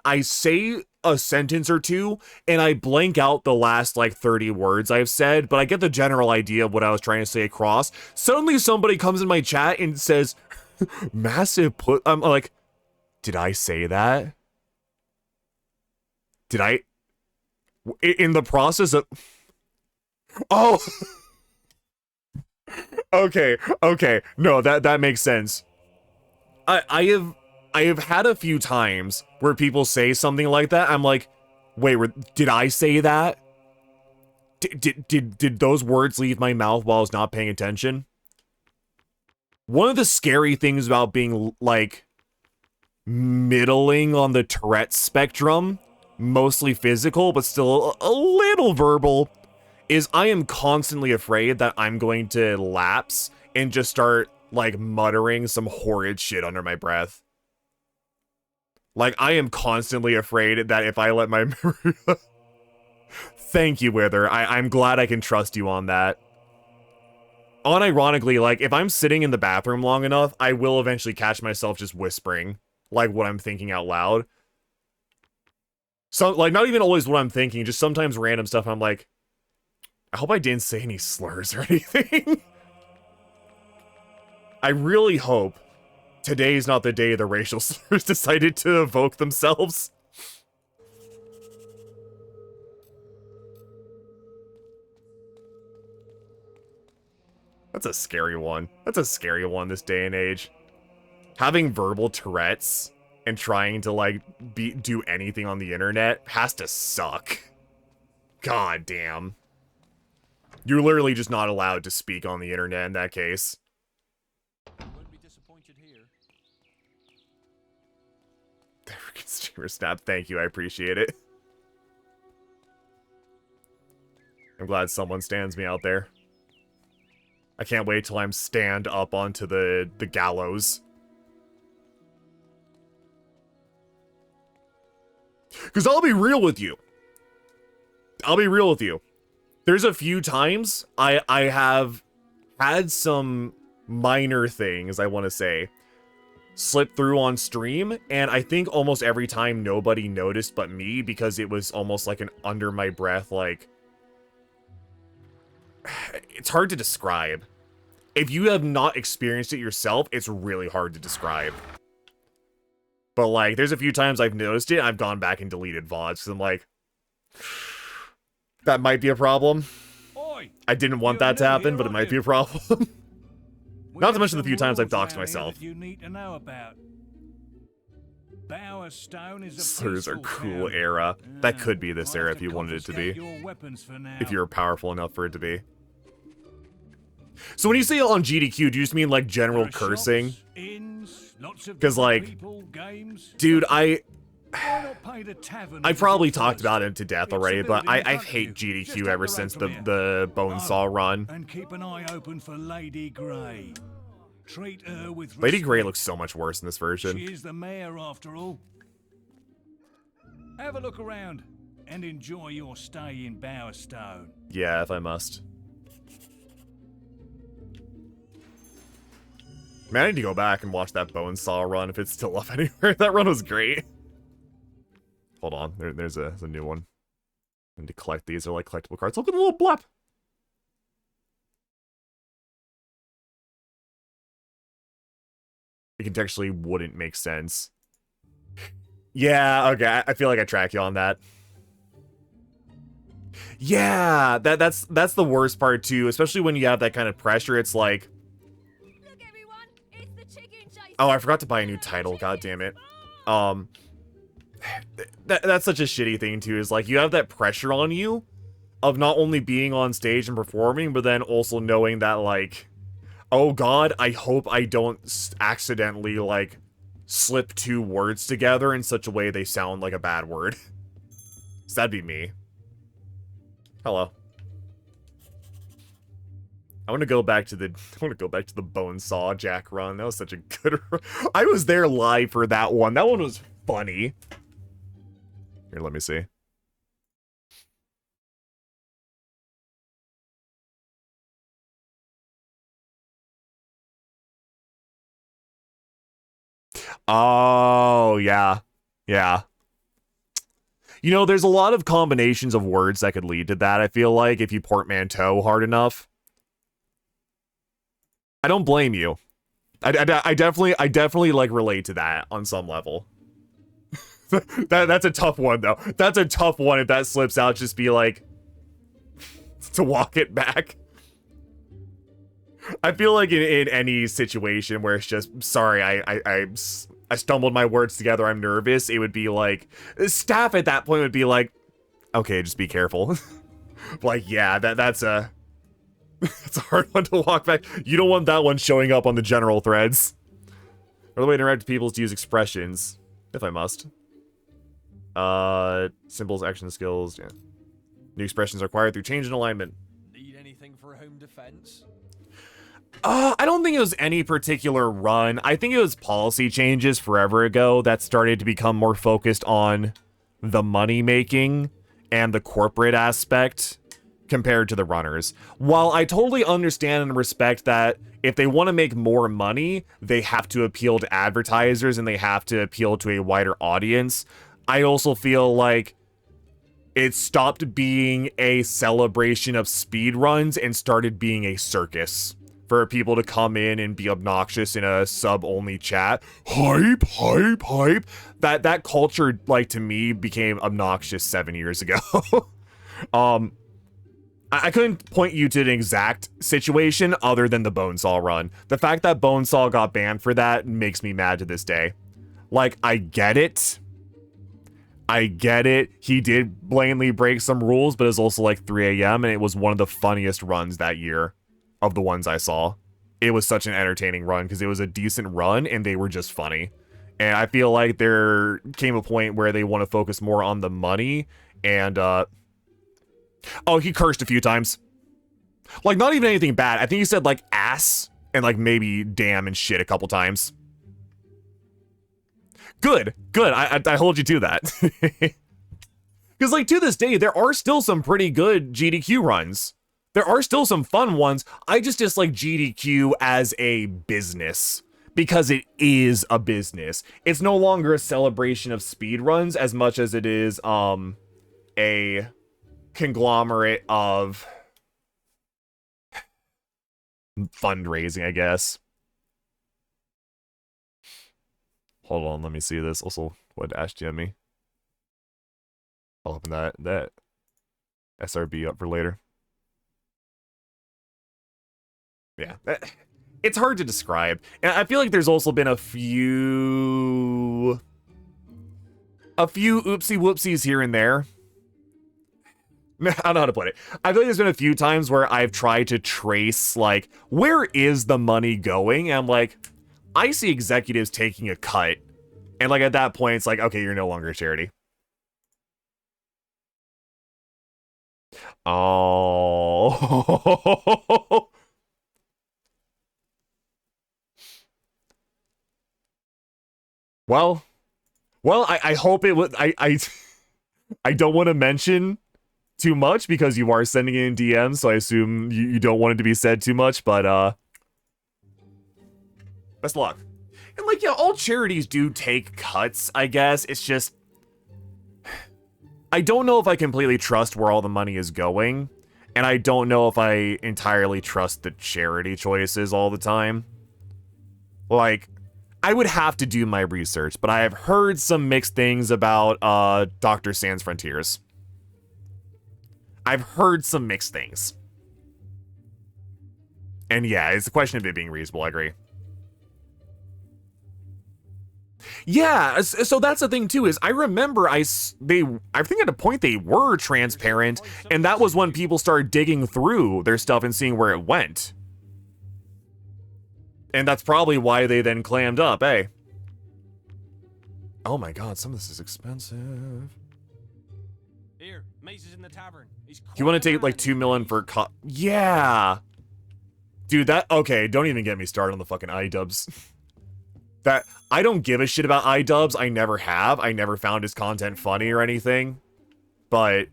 I say a sentence or two and I blank out the last, 30 words I've said, but I get the general idea of what I was trying to say across. Suddenly somebody comes in my chat and says, massive put. I'm like, did I say that? Did I? In the process of... Oh! Okay. No, that makes sense. I have had a few times where people say something like that. I'm like, wait, did I say that? Did those words leave my mouth while I was not paying attention? One of the scary things about being, middling on the Tourette spectrum, mostly physical, but still a little verbal, is I am constantly afraid that I'm going to lapse and just start muttering some horrid shit under my breath. I am constantly afraid that if I let my memory... Thank you, Wither. I'm glad I can trust you on that. Unironically, if I'm sitting in the bathroom long enough, I will eventually catch myself just whispering, what I'm thinking out loud. So, not even always what I'm thinking, just sometimes random stuff, I'm like, I hope I didn't say any slurs or anything. I really hope today's not the day the racial slurs decided to evoke themselves. That's a scary one. That's a scary one this day and age. Having verbal Tourette's and trying to, do anything on the internet has to suck. God damn. You're literally just not allowed to speak on the internet in that case. Streamer snap, thank you, I appreciate it. I'm glad someone stands me out there. I can't wait till I'm stand up onto the gallows. Because I'll be real with you. There's a few times I have had some minor things, I want to say, slip through on stream, and I think almost every time nobody noticed but me because it was almost like an under my breath, it's hard to describe. If you have not experienced it yourself, it's really hard to describe. But there's a few times I've noticed it and I've gone back and deleted VODs because I'm like, that might be a problem. I didn't want that to happen, but it might be a problem. Not to mention the few times I've doxed myself. You need to know about. Slurs are cool era. That could be this era if you wanted it to be. If you're powerful enough for it to be. So when you say on GDQ, do you just mean general cursing? Because dude, I probably talked about it to death already, but I hate GDQ ever since the Bonesaw run. And keep an eye open for Lady Grey. Treat her with respect. Lady Grey looks so much worse in this version. She is the mayor after all. Have a look around and enjoy your stay in Bowerstone. Yeah, if I must. Man, I need to go back and watch that Bonesaw run if it's still up anywhere. That run was great. Hold on, there's a new one. I need to collect these. They're collectible cards. Look at the little blep. It contextually wouldn't make sense. Yeah, okay, I feel like I track you on that. Yeah, that's the worst part too, especially when you have that kind of pressure. It's like, look, everyone, it's the chicken chase. Oh, I forgot to buy a new title. God damn it. That's such a shitty thing too, is like you have that pressure on you of not only being on stage and performing, but then also knowing that like, oh god, I hope I don't accidentally like slip two words together in such a way they sound like a bad word. So that'd be me. Hello. I want to go back to the bone saw Jack run. That was such a good run. I was there live for that one. That one was funny. Here, let me see. Oh, yeah. Yeah. You know, there's a lot of combinations of words that could lead to that, I feel like, if you portmanteau hard enough. I don't blame you. I definitely like relate to that on some level. That's a tough one though. That's a tough one if that slips out, just be like to walk it back. I feel like in any situation where it's just sorry, I stumbled my words together, I'm nervous, it would be like staff at that point would be like, okay, just be careful. Like, yeah, that's a hard one to walk back. You don't want that one showing up on the general threads. Another way to interact with people is to use expressions, if I must. Symbols, action skills, yeah. New expressions are acquired through change in alignment. Need anything for home defense? I don't think it was any particular run. I think it was policy changes forever ago that started to become more focused on the money making and the corporate aspect compared to the runners. While I totally understand and respect that if they want to make more money, they have to appeal to advertisers and they have to appeal to a wider audience, I also feel like it stopped being a celebration of speed runs and started being a circus for people to come in and be obnoxious in a sub-only chat. Hype, hype, hype. That culture, like, to me, became obnoxious 7 years ago. I couldn't point you to an exact situation other than the Bonesaw run. The fact that Bonesaw got banned for that makes me mad to this day. Like, I get it. He did blatantly break some rules, but it's also like 3 a.m. and it was one of the funniest runs that year of the ones I saw. It was such an entertaining run because it was a decent run and they were just funny. And I feel like there came a point where they want to focus more on the money and, oh, he cursed a few times. Like, not even anything bad. I think he said, like, ass and, like, maybe damn and shit a couple times. Good. I hold you to that. Because, like, to this day, there are still some pretty good GDQ runs. There are still some fun ones. I just dislike GDQ as a business. Because it is a business. It's no longer a celebration of speed runs as much as it is, a conglomerate of fundraising, I guess. Hold on, let me see this. Also, what Ash GM me? I'll open that SRB up for later. Yeah, it's hard to describe. And I feel like there's also been a few oopsie whoopsies here and there. I don't know how to put it. I feel like there's been a few times where I've tried to trace, like, where is the money going? And I'm like, I see executives taking a cut. And, like, at that point, it's like, okay, you're no longer a charity. Oh. Well, I hope it would. I don't want to mention too much because you are sending it in DMs, so I assume you don't want it to be said too much, but best of luck. And like, yeah, all charities do take cuts, I guess. It's just I don't know if I completely trust where all the money is going, and I don't know if I entirely trust the charity choices all the time. Like, I would have to do my research, but I have heard some mixed things about Dr. Sans Frontiers. I've heard some mixed things. And yeah, it's a question of it being reasonable, I agree. Yeah, so that's the thing too, is I remember I think at a point they were transparent, and that was when people started digging through their stuff and seeing where it went. And that's probably why they then clammed up, eh? Oh my god, some of this is expensive. Here, Mace is in the tavern. You want to take like 2 million for yeah. Dude, okay, don't even get me started on the fucking iDubbbz. That, I don't give a shit about iDubbbz, I never have. I never found his content funny or anything. But,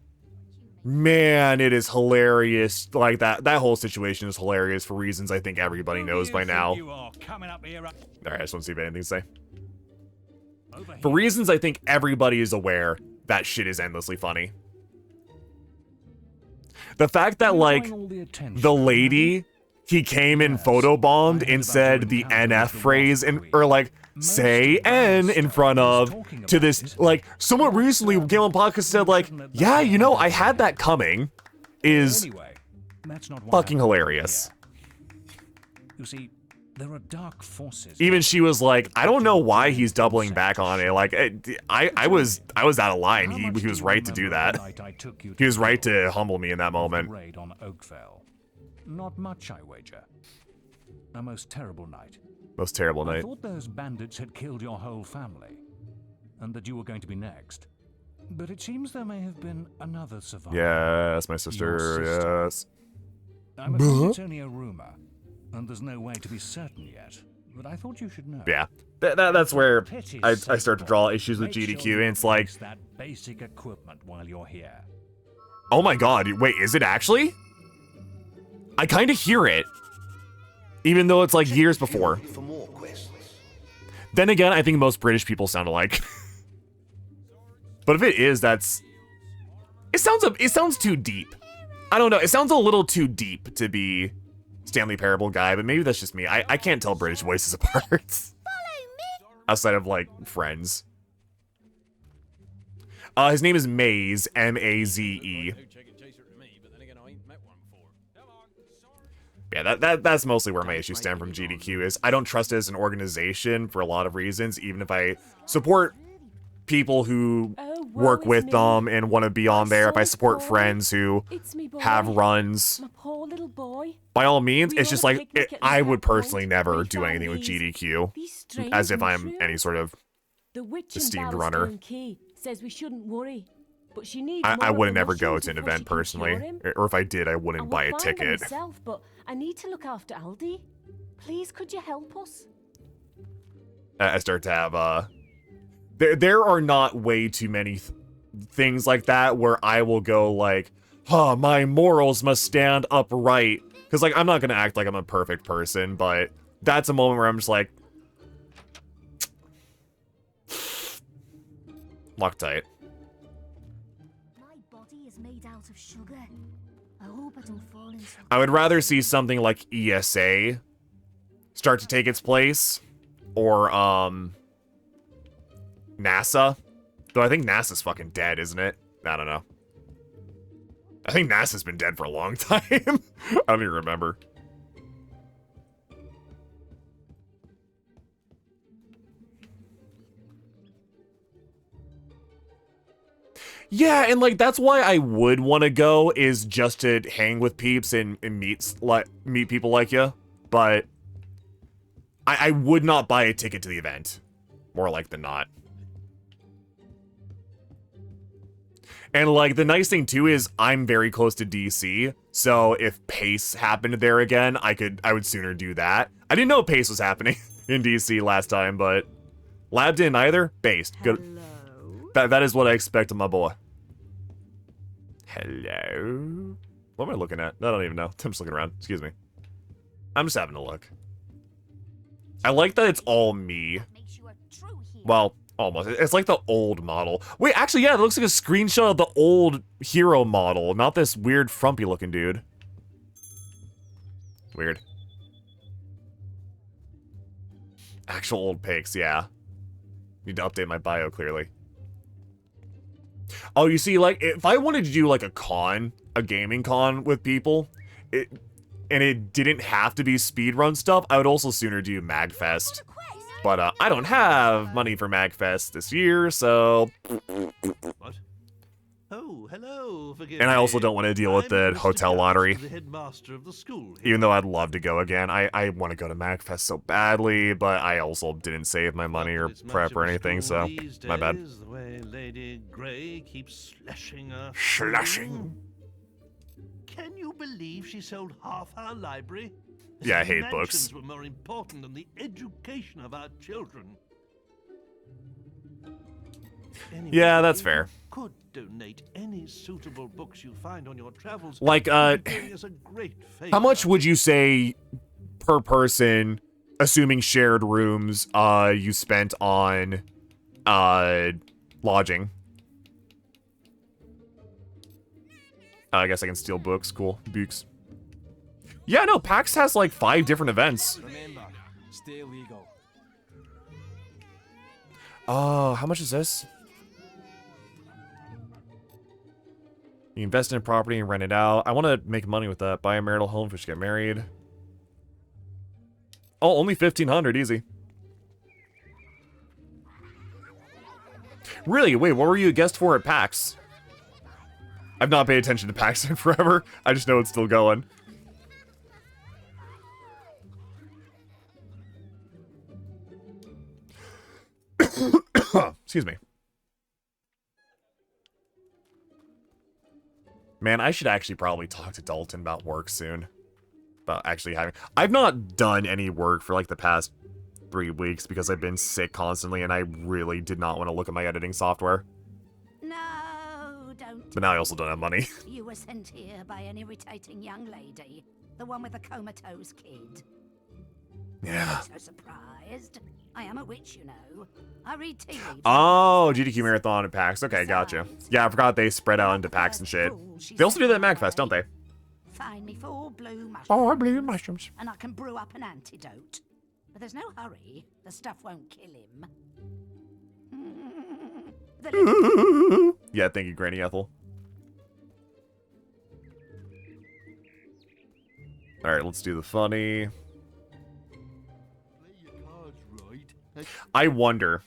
man, it is hilarious. Like, that whole situation is hilarious for reasons I think everybody knows by now. Alright, I just want to see if I have anything to say. For reasons I think everybody is aware, that shit is endlessly funny. The fact that, like, the lady... he came and photobombed and said the NF phrase, or like, say N in front of, to this, like, someone recently came on podcast and said, like, yeah, you know, I had that coming, is fucking hilarious. You see, there are dark forces. Even she was like, I don't know why he's doubling back on it. Like, I was out of line. He was right to do that. He was right to humble me in that moment. Not much, I wager. A most terrible night. Most terrible night. I thought those bandits had killed your whole family, and that you were going to be next. But it seems there may have been another survivor. Yes, my sister, yes. I'm afraid it's only a rumor, and there's no way to be certain yet. But I thought you should know. Yeah, that's where I start to draw issues with GDQ, and it's like... that basic equipment while you're here. Oh my god, wait, is it actually? I kind of hear it, even though it's like years before. Then again, I think most British people sound alike. But if it is, it sounds too deep. I don't know, it sounds a little too deep to be Stanley Parable guy, but maybe that's just me. I can't tell British voices apart. Outside of, like, Friends. His name is Maze, M-A-Z-E. Yeah, that's mostly where my issues stem from GDQ, is I don't trust it as an organization for a lot of reasons, even if I support people who work with them and want to be on there, if I support friends who have runs, my poor little boy. By all means, it's just like, I would personally never do anything with GDQ, as if I'm any sort of esteemed runner. Says we shouldn't worry. But she needs I wouldn't ever go to an event personally, or if I did, I wouldn't buy a ticket. Myself, but I need to look after Aldi. Please, could you help us? I start to have there are not way too many things like that where I will go like, huh, my morals must stand upright, because like I'm not gonna act like I'm a perfect person, but that's a moment where I'm just like, Loctite. Sugar. I hope I don't fall into... I would rather see something like ESA start to take its place, or NASA. Though I think NASA's fucking dead, isn't it? I don't know. I think NASA's been dead for a long time. I don't even remember. Yeah, and like that's why I would want to go, is just to hang with peeps and meet people like you. But I would not buy a ticket to the event, more like than not. And like the nice thing too is I'm very close to DC, so if Pace happened there again, I would sooner do that. I didn't know Pace was happening in DC last time, but Lab didn't either. Based. Good. That is what I expect of my boy. Hello? What am I looking at? I don't even know. I'm just looking around. Excuse me. I'm just having a look. I like that it's all me. Well, almost. It's like the old model. Wait, actually, yeah, it looks like a screenshot of the old hero model, not this weird frumpy looking dude. Weird. Actual old pics, yeah. Need to update my bio, clearly. Oh, you see, like, if I wanted to do, like, a gaming con with people, and it didn't have to be speedrun stuff, I would also sooner do MagFest. But I don't have money for MagFest this year, so... What? Oh, hello. Forgive And I also me. don't want to deal with the Mr. hotel Dutch, lottery. the headmaster of the school here. Even though I'd love to go again. I want to go to MagFest so badly, but I also didn't save my money or prep or anything, so my bad. The way Lady Grey keeps slashing her. Slashing. Can you believe she sold half our library? Yeah, I hate Mansions books. were more important than the education of our children. Anyway, Yeah, that's if fair. you could donate any suitable books you find on your travels. Like, you'd be doing us a great favor. how much would you say per person, assuming shared rooms, you spent on, lodging? I guess I can steal books. Cool. Books. Yeah, no, PAX has like 5 different events. Remember, stay legal. Oh, how much is this? You invest in a property and rent it out. I want to make money with that. Buy a marital home for get married. Oh, only 1,500, easy. Really? Wait, what were you a guest for at PAX? I've not paid attention to PAX in forever. I just know it's still going. Excuse me. Man, I should actually probably talk to Dalton about work soon. About actually having... I've not done any work for like the past 3 weeks because I've been sick constantly and I really did not want to look at my editing software. No, don't. But now I also don't have money. You were sent here by an irritating young lady. The one with the comatose kid. Yeah. I'm so surprised. I am a witch, you know. I read tea leaves. Oh, GDQ Marathon at PAX. Okay, gotcha. Yeah, I forgot they spread out into PAX and shit. They also do that at MagFest, don't they? Find me 4 blue mushrooms. 4 blue mushrooms. And I can brew up an antidote. But there's no hurry. The stuff won't kill him. Yeah, thank you, Granny Ethel. Alright, let's do the funny. I wonder.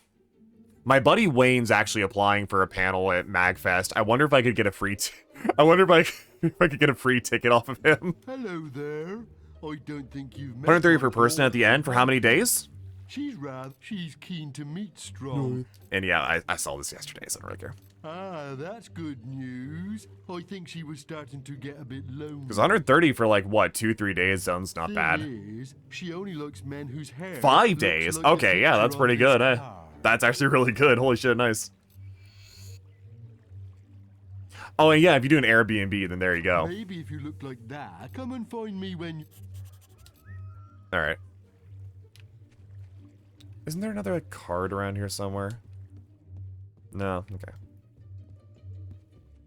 My buddy Wayne's actually applying for a panel at MagFest. I wonder if I could get a free I wonder if I could get a free ticket off of him. Hello there. I don't think you've met 130 per person at the end for how many days? She's keen to meet Strong. And yeah, I saw this yesterday, so I don't really care. Ah, that's good news. I think she was starting to get a bit lonely. Because 130 for like, what, 2-3 days sounds not bad. Is, she only likes men whose hair 5 days? like Okay, yeah, that's pretty good. That's actually really good. Holy shit, nice. Oh, and yeah, if you do an Airbnb, then there you go. Maybe if you look like that, come and find me when... Alright. Isn't there another like, card around here somewhere? No? Okay.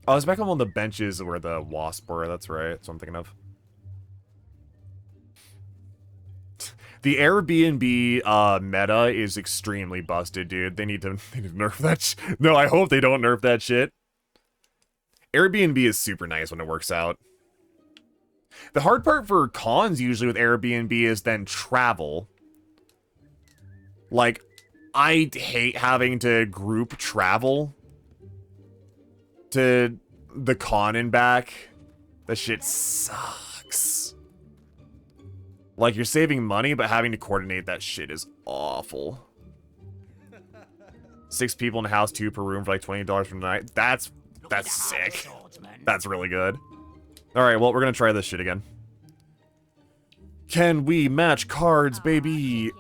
Oh, it's back on one of the benches where the wasp were. That's right. That's what I'm thinking of. The Airbnb meta is extremely busted, dude. They need to nerf that No, I hope they don't nerf that shit. Airbnb is super nice when it works out. The hard part for cons usually with Airbnb is then travel. Like, I hate having to group travel to the con and back. That shit sucks. Like, you're saving money, but having to coordinate that shit is awful. 6 people in a house, 2 per room for like $20 per night. That's sick. That's really good. Alright, well, we're gonna try this shit again. Can we match cards, baby?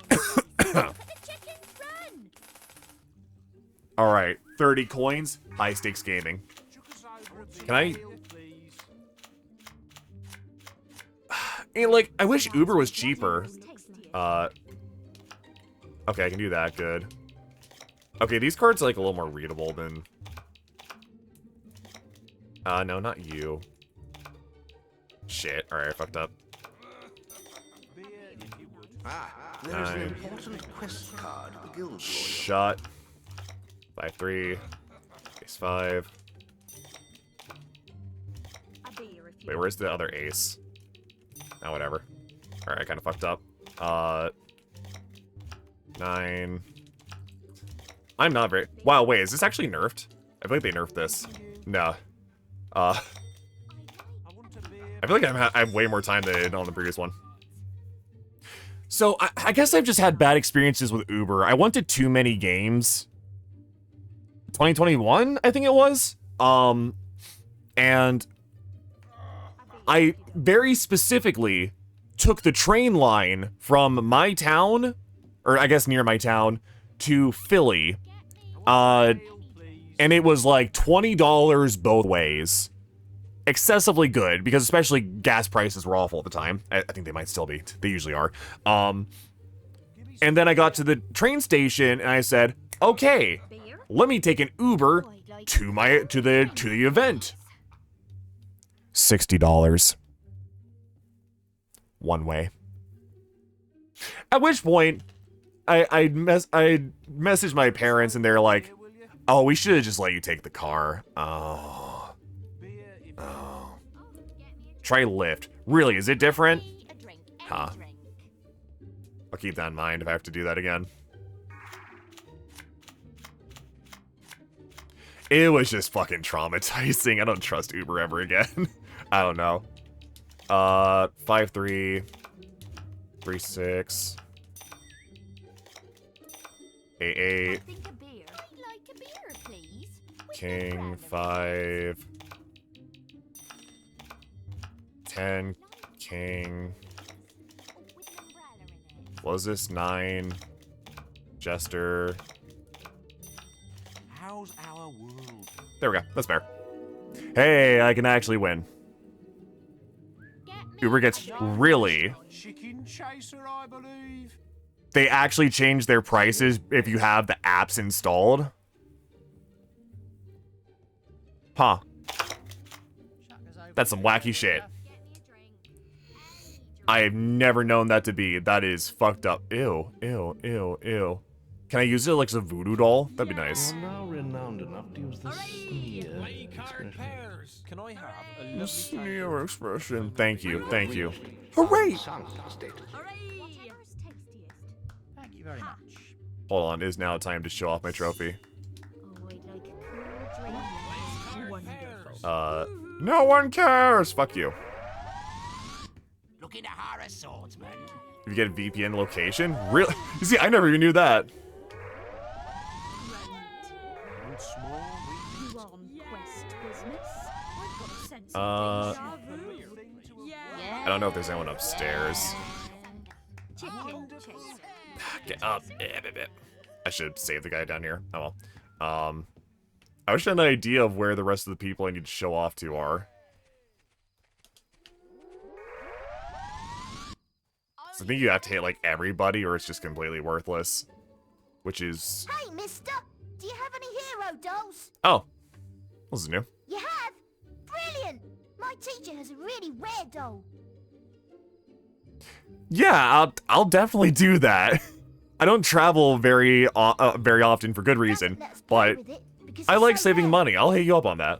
Alright, 30 coins, high stakes gaming. Can I... like, I wish Uber was cheaper. Okay, I can do that, good. Okay, these cards are like a little more readable than... no, not you. Shit, alright, I fucked up. There is an important quest card at the guild. Shot. 5-3. Ace 5. Wait, where's the other ace? Oh, whatever. Alright, I kind of fucked up. 9. I'm not very... Wow, wait, is this actually nerfed? I feel like they nerfed this. No. I feel like I have way more time than on the previous one. So, I guess I've just had bad experiences with Uber. I went to too many games. 2021, I think it was. And I very specifically took the train line from my town, or I guess near my town, to Philly. And it was like $20 both ways. Excessively good, because especially gas prices were awful at the time. I think they might still be. They usually are. And then I got to the train station and I said, okay, let me take an Uber to the event. $60. One way. At which point, I messaged my parents and they're like, oh, we should have just let you take the car. Oh. Try Lyft. Really, is it different? Huh. I'll keep that in mind if I have to do that again. It was just fucking traumatizing. I don't trust Uber ever again. I don't know. 5-3. 3-6. 8-8. King 5. 10. King. What was this? 9. Jester. How's our world? There we go. That's fair. Hey, I can actually win. Uber gets really... Chicken chaser, I believe. They actually change their prices if you have the apps installed. Huh. That's some wacky shit. I have never known that to be. That is fucked up. Ew, ew, ew, ew. Can I use it like as a voodoo doll? That'd be nice. You're now renowned enough to use the sneer expression. Can I have a The lovely sneer expression. Thank you, thank you. Hooray! Thank you very much. Hold on, it is now time to show off my trophy. No one cares! Fuck you. Looking to hire a swordsman. If you get a VPN location? Really? You see, I never even knew that. I don't know if there's anyone upstairs. Get up. I should save the guy down here. Oh well. I wish I had an idea of where the rest of the people I need to show off to are. So I think you have to hit like everybody or it's just completely worthless. Which is... Hey, mister! Do you have any hero dolls? Oh. This is new. You have? Brilliant! My teacher has a really rare doll. Yeah, I'll definitely do that. I don't travel very often for good reason, but I like saving money. I'll hit you up on that.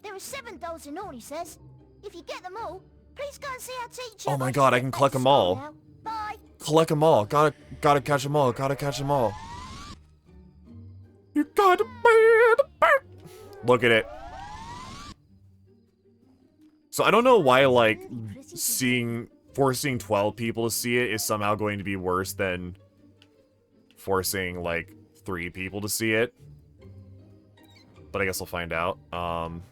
There are 7 dolls in all, he says. If you get them all, please go and see our teacher. Oh my god, I can collect them all. Bye. Collect them all. Gotta catch them all. Gotta catch them all. You gotta be the best. Look at it. So I don't know why, like, forcing 12 people to see it is somehow going to be worse than forcing, like, 3 people to see it. But I guess I'll find out. Can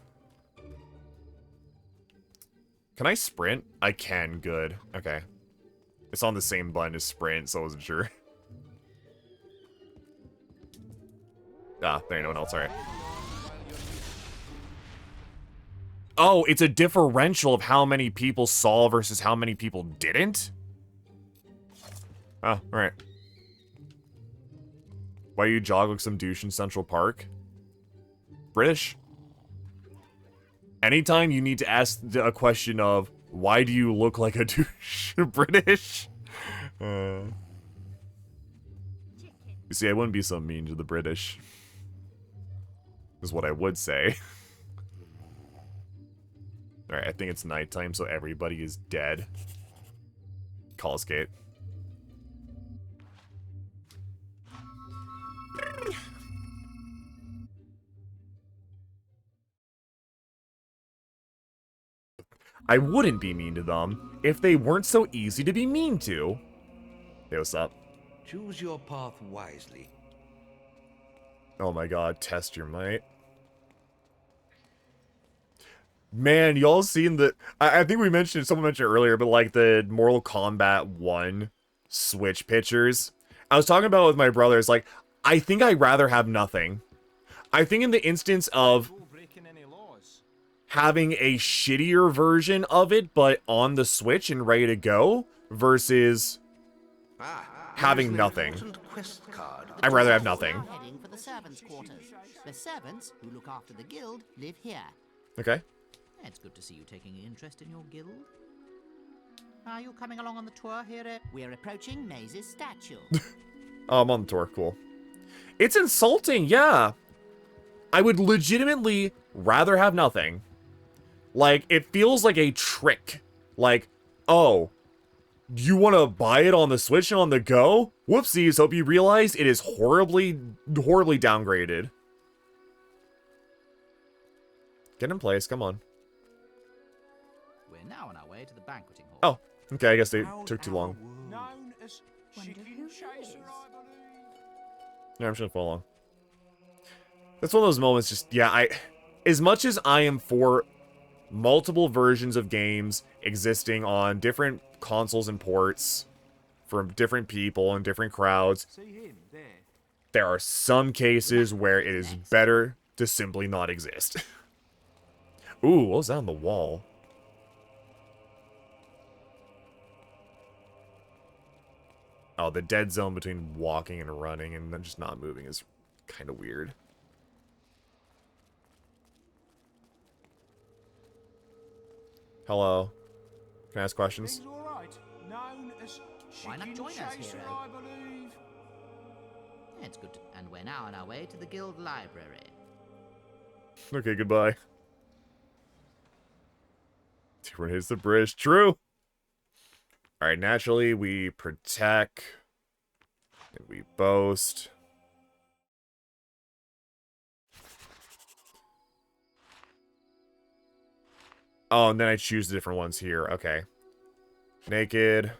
I sprint? I can, good. Okay. It's on the same button as sprint, so I wasn't sure. Ah, there ain't no one else, alright. Oh, it's a differential of how many people saw versus how many people didn't? Oh, alright. Why you jog like some douche in Central Park? British? Anytime you need to ask a question of, why do you look like a douche? British? You see, I wouldn't be so mean to the British. Is what I would say. Alright, I think it's nighttime, so everybody is dead. Call skate. I wouldn't be mean to them if they weren't so easy to be mean to. Hey, what's up? Choose your path wisely. Oh my god, test your might. Man, y'all seen the... I think we mentioned, someone mentioned it earlier, but like the Mortal Kombat 1 Switch pictures. I was talking about it with my brothers, like, I think I'd rather have nothing. I think in the instance of having a shittier version of it, but on the Switch and ready to go, versus having nothing. I'd rather have nothing. Heading for the servants' quarters. The servants, who look after the guild, live here. Okay. It's good to see you taking an interest in your guild. Are you coming along on the tour here? We're approaching Maze's statue. Oh, I'm on the tour. Cool. It's insulting, yeah. I would legitimately rather have nothing. Like, it feels like a trick. Like, oh, you want to buy it on the Switch and on the go? Whoopsies, hope you realize it is horribly downgraded. Get in place, come on. We're now on our way to the banqueting hall. Oh, okay, I guess they took too long. Known as Chicken Chaser, I believe. Yeah, I'm just gonna follow along. That's one of those moments, just, yeah, as much as I am for multiple versions of games existing on different consoles and ports from different people and different crowds, there are some cases where it is better to simply not exist. Ooh, what was that on the wall? Oh, the dead zone between walking and running and then just not moving is kind of weird. Hello. Can I ask questions? All right. Known as Why not join us, Chaser, hero? I believe. It's good. And we're now on our way to the guild library. Okay, goodbye. Everyone hits the bridge. True. Alright, naturally, we protect. And we boast. Oh, and then I choose the different ones here. Okay. Naked.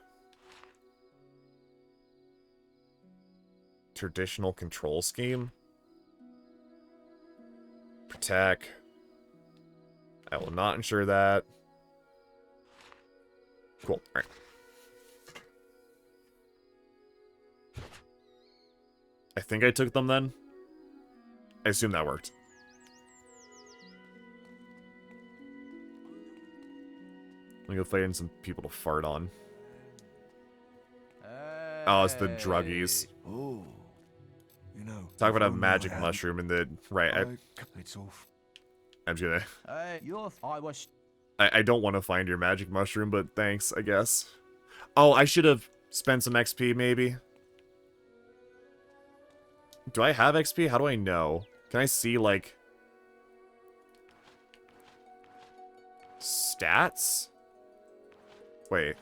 Traditional control scheme. Protect. I will not ensure that. Cool. Alright. I think I took them then. I assume that worked. I'm gonna go fight in some people to fart on. Oh, it's the druggies. Oh, you know. Talk about a magic mushroom in the right. It's off. I'm just gonna. I was. I don't want to find your magic mushroom, but thanks, I guess. Oh, I should have spent some XP, maybe. Do I have XP? How do I know? Can I see, like... stats? Wait.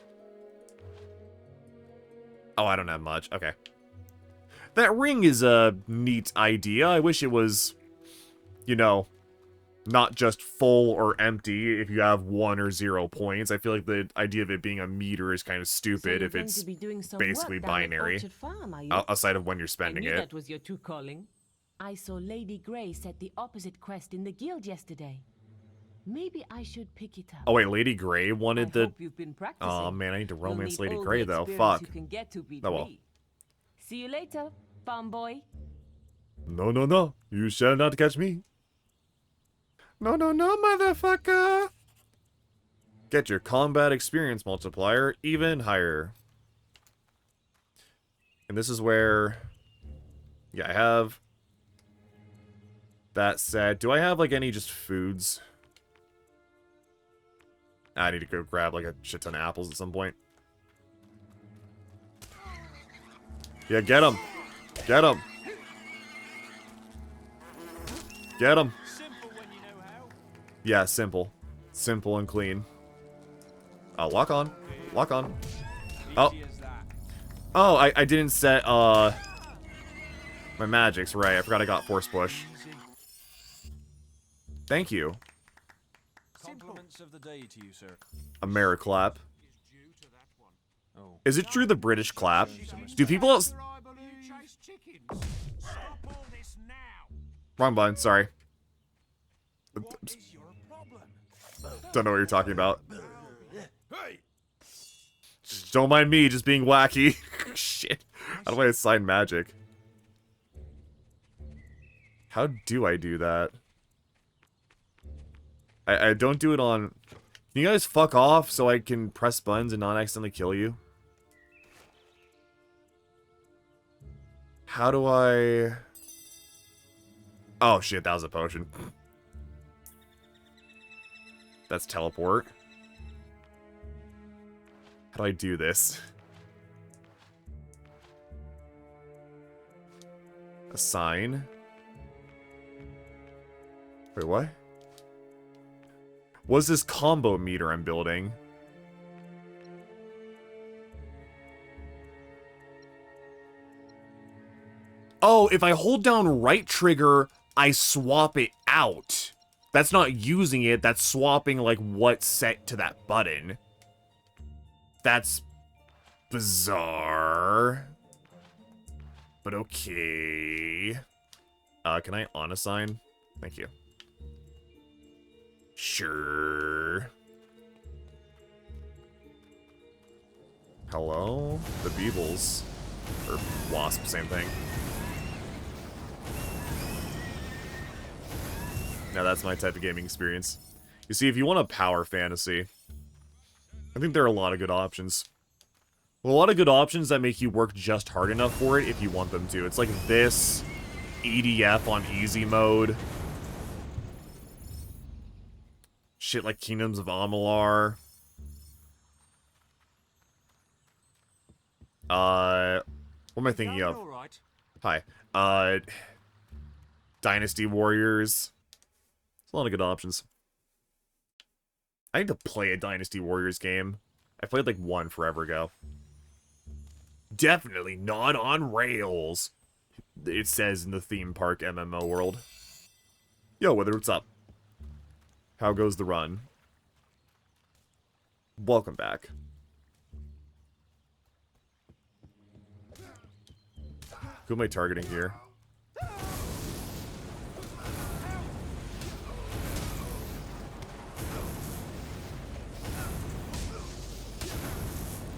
Oh, I don't have much. Okay. That ring is a neat idea. I wish it was, you know, not just full or empty if you have 1 or 0 points. I feel like the idea of it being a meter is kind of stupid if it's basically binary. Aside of when you're spending it. That was your true calling. I saw Lady Grey set the opposite quest in the guild yesterday. Maybe I should pick it up. Oh wait, Lady Grey wanted the... Hope you've been practicing. Oh man, I need to romance Lady all Grey the though. experience Fuck. You can get to beat Oh well. me. See you later, farm boy. No, no, no. You shall not catch me. No, no, no, motherfucker. Get your combat experience multiplier even higher. And this is where... yeah, I have... that said, do I have, like, any just foods? I need to go grab, like, a shit ton of apples at some point. Yeah, get him. Get him. Get him. Yeah, simple. Simple and clean. Oh, lock on. Lock on. Oh. Oh, I didn't set, my magics, right. I forgot I got Force Push. Thank you. Compliment Chance of the day to you, sir. Americlap. Oh. Is it true the British clap? Do people else... Wrong button, sorry. Don't know what you're talking about. Don't mind me just being wacky. Shit. How do I assign magic? How do I do that? I don't do it on... Can you guys fuck off so I can press buttons and not accidentally kill you? How do I... Oh shit, that was a potion. That's teleport. How do I do this? Assign. Wait, what? What's this combo meter I'm building? Oh, if I hold down right trigger, I swap it out. That's not using it, that's swapping like what's set to that button. That's bizarre. But okay. Can I unassign? Thank you. Sure. Hello? The Beebles. Or Wasp, same thing. Now that's my type of gaming experience. You see, if you want a power fantasy, I think there are a lot of good options. Well, a lot of good options that make you work just hard enough for it if you want them to. It's like this, EDF on easy mode. Shit like Kingdoms of Amalur. What am I thinking of? Hi. Dynasty Warriors. There's a lot of good options. I need to play a Dynasty Warriors game. I played like one forever ago. Definitely not on rails, it says in the theme park MMO world. Yo, Wither, what's up? How goes the run? Welcome back. Who am I targeting here?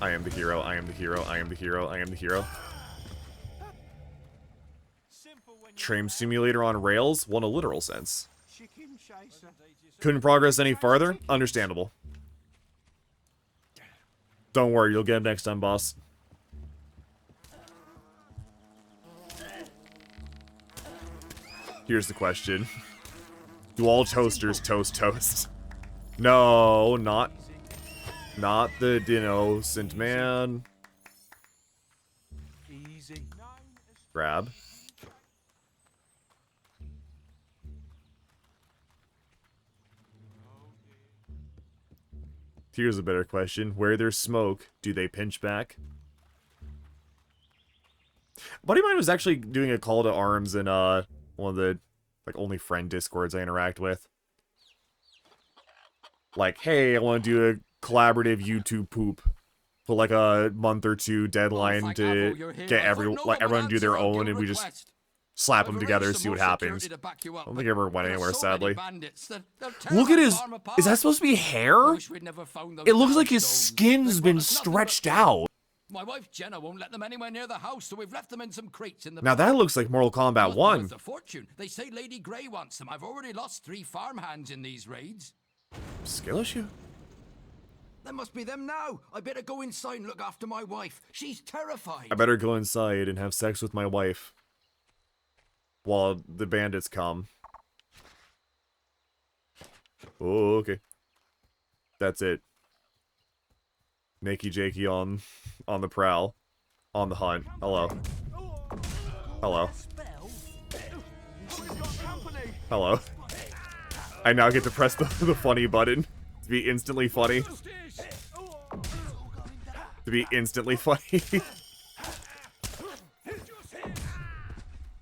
I am the hero, I am the hero, I am the hero, I am the hero. Train simulator on rails? Well, in a literal sense. Couldn't progress any farther? Understandable. Don't worry, you'll get him next time, boss. Here's the question. Do all toasters toast toast? No, not the innocent man. Easy. Grab. Here's a better question. Where there's smoke, do they pinch back? A buddy of mine was actually doing a call to arms in one of the like only friend discords I interact with. Like, hey, I want to do a collaborative YouTube poop. Put like a month or two deadline to get everyone to do their own, and we just slap them together, see what happens. I don't think it ever went anywhere, sadly. Look at his... Is that supposed to be hair? It looks like his skin's been stretched out. My wife Jenna won't let them anywhere near the house, so we've left them in some crates in the... Now that looks like Mortal Kombat 1. Worth a fortune. They say Lady Grey wants them. I've already lost 3 farmhands in these raids. Skill issue? That must be them now. I better go inside and look after my wife. She's terrified. I better go inside and have sex with my wife while the bandits come. Oh, okay. That's it. Nakey Jakey on the prowl. On the hunt. Hello. Hello. Hello. I now get to press the funny button to be instantly funny. To be instantly funny.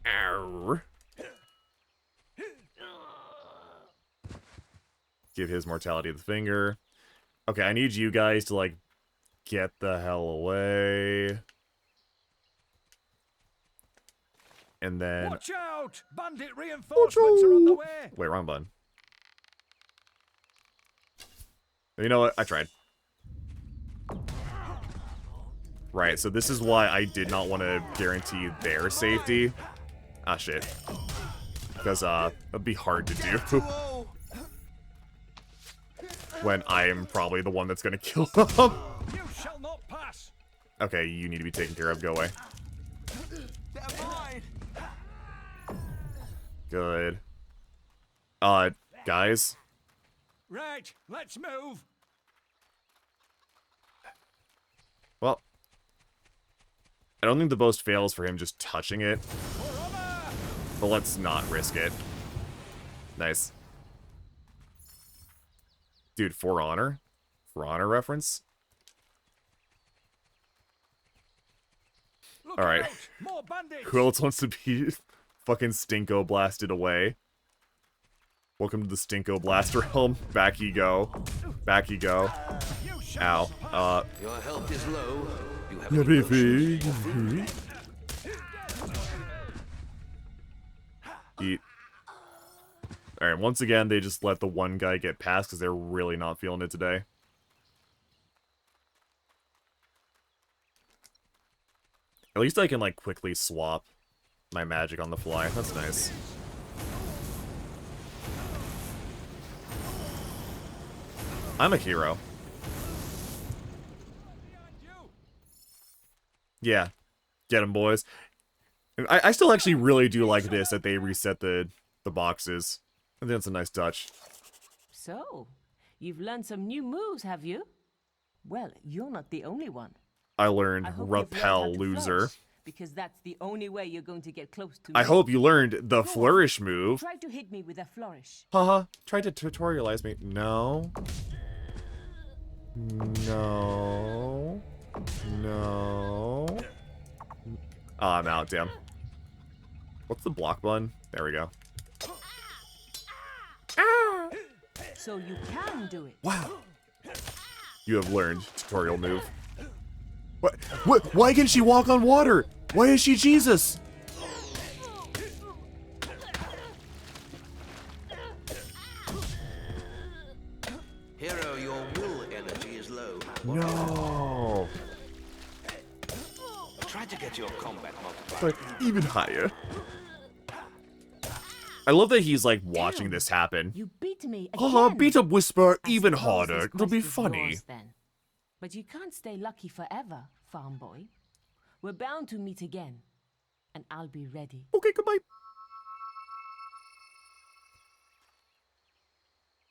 Ow. Give his mortality the finger. Okay, I need you guys to, like, get the hell away. And then... Watch out! Bandit reinforcements are on the way! Wait, wrong button. You know what? I tried. Right, so this is why I did not want to guarantee their safety. Ah, shit. Because, it'd be hard to do. When I am probably the one that's gonna kill them. You shall not pass. Okay, you need to be taken care of. Go away. Good. Guys? Right, let's move. Well, I don't think the boast fails for him just touching it. But let's not risk it. Nice. Dude, For Honor? For Honor reference? Alright. Who else wants to be fucking Stinko blasted away? Welcome to the Stinko Blaster realm. Back you go. Back you go. Ow. Your health is low. You have Everything. Eat. Alright, once again, they just let the one guy get past because they're really not feeling it today. At least I can, like, quickly swap my magic on the fly. That's nice. I'm a hero. Yeah. Get him, boys. I still actually really do like this, that they reset the boxes. I think that's a nice touch. So, you've learned some new moves, have you? Well, you're not the only one. I learned I hope you've learned how Repel, to loser. flourish, because that's the only way you're going to get close to me. I hope you learned the Flourish move. Try to hit me with a flourish. Haha, tried to tutorialize me. No. No. No. Oh, I'm out, damn. What's the block button? There we go. So you can do it. Wow. You have learned tutorial move. What? Why can she walk on water? Why is she Jesus? Hero, your will energy is low. No. Try to get your combat multiplier. But even higher. I love that he's like watching this happen. You beat me again. Oh, beat up Whisper even suppose harder. this It'll be quest is funny. yours, then. But you can't stay lucky forever, farm boy. We're bound to meet again, and I'll be ready. Okay, goodbye.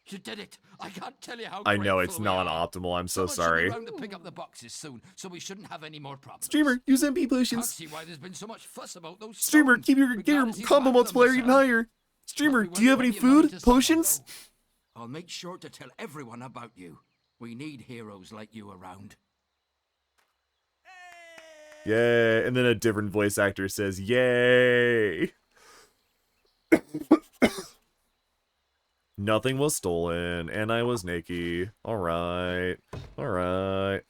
You did it! I can't tell you how I know it's grateful we are. non-optimal. I'm so Someone should sorry. be around to pick up the boxes soon, so we shouldn't have any more problems. Streamer, use MP Can't potions. see why there's been so much fuss about those Streamer, stones. keep your We're glad to see the combo battle of multiplier even myself. higher. Streamer, But we do you have won't any let you manage food? to solve Potions? them. I'll make sure to tell everyone about you. We need heroes like you around. Yay. And then a different voice actor says, yay. Nothing was stolen, and I was naked. Alright. Alright.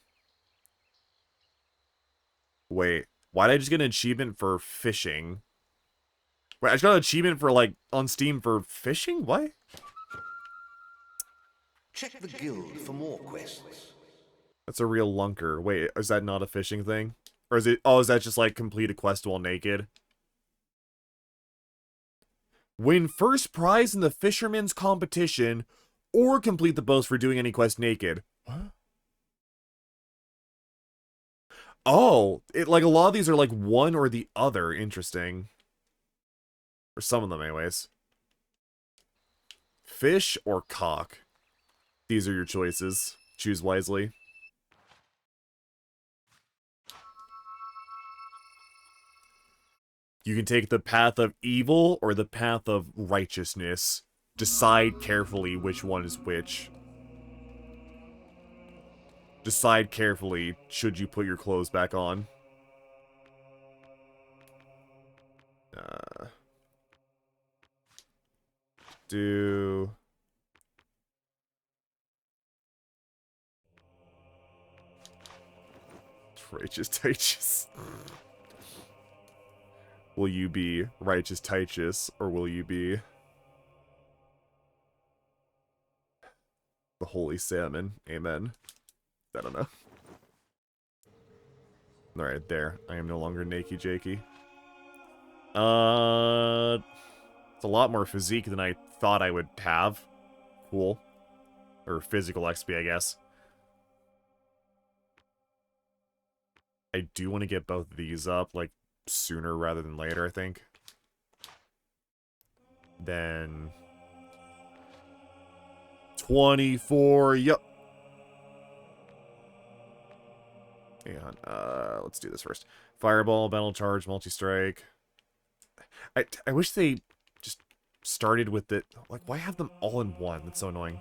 Wait, why did I just get an achievement for fishing? Wait, I just got an achievement for, like, on Steam for fishing? What? Check the guild for more quests. That's a real lunker. Wait, is that not a fishing thing? Or is it, oh, is that just, like, complete a quest while naked? Win first prize in the fisherman's competition, or complete the boast for doing any quest naked. What? Oh, like a lot of these are like one or the other. Interesting. Or some of them anyways. Fish or cock? These are your choices. Choose wisely. You can take the path of evil or the path of righteousness. Decide carefully which one is which. Decide carefully should you put your clothes back on. Do... Righteous Titus. Will you be Righteous Titus, or will you be the Holy Salmon? Amen. I don't know. Alright, there. I am no longer Nakey Jakey. It's a lot more physique than I thought I would have. Cool. Or physical XP, I guess. I do want to get both of these up, like, sooner rather than later, I think. Then 24, yep. Hang on, let's do this first. Fireball, Battle Charge, Multi-Strike. I wish they just started with the... Like, why have them all in one? That's so annoying.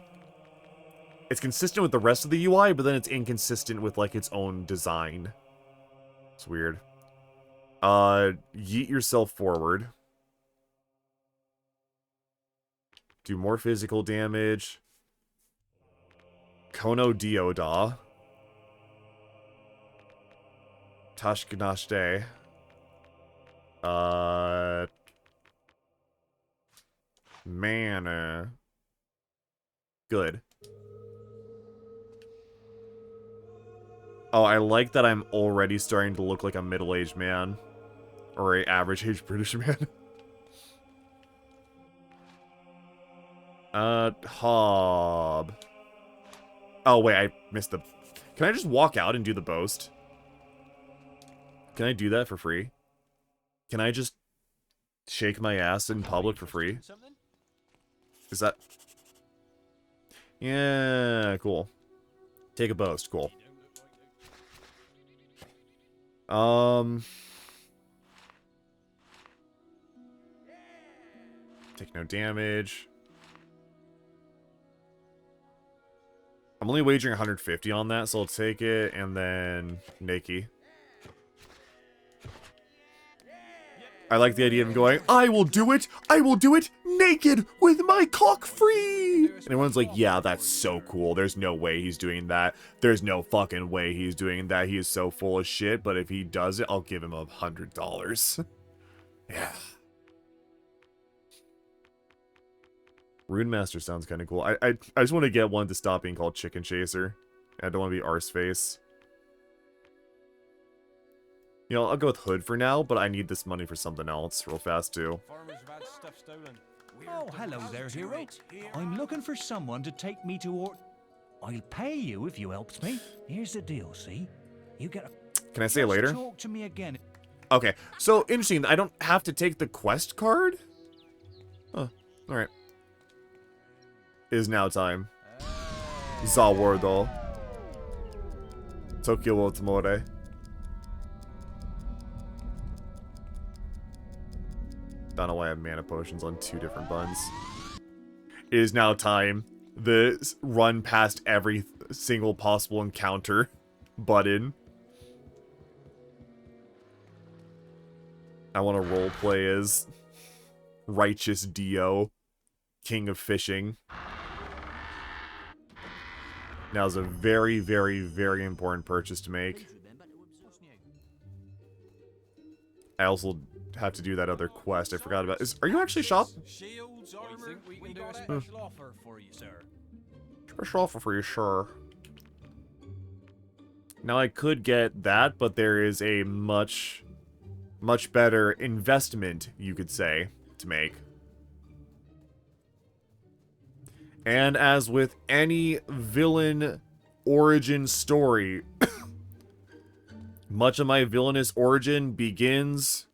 It's consistent with the rest of the UI, but then it's inconsistent with, like, its own design. It's weird. Yeet yourself forward. Do more physical damage. Kono Dioda. Tashkanashte. Mana. Good. Oh, I like that I'm already starting to look like a middle-aged man. Or a average-aged British man. Hob. Oh, wait, I missed the... Can I just walk out and do the boast? Can I do that for free? Can I just shake my ass in public for free? Is that... Yeah, cool. Take a boast, cool. Take no damage. I'm only wagering 150 on that, so I'll take it, and then Nakey. I like the idea of him going, I will do it naked with my cock free! And everyone's like, yeah, that's so cool. There's no way he's doing that. There's no fucking way he's doing that. He is so full of shit, but if he does it, I'll give him $100. Yeah. Rune Master sounds kind of cool. I just want to get one to stop being called Chicken Chaser. I don't want to be Arseface. You know, I'll go with Hood for now, but I need this money for something else real fast, too. Oh, hello there, hero. I'm looking for someone to take me to I'll pay you if you helps me. Here's the deal, see? You get a... Can I say it later? Talk to me again. Okay, so interesting. I don't have to take the quest card? Huh, alright. It is now time. Zawardo. Tokyo wo Tamore. Don't know why I have mana potions on 2 different buns. It is now time. The run past every single possible encounter button. I want to roleplay as Righteous Dio, King of Fishing. Now's a very, very, very important purchase to make. I also have to do that other quest. I forgot about. Are you actually shop? Shields, armor, we can do a special offer for you, sir. Special offer for you, sure. Now I could get that, but there is a much better investment, you could say, to make. And as with any villain origin story, much of my villainous origin begins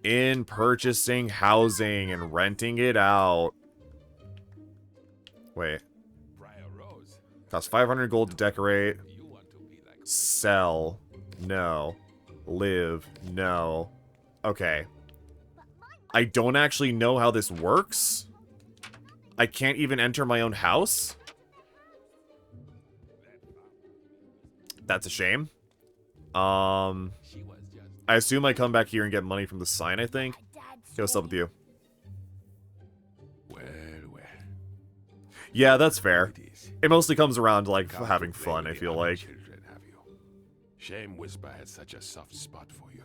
in purchasing housing and renting it out. Wait. Costs 500 gold to decorate. Sell. No. Live. No. Okay. I don't actually know how this works. I can't even enter my own house? That's a shame. I assume I come back here and get money from the sign, I think. Okay, what's up with you? Well. Yeah, that's fair. It mostly comes around to, like, having fun, I feel like. Shame Whisper had such a soft spot for you.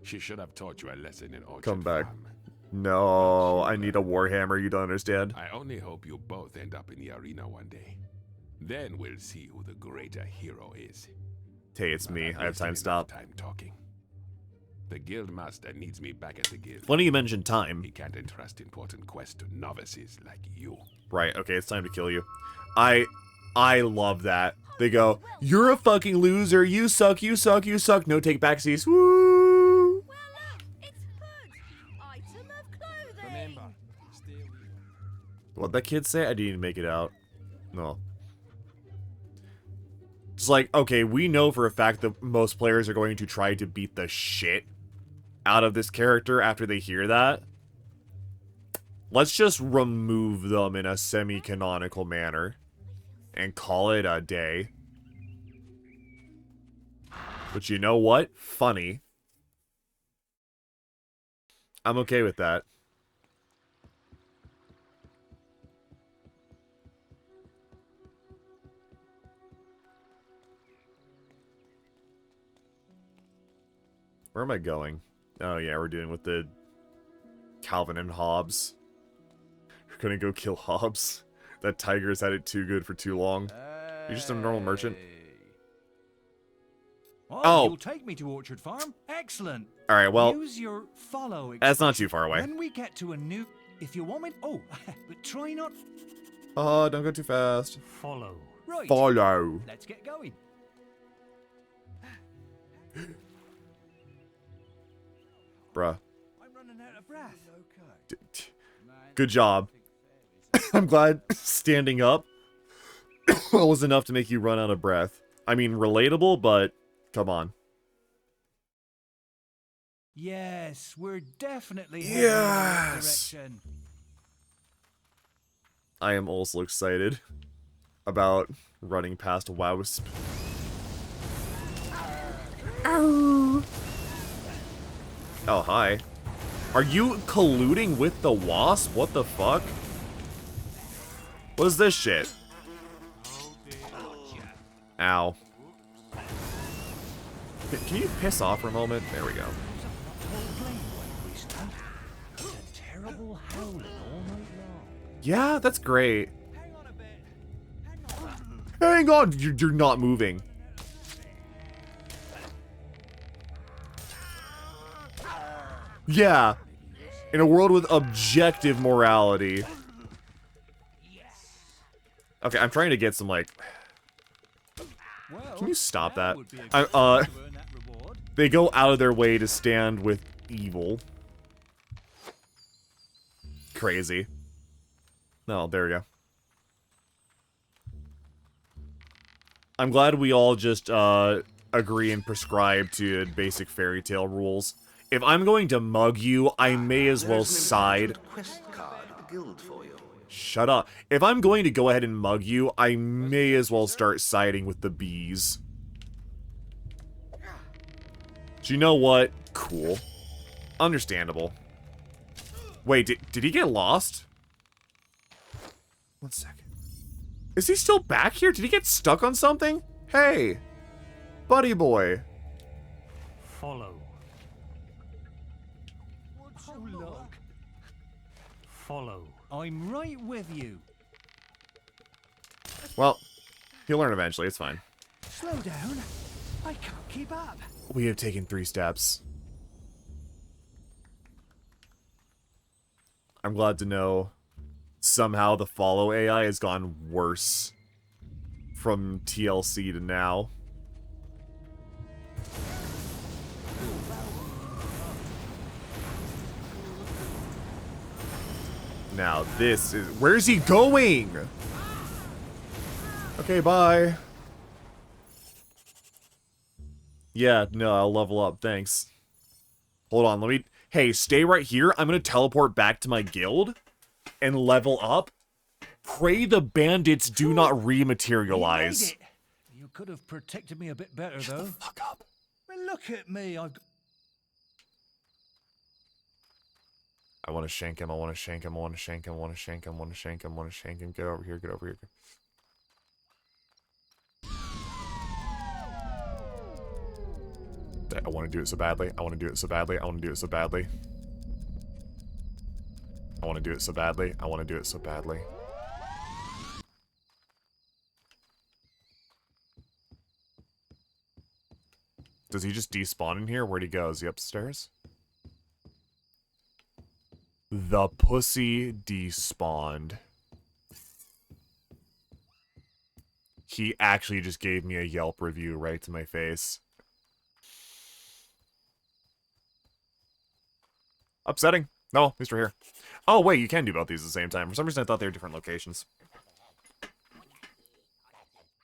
She should have taught you a lesson in Orchard Come back. Farm. No, I need a Warhammer, you don't understand. I only hope you both end up in the arena one day. Then we'll see who the greater hero is. Hey, it's me. I have time stop. Time talking. The guildmaster needs me back at the guild. Funny you mentioned time. He can't entrust important quests to novices like you. Right, okay, it's time to kill you. I love that. They go, you're a fucking loser, you suck, you suck, you suck. No take backsies. Woo! What'd that kid say? I didn't even make it out. No. It's like, okay, we know for a fact that most players are going to try to beat the shit out of this character after they hear that. Let's just remove them in a semi-canonical manner and call it a day. But you know what? Funny. I'm okay with that. Where am I going? Oh yeah, we're doing with the Calvin and Hobbes. We're gonna go kill Hobbes. That tiger's had it too good for too long. You're just a normal merchant. Oh, you'll take me to Orchard Farm? Excellent. All right, well, use your follow. That's not too far away. When we get to a new, if you want me, oh, but try not. Oh, don't go too fast. Follow. Right. Follow. Let's get going. Bruh. I'm running out of breath. Good job. I'm glad standing up was enough to make you run out of breath. I mean, relatable, but come on. Yes, we're definitely heading in the right direction. I am also excited about running past Wasp. Oh. Oh, hi. Are you colluding with the Wasp? What the fuck? What is this shit? Ow. Can you piss off for a moment? There we go. Yeah, that's great. Hang on, you're not moving. Yeah. In a world with objective morality. Okay, I'm trying to get some, like... Can you stop that? They go out of their way to stand with evil. Crazy. No, there we go. I'm glad we all just, agree and prescribe to basic fairy tale rules. If I'm going to mug you, I may as well side... Quest card at the guild for you. Shut up. If I'm going to go ahead and mug you, I may as well start siding with the bees. Do you know what? Cool. Understandable. Wait, did he get lost? 1 second. Is he still back here? Did he get stuck on something? Hey, buddy boy. Follow. Oh, look. Follow. I'm right with you. Well, he'll learn eventually. It's fine. Slow down. I can't keep up. We have taken 3 steps. I'm glad to know somehow the follow AI has gone worse from TLC to now. Now this is... Where's he going? Okay, bye. Yeah, no, I'll level up, thanks. Hold on, let me... Hey, stay right here. I'm gonna teleport back to my guild and level up. Pray the bandits do not rematerialize. You could have protected me a bit better, Shut though. the fuck up. Well, look at me. I've... I want to shank him, I want to shank him, I want to shank him, I want to shank him, I want to shank him, I want to shank him. Get over here, get over here. I want to do it so badly. I want to do it so badly. I want to do it so badly. I want to do it so badly. I want to do it so badly. Does he just despawn in here? Where'd he go? Is he upstairs? The pussy despawned. He actually just gave me a Yelp review right to my face. Upsetting. No, at least we're here. Oh, wait, you can do both these at the same time. For some reason, I thought they were different locations.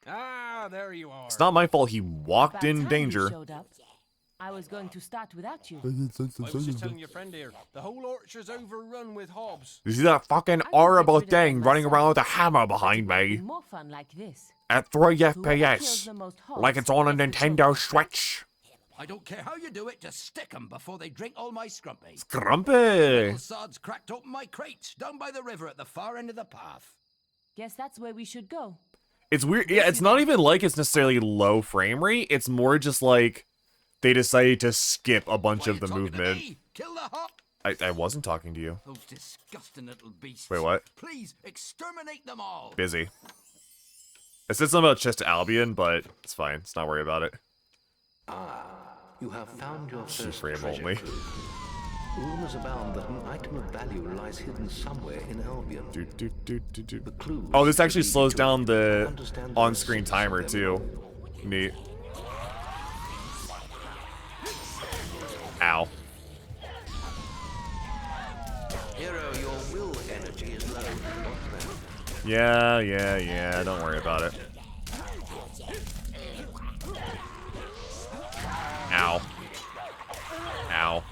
Ah, there you are. It's not my fault he walked About in time you danger. showed up. I was going to start without you. I was just telling your friend here, the whole orchard's overrun with hobs. You see that fucking horrible thing running around with a hammer behind me More fun like this. at 3 kills FPS, the most hogs like it's on a gets the Nintendo Switch. I don't care how you do it, just stick 'em before they drink all my scrumpy. Scrumpy. Little sods cracked open my crates down by the river at the far end of the path. Guess that's where we should go. It's weird. Yeah, it's not even like it's necessarily low frame rate. It's more just like they decided to skip a bunch of the movement. Kill the hop. I wasn't talking to you. Those disgusting little beasts. Wait, what? Please exterminate them all. Busy. I said something about Chest Albion, but it's fine. Let's not worry about it. Ah, you have found your first Frame treasure only. trove. Rumors abound that an item of value lies hidden somewhere in Albion. The clues Oh, this actually lead slows to down the understand on-screen the timer essence too. of them. Neat. Ow. Hero, your will energy is low. What's that? Yeah. Don't worry about it. Ow. Ow.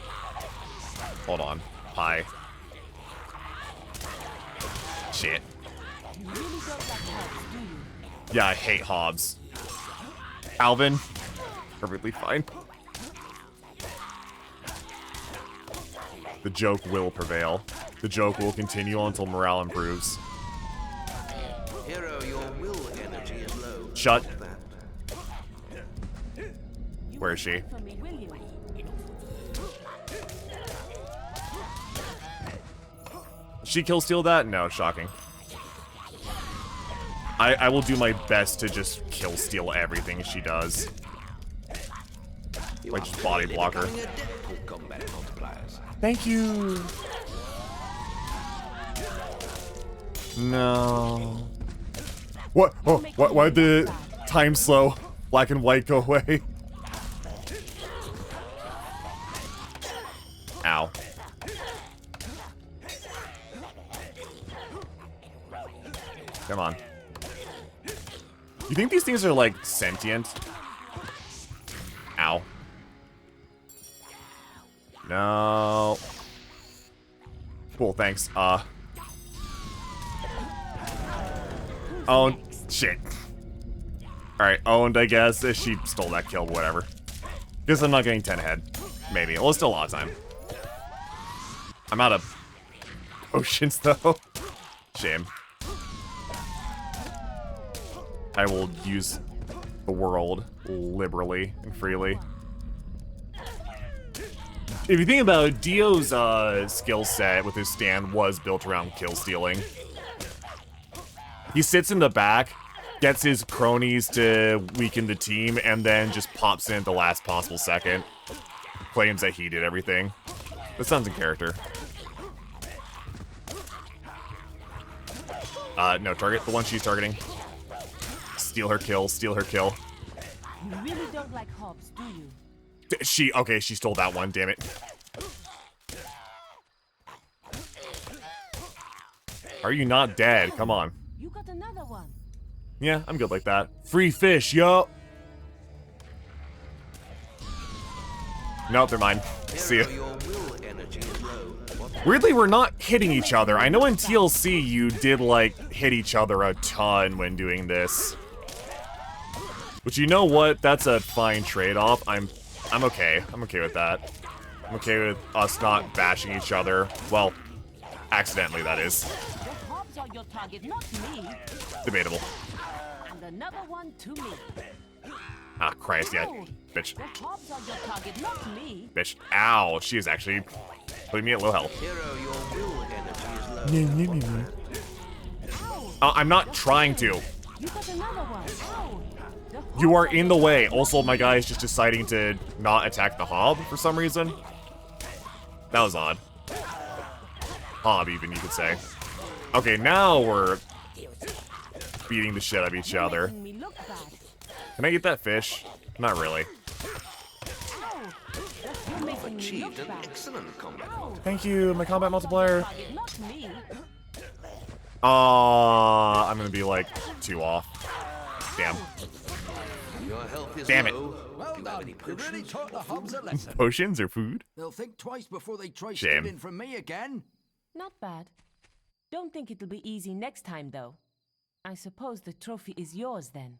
Hold on. Hi. Shit. You really don't like hogs, do you? Yeah, I hate Hobbs. Alvin. Perfectly fine. The joke will prevail. The joke will continue until morale improves. Hero, your will energy is low. Shut. What's that? Where is she? For me, will you? She kill steal that? No, shocking. I will do my best to just kill steal everything she does. Like just body blocker. Thank you. No. What? Oh, why'd the time slow black and white go away? Ow. Come on. You think these things are, like, sentient? Ow. No. Cool, thanks. Oh, shit. Alright, owned, I guess. She stole that kill, whatever. Guess I'm not getting 10 ahead. Maybe. Well, it's still a lot of time. I'm out of potions, though. Shame. I will use the world liberally and freely. If you think about it, Dio's skill set with his stand was built around kill stealing. He sits in the back, gets his cronies to weaken the team, and then just pops in at the last possible second. Claims that he did everything. That sounds in character. No, target the one she's targeting. Steal her kill, steal her kill. You really don't like hogs, do you? Okay, she stole that one, damn it. Are you not dead? Come on. You got another one. Yeah, I'm good like that. Free fish, yo! Nope, they're mine. See ya. Weirdly, we're not hitting each other. I know in TLC you did, like, hit each other a ton when doing this. But you know what? That's a fine trade-off. I'm okay. I'm okay with that. I'm okay with us not bashing each other. Well, accidentally, that is. The hogs are your target, not me. Debatable. And another one to me. Ah, Christ, yeah. Bitch. The hobs are your target, not me. Bitch. Ow. She is actually putting me at low health. Hero, your will energy is low. I'm not trying to. You got another one. Ow. The You are in the way. Also, my guy is just deciding to not attack the hob for some reason. That was odd. Hob, even, you could say. Okay, now we're beating the shit out of each other. Can I eat that fish? Not really. Achieved an excellent combat. Thank you, my combat multiplier. Not me. I'm gonna be like 2 off. Damn. Your health is Damn it. low. Well Do you have done. any You really potions taught the or hobs a food? lesson. Potions or food? They'll think twice before they try Shame. stealing from me again. Not bad. Don't think it'll be easy next time, though. I suppose the trophy is yours then.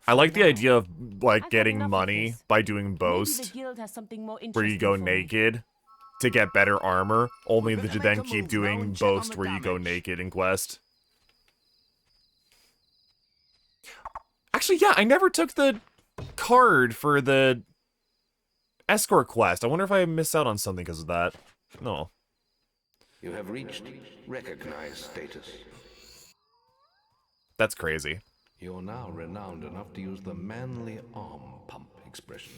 I like the idea of like I've getting had enough of money this. by doing Maybe boast, the guild has something more where you go interesting for me. naked to get better armor, only better to make then a keep move now doing and check on boast the where you go damage. naked in quest. Actually, yeah, I never took the card for the escort quest. I wonder if I missed out on something because of that. No. You have reached recognized status. That's crazy. You're now renowned enough to use the manly arm pump expression.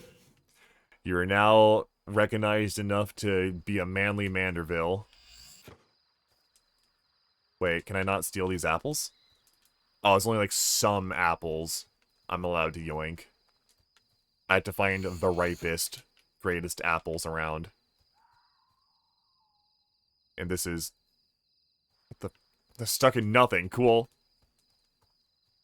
You are now recognized enough to be a manly Manderville. Wait, can I not steal these apples? Oh, it's only like some apples I'm allowed to yoink. I had to find the ripest, greatest apples around. And this is... They're stuck in nothing. Cool.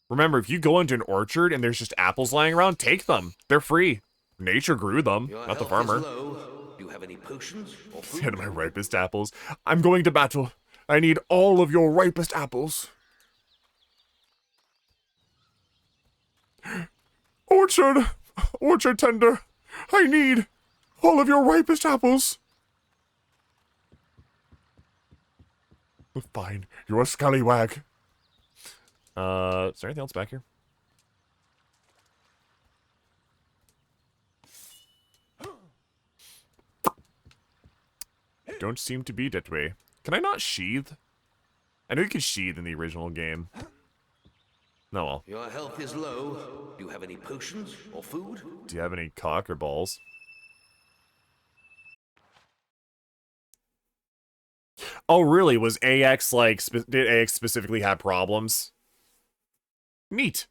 Remember, if you go into an orchard and there's just apples lying around, take them. They're free. Nature grew them, Your not the health is farmer. low. Do you have any potions or food? Get my ripest apples. I'm going to battle. I need all of your ripest apples. Orchard tender, I need all of your ripest apples. Fine, you're a scallywag. Is there anything else back here? Don't seem to be that way. Can I not sheath? I know you can sheath in the original game. No, well. Your health is low. Do you have any potions or food? Do you have any cock or balls? Oh, really? Was AX, like, did AX specifically have problems? Neat.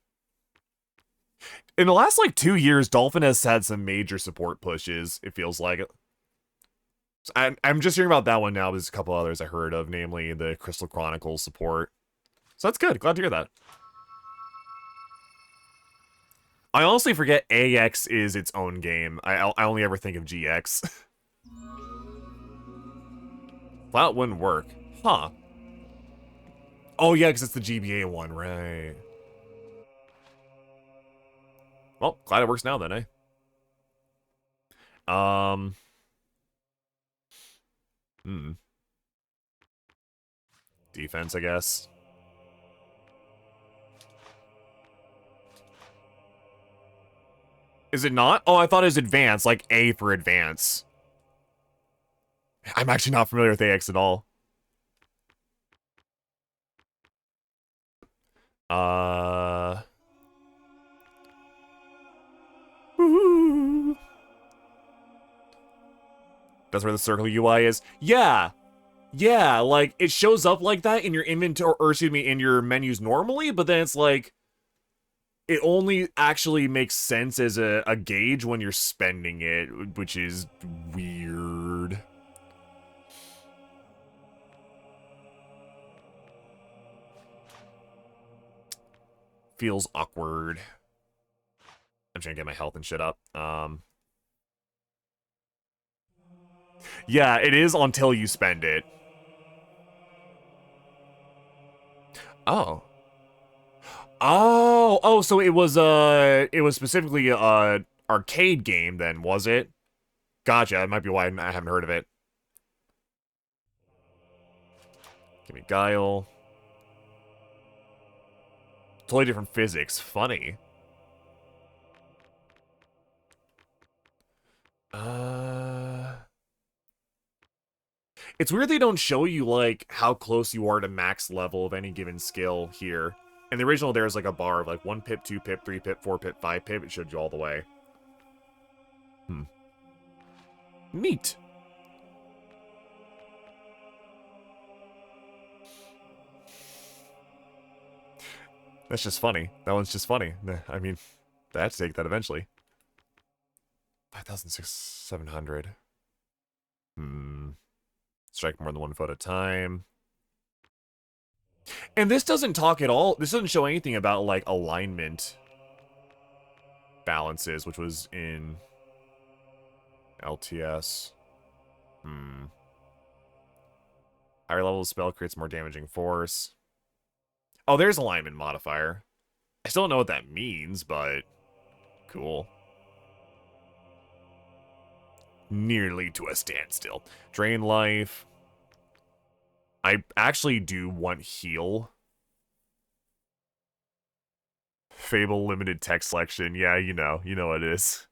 In the last, like, 2 years, Dolphin has had some major support pushes, it feels like. I'm just hearing about that one now. There's a couple others I heard of, namely the Crystal Chronicles support. So that's good. Glad to hear that. I honestly forget AX is its own game. I only ever think of GX. That wouldn't work. Huh. Oh, yeah, because it's the GBA one, right. Well, glad it works now then, eh? Defense, I guess. Is it not? Oh, I thought it was advance, like A for advance. I'm actually not familiar with AX at all. Woo. That's where the circle UI is. Yeah. Yeah, like, it shows up like that in your inventory, or excuse me, in your menus normally, but then it's like, it only actually makes sense as a gauge when you're spending it, which is weird. Feels awkward. I'm trying to get my health and shit up. Yeah, it is until you spend it. Oh. Oh, so it was specifically a arcade game then, was it? Gotcha, that might be why I haven't heard of it. Give me Guile. Totally different physics, funny. It's weird they don't show you, like, how close you are to max level of any given skill here. In the original, there's, like, a bar of, like, 1 pip, 2 pip, 3 pip, 4 pip, 5 pip. It showed you all the way. Neat. That's just funny. That one's just funny. I mean, I have to take that eventually. 5,700. Strike more than 1 foot at a time. And this doesn't talk at all. This doesn't show anything about, like, alignment balances, which was in LTS. Higher level spell creates more damaging force. Oh, there's alignment modifier. I still don't know what that means, but cool. Nearly to a standstill. Drain life. I actually do want heal. Fable limited text selection. Yeah, you know what it is.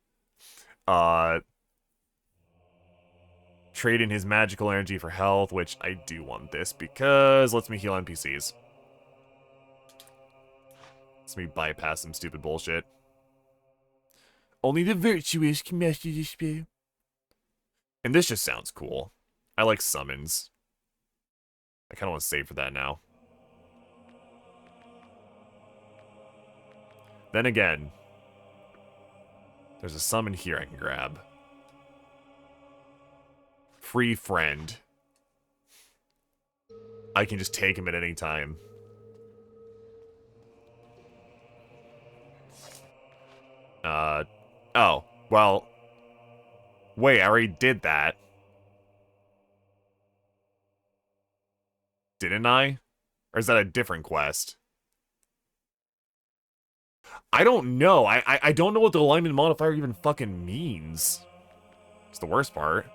Trade in his magical energy for health, which I do want this because it lets me heal NPCs. Lets me bypass some stupid bullshit. Only the virtuous can master this spell. And this just sounds cool. I like summons. I kind of want to save for that now. Then again, there's a summon here I can grab. Free friend. I can just take him at any time. Oh, well. Wait, I already did that. Didn't I? Or is that a different quest? I don't know. I don't know what the alignment modifier even fucking means. It's the worst part.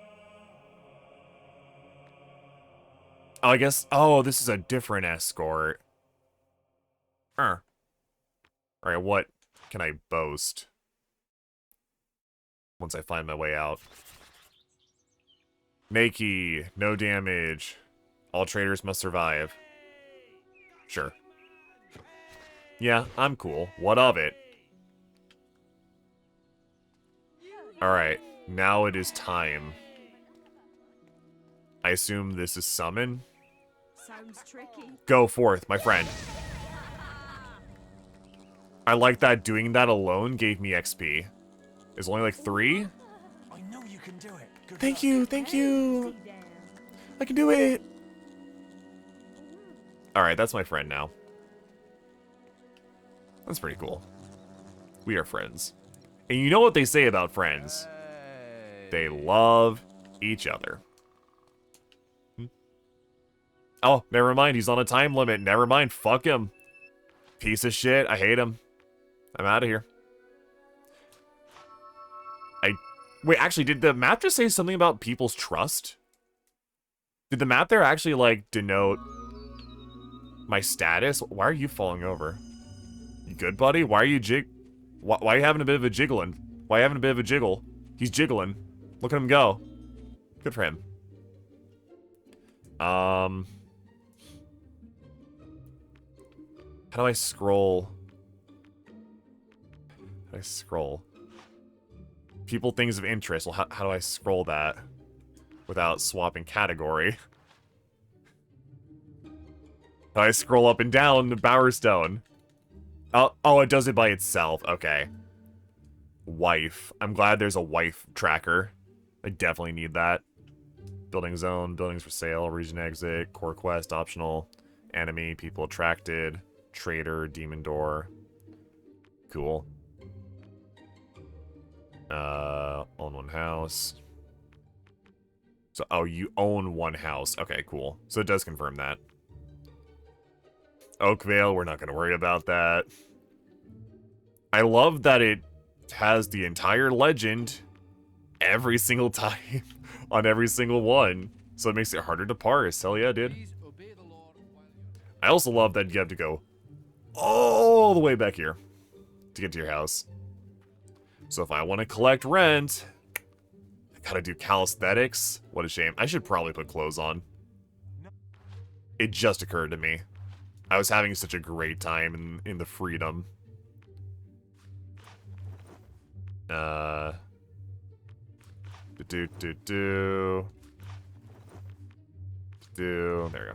Oh, I guess... Oh, this is a different escort. Alright, what can I boast? Once I find my way out. Makey, no damage. All traders must survive. Sure. Yeah, I'm cool. What of it? Alright, now it is time. I assume this is summon? Sounds tricky. Go forth, my friend. I like that doing that alone gave me XP. It's only like 3? I know you can do it. Thank you, thank you. I can do it. Alright, that's my friend now. That's pretty cool. We are friends. And you know what they say about friends? They love each other. Oh, never mind. He's on a time limit. Never mind. Fuck him. Piece of shit. I hate him. I'm out of here. Wait, actually, did the map just say something about people's trust? Did the map there actually, like, denote my status? Why are you falling over? You good, buddy? Why are you Why are you having a bit of a jiggling? Why are you having a bit of a jiggle? He's jiggling. Look at him go. Good for him. How do I scroll? How do I scroll? People, things of interest. Well, how do I scroll that without swapping category? How do I scroll up and down the Bowerstone? Oh, it does it by itself. Okay. Wife. I'm glad there's a wife tracker. I definitely need that. Building zone, buildings for sale, region exit, core quest, optional, enemy, people attracted, trader, demon door. Cool. Own one house. So, oh, you own one house. Okay, cool. So it does confirm that. Oakvale, we're not going to worry about that. I love that it has the entire legend every single time on every single one. So it makes it harder to parse. Hell yeah, dude. I also love that you have to go all the way back here to get to your house. So if I want to collect rent, Gotta do calisthenics. What a shame. I should probably put clothes on. It just occurred to me. I was having such a great time in the freedom. There we go.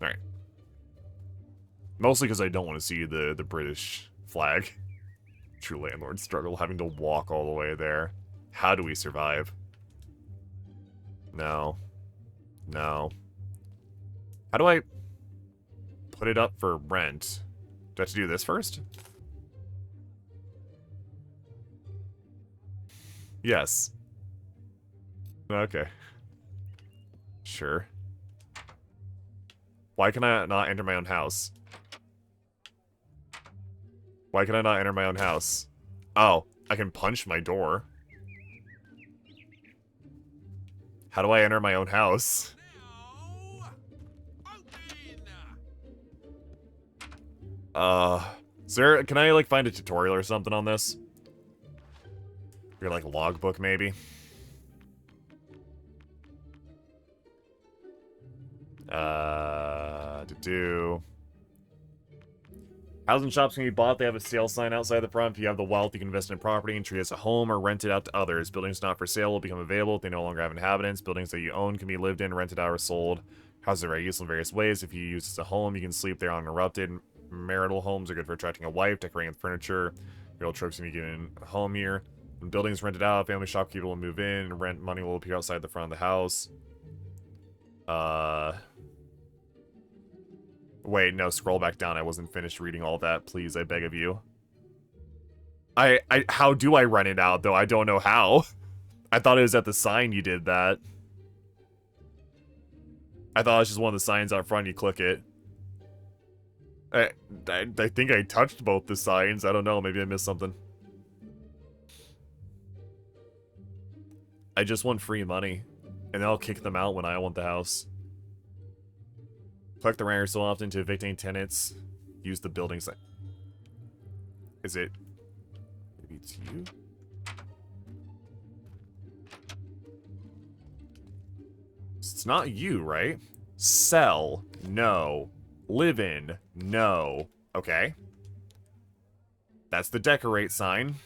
Alright. Mostly because I don't want to see the British flag. True landlord struggle, having to walk all the way there. How do we survive? No. No. How do I put it up for rent? Do I have to do this first? Yes. Okay. Sure. Why can I not enter my own house? Why can I not enter my own house? Oh, I can punch my door. How do I enter my own house? Can I, like, find a tutorial or something on this? Or, like, a logbook, maybe? Housing shops can be bought. They have a sale sign outside the front. If you have the wealth, you can invest in property and treat it as a home or rent it out to others. Buildings not for sale will become available if they no longer have inhabitants. Buildings that you own can be lived in, rented out, or sold. Houses are very useful in various ways. If you use it as a home, you can sleep there uninterrupted. Marital homes are good for attracting a wife, decorating with furniture. Real trips can be given a home here. When buildings rented out, family shopkeeper will move in, and rent money will appear outside the front of the house. Wait, no, scroll back down. I wasn't finished reading all that. Please, I beg of you. How do I rent it out, though? I don't know how. I thought it was at the sign you did that. I thought it was just one of the signs out front, you click it. I think I touched both the signs. I don't know, maybe I missed something. I just want free money, and then I'll kick them out when I want the house. Collect the renters so often to evicting tenants. Use the building site. Is it? Maybe it's you? It's not you, right? Sell. No. Live in. No. Okay. That's the decorate sign.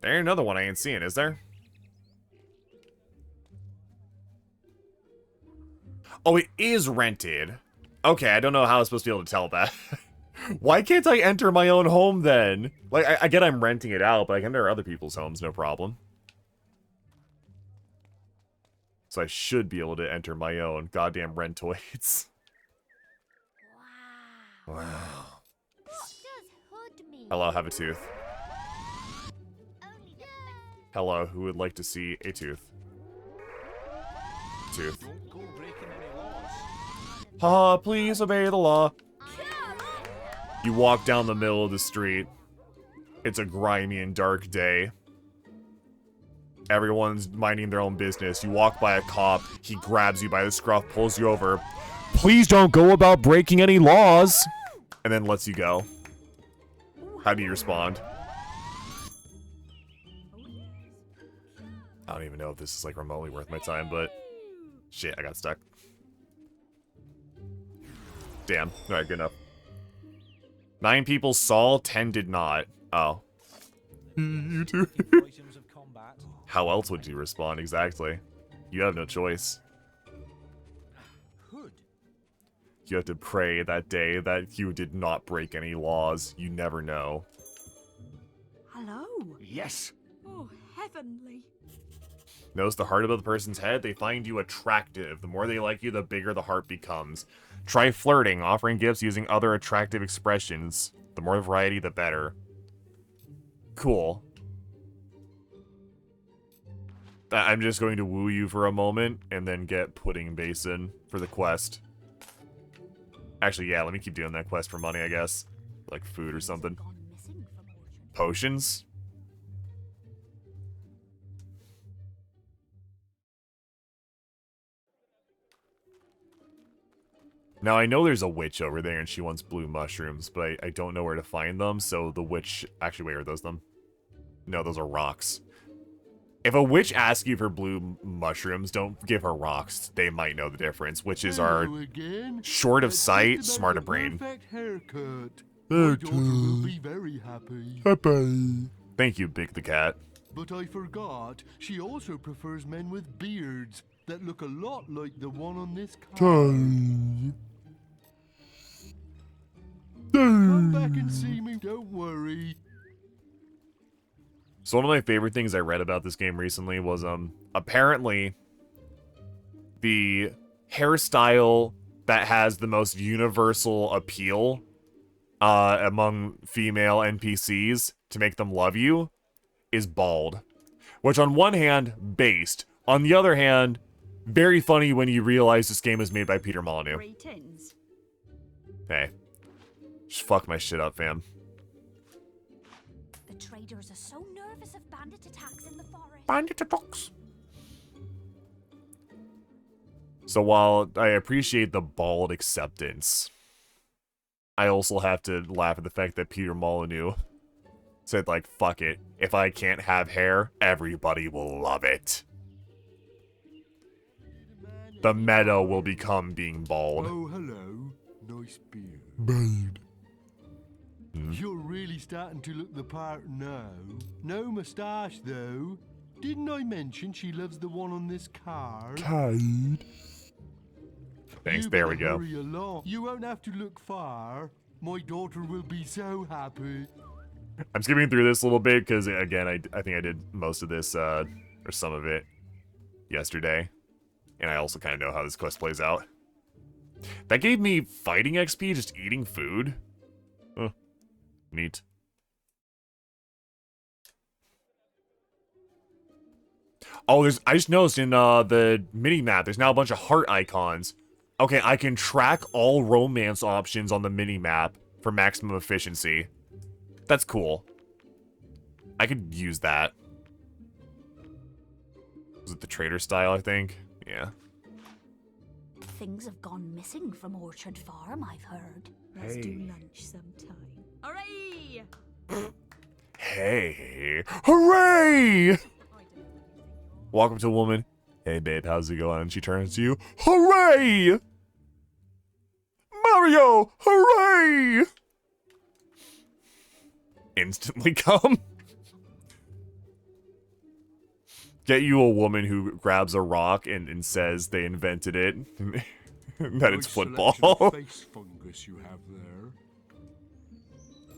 There ain't another one I ain't seeing, is there? Oh, it is rented. Okay, I don't know how I was supposed to be able to tell that. Why can't I enter my own home then? Like, I get I'm renting it out, but I can enter other people's homes, no problem. So I should be able to enter my own goddamn rentoids. Wow. Hello, have a tooth. Hello, who would like to see a tooth? Tooth. Haha, please obey the law. You walk down the middle of the street. It's a grimy and dark day. Everyone's minding their own business. You walk by a cop. He grabs you by the scruff, pulls you over. Please don't go about breaking any laws. And then lets you go. How do you respond? I don't even know if this is like remotely worth my time, but shit, I got stuck. Damn. Alright, good enough. 9 people saw, 10 did not. Oh. You too. How else would you respond exactly? You have no choice. You have to pray that day that you did not break any laws. You never know. Hello? Yes. Oh, heavenly. Notice the heart above the person's head. They find you attractive. The more they like you, the bigger the heart becomes. Try flirting, offering gifts using other attractive expressions. The more variety, the better. Cool. I'm just going to woo you for a moment, and then get pudding basin for the quest. Actually, yeah, let me keep doing that quest for money, I guess. Like food or something. Potions? Now, I know there's a witch over there, and she wants blue mushrooms, but I don't know where to find them, so the witch... Actually, wait, are those them? No, those are rocks. If a witch asks you for blue mushrooms, don't give her rocks. They might know the difference. Witches are short of sight, smart of brain. Perfect haircut. My daughter will be very happy. Happy. Thank you, Big the Cat. But I forgot, she also prefers men with beards that look a lot like the one on this card. Come back and see me, don't worry. So one of my favorite things I read about this game recently was, apparently the hairstyle that has the most universal appeal among female NPCs to make them love you is bald. Which on one hand, based. On the other hand, very funny when you realize this game is made by Peter Molyneux. Hey. Just fuck my shit up, fam. The traders are so nervous of bandit attacks in the forest. Bandit attacks. So while I appreciate the bald acceptance, I also have to laugh at the fact that Peter Molyneux said, like, fuck it. If I can't have hair, everybody will love it. The meta will become being bald. Oh, hello. Nice beard. Beard. You're really starting to look the part now. No moustache, though. Didn't I mention she loves the one on this card? Card. Thanks, there we go. Hurry along. You won't have to look far. My daughter will be so happy. I'm skipping through this a little bit because, again, I think I did most of this, or some of it, yesterday. And I also kind of know how this quest plays out. That gave me fighting XP, just eating food. Huh. Neat. Oh, I just noticed in the mini-map, there's now a bunch of heart icons. Okay, I can track all romance options on the mini-map for maximum efficiency. That's cool. I could use that. Was it the trader style, I think? Yeah. Things have gone missing from Orchard Farm, I've heard. Let's do lunch sometime. Hooray! Hey. Hooray! Walk up to a woman. Hey, babe, how's it going? And she turns to you. Hooray! Mario! Hooray! Instantly come. Get you a woman who grabs a rock and says they invented it. That it's football. Face fungus you have there.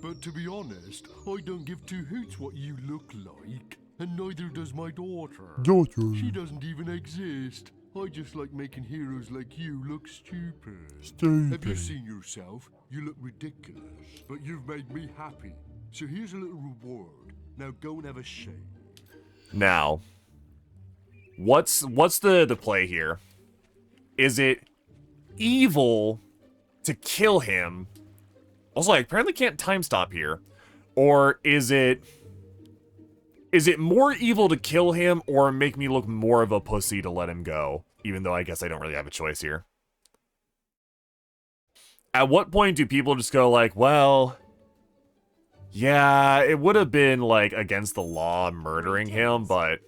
But to be honest, I don't give two hoots what you look like. And neither does my daughter. She doesn't even exist. I just like making heroes like you look stupid. Have you seen yourself? You look ridiculous. But you've made me happy. So here's a little reward. Now go and have a shave. Now, what's the play here? Is it evil to kill him? Also, I apparently can't time stop here. Or is it more evil to kill him or make me look more of a pussy to let him go? Even though I guess I don't really have a choice here. At what point do people just go like, well, yeah, it would have been like against the law murdering him, but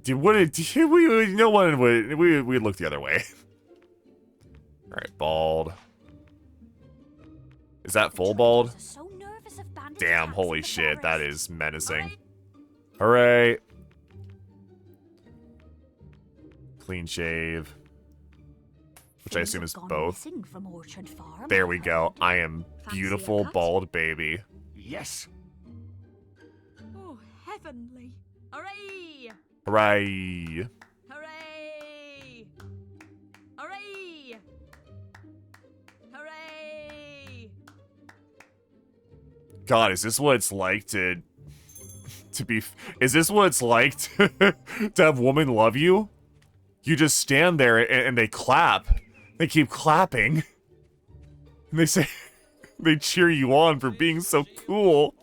no one would, we'd look the other way. All right, bald. Is that full bald? Damn, holy shit, that is menacing. Hooray. Clean shave. Which I assume is both. There we go. I am beautiful bald baby. Yes. Oh, heavenly. Hooray! Hooray. Hooray! Hooray! Hooray! God, is this what it's like to be... Is this what it's like to have women love you? You just stand there and they clap. They keep clapping. And they say... They cheer you on for being so cool.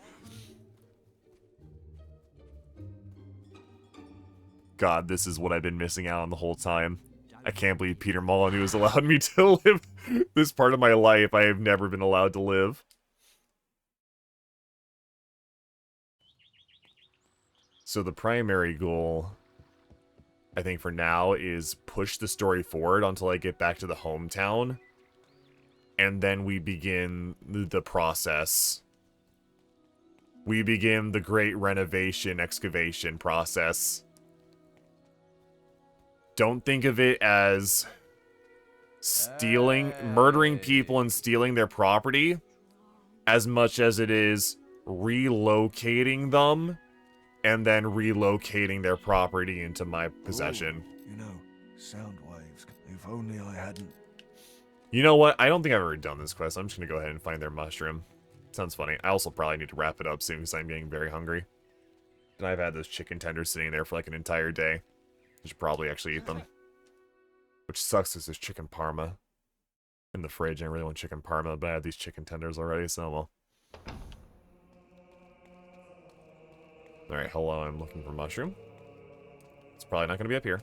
God, this is what I've been missing out on the whole time. I can't believe Peter Molyneux has allowed me to live this part of my life I have never been allowed to live. So the primary goal, I think for now, is push the story forward until I get back to the hometown. And then we begin the process. We begin the great renovation excavation process. Don't think of it as stealing, murdering people and stealing their property as much as it is relocating them and then relocating their property into my possession. You know, sound waves. If only I hadn't. You know what? I don't think I've ever done this quest. I'm just going to go ahead and find their mushroom. Sounds funny. I also probably need to wrap it up soon because I'm getting very hungry. And I've had those chicken tenders sitting there for like an entire day. I should probably actually eat them. Which sucks because there's chicken parma in the fridge. I really want chicken parma, but I have these chicken tenders already, so well. Alright, hello, I'm looking for mushroom. It's probably not going to be up here.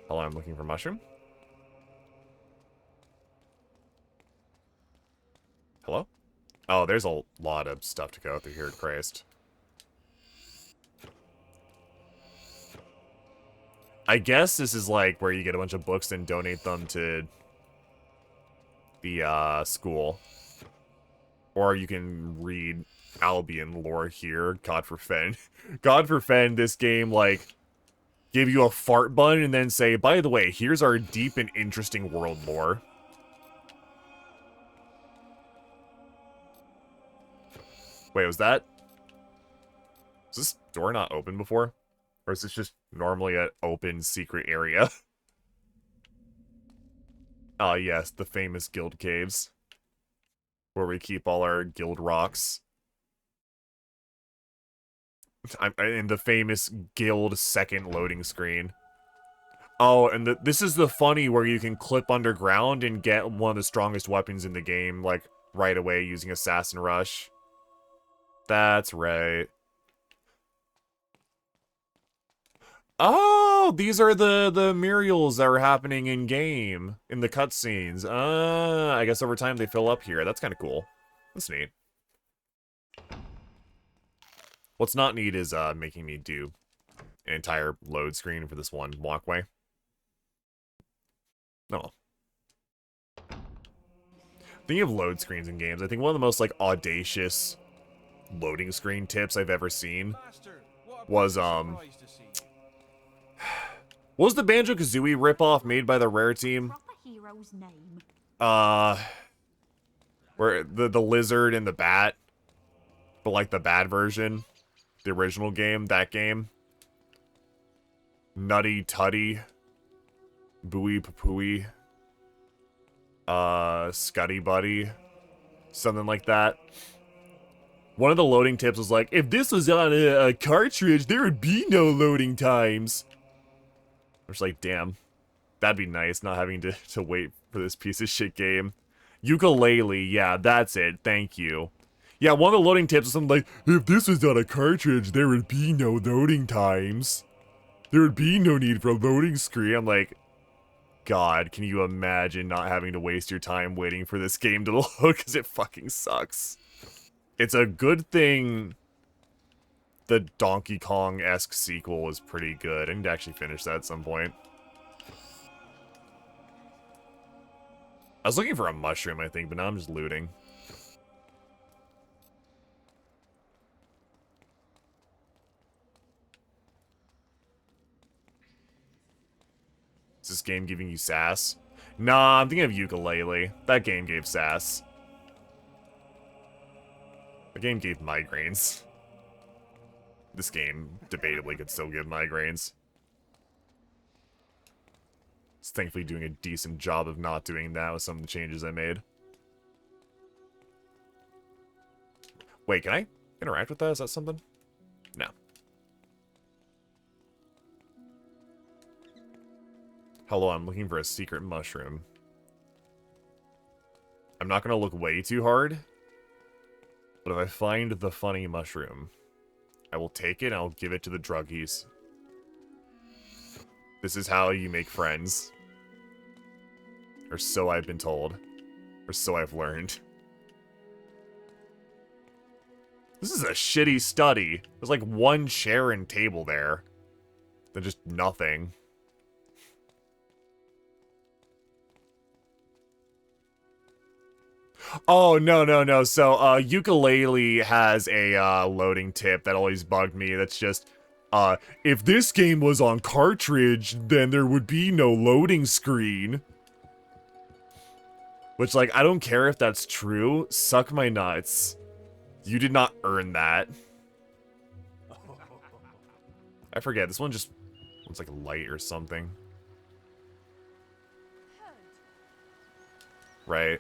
Hello, I'm looking for mushroom. Hello? Oh, there's a lot of stuff to go through here, Christ. I guess this is like where you get a bunch of books and donate them to the school. Or you can read Albion lore here. God forfend. God forfend this game, like, give you a fart button and then say, by the way, here's our deep and interesting world lore. Wait, was that... Was this door not open before? Or is this just normally an open secret area? Ah, yes, the famous guild caves. Where we keep all our guild rocks. I'm in the famous guild second loading screen. Oh, and this is the funny where you can clip underground and get one of the strongest weapons in the game, like, right away using Assassin Rush. That's right. Oh, these are the murals that are happening in game, in the cutscenes. I guess over time they fill up here. That's kind of cool. That's neat. What's not neat is making me do an entire load screen for this one walkway. No. Thinking of load screens in games, I think one of the most like audacious loading screen tips I've ever seen was what was the Banjo-Kazooie ripoff made by the Rare team? Where the lizard and the bat, but like the bad version, the original game, that game. Nutty Tutty, Booey Papooey, Scuddy Buddy, something like that. One of the loading tips was like, if this was on a cartridge, there would be no loading times. I was like, damn, that'd be nice, not having to wait for this piece of shit game. Ukulele, yeah, that's it, thank you. Yeah, one of the loading tips was something like, if this was on a cartridge, there would be no loading times. There would be no need for a loading screen. I'm like, God, can you imagine not having to waste your time waiting for this game to load, because it fucking sucks. It's a good thing the Donkey Kong-esque sequel is pretty good. I need to actually finish that at some point. I was looking for a mushroom, I think, but now I'm just looting. Is this game giving you sass? Nah, I'm thinking of Ukulele. That game gave sass. The game gave migraines. This game, debatably, could still give migraines. It's thankfully doing a decent job of not doing that with some of the changes I made. Wait, can I interact with that? Is that something? No. Hello, I'm looking for a secret mushroom. I'm not going to look way too hard. But if I find the funny mushroom, I will take it and I'll give it to the druggies. This is how you make friends. Or so I've been told. Or so I've learned. This is a shitty study. There's like one chair and table there. Then just nothing. Oh, no. So, Ukulele has a, loading tip that always bugged me. That's just, if this game was on cartridge, then there would be no loading screen. Which, like, I don't care if that's true. Suck my nuts. You did not earn that. I forget. This one just looks like light or something. Right.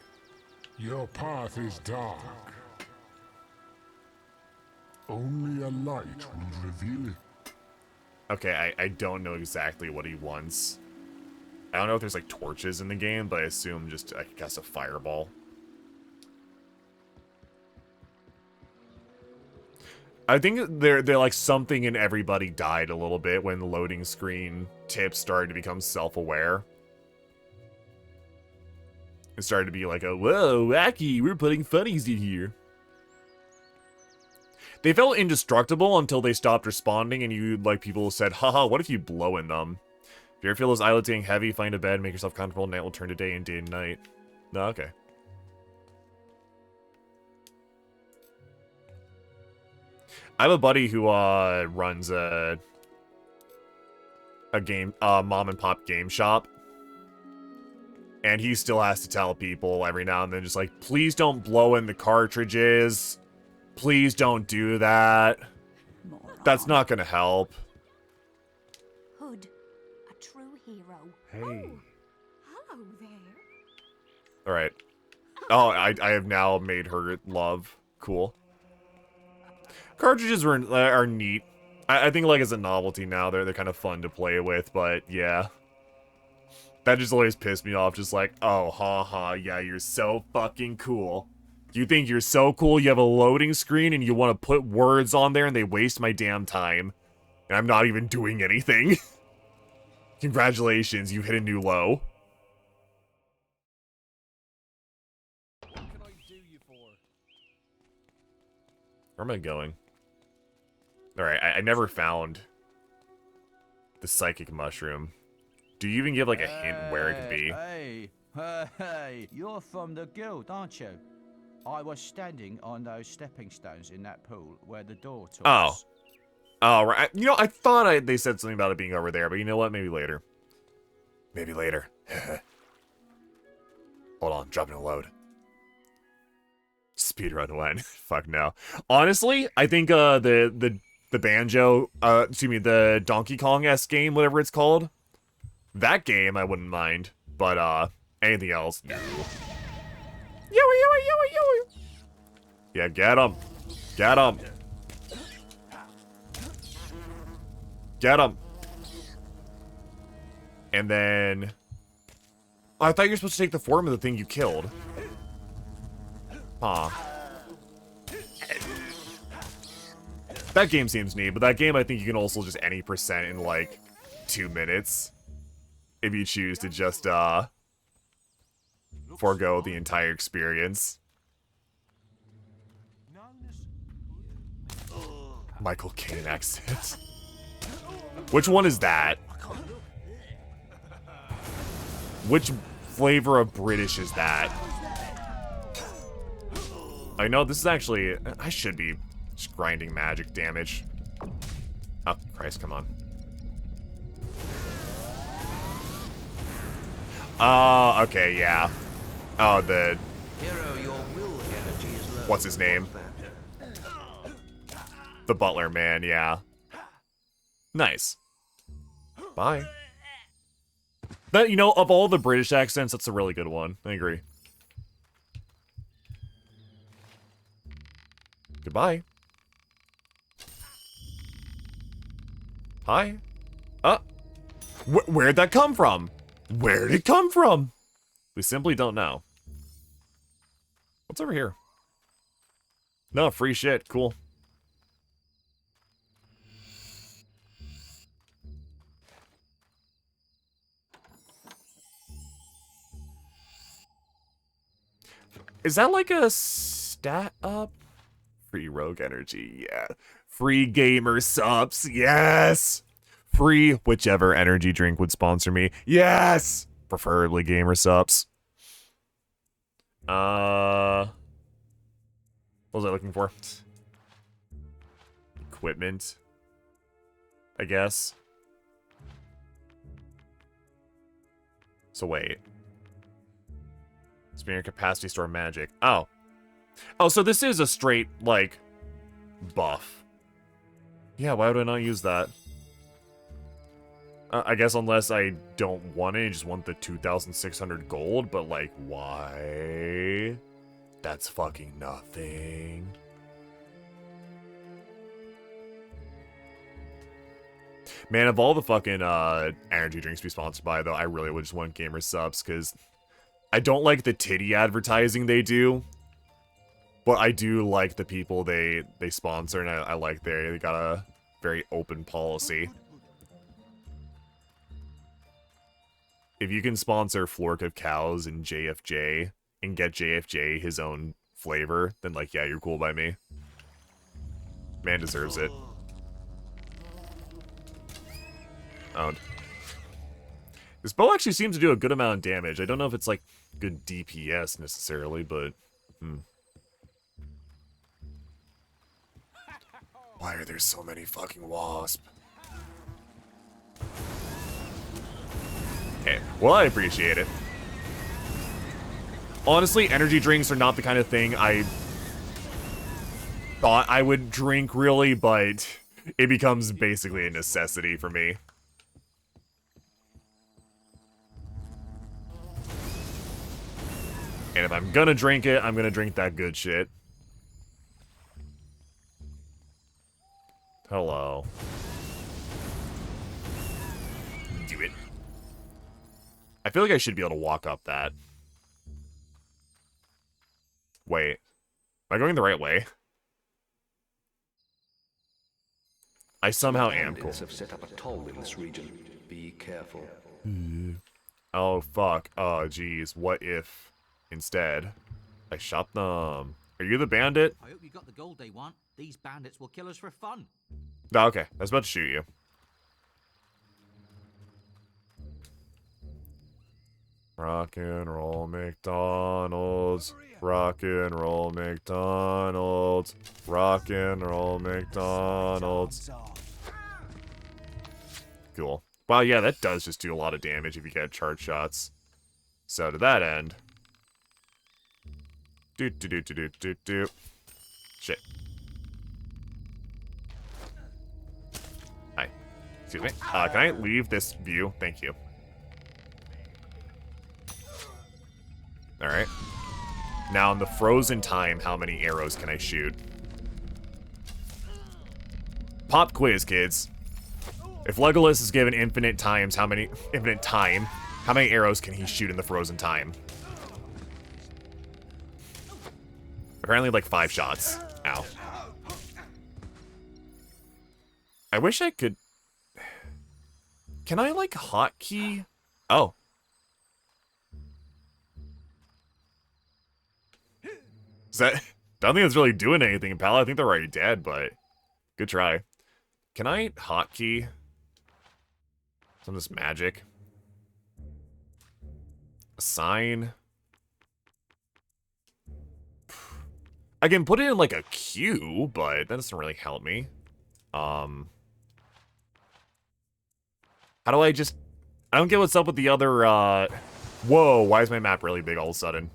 Your path is dark. Only a light will reveal it. Okay, I don't know exactly what he wants. I don't know if there's like torches in the game, but I assume just, I guess, a fireball. I think they're like something in everybody died a little bit when the loading screen tips started to become self-aware. It started to be like a, whoa, wacky, we're putting funnies in here. They felt indestructible until they stopped responding and you, like, people said, haha, what if you blow in them? If you ever feel those eyelids getting heavy, find a bed, make yourself comfortable, night will turn to day and day and night. No, okay. I have a buddy who, runs a game, mom and pop game shop. And he still has to tell people every now and then, just like, please don't blow in the cartridges. Please don't do that. That's not gonna help. Hood, a true hero. Hey. Hello there. Alright. Oh, I have now made her love. Cool. Cartridges are neat. I think, like, as a novelty now, they're kind of fun to play with, but yeah. That just always pissed me off, just like, oh, haha, yeah, you're so fucking cool. You think you're so cool, you have a loading screen, and you want to put words on there, and they waste my damn time. And I'm not even doing anything. Congratulations, you hit a new low. What can I do you for? Where am I going? Alright, I never found the psychic mushroom. Do you even give, like, a hint where it could be? Hey, you're from the guild, aren't you? I was standing on those stepping stones in that pool where the door took us. Oh, right. You know, I thought they said something about it being over there, but you know what? Maybe later. Maybe later. Hold on, dropping a load. Speedrun when? Fuck no. Honestly, I think the Banjo, excuse me, the Donkey Kong-esque game, whatever it's called, that game I wouldn't mind, but anything else, no. Yeah, get him. Get him. Get him. And then... Oh, I thought you were supposed to take the form of the thing you killed. Huh. That game seems neat, but that game I think you can also just any percent in like 2 minutes. If you choose to just, forego the entire experience. Michael Caine accent. Which one is that? Which flavor of British is that? I know this is actually... I should be just grinding magic damage. Oh, Christ, come on. Oh, okay, yeah. Oh, the... What's his name? The butler man, yeah. Nice. Bye. That, you know, of all the British accents, that's a really good one. I agree. Goodbye. Hi. Where'd that come from? Where'd it come from? We simply don't know. What's over here? No, free shit. Cool. Is that like a stat up Free rogue energy, yeah. Free gamer subs, yes! Free whichever energy drink would sponsor me, yes! Preferably gamer subs. What was I looking for? Equipment, I guess. So wait. Spinner capacity store magic. Oh. Oh, so this is a straight, like, buff. Yeah, why would I not use that? I guess unless I don't want it, I just want the 2,600 gold, but like, why? That's fucking nothing. Man, of all the fucking energy drinks to be sponsored by, though, I really would just want gamer subs, because I don't like the titty advertising they do, but I do like the people they sponsor, and I like they got a very open policy. If you can sponsor Flork of Cows and JFJ, and get JFJ his own flavor, then, like, yeah, you're cool by me. Man deserves it. Owned. This bow actually seems to do a good amount of damage. I don't know if it's, like, good DPS necessarily, but... Why are there so many fucking wasps? Okay, well, I appreciate it. Honestly, energy drinks are not the kind of thing I thought I would drink, really, but it becomes basically a necessity for me. And if I'm gonna drink it, I'm gonna drink that good shit. Hello. Do it. I feel like I should be able to walk up that. Wait. Am I going the right way? I somehow am cool. Have set up a toll in this region. Be careful. Oh, fuck. Oh, jeez. What if, instead, I shot them? Are you the bandit? I hope you got the gold they want. These bandits will kill us for fun. Oh, okay. I was about to shoot you. Rock and roll McDonald's. Rock and roll McDonald's. Rock and roll McDonald's. Cool. Wow, yeah, that does just do a lot of damage if you get charge shots. So to that end. Do. Shit. Hi. Excuse me. Can I leave this view? Thank you. Alright. Now, in the frozen time, how many arrows can I shoot? Pop quiz, kids. If Legolas is given infinite time, how many arrows can he shoot in the frozen time? Apparently, like 5 shots. Ow. I wish I could... Can I, like, hotkey? Oh. Is that... I don't think it's really doing anything, pal. I think they're already dead, but... Good try. Can I hotkey some of this magic? Assign. I can put it in, like, a queue, but that doesn't really help me. How do I just... I don't get what's up with the other, Whoa, why is my map really big all of a sudden?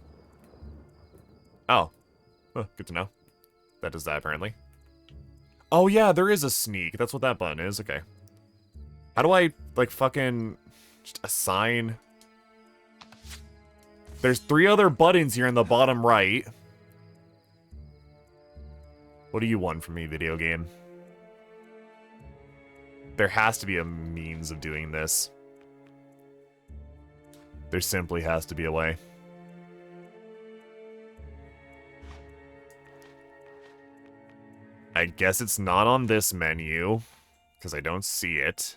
Oh. Huh, good to know. That does that, apparently. Oh, yeah, there is a sneak. That's what that button is. Okay. How do I, like, fucking... just assign... There's 3 other buttons here in the bottom right. What do you want from me, video game? There has to be a means of doing this. There simply has to be a way. I guess it's not on this menu, because I don't see it.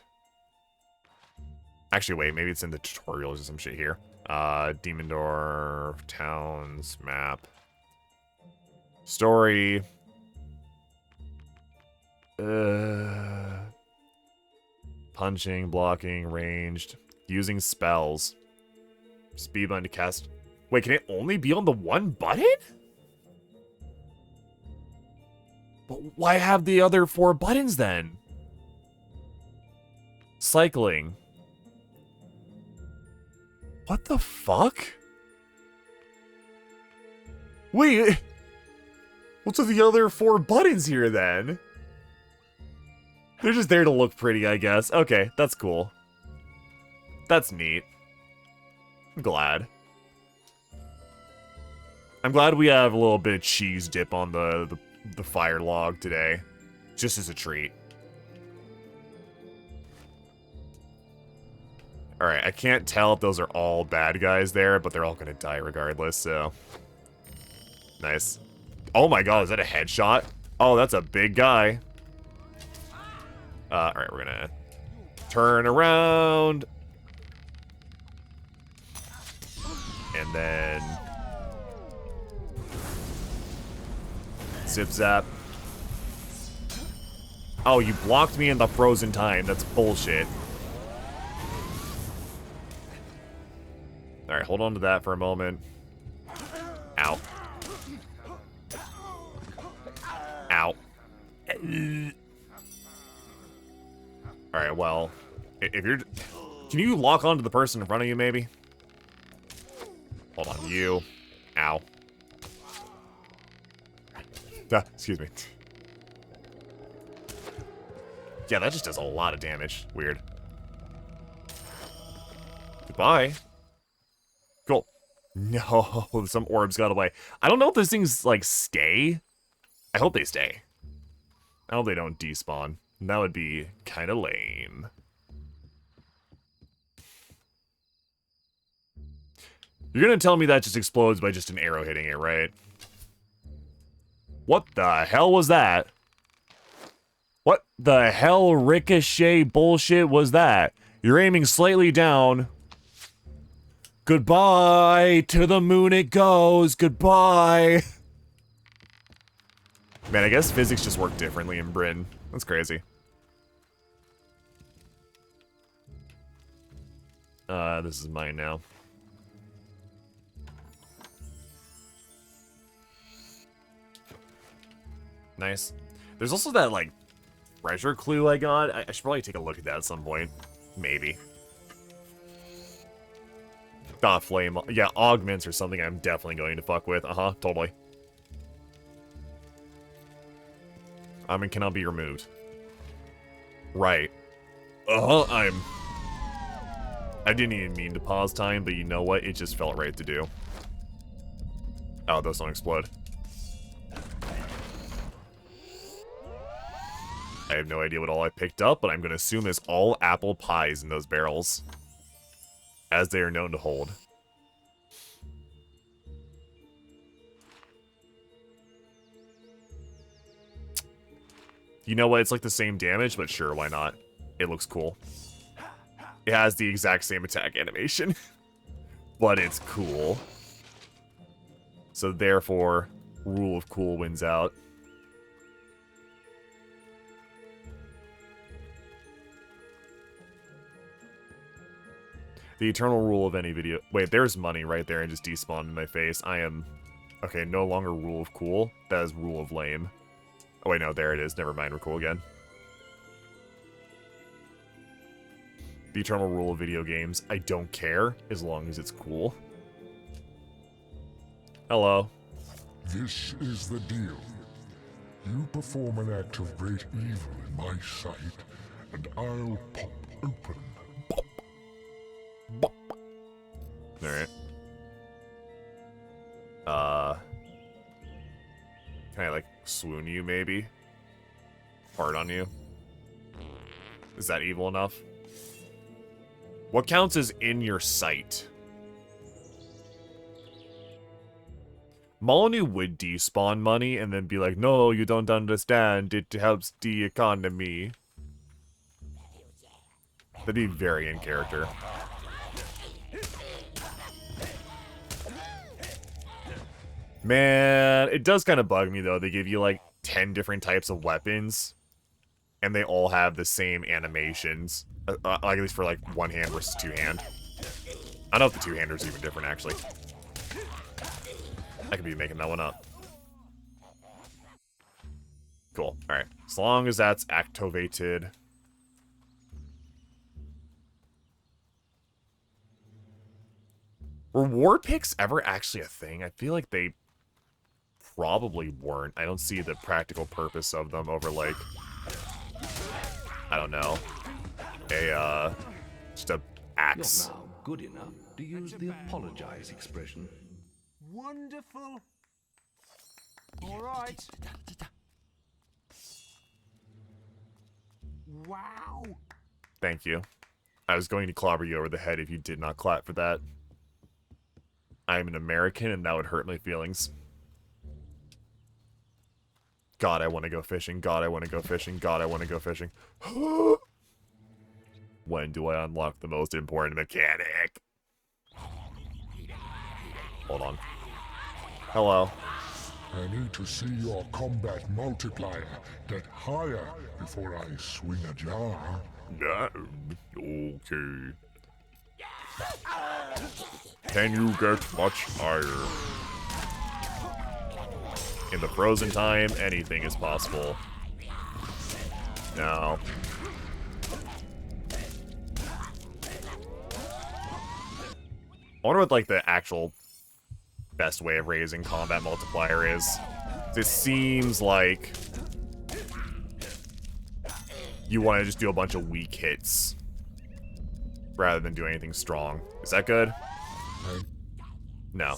Actually, wait, maybe it's in the tutorials or some shit here. Demon Door, Towns, Map. Story. Punching, blocking, ranged, using spells. Speed button to cast. Wait, can it only be on the one button? But why have the other 4 buttons then? Cycling. What the fuck? Wait, what's with the other 4 buttons here then? They're just there to look pretty, I guess. Okay, that's cool. That's neat. I'm glad. I'm glad we have a little bit of cheese dip on the fire log today. Just as a treat. Alright, I can't tell if those are all bad guys there, but they're all gonna die regardless, so... Nice. Oh my god, is that a headshot? Oh, that's a big guy. Alright, we're gonna turn around. And then... Zip zap. Oh, you blocked me in the frozen time. That's bullshit. Alright, hold on to that for a moment. Ow. Ow. Alright, well, if you're... Can you lock onto the person in front of you, maybe? Hold on, you. Ow. Excuse me. Yeah, that just does a lot of damage. Weird. Goodbye. Cool. No, some orbs got away. I don't know if those things, like, stay. I hope they stay. I hope they don't despawn. That would be kind of lame. You're gonna tell me that just explodes by just an arrow hitting it, right? What the hell was that? What the hell ricochet bullshit was that? You're aiming slightly down. Goodbye, to the moon it goes, goodbye. Man, I guess physics just work differently in Britain. That's crazy. This is mine now. Nice. There's also that, like, treasure clue I got. I should probably take a look at that at some point. Maybe. Flame. Yeah, augments or something I'm definitely going to fuck with. Uh-huh, totally. I mean, cannot be removed. Right. I didn't even mean to pause time, but you know what? It just felt right to do. Oh, those don't explode. I have no idea what all I picked up, but I'm going to assume there's all apple pies in those barrels. As they are known to hold. You know what? It's like the same damage, but sure, why not? It looks cool. It has the exact same attack animation. But it's cool. So therefore, rule of cool wins out. The eternal rule of any video... Wait, there's money right there and just despawned in my face. I am... Okay, no longer rule of cool. That is rule of lame. Oh wait, no, there it is. Never mind, we're cool again. The eternal rule of video games. I don't care, as long as it's cool. Hello. This is the deal. You perform an act of great evil in my sight, and I'll pop open. Alright. Can I, like, swoon you, maybe? Fart on you? Is that evil enough? What counts as in your sight? Molyneux would despawn money and then be like, no, you don't understand, it helps the economy. That'd be very in character. Man, it does kind of bug me, though. They give you, like, 10 different types of weapons. and they all have the same animations, like at least for like one hand versus two hand. I don't know if the two-hander is even different, actually. I could be making that one up. Cool. Alright. As long as that's activated. Were war picks ever actually a thing? I feel like they probably weren't. I don't see the practical purpose of them over, like, I don't know, just a axe. You're now good enough to use the apologize expression. Wonderful. All right. Wow. Thank you. I was going to clobber you over the head if you did not clap for that. I'm an American and that would hurt my feelings. God, I want to go fishing. God, I want to go fishing. God, I want to go fishing. When do I unlock the most important mechanic? Hold on. Hello. I need to see your combat multiplier get higher before I swing a jar. No. Okay. Can you get much higher? In the frozen time, anything is possible. Now. I wonder what, like, the actual best way of raising combat multiplier is. This seems like you want to just do a bunch of weak hits rather than do anything strong. Is that good? No.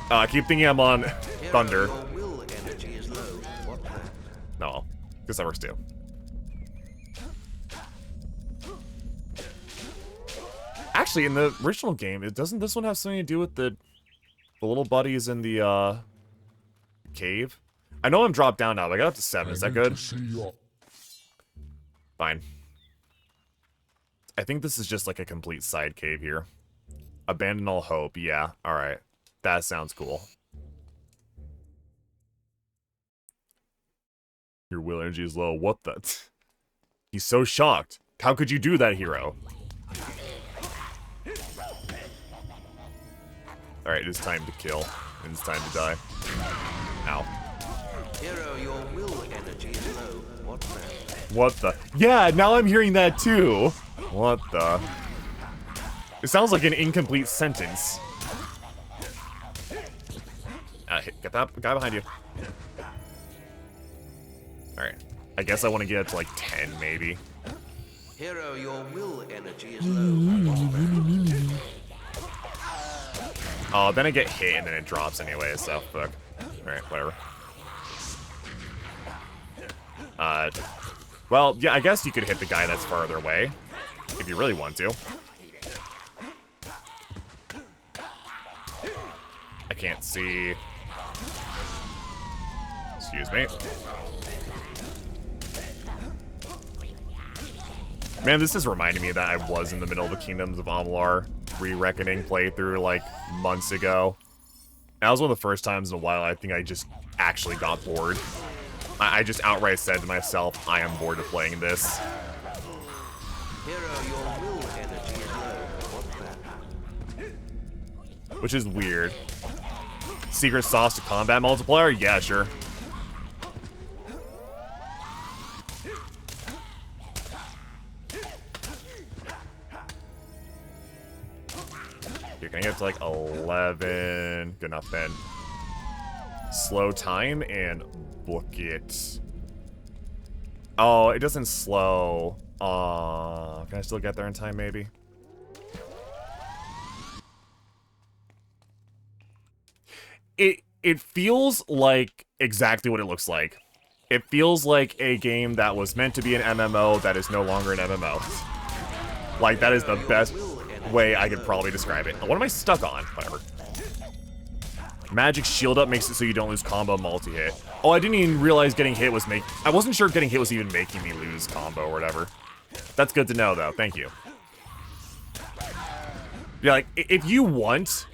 I keep thinking I'm on Thunder. No, because that works too. Actually, in the original game, doesn't this one have something to do with the little buddies in the cave? I know I'm dropped down now, but I got up to 7. Is that good? Fine. I think this is just like a complete side cave here. Abandon all hope. Yeah, alright. That sounds cool. Your will energy is low. What the? He's so shocked. How could you do that, hero? Alright, it's time to kill. And it's time to die. Ow. Hero, your will energy is low. What the? What the? Yeah, now I'm hearing that too. What the? It sounds like an incomplete sentence. Get that guy behind you. Alright. I guess I want to get up to like 10, maybe. Hero, your will energy is low. Oh, then I get hit and then it drops anyway, so fuck. Alright, whatever. Well, yeah, I guess you could hit the guy that's farther away. If you really want to. I can't see. Excuse me. Man, this is reminding me that I was in the middle of the Kingdoms of Amalur Re-Reckoning playthrough like months ago. That was one of the first times in a while I think I just actually got bored. I just outright said to myself, I am bored of playing this. Which is weird. Secret sauce to combat multiplier? Yeah, sure. You're gonna get to like 11. Good enough then. Slow time and book it. Oh, it doesn't slow. Can I still get there in time maybe? It feels like exactly what it looks like. It feels like a game that was meant to be an MMO that is no longer an MMO. Like, that is the best way I could probably describe it. What am I stuck on? Whatever. Magic shield up makes it so you don't lose combo multi-hit. Oh, I didn't even realize getting hit was I wasn't sure getting hit was even making me lose combo or whatever. That's good to know, though. Thank you. Yeah, like, if you want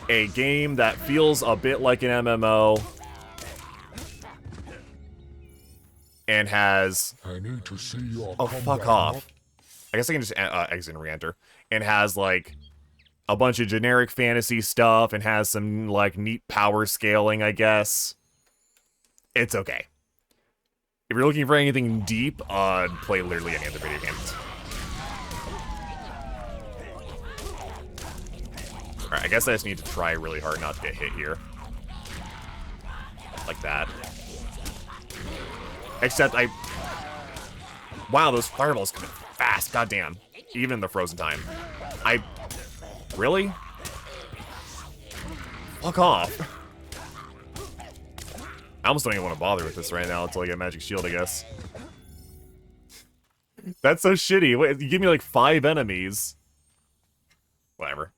a game that feels a bit like an MMO, and has... I need to see your Oh, fuck off. I guess I can just exit and re-enter. And has, like, a bunch of generic fantasy stuff, and has some, like, neat power scaling, I guess. It's okay. If you're looking for anything deep, play literally any other video game. Alright, I guess I just need to try really hard not to get hit here. Like that. Except wow, those fireballs come in fast, goddamn. Even in the frozen time. Really? Fuck off. I almost don't even want to bother with this right now until I get Magic Shield, I guess. That's so shitty. Wait, you give me like 5 enemies. Whatever.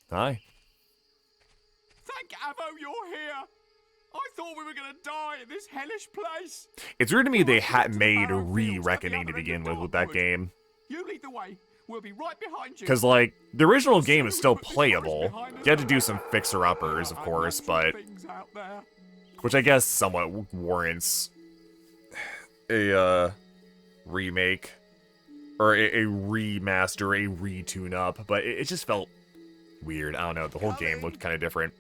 Hi. Thank Avo you're here. I thought we were gonna die in this hellish place. It's weird to me they had made Re-Reckoning to begin with that game. You lead the way. We'll be right behind you. Because, like, the original game is still playable. You had to do some fixer-uppers, of course, but... Which I guess somewhat warrants a, remake. Or a remaster, a retune-up. But it just felt weird. I don't know. The whole game looked kind of different.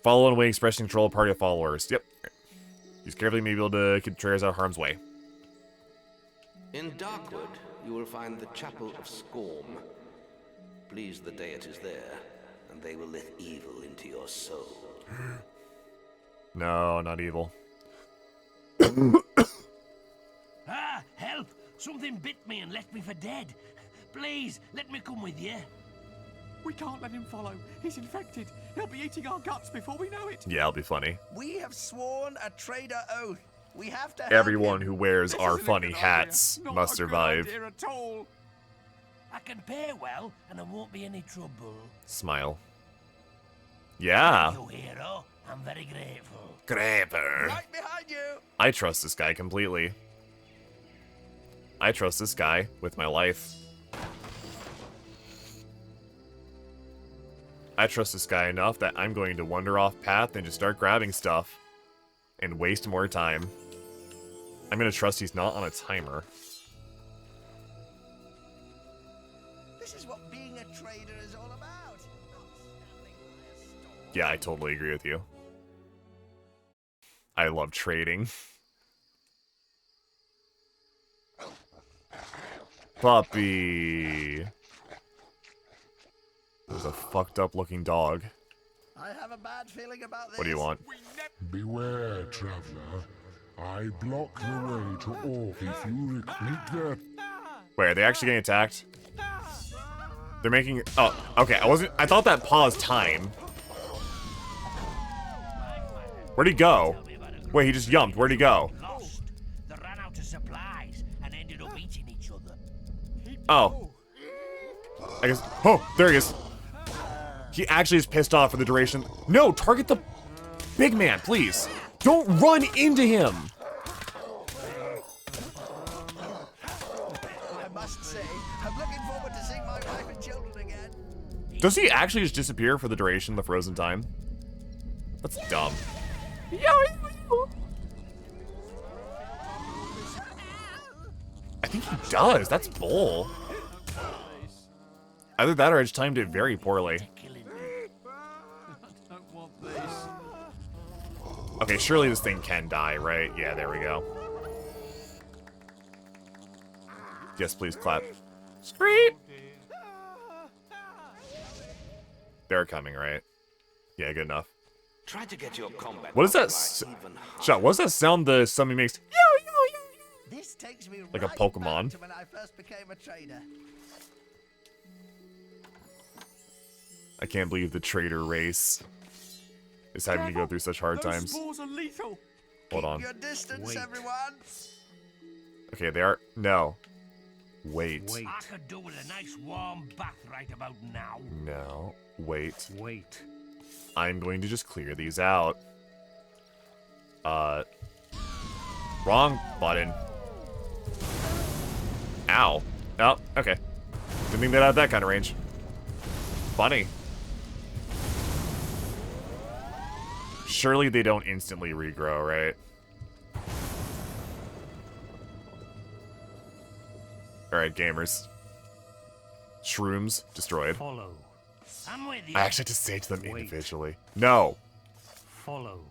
Follow and away, expression control a party of followers. Yep. Use carefully, may be able to keep trailers out of harm's way. In Darkwood, you will find the Chapel of Scorn. Please the deities there, and they will let evil into your soul. No, not evil. Ah, help! Something bit me and left me for dead. Please, let me come with you. We can't let him follow. He's infected. He'll be eating our guts before we know it. Yeah, it'll be funny. We have sworn a traitor oath. We have to help Everyone him. who wears our funny hats must survive. At all. I can pay well, and there won't be any trouble. Smile. Yeah. Thank you, hero. I'm very grateful. Graver. Right behind you. I trust this guy completely. I trust this guy with my life. I trust this guy enough that I'm going to wander off path and just start grabbing stuff. And waste more time. I'm gonna trust he's not on a timer. This is what being a trader is all about. Yeah, I totally agree with you. I love trading. Puppy. There's a fucked up looking dog. I have a bad feeling about this. What do you want? Beware, traveler. I block the way to Orc if you meet their... Wait, are they actually getting attacked? They're making... Oh, okay, I thought that paused time. Where'd he go? Wait, he just jumped. Where'd he go? They ran out of supplies and ended up eating each other. Oh. I guess... Oh, there he is. He actually is pissed off for the duration. No, target the big man, please. Don't run into him. I must say, I'm looking forward to seeing my wife and children again. Does he actually just disappear for the duration of the frozen time? That's dumb. I think he does. That's bull. Either that or I just timed it very poorly. Okay, surely this thing can die, right? Yeah, there we go. Yes, please clap. Scream! They're coming, right? Yeah, good enough. Try to get your combat. What is that? Shot, what does that sound the somebody makes? This takes me Like a right Pokemon. back to when I first became a trader. I can't believe the trader race is having to go through such hard times. Spores are lethal. Hold on. Keep your distance, everyone. Okay, they are. No. Wait. I could do with a nice warm bath right about now. No. Wait. Wait. I'm going to just clear these out. Wrong button. Ow. Oh, okay. Didn't think that had that kind of range. Surely they don't instantly regrow, right? Alright, gamers. Shrooms destroyed. Follow. I'm with you. I actually had to say to them individually. No. Follow.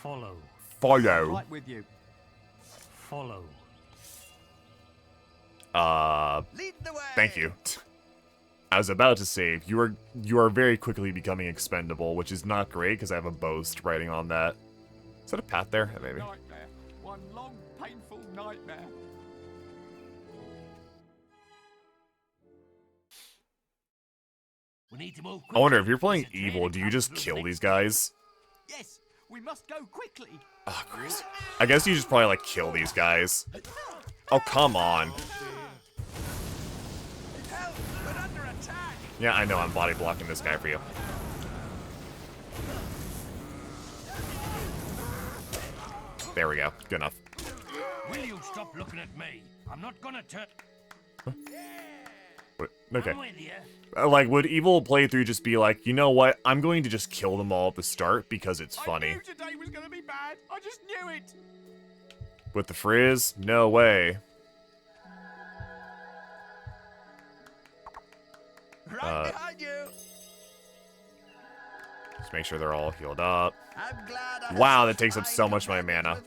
Follow. Follow. Right with you. Follow. Thank you. I was about to say, you are very quickly becoming expendable, which is not great because I have a boast writing on that. Is that a path there? Yeah, maybe. Nightmare. One long, painful nightmare. We need to move I wonder if you're playing evil, do you just kill these guys? Yes, we must go quickly. Oh, Christ. I guess you just probably like kill these guys. Oh, come on. Help! We're under attack. Yeah, I know, I'm body blocking this guy for you. There we go. Good enough. Will you stop looking at me? I'm not gonna turn. What? Okay. I'm with you. Like, would evil playthrough just be like, you know what? I'm going to just kill them all at the start because it's funny. I knew today was gonna be bad. I just knew it. With the frizz? No way. Right behind you. Just make sure they're all healed up. I'm glad I Wow, that takes up so much of my mana.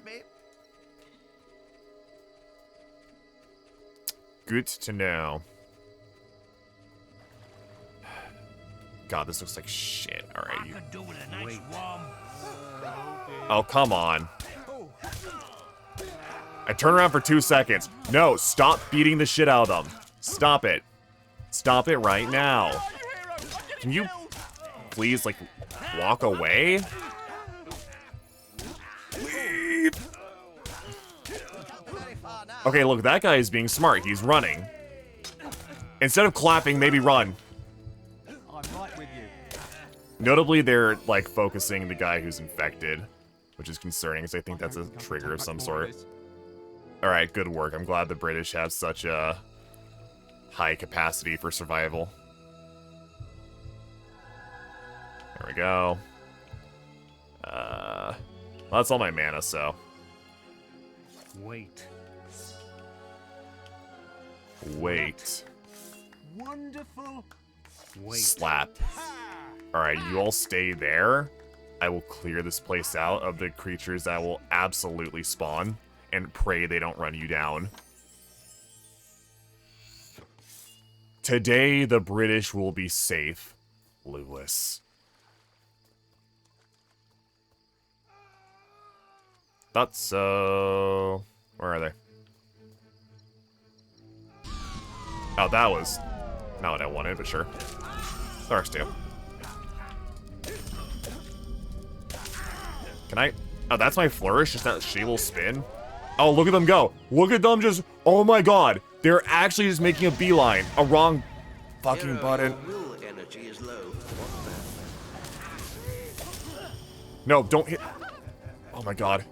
Good to know. God, this looks like shit. Alright, you. Oh, come on. I turn around for 2 seconds. No, stop beating the shit out of them. Stop it. Stop it right now. Can you please, like, walk away? Leave. Okay, look, that guy is being smart. He's running. Instead of clapping, maybe run. I'm right with you. Notably, they're, like, focusing the guy who's infected, which is concerning, because I think that's a trigger of some sort. Alright, good work. I'm glad the British have such a high capacity for survival. There we go. Well, that's all my mana, so. Wait. Wait. Wonderful. Wait. Slap. Alright, you all stay there. I will clear this place out of the creatures that will absolutely spawn, and pray they don't run you down. Today, the British will be safe, Lewis. Thought so. Where are they? Oh, that was not what I wanted, but sure. Stars too. Can I? Oh, that's my flourish? Just that she will spin? Oh, look at them go. Look at them just. Oh my god. They're actually just making a beeline. A wrong fucking button. Will energy is low. No, don't hit. Oh my god.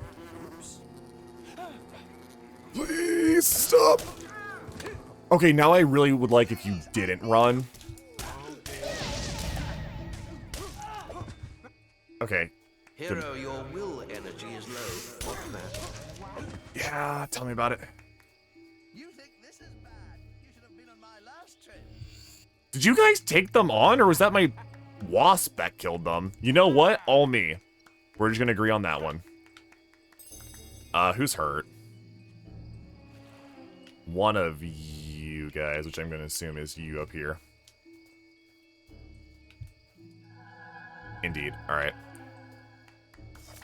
Please stop. Okay, now I really would like if you didn't run. Okay. Hero, your will energy is low. What's that? Yeah, tell me about it. You think this is bad? You should have been on my last trip. Did you guys take them on, or was that my wasp that killed them? You know what? All me. We're just gonna agree on that one. Who's hurt? One of you guys, which I'm gonna assume is you up here. Indeed. Alright.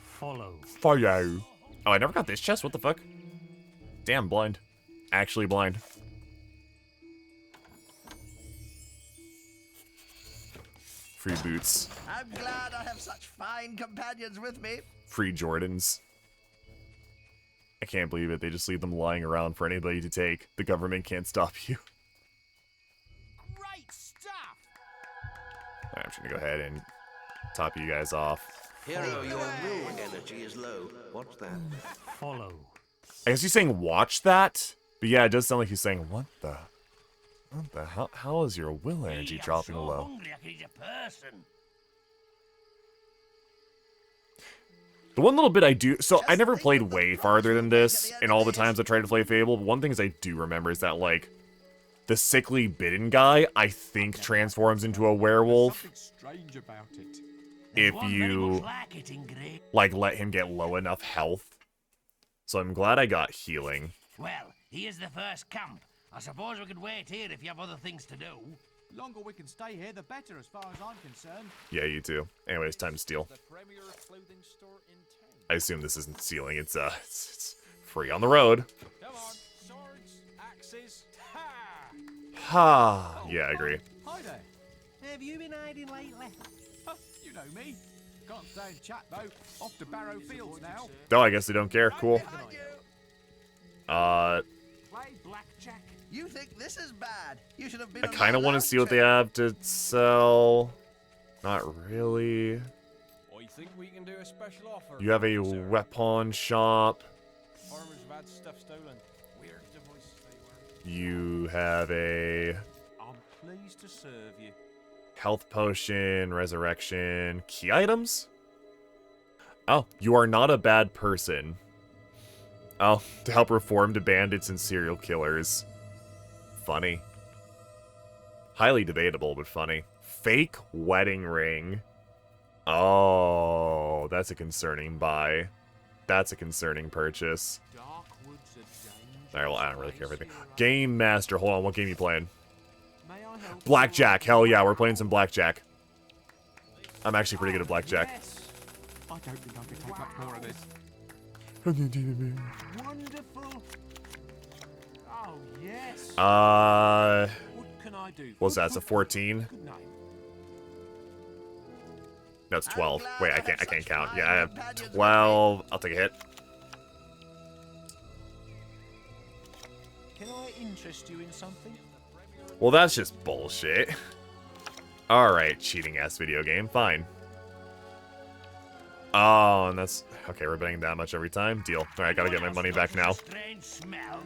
Follow. Follow. Oh, I never got this chest? What the fuck? Damn, blind. Actually blind. Free boots. I'm glad I have such fine companions with me. Free Jordans. I can't believe it. They just leave them lying around for anybody to take. The government can't stop you. Great stuff. I'm just gonna go ahead and top you guys off. Hero, your will energy is low. What's that? Follow. I guess he's saying watch that? But yeah, it does sound like he's saying, what the hell? How is your will energy dropping low? Hungry, I could eat a person. The one little bit I do... So, I never played way farther than this in all the times I tried to play Fable, but one thing I do remember is that, like, the sickly bitten guy, I think, transforms into a werewolf Strange about it. if you, like, let him get low enough health. So I'm glad I got healing. Well, here's the first camp. I suppose we could wait here if you have other things to do. Longer we can stay here, the better, as far as I'm concerned. Yeah, you too. Anyways, time to steal. I assume this isn't stealing. It's free on the road. Come on, swords, axes. Ha! Yeah, I agree. Hi there. Have you been hiding lately? You know me. Can't stay and chat though. Off to Barrow Fields now. Oh, I guess they don't care. Cool. Play blackjack. You think this is bad? You should have been. I kind of want to see what they have to sell. Not really. I think we can do a special offer. You have a weapon shop. Farmers have had stuff stolen. Weird devices they were. You have a I'm pleased to serve you. health potion, resurrection, key items? Oh, you are not a bad person. Oh, to help reformed bandits and serial killers. Funny. Highly debatable, but funny. Fake wedding ring. Oh, that's a concerning buy. That's a concerning purchase. Alright, well, I don't really care for anything. Game Master. Hold on, what game are you playing? Blackjack. Hell yeah, we're playing some blackjack. I'm actually pretty good at blackjack. I don't think I can take much more of this. Wonderful. Oh, yes. What can I do? What's that? It's a 14? No, it's 12. Wait, I can't count. Yeah, I have 12. I'll take a hit. Can I interest you in something? Well, that's just bullshit. Alright, cheating-ass video game. Fine. Oh, and that's... Okay, we're betting that much every time. Deal. Alright, gotta get my money back now. Strange smell.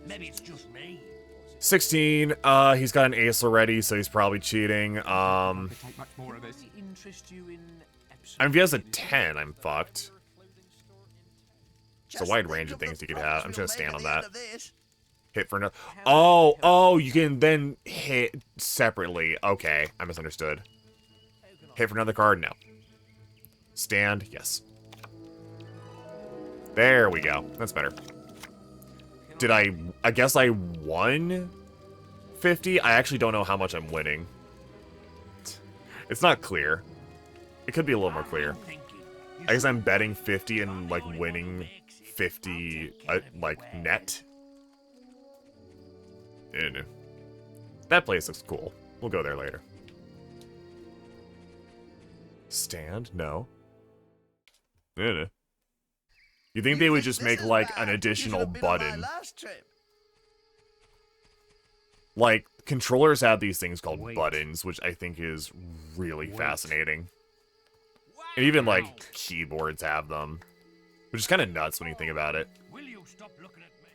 Maybe it's just me. 16. He's got an ace already, so he's probably cheating. Take much more of this. Interest you in I mean, if he has a 10, I'm fucked. It's a wide range of things you could have. I'm just gonna stand on that. Hit for another. Oh, you can then hit separately. Okay, I misunderstood. Hit for another card? No. Stand? Yes. There we go. That's better. Did I guess I won 50? I actually don't know how much I'm winning. It's not clear. It could be a little more clear. I guess I'm betting 50 and, like, winning 50, like, net. I don't know. That place looks cool. We'll go there later. Stand? No. I don't know. You think they would just make, like, an additional button? Like, controllers have these things called buttons, which I think is really fascinating. And even, like, keyboards have them. Which is kind of nuts when you think about it. Will you stop looking at me?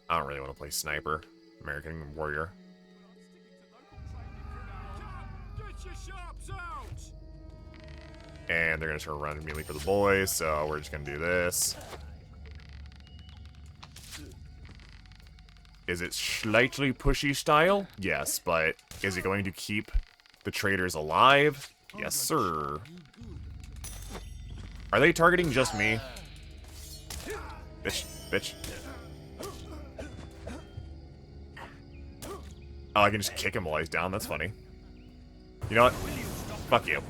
I don't really want to play Sniper. American Warrior. Get your sharps out! And they're going to try to run immediately for the boys, so we're just going to do this. Is it slightly pushy style? Yes, but is it going to keep the traitors alive? Yes, sir. Are they targeting just me? Bitch, bitch. Oh, I can just kick him while he's down. That's funny. You know what? Fuck you.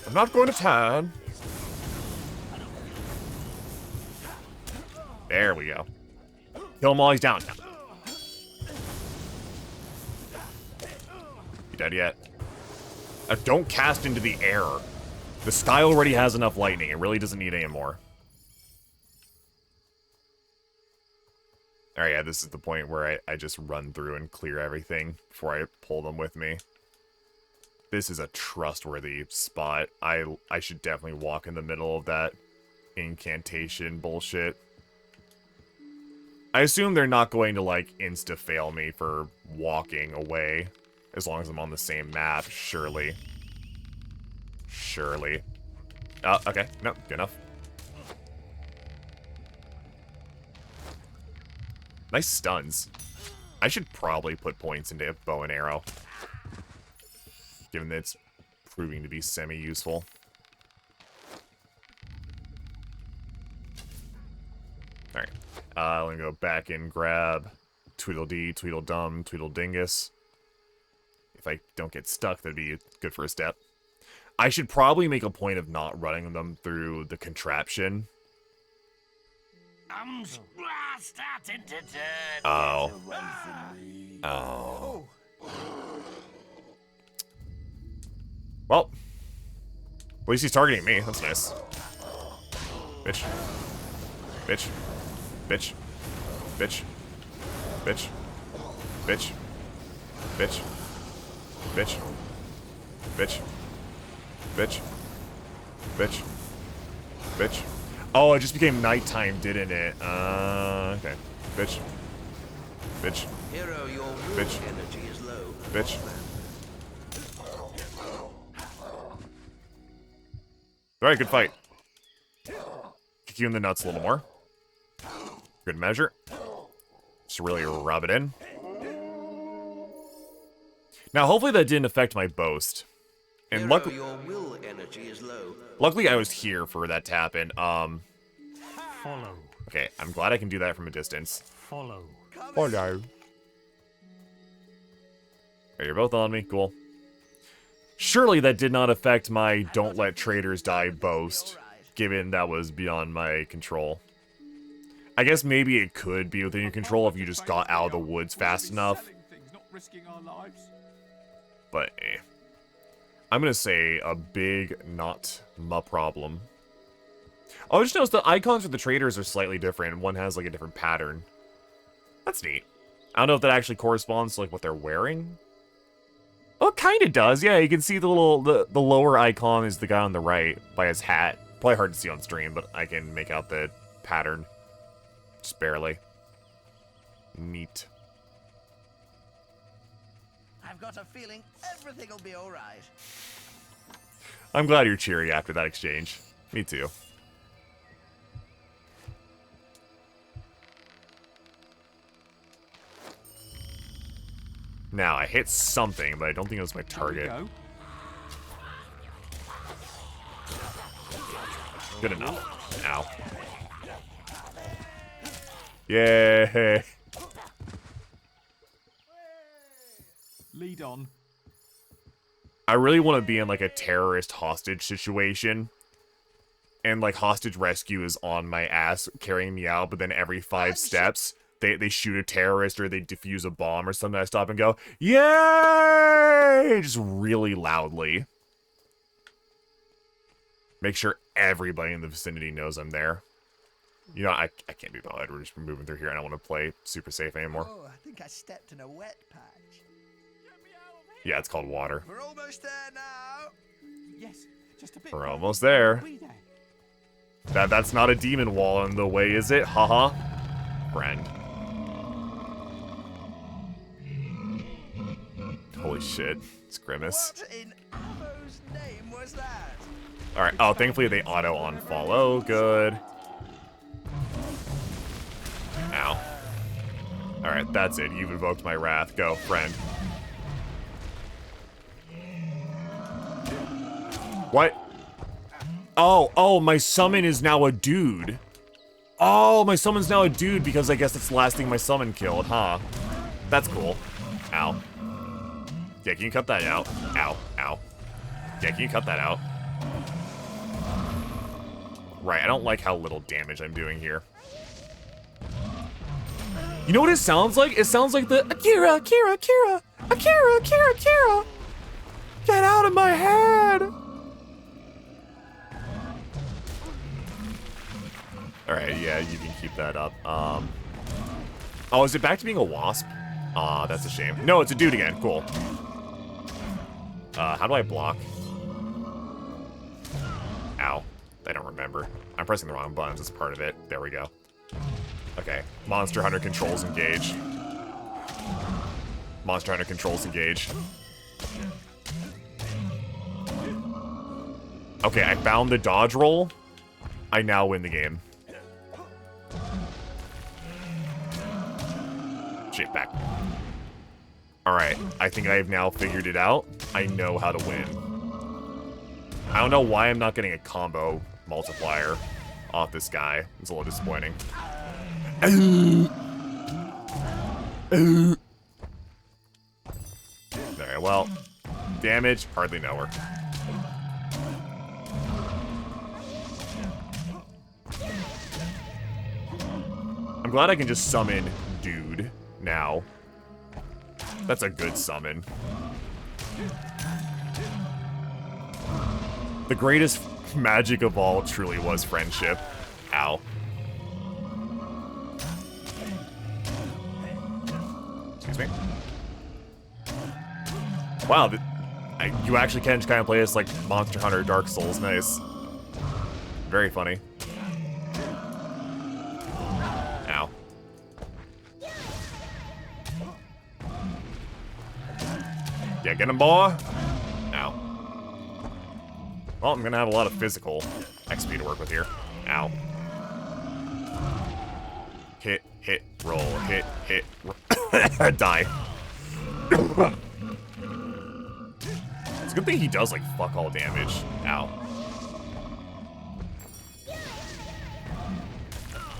I'm not going to turn. There we go. Kill him while he's down. You dead yet? Don't cast into the air. The sky already has enough lightning. It really doesn't need any more. Alright, yeah, this is the point where I just run through and clear everything before I pull them with me. This is a trustworthy spot. I should definitely walk in the middle of that incantation bullshit. I assume they're not going to, like, insta-fail me for walking away. As long as I'm on the same map, surely. Surely. Oh, okay. No, good enough. Nice stuns. I should probably put points into bow and arrow. Given that it's proving to be semi-useful. Alright. Let me go back and grab Tweedledee, Tweedledum, Tweedledingus. If I don't get stuck, that'd be good for a step. I should probably make a point of not running them through the contraption. I'm starting to turn. Oh. Oh. Well. At least he's targeting me. That's nice. Bitch. Bitch. Bitch. Bitch. Bitch. Bitch. Bitch. Bitch. Bitch. Bitch. Bitch. Bitch. Oh, it just became nighttime, didn't it? Okay. Bitch. Bitch. Hero, your will Bitch. energy is low. Bitch. Alright, good fight. Kick you in the nuts a little more. Good measure. Just really rub it in. Now, hopefully that didn't affect my boast. And Hero, your will energy is low. luckily I was here for that to happen. Follow. Okay, I'm glad I can do that from a distance. Follow. Follow. Okay, you're both on me. Cool. Surely that did not affect my don't let traitors die boast, given that was beyond my control. I guess maybe it could be within your control if you just got out of the woods fast enough. But, eh. I'm gonna say a big not my problem. Oh, I just noticed the icons for the traders are slightly different. One has, like, a different pattern. That's neat. I don't know if that actually corresponds to, like, what they're wearing. Oh, it kind of does. Yeah, you can see the lower icon is the guy on the right by his hat. Probably hard to see on stream, but I can make out the pattern. Just barely. Neat. I've got a feeling everything will be all right. I'm glad you're cheery after that exchange. Me too. Now, I hit something, but I don't think it was my target. Good enough. Ow. Yay! Lead on. I really want to be in, like, a terrorist hostage situation. And, like, hostage rescue is on my ass, carrying me out, but then every 5 steps, they shoot a terrorist or they defuse a bomb or something. I stop and go, yay! Just really loudly. Make sure everybody in the vicinity knows I'm there. You know, I can't be bothered. We're just moving through here. I don't want to play super safe anymore. Oh, I think I stepped in a wet patch. Yeah, it's called water. We're almost there now. Yes, just a bit. We're almost there. That's not a demon wall in the way, is it? Haha. Friend. Holy shit. It's Grimace. What in Avo's name was that? Alright. Oh, thankfully they auto on follow. Good. Ow. Alright, that's it. You've invoked my wrath. Go, friend. What? Oh, my summon is now a dude. Oh, my summon's now a dude because I guess it's the last thing my summon killed, huh? That's cool. Ow. Yeah, can you cut that out? Ow, ow. Yeah, can you cut that out? Right, I don't like how little damage I'm doing here. You know what it sounds like? It sounds like the Akira, Akira, Akira, Akira, Akira, Akira. Get out of my head. Alright, yeah, you can keep that up. Oh, is it back to being a wasp? Aw, that's a shame. No, it's a dude again. Cool. How do I block? Ow. I don't remember. I'm pressing the wrong buttons. That's part of it. There we go. Okay. Monster Hunter controls engage. Monster Hunter controls engage. Okay, I found the dodge roll. I now win the game. Shit, back. Alright, I think I have now figured it out. I know how to win. I don't know why I'm not getting a combo multiplier off this guy. It's a little disappointing. Alright, well, damage, hardly know her. I'm glad I can just summon dude now. That's a good summon. The greatest magic of all truly was friendship. Ow. Excuse me. Wow, you actually can kind of play this like Monster Hunter Dark Souls. Nice. Very funny. Ow. Yeah, get him, boy. Ow. Well, I'm gonna have a lot of physical XP to work with here. Ow. Hit, roll, hit, roll. Die. It's a good thing he does, like, fuck all damage. Ow.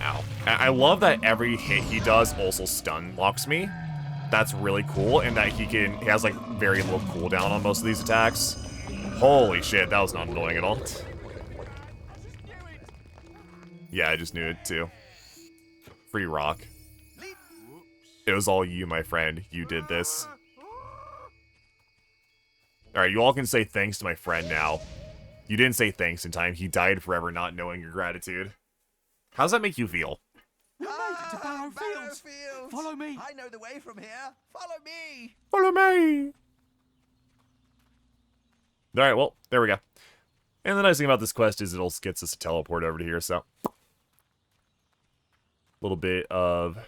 Ow. I love that every hit he does also stun locks me. That's really cool, and that he has, like, very low cooldown on most of these attacks. Holy shit, that was not annoying at all. Yeah, I just knew it, too. Free rock. It was all you, my friend. You did this. Alright, you all can say thanks to my friend now. You didn't say thanks in time. He died forever not knowing your gratitude. How does that make you feel? We made it to Barrow Fields. Follow me. I know the way from here. Follow me. Follow me. Alright, well, there we go. And the nice thing about this quest is it gets us to teleport over to here, so. A little bit of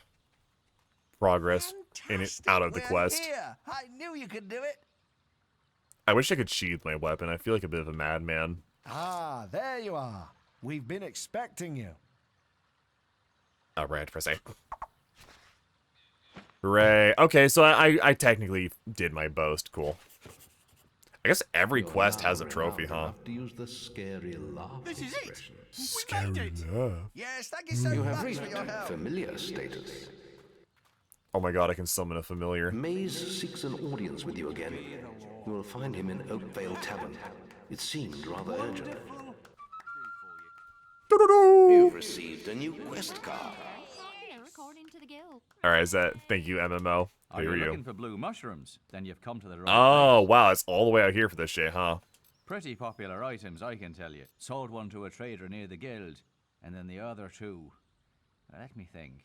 progress in it out of the quest. Here. I knew you could do it. I wish I could sheath my weapon. I feel like a bit of a madman. Ah, there you are. We've been expecting you. Oh, right, press A. Hooray. Okay, so I technically did my boast. Cool. I guess every quest has a trophy, huh? To use the scary laugh This is it. expression. Scary laugh. Yes, thank you so You much have for reached your help. familiar status. Oh my god, I can summon a familiar. Maze seeks an audience with you again. You will find him in Oakvale Tavern. It seemed rather urgent. You've received a new quest card. According to the guild. Alright, is that... Thank you, MMO. Are Who you are you? looking for blue mushrooms? Then you've come to the right Oh, place. wow, it's all the way out here for this shit, huh? Pretty popular items, I can tell you. Sold one to a trader near the guild, and then the other two. Let me think.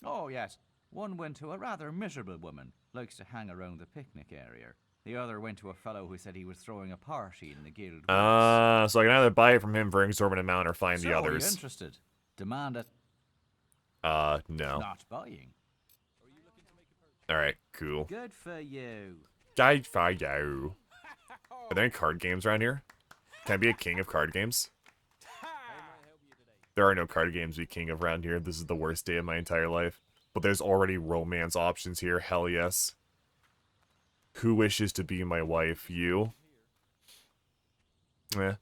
Oh, yes. One went to a rather miserable woman, likes to hang around the picnic area. The other went to a fellow who said he was throwing a party in the guild. So I can either buy it from him for an exorbitant amount or find the Are others. you interested? Demand it. No. Not buying. Alright, cool. Good for you. Good for you. Are there any card games around here? Can I be a king of card games? There are no card games to be king of around here. This is the worst day of my entire life. But there's already romance options here. Hell yes. Who wishes to be my wife? You? Eh.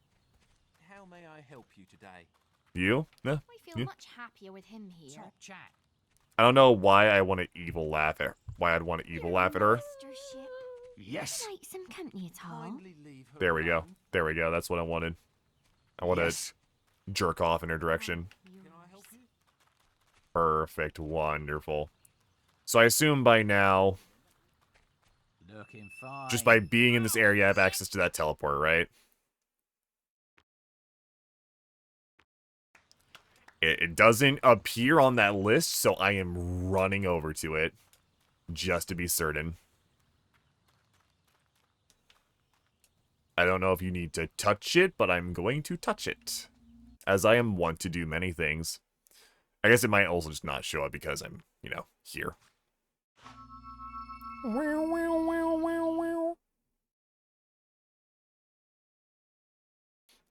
How may I help you today? You? Yeah. We feel much happier with him here. Top chat. I don't know why I want to evil laugh at why I'd want to evil laugh at her. Mastership. Yes. Like some company at all. There we go. There we go. That's what I wanted. I want to jerk off in her direction. Perfect. Wonderful. So I assume by now, Looking fine. just by being in this area, I have access to that teleport, right? It doesn't appear on that list, so I am running over to it just to be certain. I don't know if you need to touch it, but I'm going to touch it, as I am wont to do many things. I guess it might also just not show up because I'm, you know, here.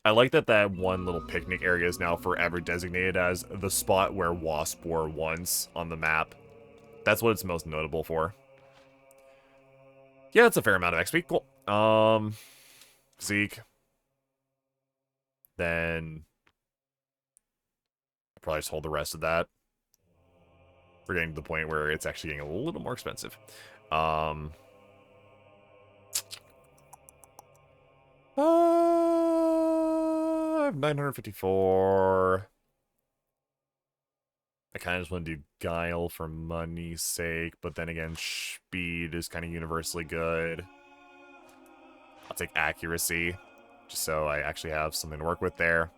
I like that that one little picnic area is now forever designated as the spot where Wasp were once on the map. That's what it's most notable for. Yeah, it's a fair amount of XP. Cool. Zeke. Then I'll probably just hold the rest of that. We're getting to the point where it's actually getting a little more expensive. I have 954. I kind of just want to do Guile for money's sake, but then again, Speed is kind of universally good. I'll take Accuracy, just so I actually have something to work with there.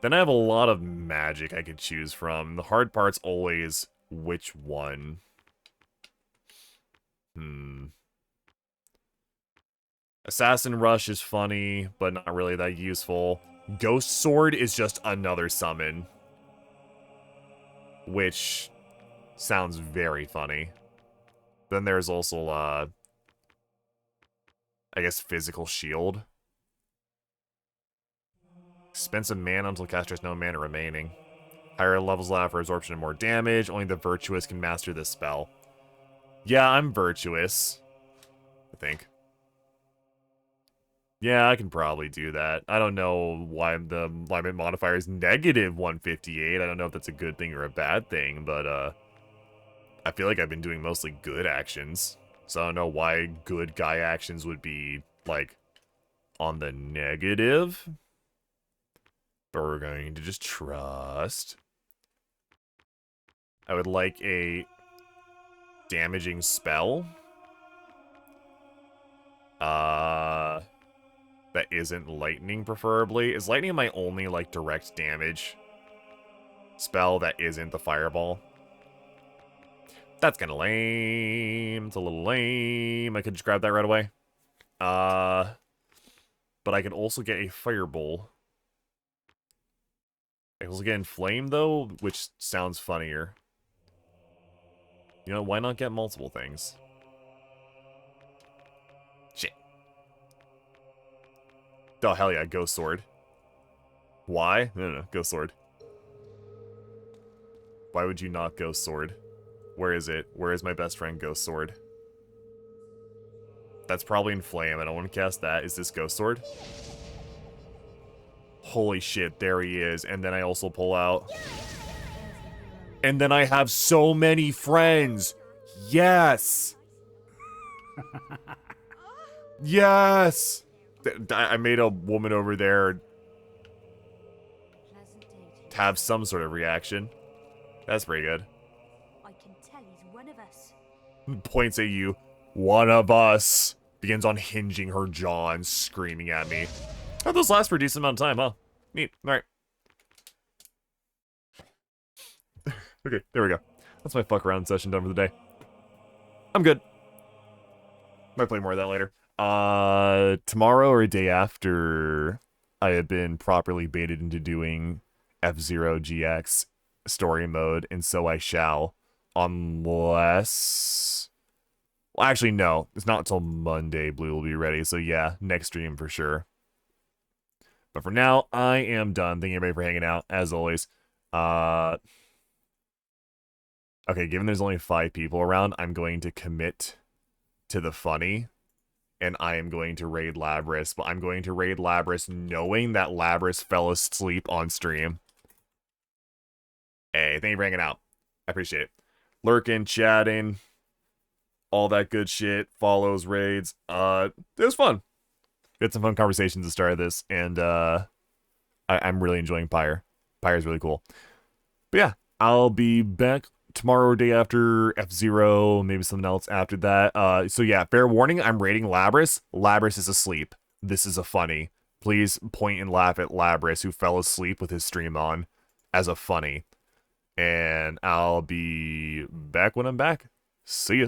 Then I have a lot of magic I could choose from. The hard part's always which one. Assassin Rush is funny, but not really that useful. Ghost Sword is just another summon, which sounds very funny. Then there's also, I guess, Physical Shield. Expensive mana until caster has no mana remaining. Higher levels allow for absorption and more damage. Only the Virtuous can master this spell. Yeah, I'm Virtuous, I think. Yeah, I can probably do that. I don't know why the alignment modifier is negative 158. I don't know if that's a good thing or a bad thing, but I feel like I've been doing mostly good actions. So I don't know why good guy actions would be, like, on the negative. But we're going to just trust. I would like a damaging spell. That isn't lightning, preferably. Is lightning my only, like, direct damage spell that isn't the fireball? That's kind of lame. It's a little lame. I could just grab that right away. But I can also get a fireball. I can also get inflame, though, which sounds funnier. You know, why not get multiple things? Shit. Oh, hell yeah, Ghost Sword. Why? No, Ghost Sword. Why would you not Ghost Sword? Where is it? Where is my best friend Ghost Sword? That's probably Inflame. I don't want to cast that. Is this Ghost Sword? Holy shit, there he is. And then I also pull out. And then I have so many friends. Yes! Yes! I made a woman over there to have some sort of reaction. That's pretty good. I can tell he's one of us. Points at you. One of us. Begins unhinging her jaw and screaming at me. Oh, those last for a decent amount of time, huh? Neat. Alright. Okay, there we go. That's my fuck around session done for the day. I'm good. Might play more of that later. Tomorrow or a day after I have been properly baited into doing F-Zero GX story mode, and so I shall. Unless... Well, actually, no. It's not until Monday Blue will be ready, so yeah, next stream for sure. But for now, I am done. Thank you everybody for hanging out, as always. Okay, given there's only 5 people around, I'm going to commit to the funny, and I am going to raid Labris, but I'm going to raid Labris knowing that Labris fell asleep on stream. Hey, thank you for hanging out. I appreciate it. Lurking, chatting, all that good shit, follows, raids. It was fun. We had some fun conversations at the start of this, and I'm really enjoying Pyre. Pyre's really cool. But yeah, I'll be back tomorrow or day after F-Zero, maybe something else after that. So yeah, fair warning, I'm raiding Labris. Labris is asleep. This is a funny. Please point and laugh at Labris, who fell asleep with his stream on, as a funny. And I'll be back when I'm back. See ya.